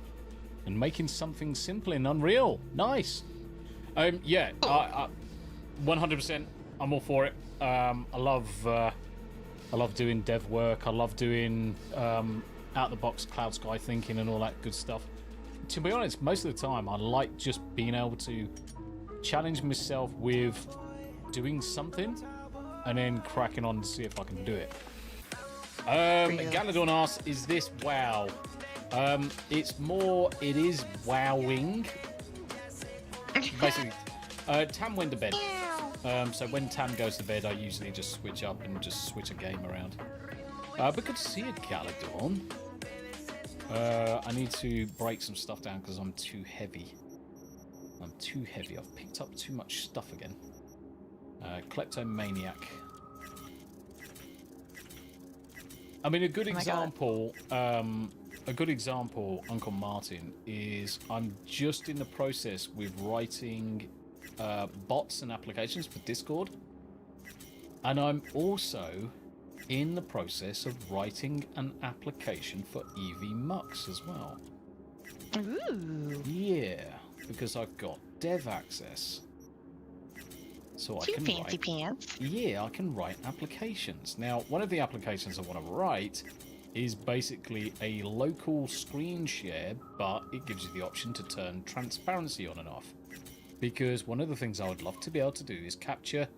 and making something simple in Unreal. Nice. Yeah, 100%. I'm all for it. I love doing dev work. I love doing out-the-box cloud sky thinking and all that good stuff. To be honest, most of the time, I like just being able to challenge myself with doing something and then cracking on to see if I can do it. Galadon asks, is this WoW? It is wowing. Basically, Tam went to bed. So when Tam goes to bed, I usually just switch up and just switch a game around. But good to see you, Galadon. I need to break some stuff down because I'm too heavy. I've picked up too much stuff again. Kleptomaniac. I mean, a good example, Uncle Martin, is I'm just in the process with writing bots and applications for Discord, and I'm also in the process of writing an application for EV Mux as well. Ooh. Yeah, because I've got dev access. So I can fancy pants. Yeah, I can write applications. Now, one of the applications I want to write is basically a local screen share, but it gives you the option to turn transparency on and off. Because one of the things I would love to be able to do is capture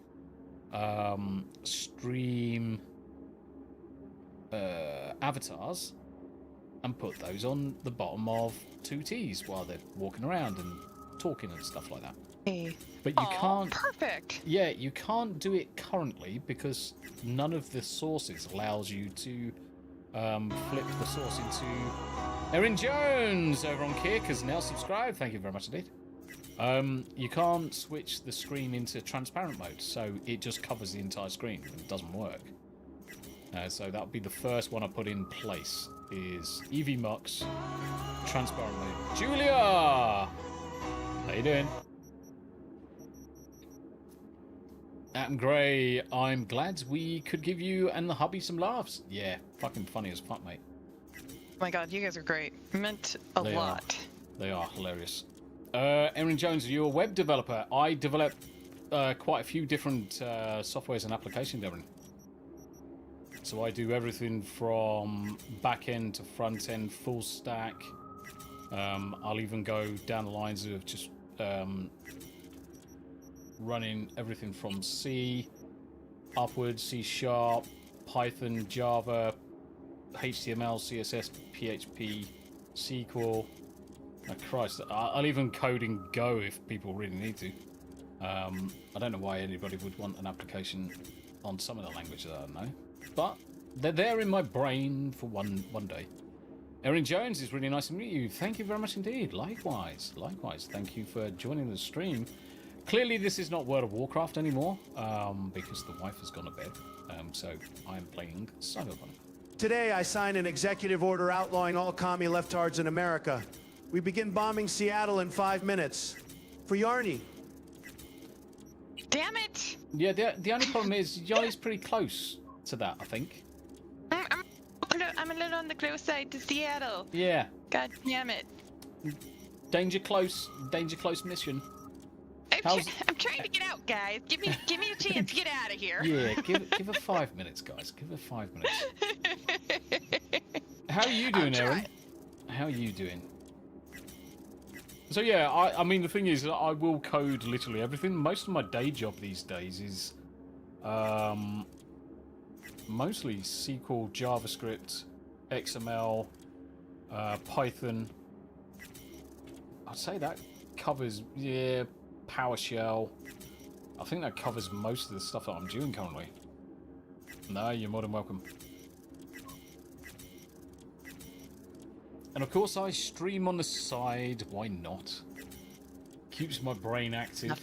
stream avatars and put those on the bottom of 2Ts while they're walking around and talking and stuff like that. But you can't. Perfect. Yeah, you can't do it currently because none of the sources allows you to flip the source into. Erin Jones over on Kick has now subscribed. Thank you very much indeed. You can't switch the screen into transparent mode, so it just covers the entire screen and it doesn't work. So that'll be the first one I put in place is EV Mux transparent mode. Julia, how you doing? Adam Gray, I'm glad we could give you and the hubby some laughs. Yeah, fucking funny as fuck, mate. Oh my god, you guys are great. Meant a lot. They are hilarious. Erin Jones, are you a web developer? I develop quite a few different softwares and applications, Erin. So I do everything from back end to front end, full stack. I'll even go down the lines of just running everything from C upwards, C#, Python, Java, HTML, CSS, PHP, SQL. Oh, Christ, I'll even code in Go if people really need to. I don't know why anybody would want an application on some of the languages I don't know, but they're there in my brain for one day. Erin Jones, it's really nice to meet you. Thank you very much indeed. Likewise. Thank you for joining the stream. Clearly, this is not World of Warcraft anymore, because the wife has gone to bed. So I am playing Cyberpunk. Today, I signed an executive order outlawing all commie leftards in America. We begin bombing Seattle in 5 minutes. For Yarny. Damn it! Yeah, the only problem is Yarny's pretty close to that, I think. I'm a little on the close side to Seattle. Yeah. God damn it. Danger close mission. I'm trying to get out, guys. Give me a chance to get out of here. Yeah, give her 5 minutes, guys. Give her 5 minutes. How are you doing, Erin? How are you doing? So yeah, I mean the thing is that I will code literally everything. Most of my day job these days is mostly SQL, JavaScript, XML, Python. I'd say that covers, yeah, PowerShell. I think that covers most of the stuff that I'm doing currently. No, you're more than welcome. And of course I stream on the side, why not? Keeps my brain active.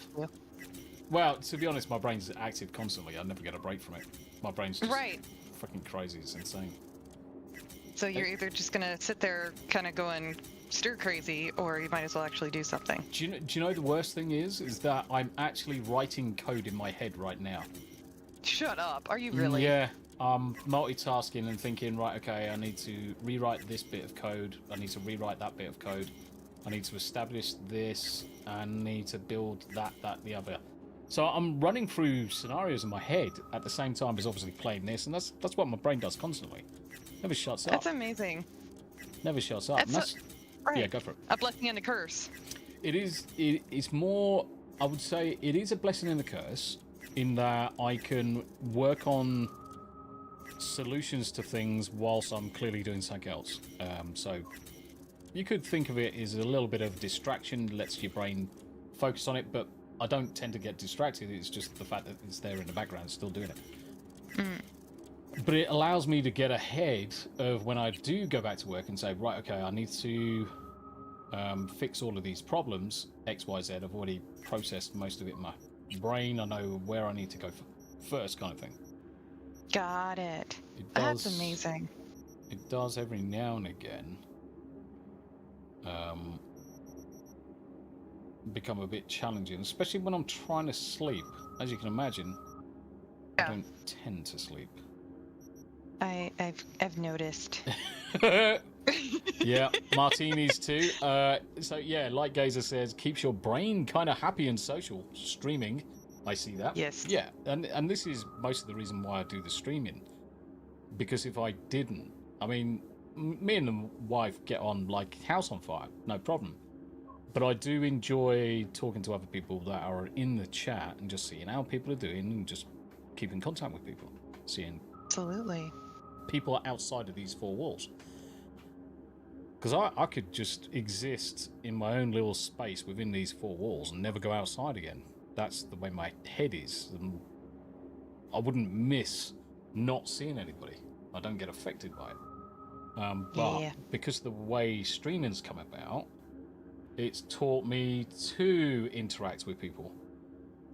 Well, to be honest, my brain's active constantly. I never get a break from it. My brain's just fucking crazy, it's insane. So you're either just gonna sit there kind of going stir crazy, or you might as well actually do something. Do you know the worst thing is that I'm actually writing code in my head right now. Shut up, are you really? Yeah. I'm multitasking and thinking, right, okay, I need to rewrite this bit of code, I need to rewrite that bit of code, I need to establish this, I need to build that, the other. So I'm running through scenarios in my head at the same time as obviously playing this, and that's what my brain does constantly. Never shuts up. That's amazing. Never shuts up. Right. Yeah, go for it. A blessing and a curse. It's more, I would say, it is a blessing and a curse, in that I can work on solutions to things whilst I'm clearly doing something else. So you could think of it as a little bit of distraction, lets your brain focus on it, but I don't tend to get distracted. It's just the fact that it's there in the background, still doing it. But it allows me to get ahead of when I do go back to work and say, right, okay, I need to fix all of these problems, X, Y, Z. I've already processed most of it in my brain. I know where I need to go first, kind of thing. Got it. That's amazing. It does every now and again become a bit challenging, especially when I'm trying to sleep. As you can imagine, I don't tend to sleep. I've noticed. Yeah, martinis too. So yeah, like Gazer says, keeps your brain kind of happy and social. Streaming, I see that. Yes. Yeah, and this is most of the reason why I do the streaming. Because if I didn't, I mean, me and the wife get on like house on fire, no problem. But I do enjoy talking to other people that are in the chat and just seeing how people are doing and just keeping contact with people, seeing absolutely people outside of these four walls. Because I could just exist in my own little space within these four walls and never go outside again. That's the way my head is. And I wouldn't miss not seeing anybody. I don't get affected by it. But because the way streaming's come about, it's taught me to interact with people.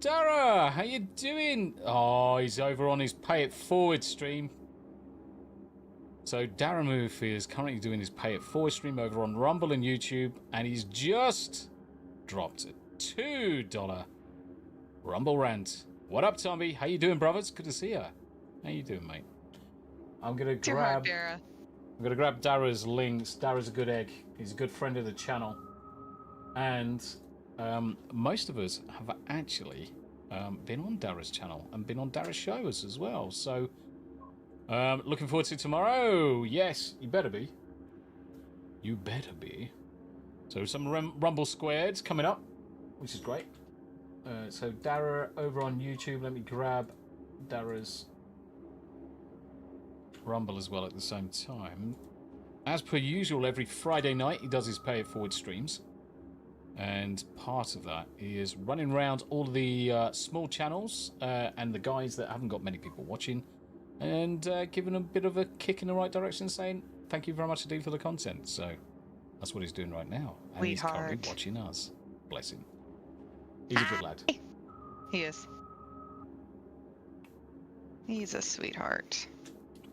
Dara, how you doing? Oh, he's over on his Pay It Forward stream. So TWW is currently doing his Pay It Forward stream over on Rumble and YouTube, and he's just dropped a $2 Rumble rant. What up, Tommy? How you doing, brothers? Good to see you. How you doing, mate? I'm gonna grab Dara's links. Dara's a good egg. He's a good friend of the channel, and most of us have actually been on Dara's channel and been on Dara's shows as well. So. Looking forward to tomorrow. Yes, you better be. You better be. So some Rumble Squares coming up, which is great. So Dara over on YouTube. Let me grab Dara's Rumble as well at the same time. As per usual, every Friday night he does his Pay It Forward streams. And part of that is running around all of the small channels and the guys that haven't got many people watching. And giving a bit of a kick in the right direction, saying thank you very much indeed for the content. So that's what he's doing right now, and he's currently watching us. Bless him. He's a good lad. He is. He's a sweetheart.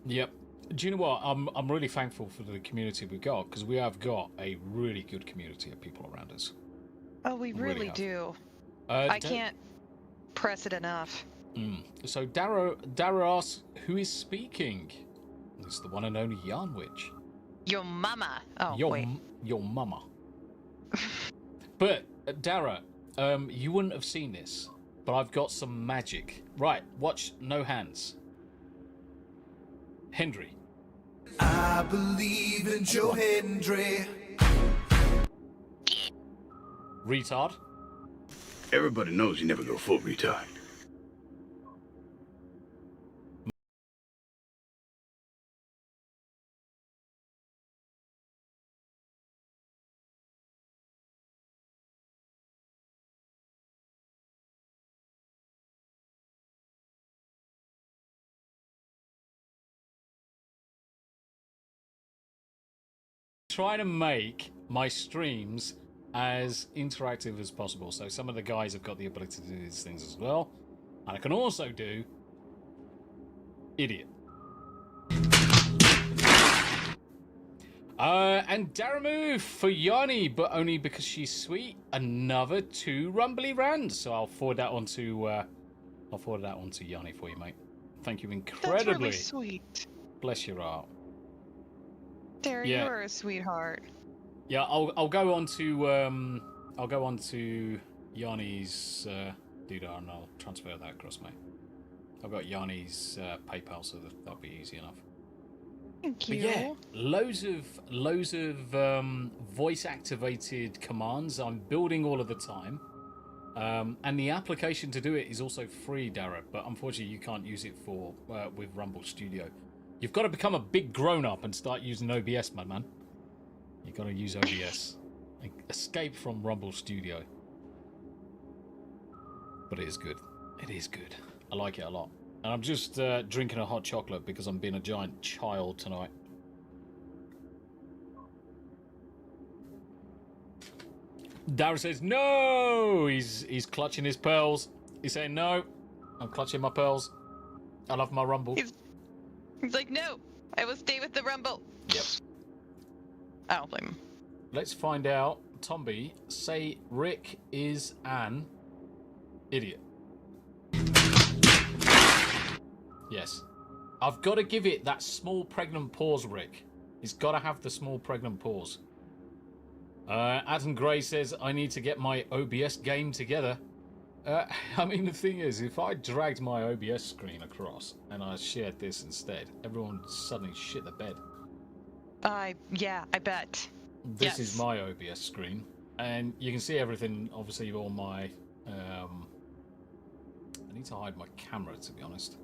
Yep. Do you know what? I'm really thankful for the community we've got, because we have got a really good community of people around us. Oh, we really do. I can't press it enough. So Dara asks, who is speaking? It's the one and only Yarn Witch. Your mama. Oh, your mama. But Dara, you wouldn't have seen this, but I've got some magic. Right, watch No Hands. Hendry. I believe in Joe Hendry. retard. Everybody knows you never go full retard. Trying to make my streams as interactive as possible. So some of the guys have got the ability to do these things as well. And I can also do idiot. And Daramu for Yanni, but only because she's sweet. Another 2 rumbly rands. So I'll forward that on to Yanni for you, mate. Thank you incredibly. That's really sweet. Bless your heart. Dara, Yeah. you are a sweetheart. Yeah, I'll go on to Yanni's doodah and I'll transfer that across, mate. I've got Yanni's PayPal, so that'll be easy enough. Thank you. But yeah, loads of voice activated commands. I'm building all of the time, and the application to do it is also free, Dara. But unfortunately, you can't use it for with Rumble Studio. You've got to become a big grown-up and start using OBS, my man. You've got to use OBS. Escape from Rumble Studio. But it is good. It is good. I like it a lot. And I'm just drinking a hot chocolate because I'm being a giant child tonight. Dara says, no! He's clutching his pearls. He's saying, no, I'm clutching my pearls. I love my Rumble. He's like, no, I will stay with the Rumble. Yep. I don't blame him. Let's find out. Tomby, say Rick is an idiot. Yes. I've got to give it that small pregnant pause, Rick. He's got to have the small pregnant pause. Adam Gray says, I need to get my OBS game together. I mean, the thing is, if I dragged my OBS screen across and I shared this instead, everyone would suddenly shit the bed. Yeah, I bet. This is my OBS screen, and you can see everything, obviously, all my... I need to hide my camera, to be honest.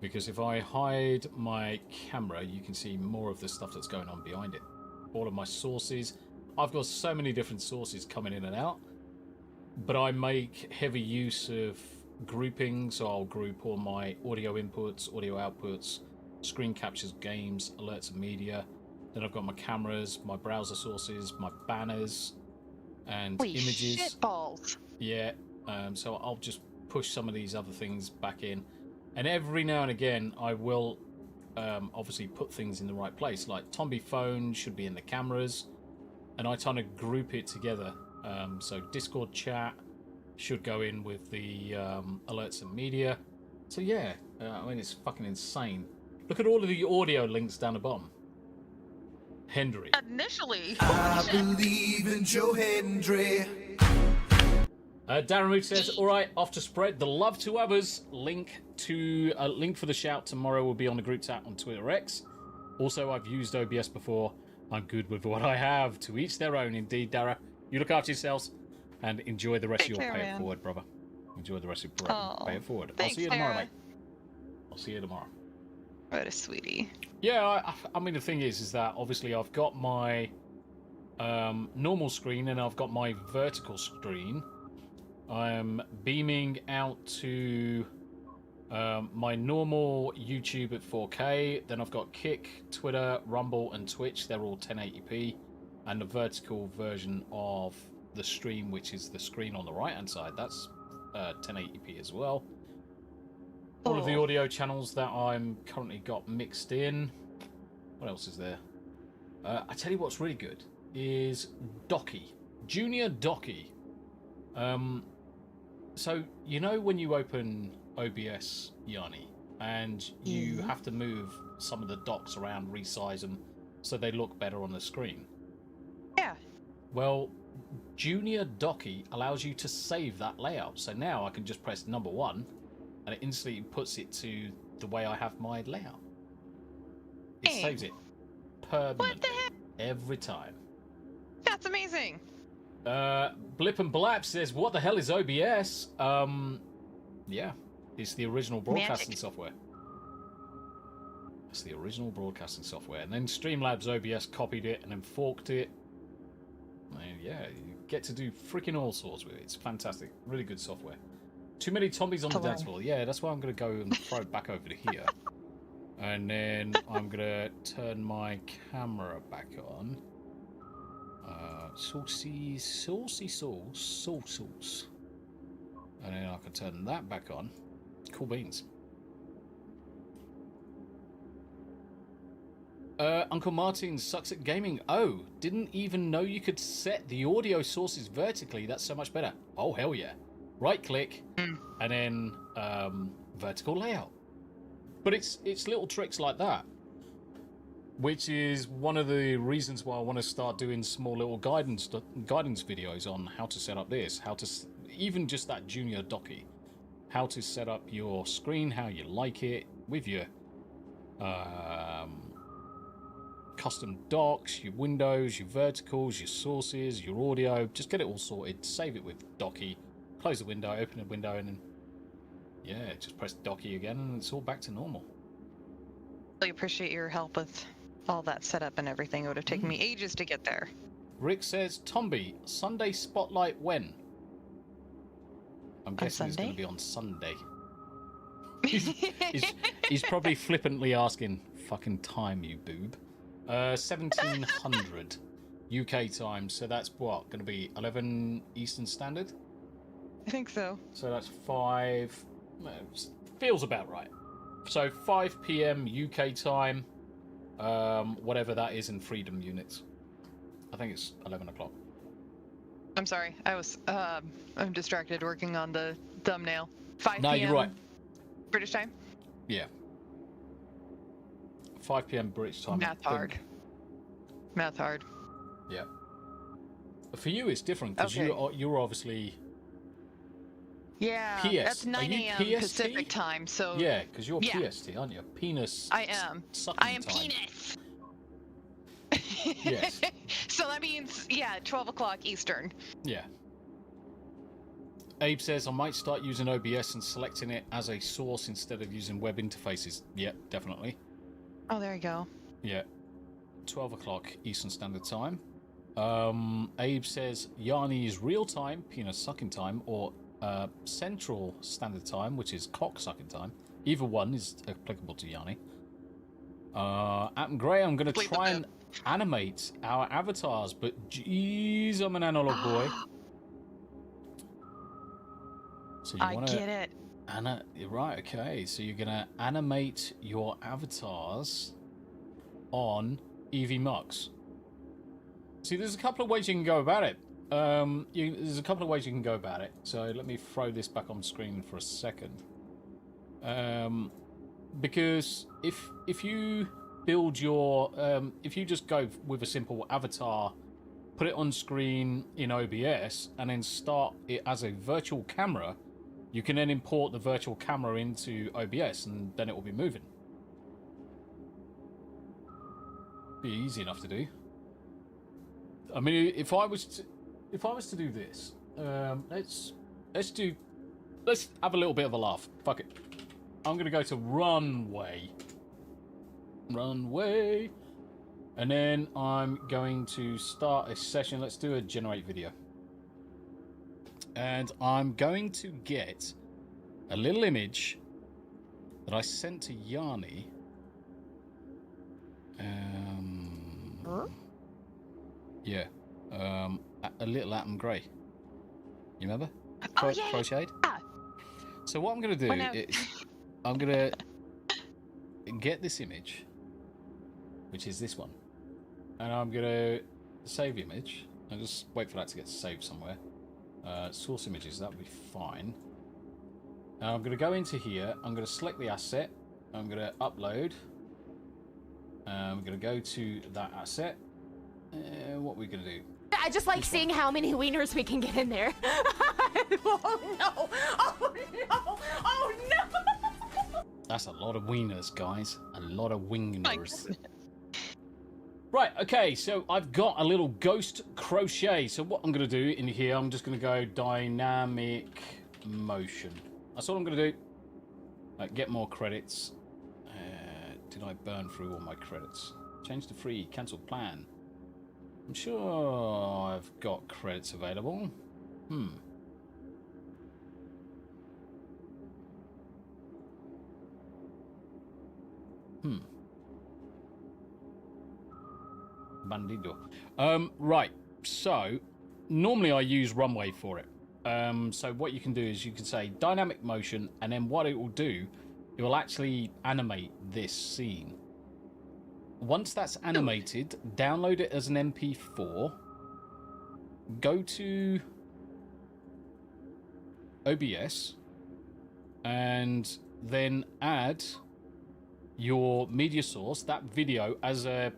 Because if I hide my camera, you can see more of the stuff that's going on behind it. All of my sources. I've got so many different sources coming in and out. But I make heavy use of grouping, so I'll group all my audio inputs, audio outputs, screen captures, games, alerts and media. Then I've got my cameras, my browser sources, my banners, and Holy images. Shitballs. Yeah, so I'll just push some of these other things back in. And every now and again, I will obviously put things in the right place. Like Tomby phone should be in the cameras, and I kind of group it together. So Discord chat should go in with the alerts and media. So yeah, I mean, it's fucking insane. Look at all of the audio links down the bottom. Hendry. Initially. I believe in Joe Hendry. Darren Root says, all right, off to spread the love to others. Link for the shout tomorrow will be on the group chat on Twitter X. Also, I've used OBS before. I'm good with what I have. To each their own, indeed, Dara. You look after yourselves and enjoy the rest of your pay it forward, brother. Enjoy the rest of your pay it forward. Thanks, I'll see you tomorrow, Dara. mate. I'll see you tomorrow. What a sweetie. Yeah, I mean, the thing is that obviously I've got my normal screen and I've got my vertical screen. I'm beaming out to my normal YouTube at 4K. Then I've got Kick, Twitter, Rumble, and Twitch. They're all 1080p. And the vertical version of the stream, which is the screen on the right-hand side, that's 1080p as well. All of the audio channels that I'm currently got mixed in. What else is there? I tell you what's really good is Docky. Junior Docky. So, you know when you open OBS, Yanni, and you have to move some of the docs around, resize them, so they look better on the screen? Yeah. Well, Junior Docky allows you to save that layout. So now I can just press number 1, and it instantly puts it to the way I have my layout. It saves it permanently every time. That's amazing. Blip and Blap says, what the hell is OBS? Yeah, it's the original broadcasting software. It's the original broadcasting software. And then Streamlabs OBS copied it and then forked it. And yeah, you get to do freaking all sorts with it. It's fantastic. Really good software. Too many zombies on the dance floor. Yeah, that's why I'm going to go and throw it back over to here. And then I'm going to turn my camera back on. Saucy sauce. And then I can turn that back on. Cool beans. Uncle Martin sucks at gaming. Oh, didn't even know you could set the audio sources vertically. That's so much better. Oh, hell yeah. Right click, and then vertical layout. But it's little tricks like that, which is one of the reasons why I want to start doing small little guidance videos on how to set up this, how to, even just that junior docky, how to set up your screen, how you like it, with your custom docks, your windows, your verticals, your sources, your audio. Just get it all sorted, save it with docky, close the window, open the window, and then, yeah, just press docky again, and it's all back to normal. I appreciate your help with all that setup and everything. It would have taken me ages to get there. Rick says, Tomby, Sunday Spotlight when? I'm guessing it's going to be on Sunday. He's probably flippantly asking, fucking time, you boob. 1700 UK time, so that's what, going to be 11 Eastern Standard? I think so. So that's 5, feels about right. So 5 p.m. UK time, whatever that is in freedom units. I think it's 11 o'clock. I'm sorry, I'm distracted working on the thumbnail. 5 p.m. No, you're right. British time? Yeah. 5 p.m. British time. Math hard. Math hard. Yeah. For you, it's different because you're obviously. Yeah, PS. that's 9 a.m. Pacific time. So yeah, because you're PST, aren't you? Penis. I am. I am time. penis. Yes. So that means 12 o'clock Eastern. Yeah. Abe says I might start using OBS and selecting it as a source instead of using web interfaces. Yeah, definitely. Oh, there you go. Yeah. 12 o'clock Eastern Standard Time. Abe says Yanni is real time, penis sucking time, or Central Standard Time, which is cock sucking time. Either one is applicable to Yanni. Atom Grey, I'm going to try and animate our avatars, but jeez, I'm an analog boy. So you want to get it. Right, okay. So you're going to animate your avatars on EVMux. See, there's a couple of ways you can go about it. There's a couple of ways you can go about it. So let me throw this back on screen for a second. Because if you build your... if you just go with a simple avatar, put it on screen in OBS, and then start it as a virtual camera, you can then import the virtual camera into OBS, and then it will be moving. Be easy enough to do. I mean, if I was to do this, let's have a little bit of a laugh. Fuck it. I'm gonna go to runway, and then I'm going to start a session. Let's do a generate video, and I'm going to get a little image that I sent to Yanni. Yeah, a little Atom Grey. You remember? Crocheted? So what I'm going to do is I'm going to get this image, which is this one, and I'm going to save image. I'll just wait for that to get saved somewhere. Source images, that would be fine. And I'm going to go into here. I'm going to select the asset. I'm going to upload. I'm going to go to that asset. What are we going to do? I just like seeing how many wieners we can get in there. Oh no! Oh no! Oh no! That's a lot of wieners, guys. A lot of wingers. Right, okay, so I've got a little ghost crochet. So what I'm going to do in here, I'm just going to go dynamic motion. That's all I'm going to do. Get more credits. Did I burn through all my credits? Change to free, cancel plan. I'm sure I've got credits available. Bandido. Right, so normally I use runway for it. So what you can do is you can say dynamic motion, and then what it will do, it will actually animate this scene. Once that's animated, download it as an MP4, go to OBS, and then add your media source, that video, as a,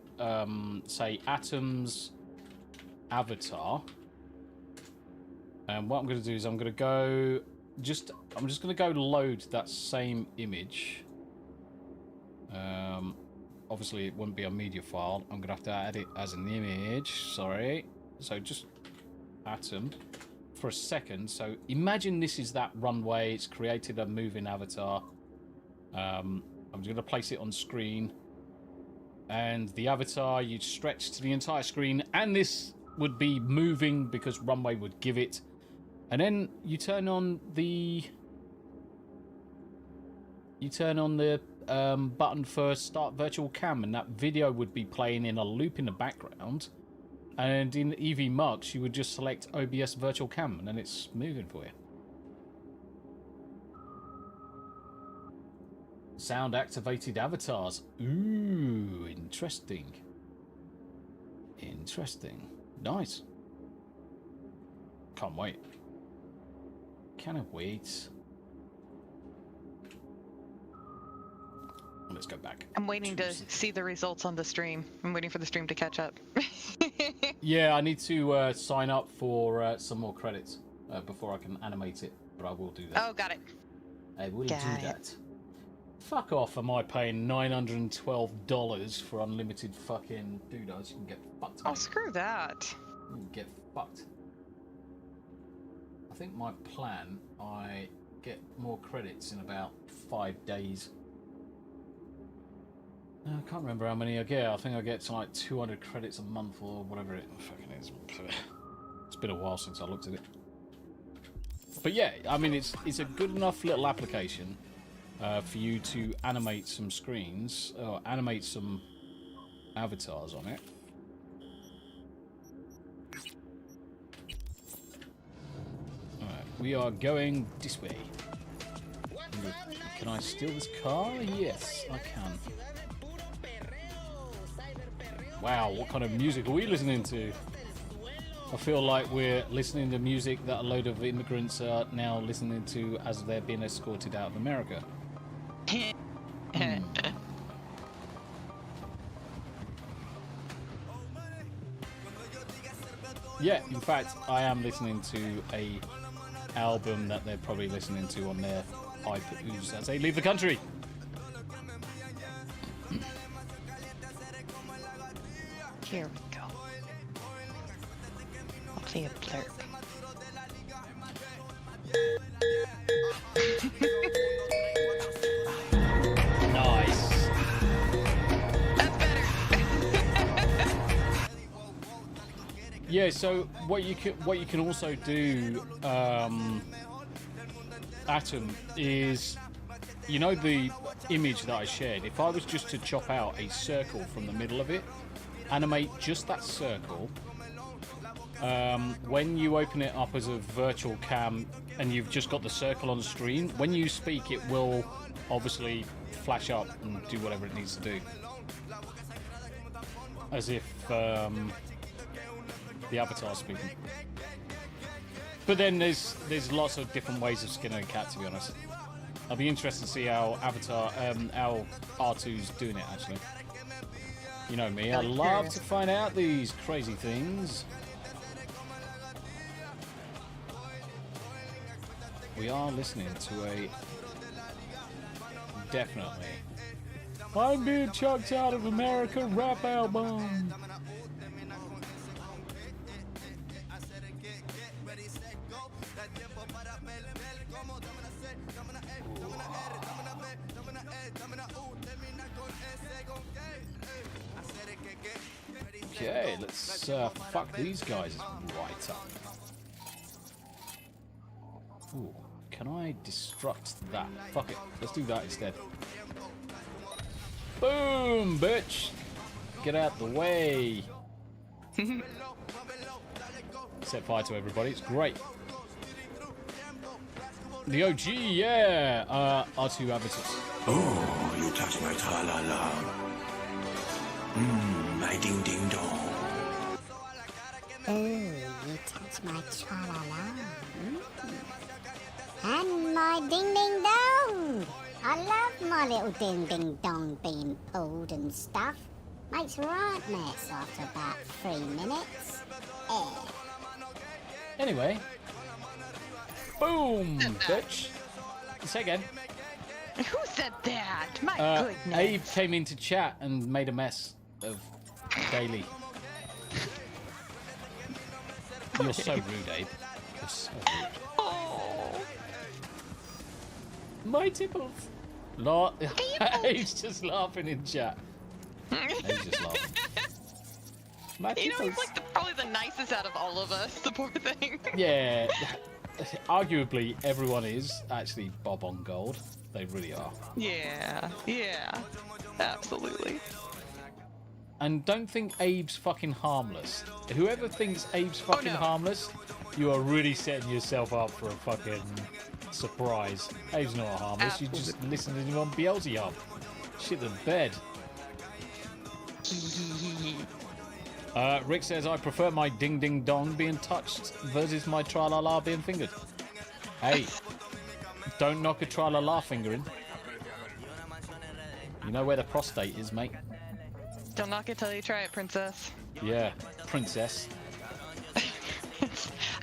say, Atom's avatar. And what I'm going to do is I'm going to go, I'm just going to go load that same image. Obviously, it wouldn't be a media file. I'm going to have to add it as an image. Sorry. So just Atom for a second. So imagine this is that runway. It's created a moving avatar. I'm just going to place it on screen. And the avatar, you'd stretch to the entire screen. And this would be moving because runway would give it. And then you turn on the... button for start virtual cam, and that video would be playing in a loop in the background, and in EV Mux you would just select OBS virtual cam, and then it's moving for you. Sound activated avatars. Ooh, interesting. Nice. Can't wait. Cannot wait. Let's go back. I'm waiting to see the results on the stream. I'm waiting for the stream to catch up. Yeah, I need to sign up for some more credits before I can animate it, but I will do that. Oh, got it. I will do that. Fuck off, am I paying $912 for unlimited fucking doodads? You can get fucked. Oh, screw that. You can get fucked. I think my plan, I get more credits in about 5 days. I can't remember how many I get. I think I get to like 200 credits a month or whatever it fucking is. It's been a while since I looked at it. But yeah, I mean, it's a good enough little application for you to animate some screens, or animate some avatars on it. Alright, we are going this way. Can I steal this car? Yes, I can. Wow, what kind of music are we listening to? I feel like we're listening to music that a load of immigrants are now listening to as they're being escorted out of America. Yeah, in fact, I am listening to a album that they're probably listening to on their iPods as they leave the country. Here we go. I'll play a blurb. Nice. That's better. Yeah, so what you can also do, Atom, is, you know, the image that I shared. If I was just to chop out a circle from the middle of it, animate just that circle. When you open it up as a virtual cam and you've just got the circle on the screen, when you speak it will obviously flash up and do whatever it needs to do, as if the avatar's speaking. But then there's lots of different ways of skinning a cat, to be honest. I'll be interested to see how how R2's doing it, actually. You know me, I love to find out these crazy things. We are listening to a... Definitely. I'm being chucked out of America rap album. Okay, let's fuck these guys right up. Ooh, can I destruct that? Fuck it, let's do that instead. Boom, bitch! Get out the way. Set fire to everybody, it's great. The OG, yeah! R2 avatars. Oh, you touch my tra-la-la. My ding-ding-dong. Oh, you touch my tra-la-la. And my ding-ding-dong. I love my little ding-ding-dong being old and stuff. Makes a right mess after about 3 minutes. Anyway. Boom, bitch. Say again. Who said that? My goodness. Abe came into chat and made a mess of Daily. You're so rude, Abe. You're so rude. Oh. My tipples. Abe's just laughing in chat. Abe's just laughing. My tipples. You know, he's like probably the nicest out of all of us, the poor thing. Yeah. Arguably, everyone is actually Bob on gold. They really are. Yeah, absolutely. And don't think Abe's fucking harmless. Whoever thinks Abe's fucking harmless, you are really setting yourself up for a fucking surprise. Abe's not harmless. You just listen to him on Beelzebub. Shit the bed. Rick says, I prefer my ding-ding-dong being touched versus my tra-la-la being fingered. Hey, don't knock a tra-la-la fingering. You know where the prostate is, mate. Don't knock it till you try it, princess. Yeah, princess.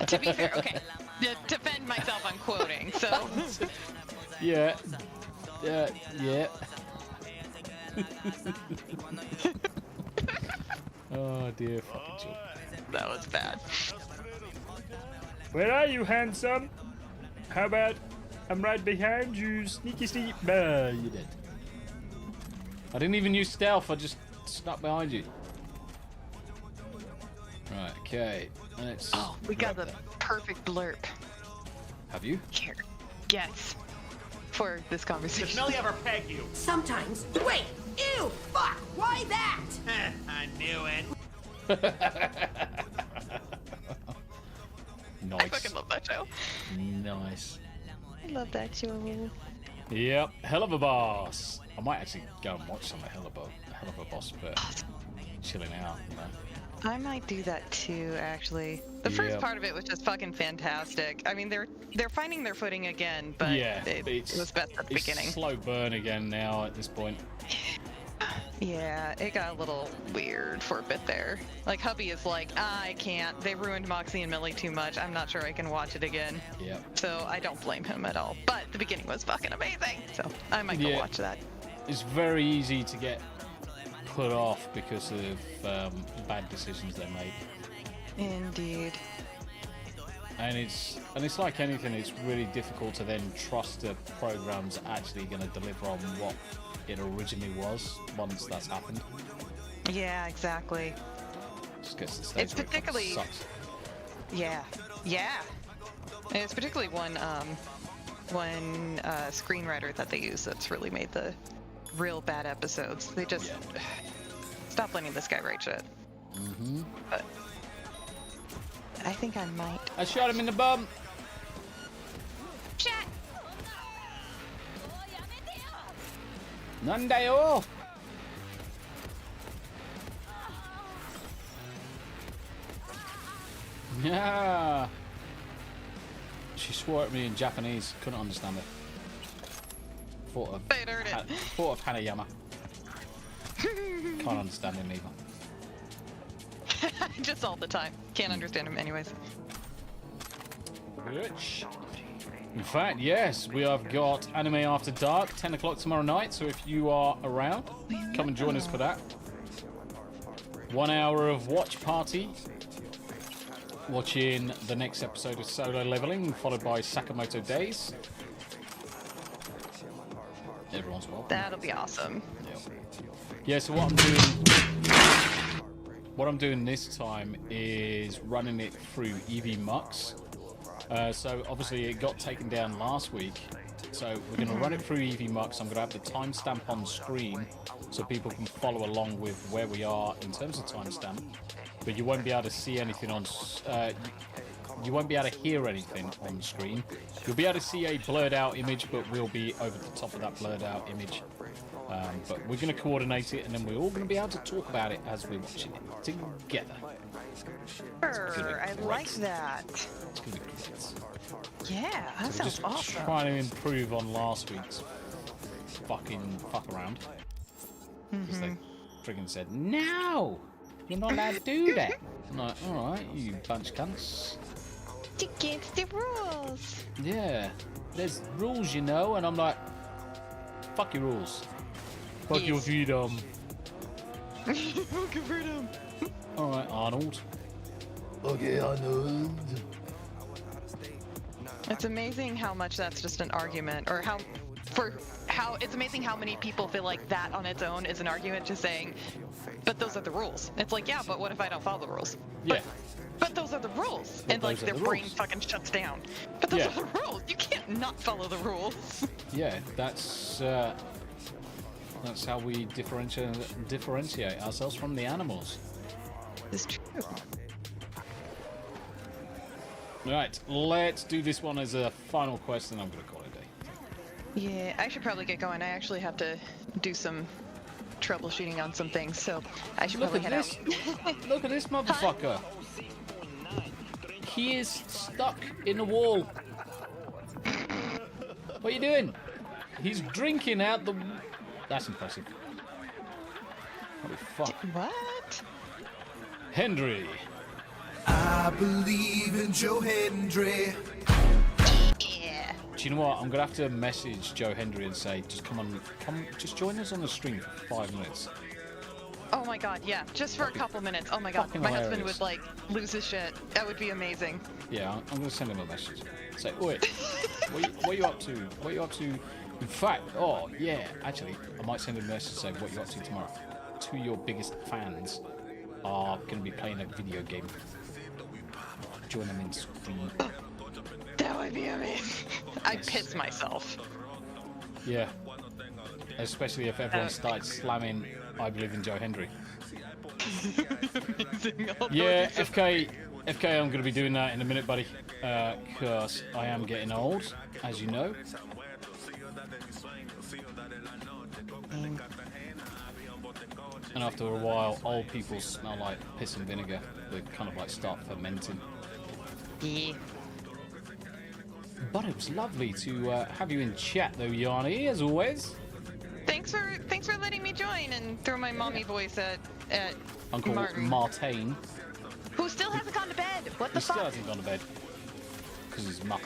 To be fair, okay. To defend myself, I'm quoting, so... Yeah. Oh dear fucking joke. That was bad. Where are you, handsome? How about I'm right behind you, sneaky sneak. You're dead. I didn't even use stealth, I just snuck behind you. Right, okay. Let's we got the perfect blurb. Have you? Here. Yes. For this conversation. Does Millie ever peg you? Sometimes. Wait! Ew! Fuck! Why that? I knew it. Nice. I fucking love that show. Nice. I love that show. Yep, hell of a boss. I might actually go and watch some of Hell of a Boss, but chilling out, you know. I might do that too, actually. The first part of it was just fucking fantastic. I mean, they're finding their footing again, but it was best at the beginning. Slow burn again now at this point. Yeah, it got a little weird for a bit there. Like, hubby is like, I can't. They ruined Moxie and Millie too much. I'm not sure I can watch it again. Yeah. So I don't blame him at all. But the beginning was fucking amazing. So I might go watch that. It's very easy to get put off because of bad decisions they made. Indeed. And it's like anything, it's really difficult to then trust the program's actually going to deliver on what it originally was once that's happened. Yeah, exactly. Just gets to the stage it's particularly where it sucks. Yeah. And it's particularly one screenwriter that they use that's really made the real bad episodes. They just stop letting this guy write shit. Mm-hmm. But I think I might. I shot him in the bum. Shit. Nandeo. Yeah. She swore at me in Japanese. Couldn't understand it. Thought of Hanayama. Can't understand him either. Just all the time. Can't understand him anyways. Bitch. In fact, yes, we have got Anime After Dark, 10 o'clock tomorrow night, so if you are around, come and join us for that. 1 hour of watch party. watching the next episode of Solo Leveling, followed by Sakamoto Days. Everyone's welcome. That'll be awesome. Yeah, so what I'm doing this time is running it through EV Mux. So obviously it got taken down last week. So we're going to run it through EV Mux. I'm going to have the timestamp on screen so people can follow along with where we are in terms of timestamp. But you won't be able to see anything on. You won't be able to hear anything on the screen. You'll be able to see a blurred out image, but we'll be over the top of that blurred out image. But we're going to coordinate it, and then we're all going to be able to talk about it as we're watching it together. Sure, I like that. It's going to be great. Yeah, that sounds awesome. Trying to improve on last week's fuck around. Because they friggin' said, no! You're not allowed to do that. I'm like, alright, you bunch of cunts. Against the rules. Yeah, there's rules, you know, and I'm like, fuck your rules. Fuck your freedom. Fuck your freedom. Alright, Arnold. Okay, Arnold. It's amazing how much that's just an argument, or how it's amazing how many people feel like that on its own is an argument, just saying, but those are the rules. It's like, yeah, but what if I don't follow the rules? Yeah. But those are the rules. And like their brain fucking shuts down. But those are the rules. You can't not follow the rules. Yeah, that's how we differentiate ourselves from the animals. It's true. Right, let's do this one as a final quest, and I'm going to call it a day. Yeah, I should probably get going. I actually have to do some troubleshooting on some things, so I should probably head out. Look at this motherfucker. He is stuck in the wall. What are you doing? He's drinking out the... That's impressive. Holy fuck. What? Henry. I believe in Joe Hendry. Yeah. Do you know what? I'm gonna have to message Joe Hendry and say, just come, just join us on the stream for 5 minutes. Oh my god, yeah, just for a couple minutes. Oh my god, my husband would like lose his shit. That would be amazing. Yeah, I'm gonna send him a message. Say, wait, what are you up to? What are you up to? In fact, oh yeah, actually, I might send him a message and say, what are you up to tomorrow? Two of your biggest fans are gonna be playing a video game. Join them in stream. That would be amazing. I'd piss myself. Yeah. Especially if everyone starts slamming I Believe in Joe Hendry. Yeah, FK, I'm going to be doing that in a minute, buddy. Because I am getting old, as you know. And after a while, old people smell like piss and vinegar. They kind of like start fermenting. Yeah. But it was lovely to have you in chat, though, Yanni, as always. Thanks for letting me join and throw my mommy voice at Uncle Martain. Who still hasn't gone to bed? What the fuck? He still hasn't gone to bed. Because his mum.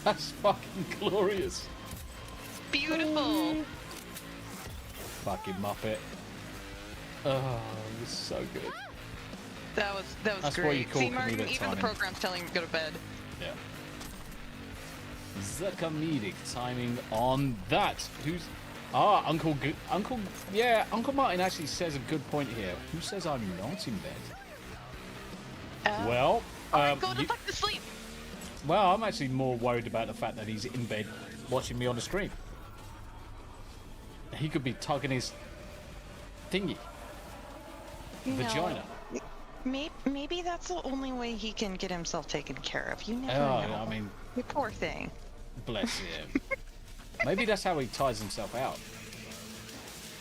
That's fucking glorious. Beautiful. Fucking Muppet. Oh, it was so good. That was That's great. what you call See, Martin, comedic even timing. the program's telling him to go to bed. Yeah. The comedic timing on that. Who's... Ah, Uncle Martin actually says a good point here. Who says I'm not in bed? Well, go the fuck to sleep. Well, I'm actually more worried about the fact that he's in bed watching me on the stream. He could be tugging his thingy. Vagina. Maybe that's the only way he can get himself taken care of. You never know. I mean... You poor thing. Bless him. Maybe that's how he tires himself out.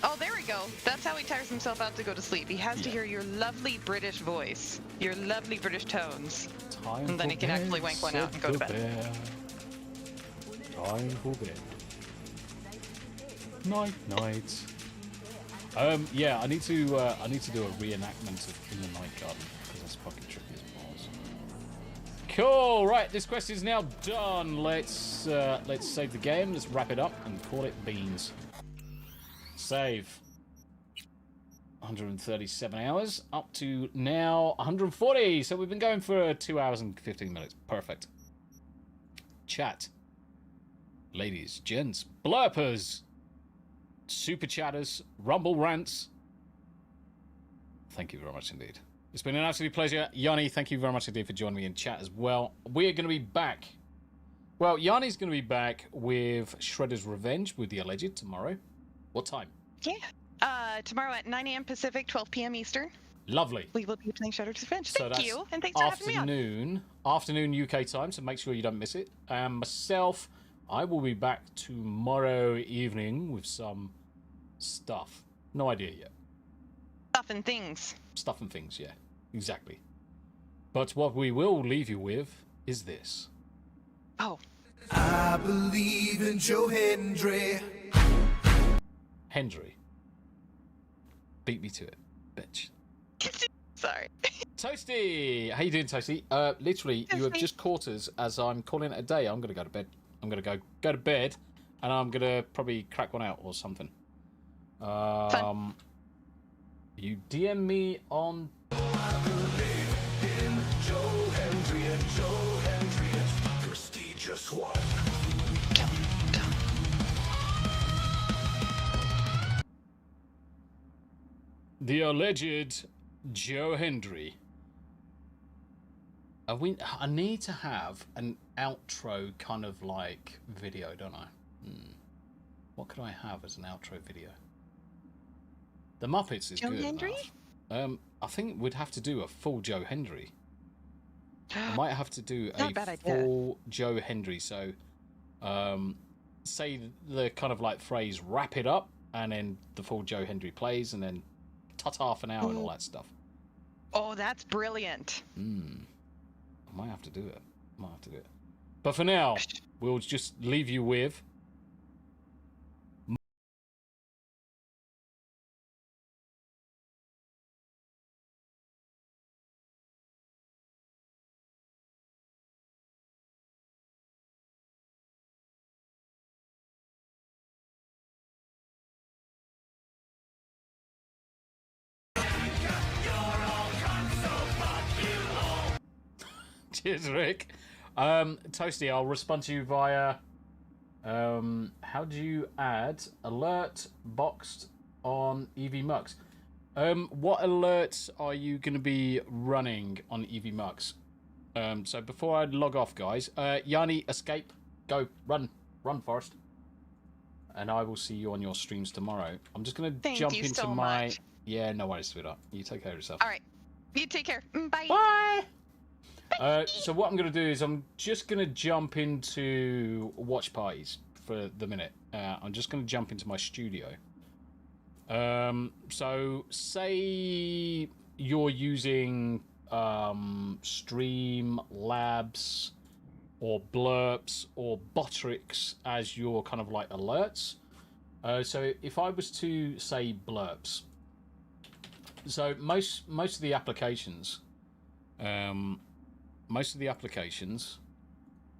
Oh, there we go. That's how he tires himself out to go to sleep. He has to hear your lovely British voice, your lovely British tones, and then he can actually wank one out and go to bed. Time for bed. Night, night. Yeah, I need to do a reenactment of In the Night Garden because that's fucking tricky as balls. Cool. Right, this quest is now done. Let's save the game. Let's wrap it up and call it beans. Save. 137 hours up to now 140. So we've been going for 2 hours and 15 minutes. Perfect. Chat. Ladies, gents, blurpers, super chatters, rumble rants. Thank you very much indeed. It's been an absolute pleasure. Yanni, thank you very much indeed for joining me in chat as well. We're going to be back. Well, Yanni's going to be back with Shredder's Revenge with the Alleged tomorrow. What time? Yeah. Tomorrow at 9 a.m. Pacific, 12 p.m. Eastern. Lovely. We will be playing Shredder's Revenge. So Thank you, and thanks for having me on. Afternoon UK time, so make sure you don't miss it. Myself, I will be back tomorrow evening with some stuff. No idea yet. Stuff and things. Stuff and things, yeah. Exactly. But what we will leave you with is this. Oh. I believe in Joe Hendry. Hendry. Beat me to it, bitch. Sorry. Toasty! How you doing, Toasty? Literally, you have just caught us as I'm calling it a day. I'm going to go to bed. I'm going to go to bed, and I'm going to probably crack one out or something. You DM me on... I believe in Joe Hendry, and Joe Hendry is the prestigious one. The alleged Joe Hendry. I need to have an outro kind of like video, don't I? What could I have as an outro video? The Muppets is Joe good Hendry? enough. I think we'd have to do a full Joe Hendry. I might have to do a full Joe Hendry. So, say the kind of like phrase, wrap it up, and then the full Joe Hendry plays, and then half an hour and all that stuff. Oh, that's brilliant. I might have to do it. But for now, we'll just leave you with... Cheers, Rick. Toasty, I'll respond to you via... how do you add alert boxed on EVMux? What alerts are you going to be running on EVMux? So before I log off, guys, Yanni, escape. Go. Run, Forrest. And I will see you on your streams tomorrow. I'm just going to jump into my... Much. Yeah, no worries, sweetheart. You take care of yourself. All right. You take care. Bye. Bye. So what I'm going to do is I'm just going to jump into watch parties for the minute. I'm just going to jump into my studio. So say you're using Streamlabs or Blurps or Botrix as your kind of like alerts. So if I was to say Blurps, so most of the applications,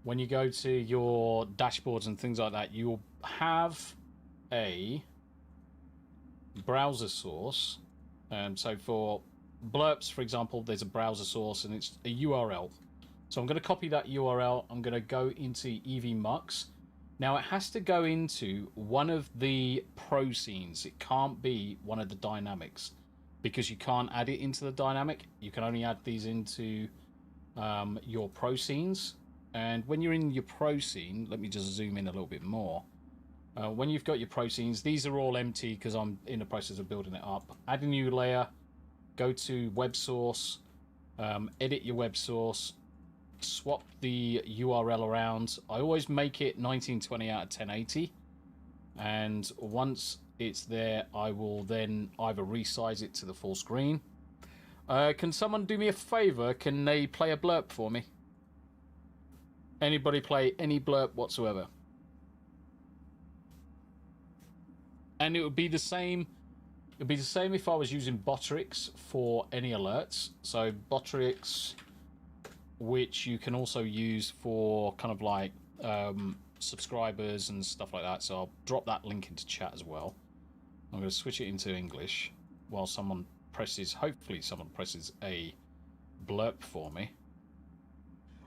when you go to your dashboards and things like that, you'll have a browser source. So for Blurps, for example, there's a browser source and it's a URL. So I'm going to copy that URL. I'm going to go into EVMux. Now it has to go into one of the pro scenes. It can't be one of the dynamics because you can't add it into the dynamic. You can only add these into your pro scenes. And when you're in your pro scene, let me just zoom in a little bit more. When you've got your pro scenes, these are all empty because I'm in the process of building it up. Add a new layer, go to web source, edit your web source, swap the URL around. I always make it 1920 out of 1080. And once it's there, I will then either resize it to the full screen. Can someone do me a favor? Can they play a blurb for me? Anybody play any blurb whatsoever? And it would be the same It'd be the same if I was using Botrix for any alerts. So Botrix, which you can also use for kind of like subscribers and stuff like that. So I'll drop that link into chat as well. I'm going to switch it into English while someone presses, hopefully someone presses a blurb for me.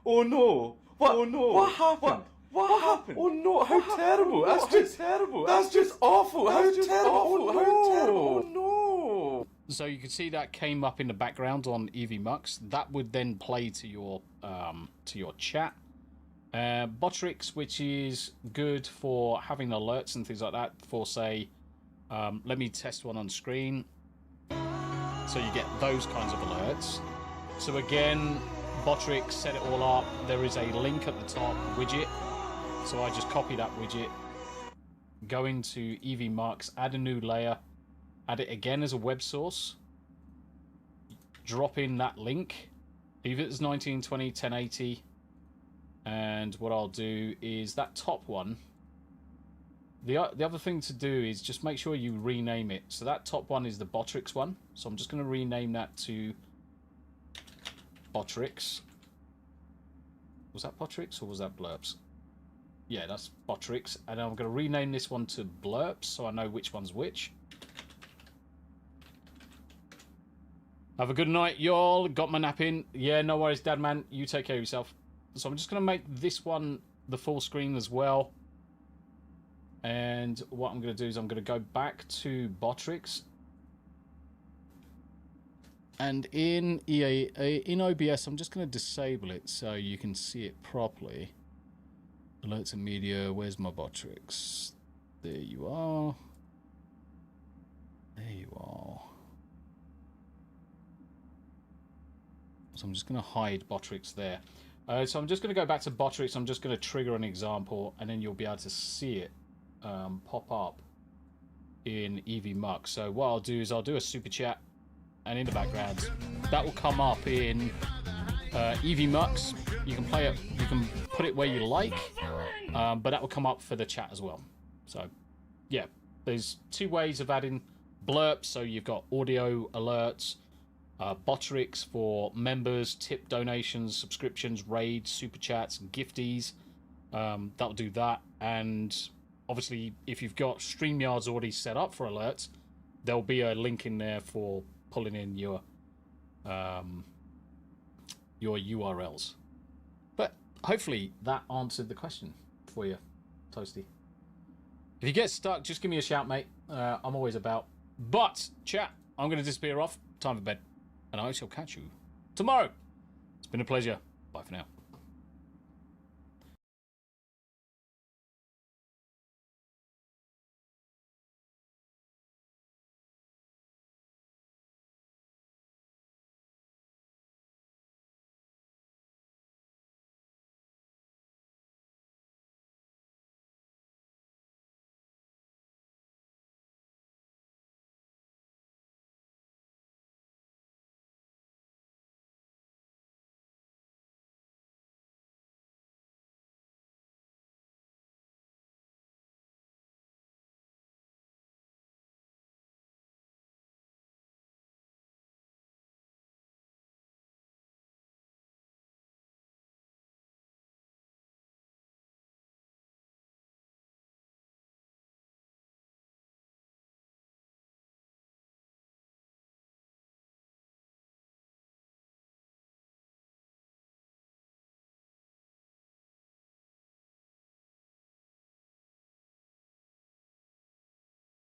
Oh no! What? Oh no! What happened? What happened? Oh no! How terrible! That's just terrible! That's just awful! How terrible! How terrible! Oh no! So you can see that came up in the background on EVMux. That would then play to your chat. Botrix, which is good for having alerts and things like that. For say, let me test one on screen. So you get those kinds of alerts. So again, Botrix set it all up. There is a link at the top, widget. So I just copy that widget, go into EVMux, add a new layer, add it again as a web source, drop in that link, leave it as 1920, 1080, and what I'll do is that top one, the other thing to do is just make sure you rename it. So that top one is the Botrix one, so I'm just going to rename that to Botrix. Was that Botrix or was that Blurps? Yeah, that's Botrix. And I'm going to rename this one to Blurps so I know which one's which. Have a good night, y'all. Got my nap in. Yeah, no worries, Dad, man. You take care of yourself. So I'm just going to make this one the full screen as well. And what I'm going to do is I'm going to go back to Botrix. And in OBS, I'm just going to disable it so you can see it properly. Alerts and media, where's my Botrix? There you are. There you are. So I'm just going to hide Botrix there. So I'm just going to go back to Botrix. I'm just going to trigger an example, and then you'll be able to see it pop up in EVMux. So what I'll do is I'll do a super chat, and in the background, that will come up in EVMux. You can play it, you can put it where you like, but that will come up for the chat as well. So, yeah, there's two ways of adding blurps. So you've got audio alerts, Botrix for members, tip donations, subscriptions, raids, super chats, gifties. That'll do that. And obviously, if you've got StreamYards already set up for alerts, there'll be a link in there for pulling in your URLs. But hopefully that answered the question for you, Toasty. If you get stuck, just give me a shout, mate. I'm always about. But, chat, I'm going to disappear off. Time for bed. And I shall catch you tomorrow. It's been a pleasure. Bye for now.